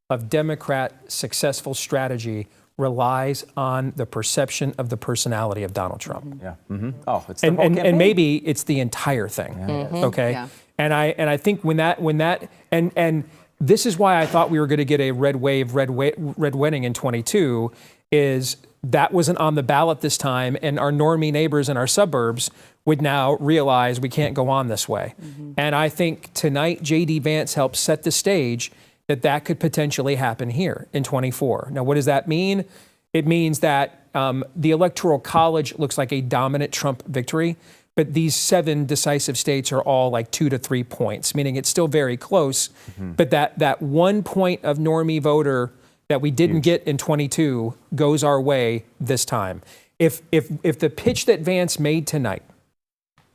of Democrat successful strategy relies on the perception of the personality of Donald Trump. Yeah. Mm-hmm. Oh, it's the whole campaign. And maybe it's the entire thing. Okay. Yeah. And I think when that and this is why I thought we were going to get a red wedding in 22 is that wasn't on the ballot this time, and our normie neighbors in our suburbs would now realize we can't go on this way. And I think tonight J.D. Vance helped set the stage that could potentially happen here in 24. Now, what does that mean? It means that the Electoral College looks like a dominant Trump victory, but these 7 decisive states are all like 2 to 3 points, meaning it's still very close. But that 1 point of normie voter that we didn't get in 22 goes our way this time. If the pitch that Vance made tonight,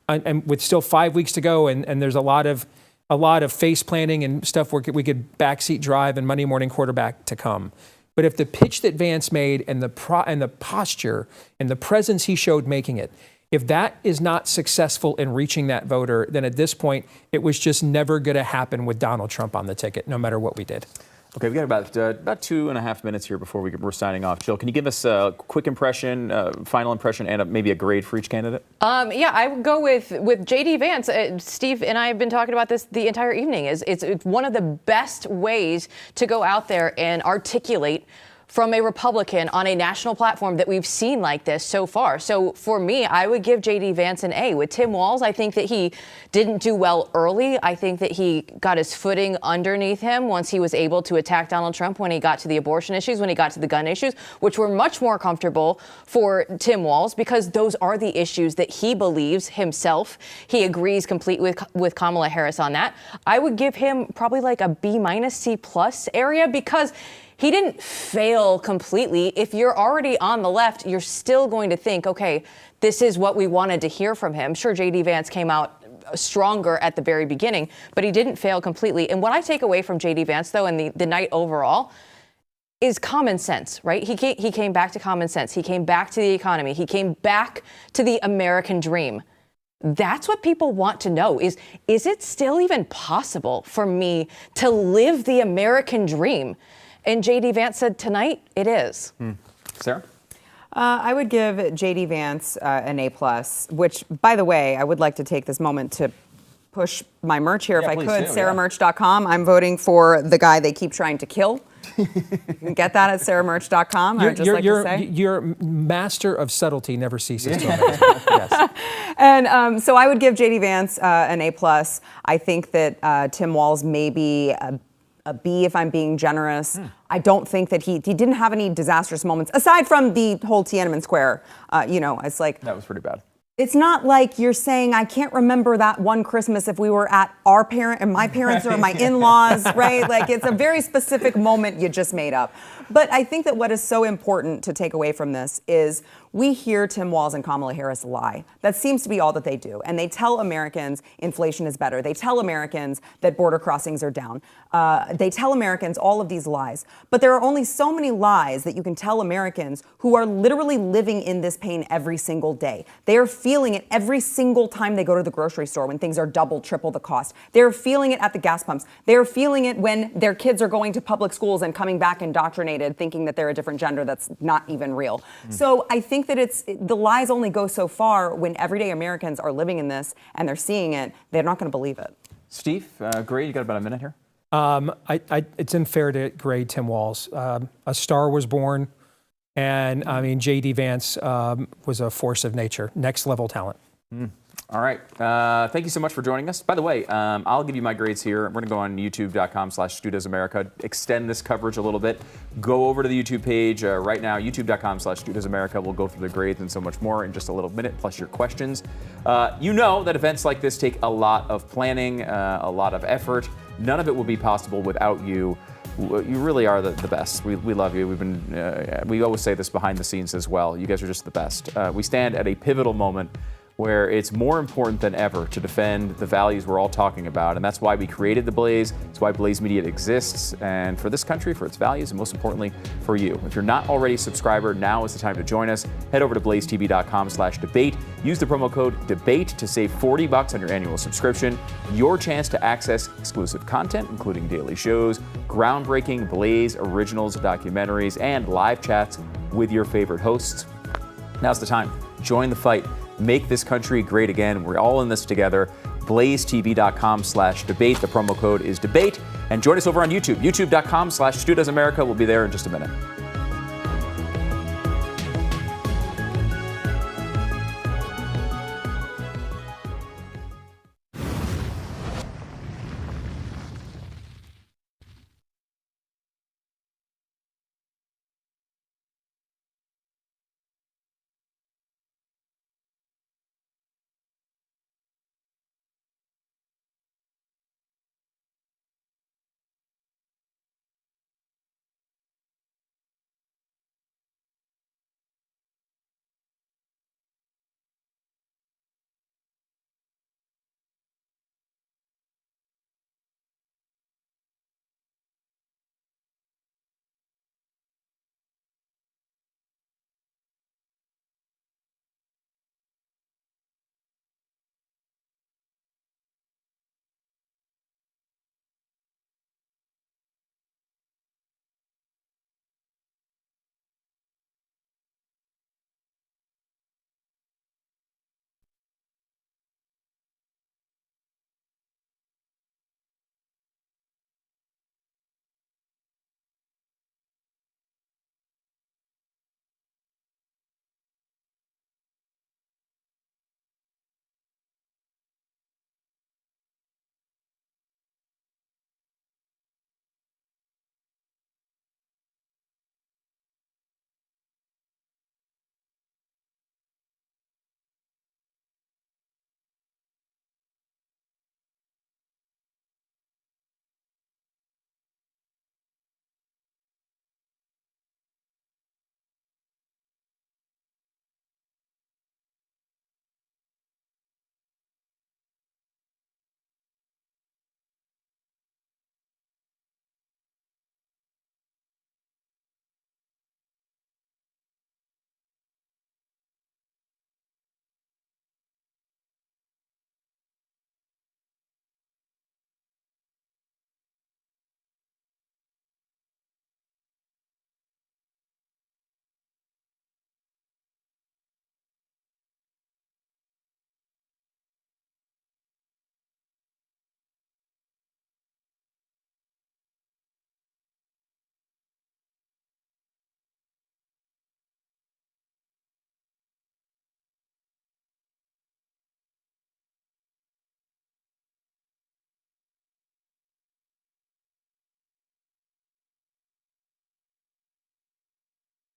and with still 5 weeks to go, and there's a lot of face planting and stuff where we could backseat drive and Monday morning quarterback to come. But if the pitch that Vance made and the posture and the presence he showed making it, if that is not successful in reaching that voter, then at this point it was just never going to happen with Donald Trump on the ticket, no matter what we did. Okay, we've got about 2.5 minutes here before we're signing off. Jill, can you give us a quick impression, final impression, and maybe a grade for each candidate? Yeah, I would go with J.D. Vance. Steve and I have been talking about this the entire evening. It's one of the best ways to go out there and articulate from a Republican on a national platform that we've seen like this so far. So for me, I would give J.D. Vance an A. With Tim Walz, I think that he didn't do well early. I think that he got his footing underneath him once he was able to attack Donald Trump when he got to the abortion issues, when he got to the gun issues, which were much more comfortable for Tim Walz because those are the issues that he believes himself. He agrees completely with Kamala Harris on that. I would give him probably like a B- C+ area because he didn't fail completely. If you're already on the left, you're still going to think, okay, this is what we wanted to hear from him. Sure, J.D. Vance came out stronger at the very beginning, but he didn't fail completely. And what I take away from J.D. Vance, though, and the night overall, is common sense, right? He came back to common sense. He came back to the economy. He came back to the American dream. That's what people want to know is it still even possible for me to live the American dream? And J.D. Vance said tonight, it is. Sarah? I would give J.D. Vance an A+, which, by the way, I would like to take this moment to push my merch here if I could. SarahMerch.com. I'm voting for the guy they keep trying to kill. You can get that at SarahMerch.com. Your master of subtlety never ceases to amaze me. Yes. And so I would give J.D. Vance an A+. I think that Tim Walz may be a B if I'm being generous. I don't think that he didn't have any disastrous moments aside from the whole Tiananmen Square. It's like that was pretty bad. It's not like you're saying, I can't remember that one Christmas if we were at our parent and my parents or my in-laws, right? Like, it's a very specific moment you just made up. But I think that what is so important to take away from this is we hear Tim Walz and Kamala Harris lie. That seems to be all that they do. And they tell Americans inflation is better. They tell Americans that border crossings are down. They tell Americans all of these lies. But there are only so many lies that you can tell Americans who are literally living in this pain every single day. They are feeling it every single time they go to the grocery store when things are double, triple the cost. They're feeling it at the gas pumps. They're feeling it when their kids are going to public schools and coming back indoctrinated, thinking that they're a different gender that's not even real. So I think that the lies only go so far when everyday Americans are living in this and they're seeing it. They're not going to believe it. Steve, Gray, you got about a minute here. It's unfair to grade Tim Walz. A star was born, and I mean, J.D. Vance was a force of nature, next level talent. All right. Thank you so much for joining us. By the way, I'll give you my grades here. We're going to go on youtube.com/StuDoesAmerica, extend this coverage a little bit. Go over to the YouTube page right now, youtube.com/StuDoesAmerica. We'll go through the grades and so much more in just a little minute, plus your questions. You know that events like this take a lot of planning, a lot of effort. None of it will be possible without you. You really are the best. We love you. We always say this behind the scenes as well. You guys are just the best. We stand at a pivotal moment where it's more important than ever to defend the values we're all talking about. And that's why we created The Blaze. It's why Blaze Media exists, and for this country, for its values, and most importantly, for you. If you're not already a subscriber, now is the time to join us. Head over to blazetv.com/debate. Use the promo code DEBATE to save $40 on your annual subscription. Your chance to access exclusive content, including daily shows, groundbreaking Blaze originals, documentaries, and live chats with your favorite hosts. Now's the time. Join the fight. Make this country great again. We're all in this together. BlazeTV.com/debate. The promo code is debate. And join us over on YouTube. YouTube.com/StuDoesAmerica. We'll be there in just a minute.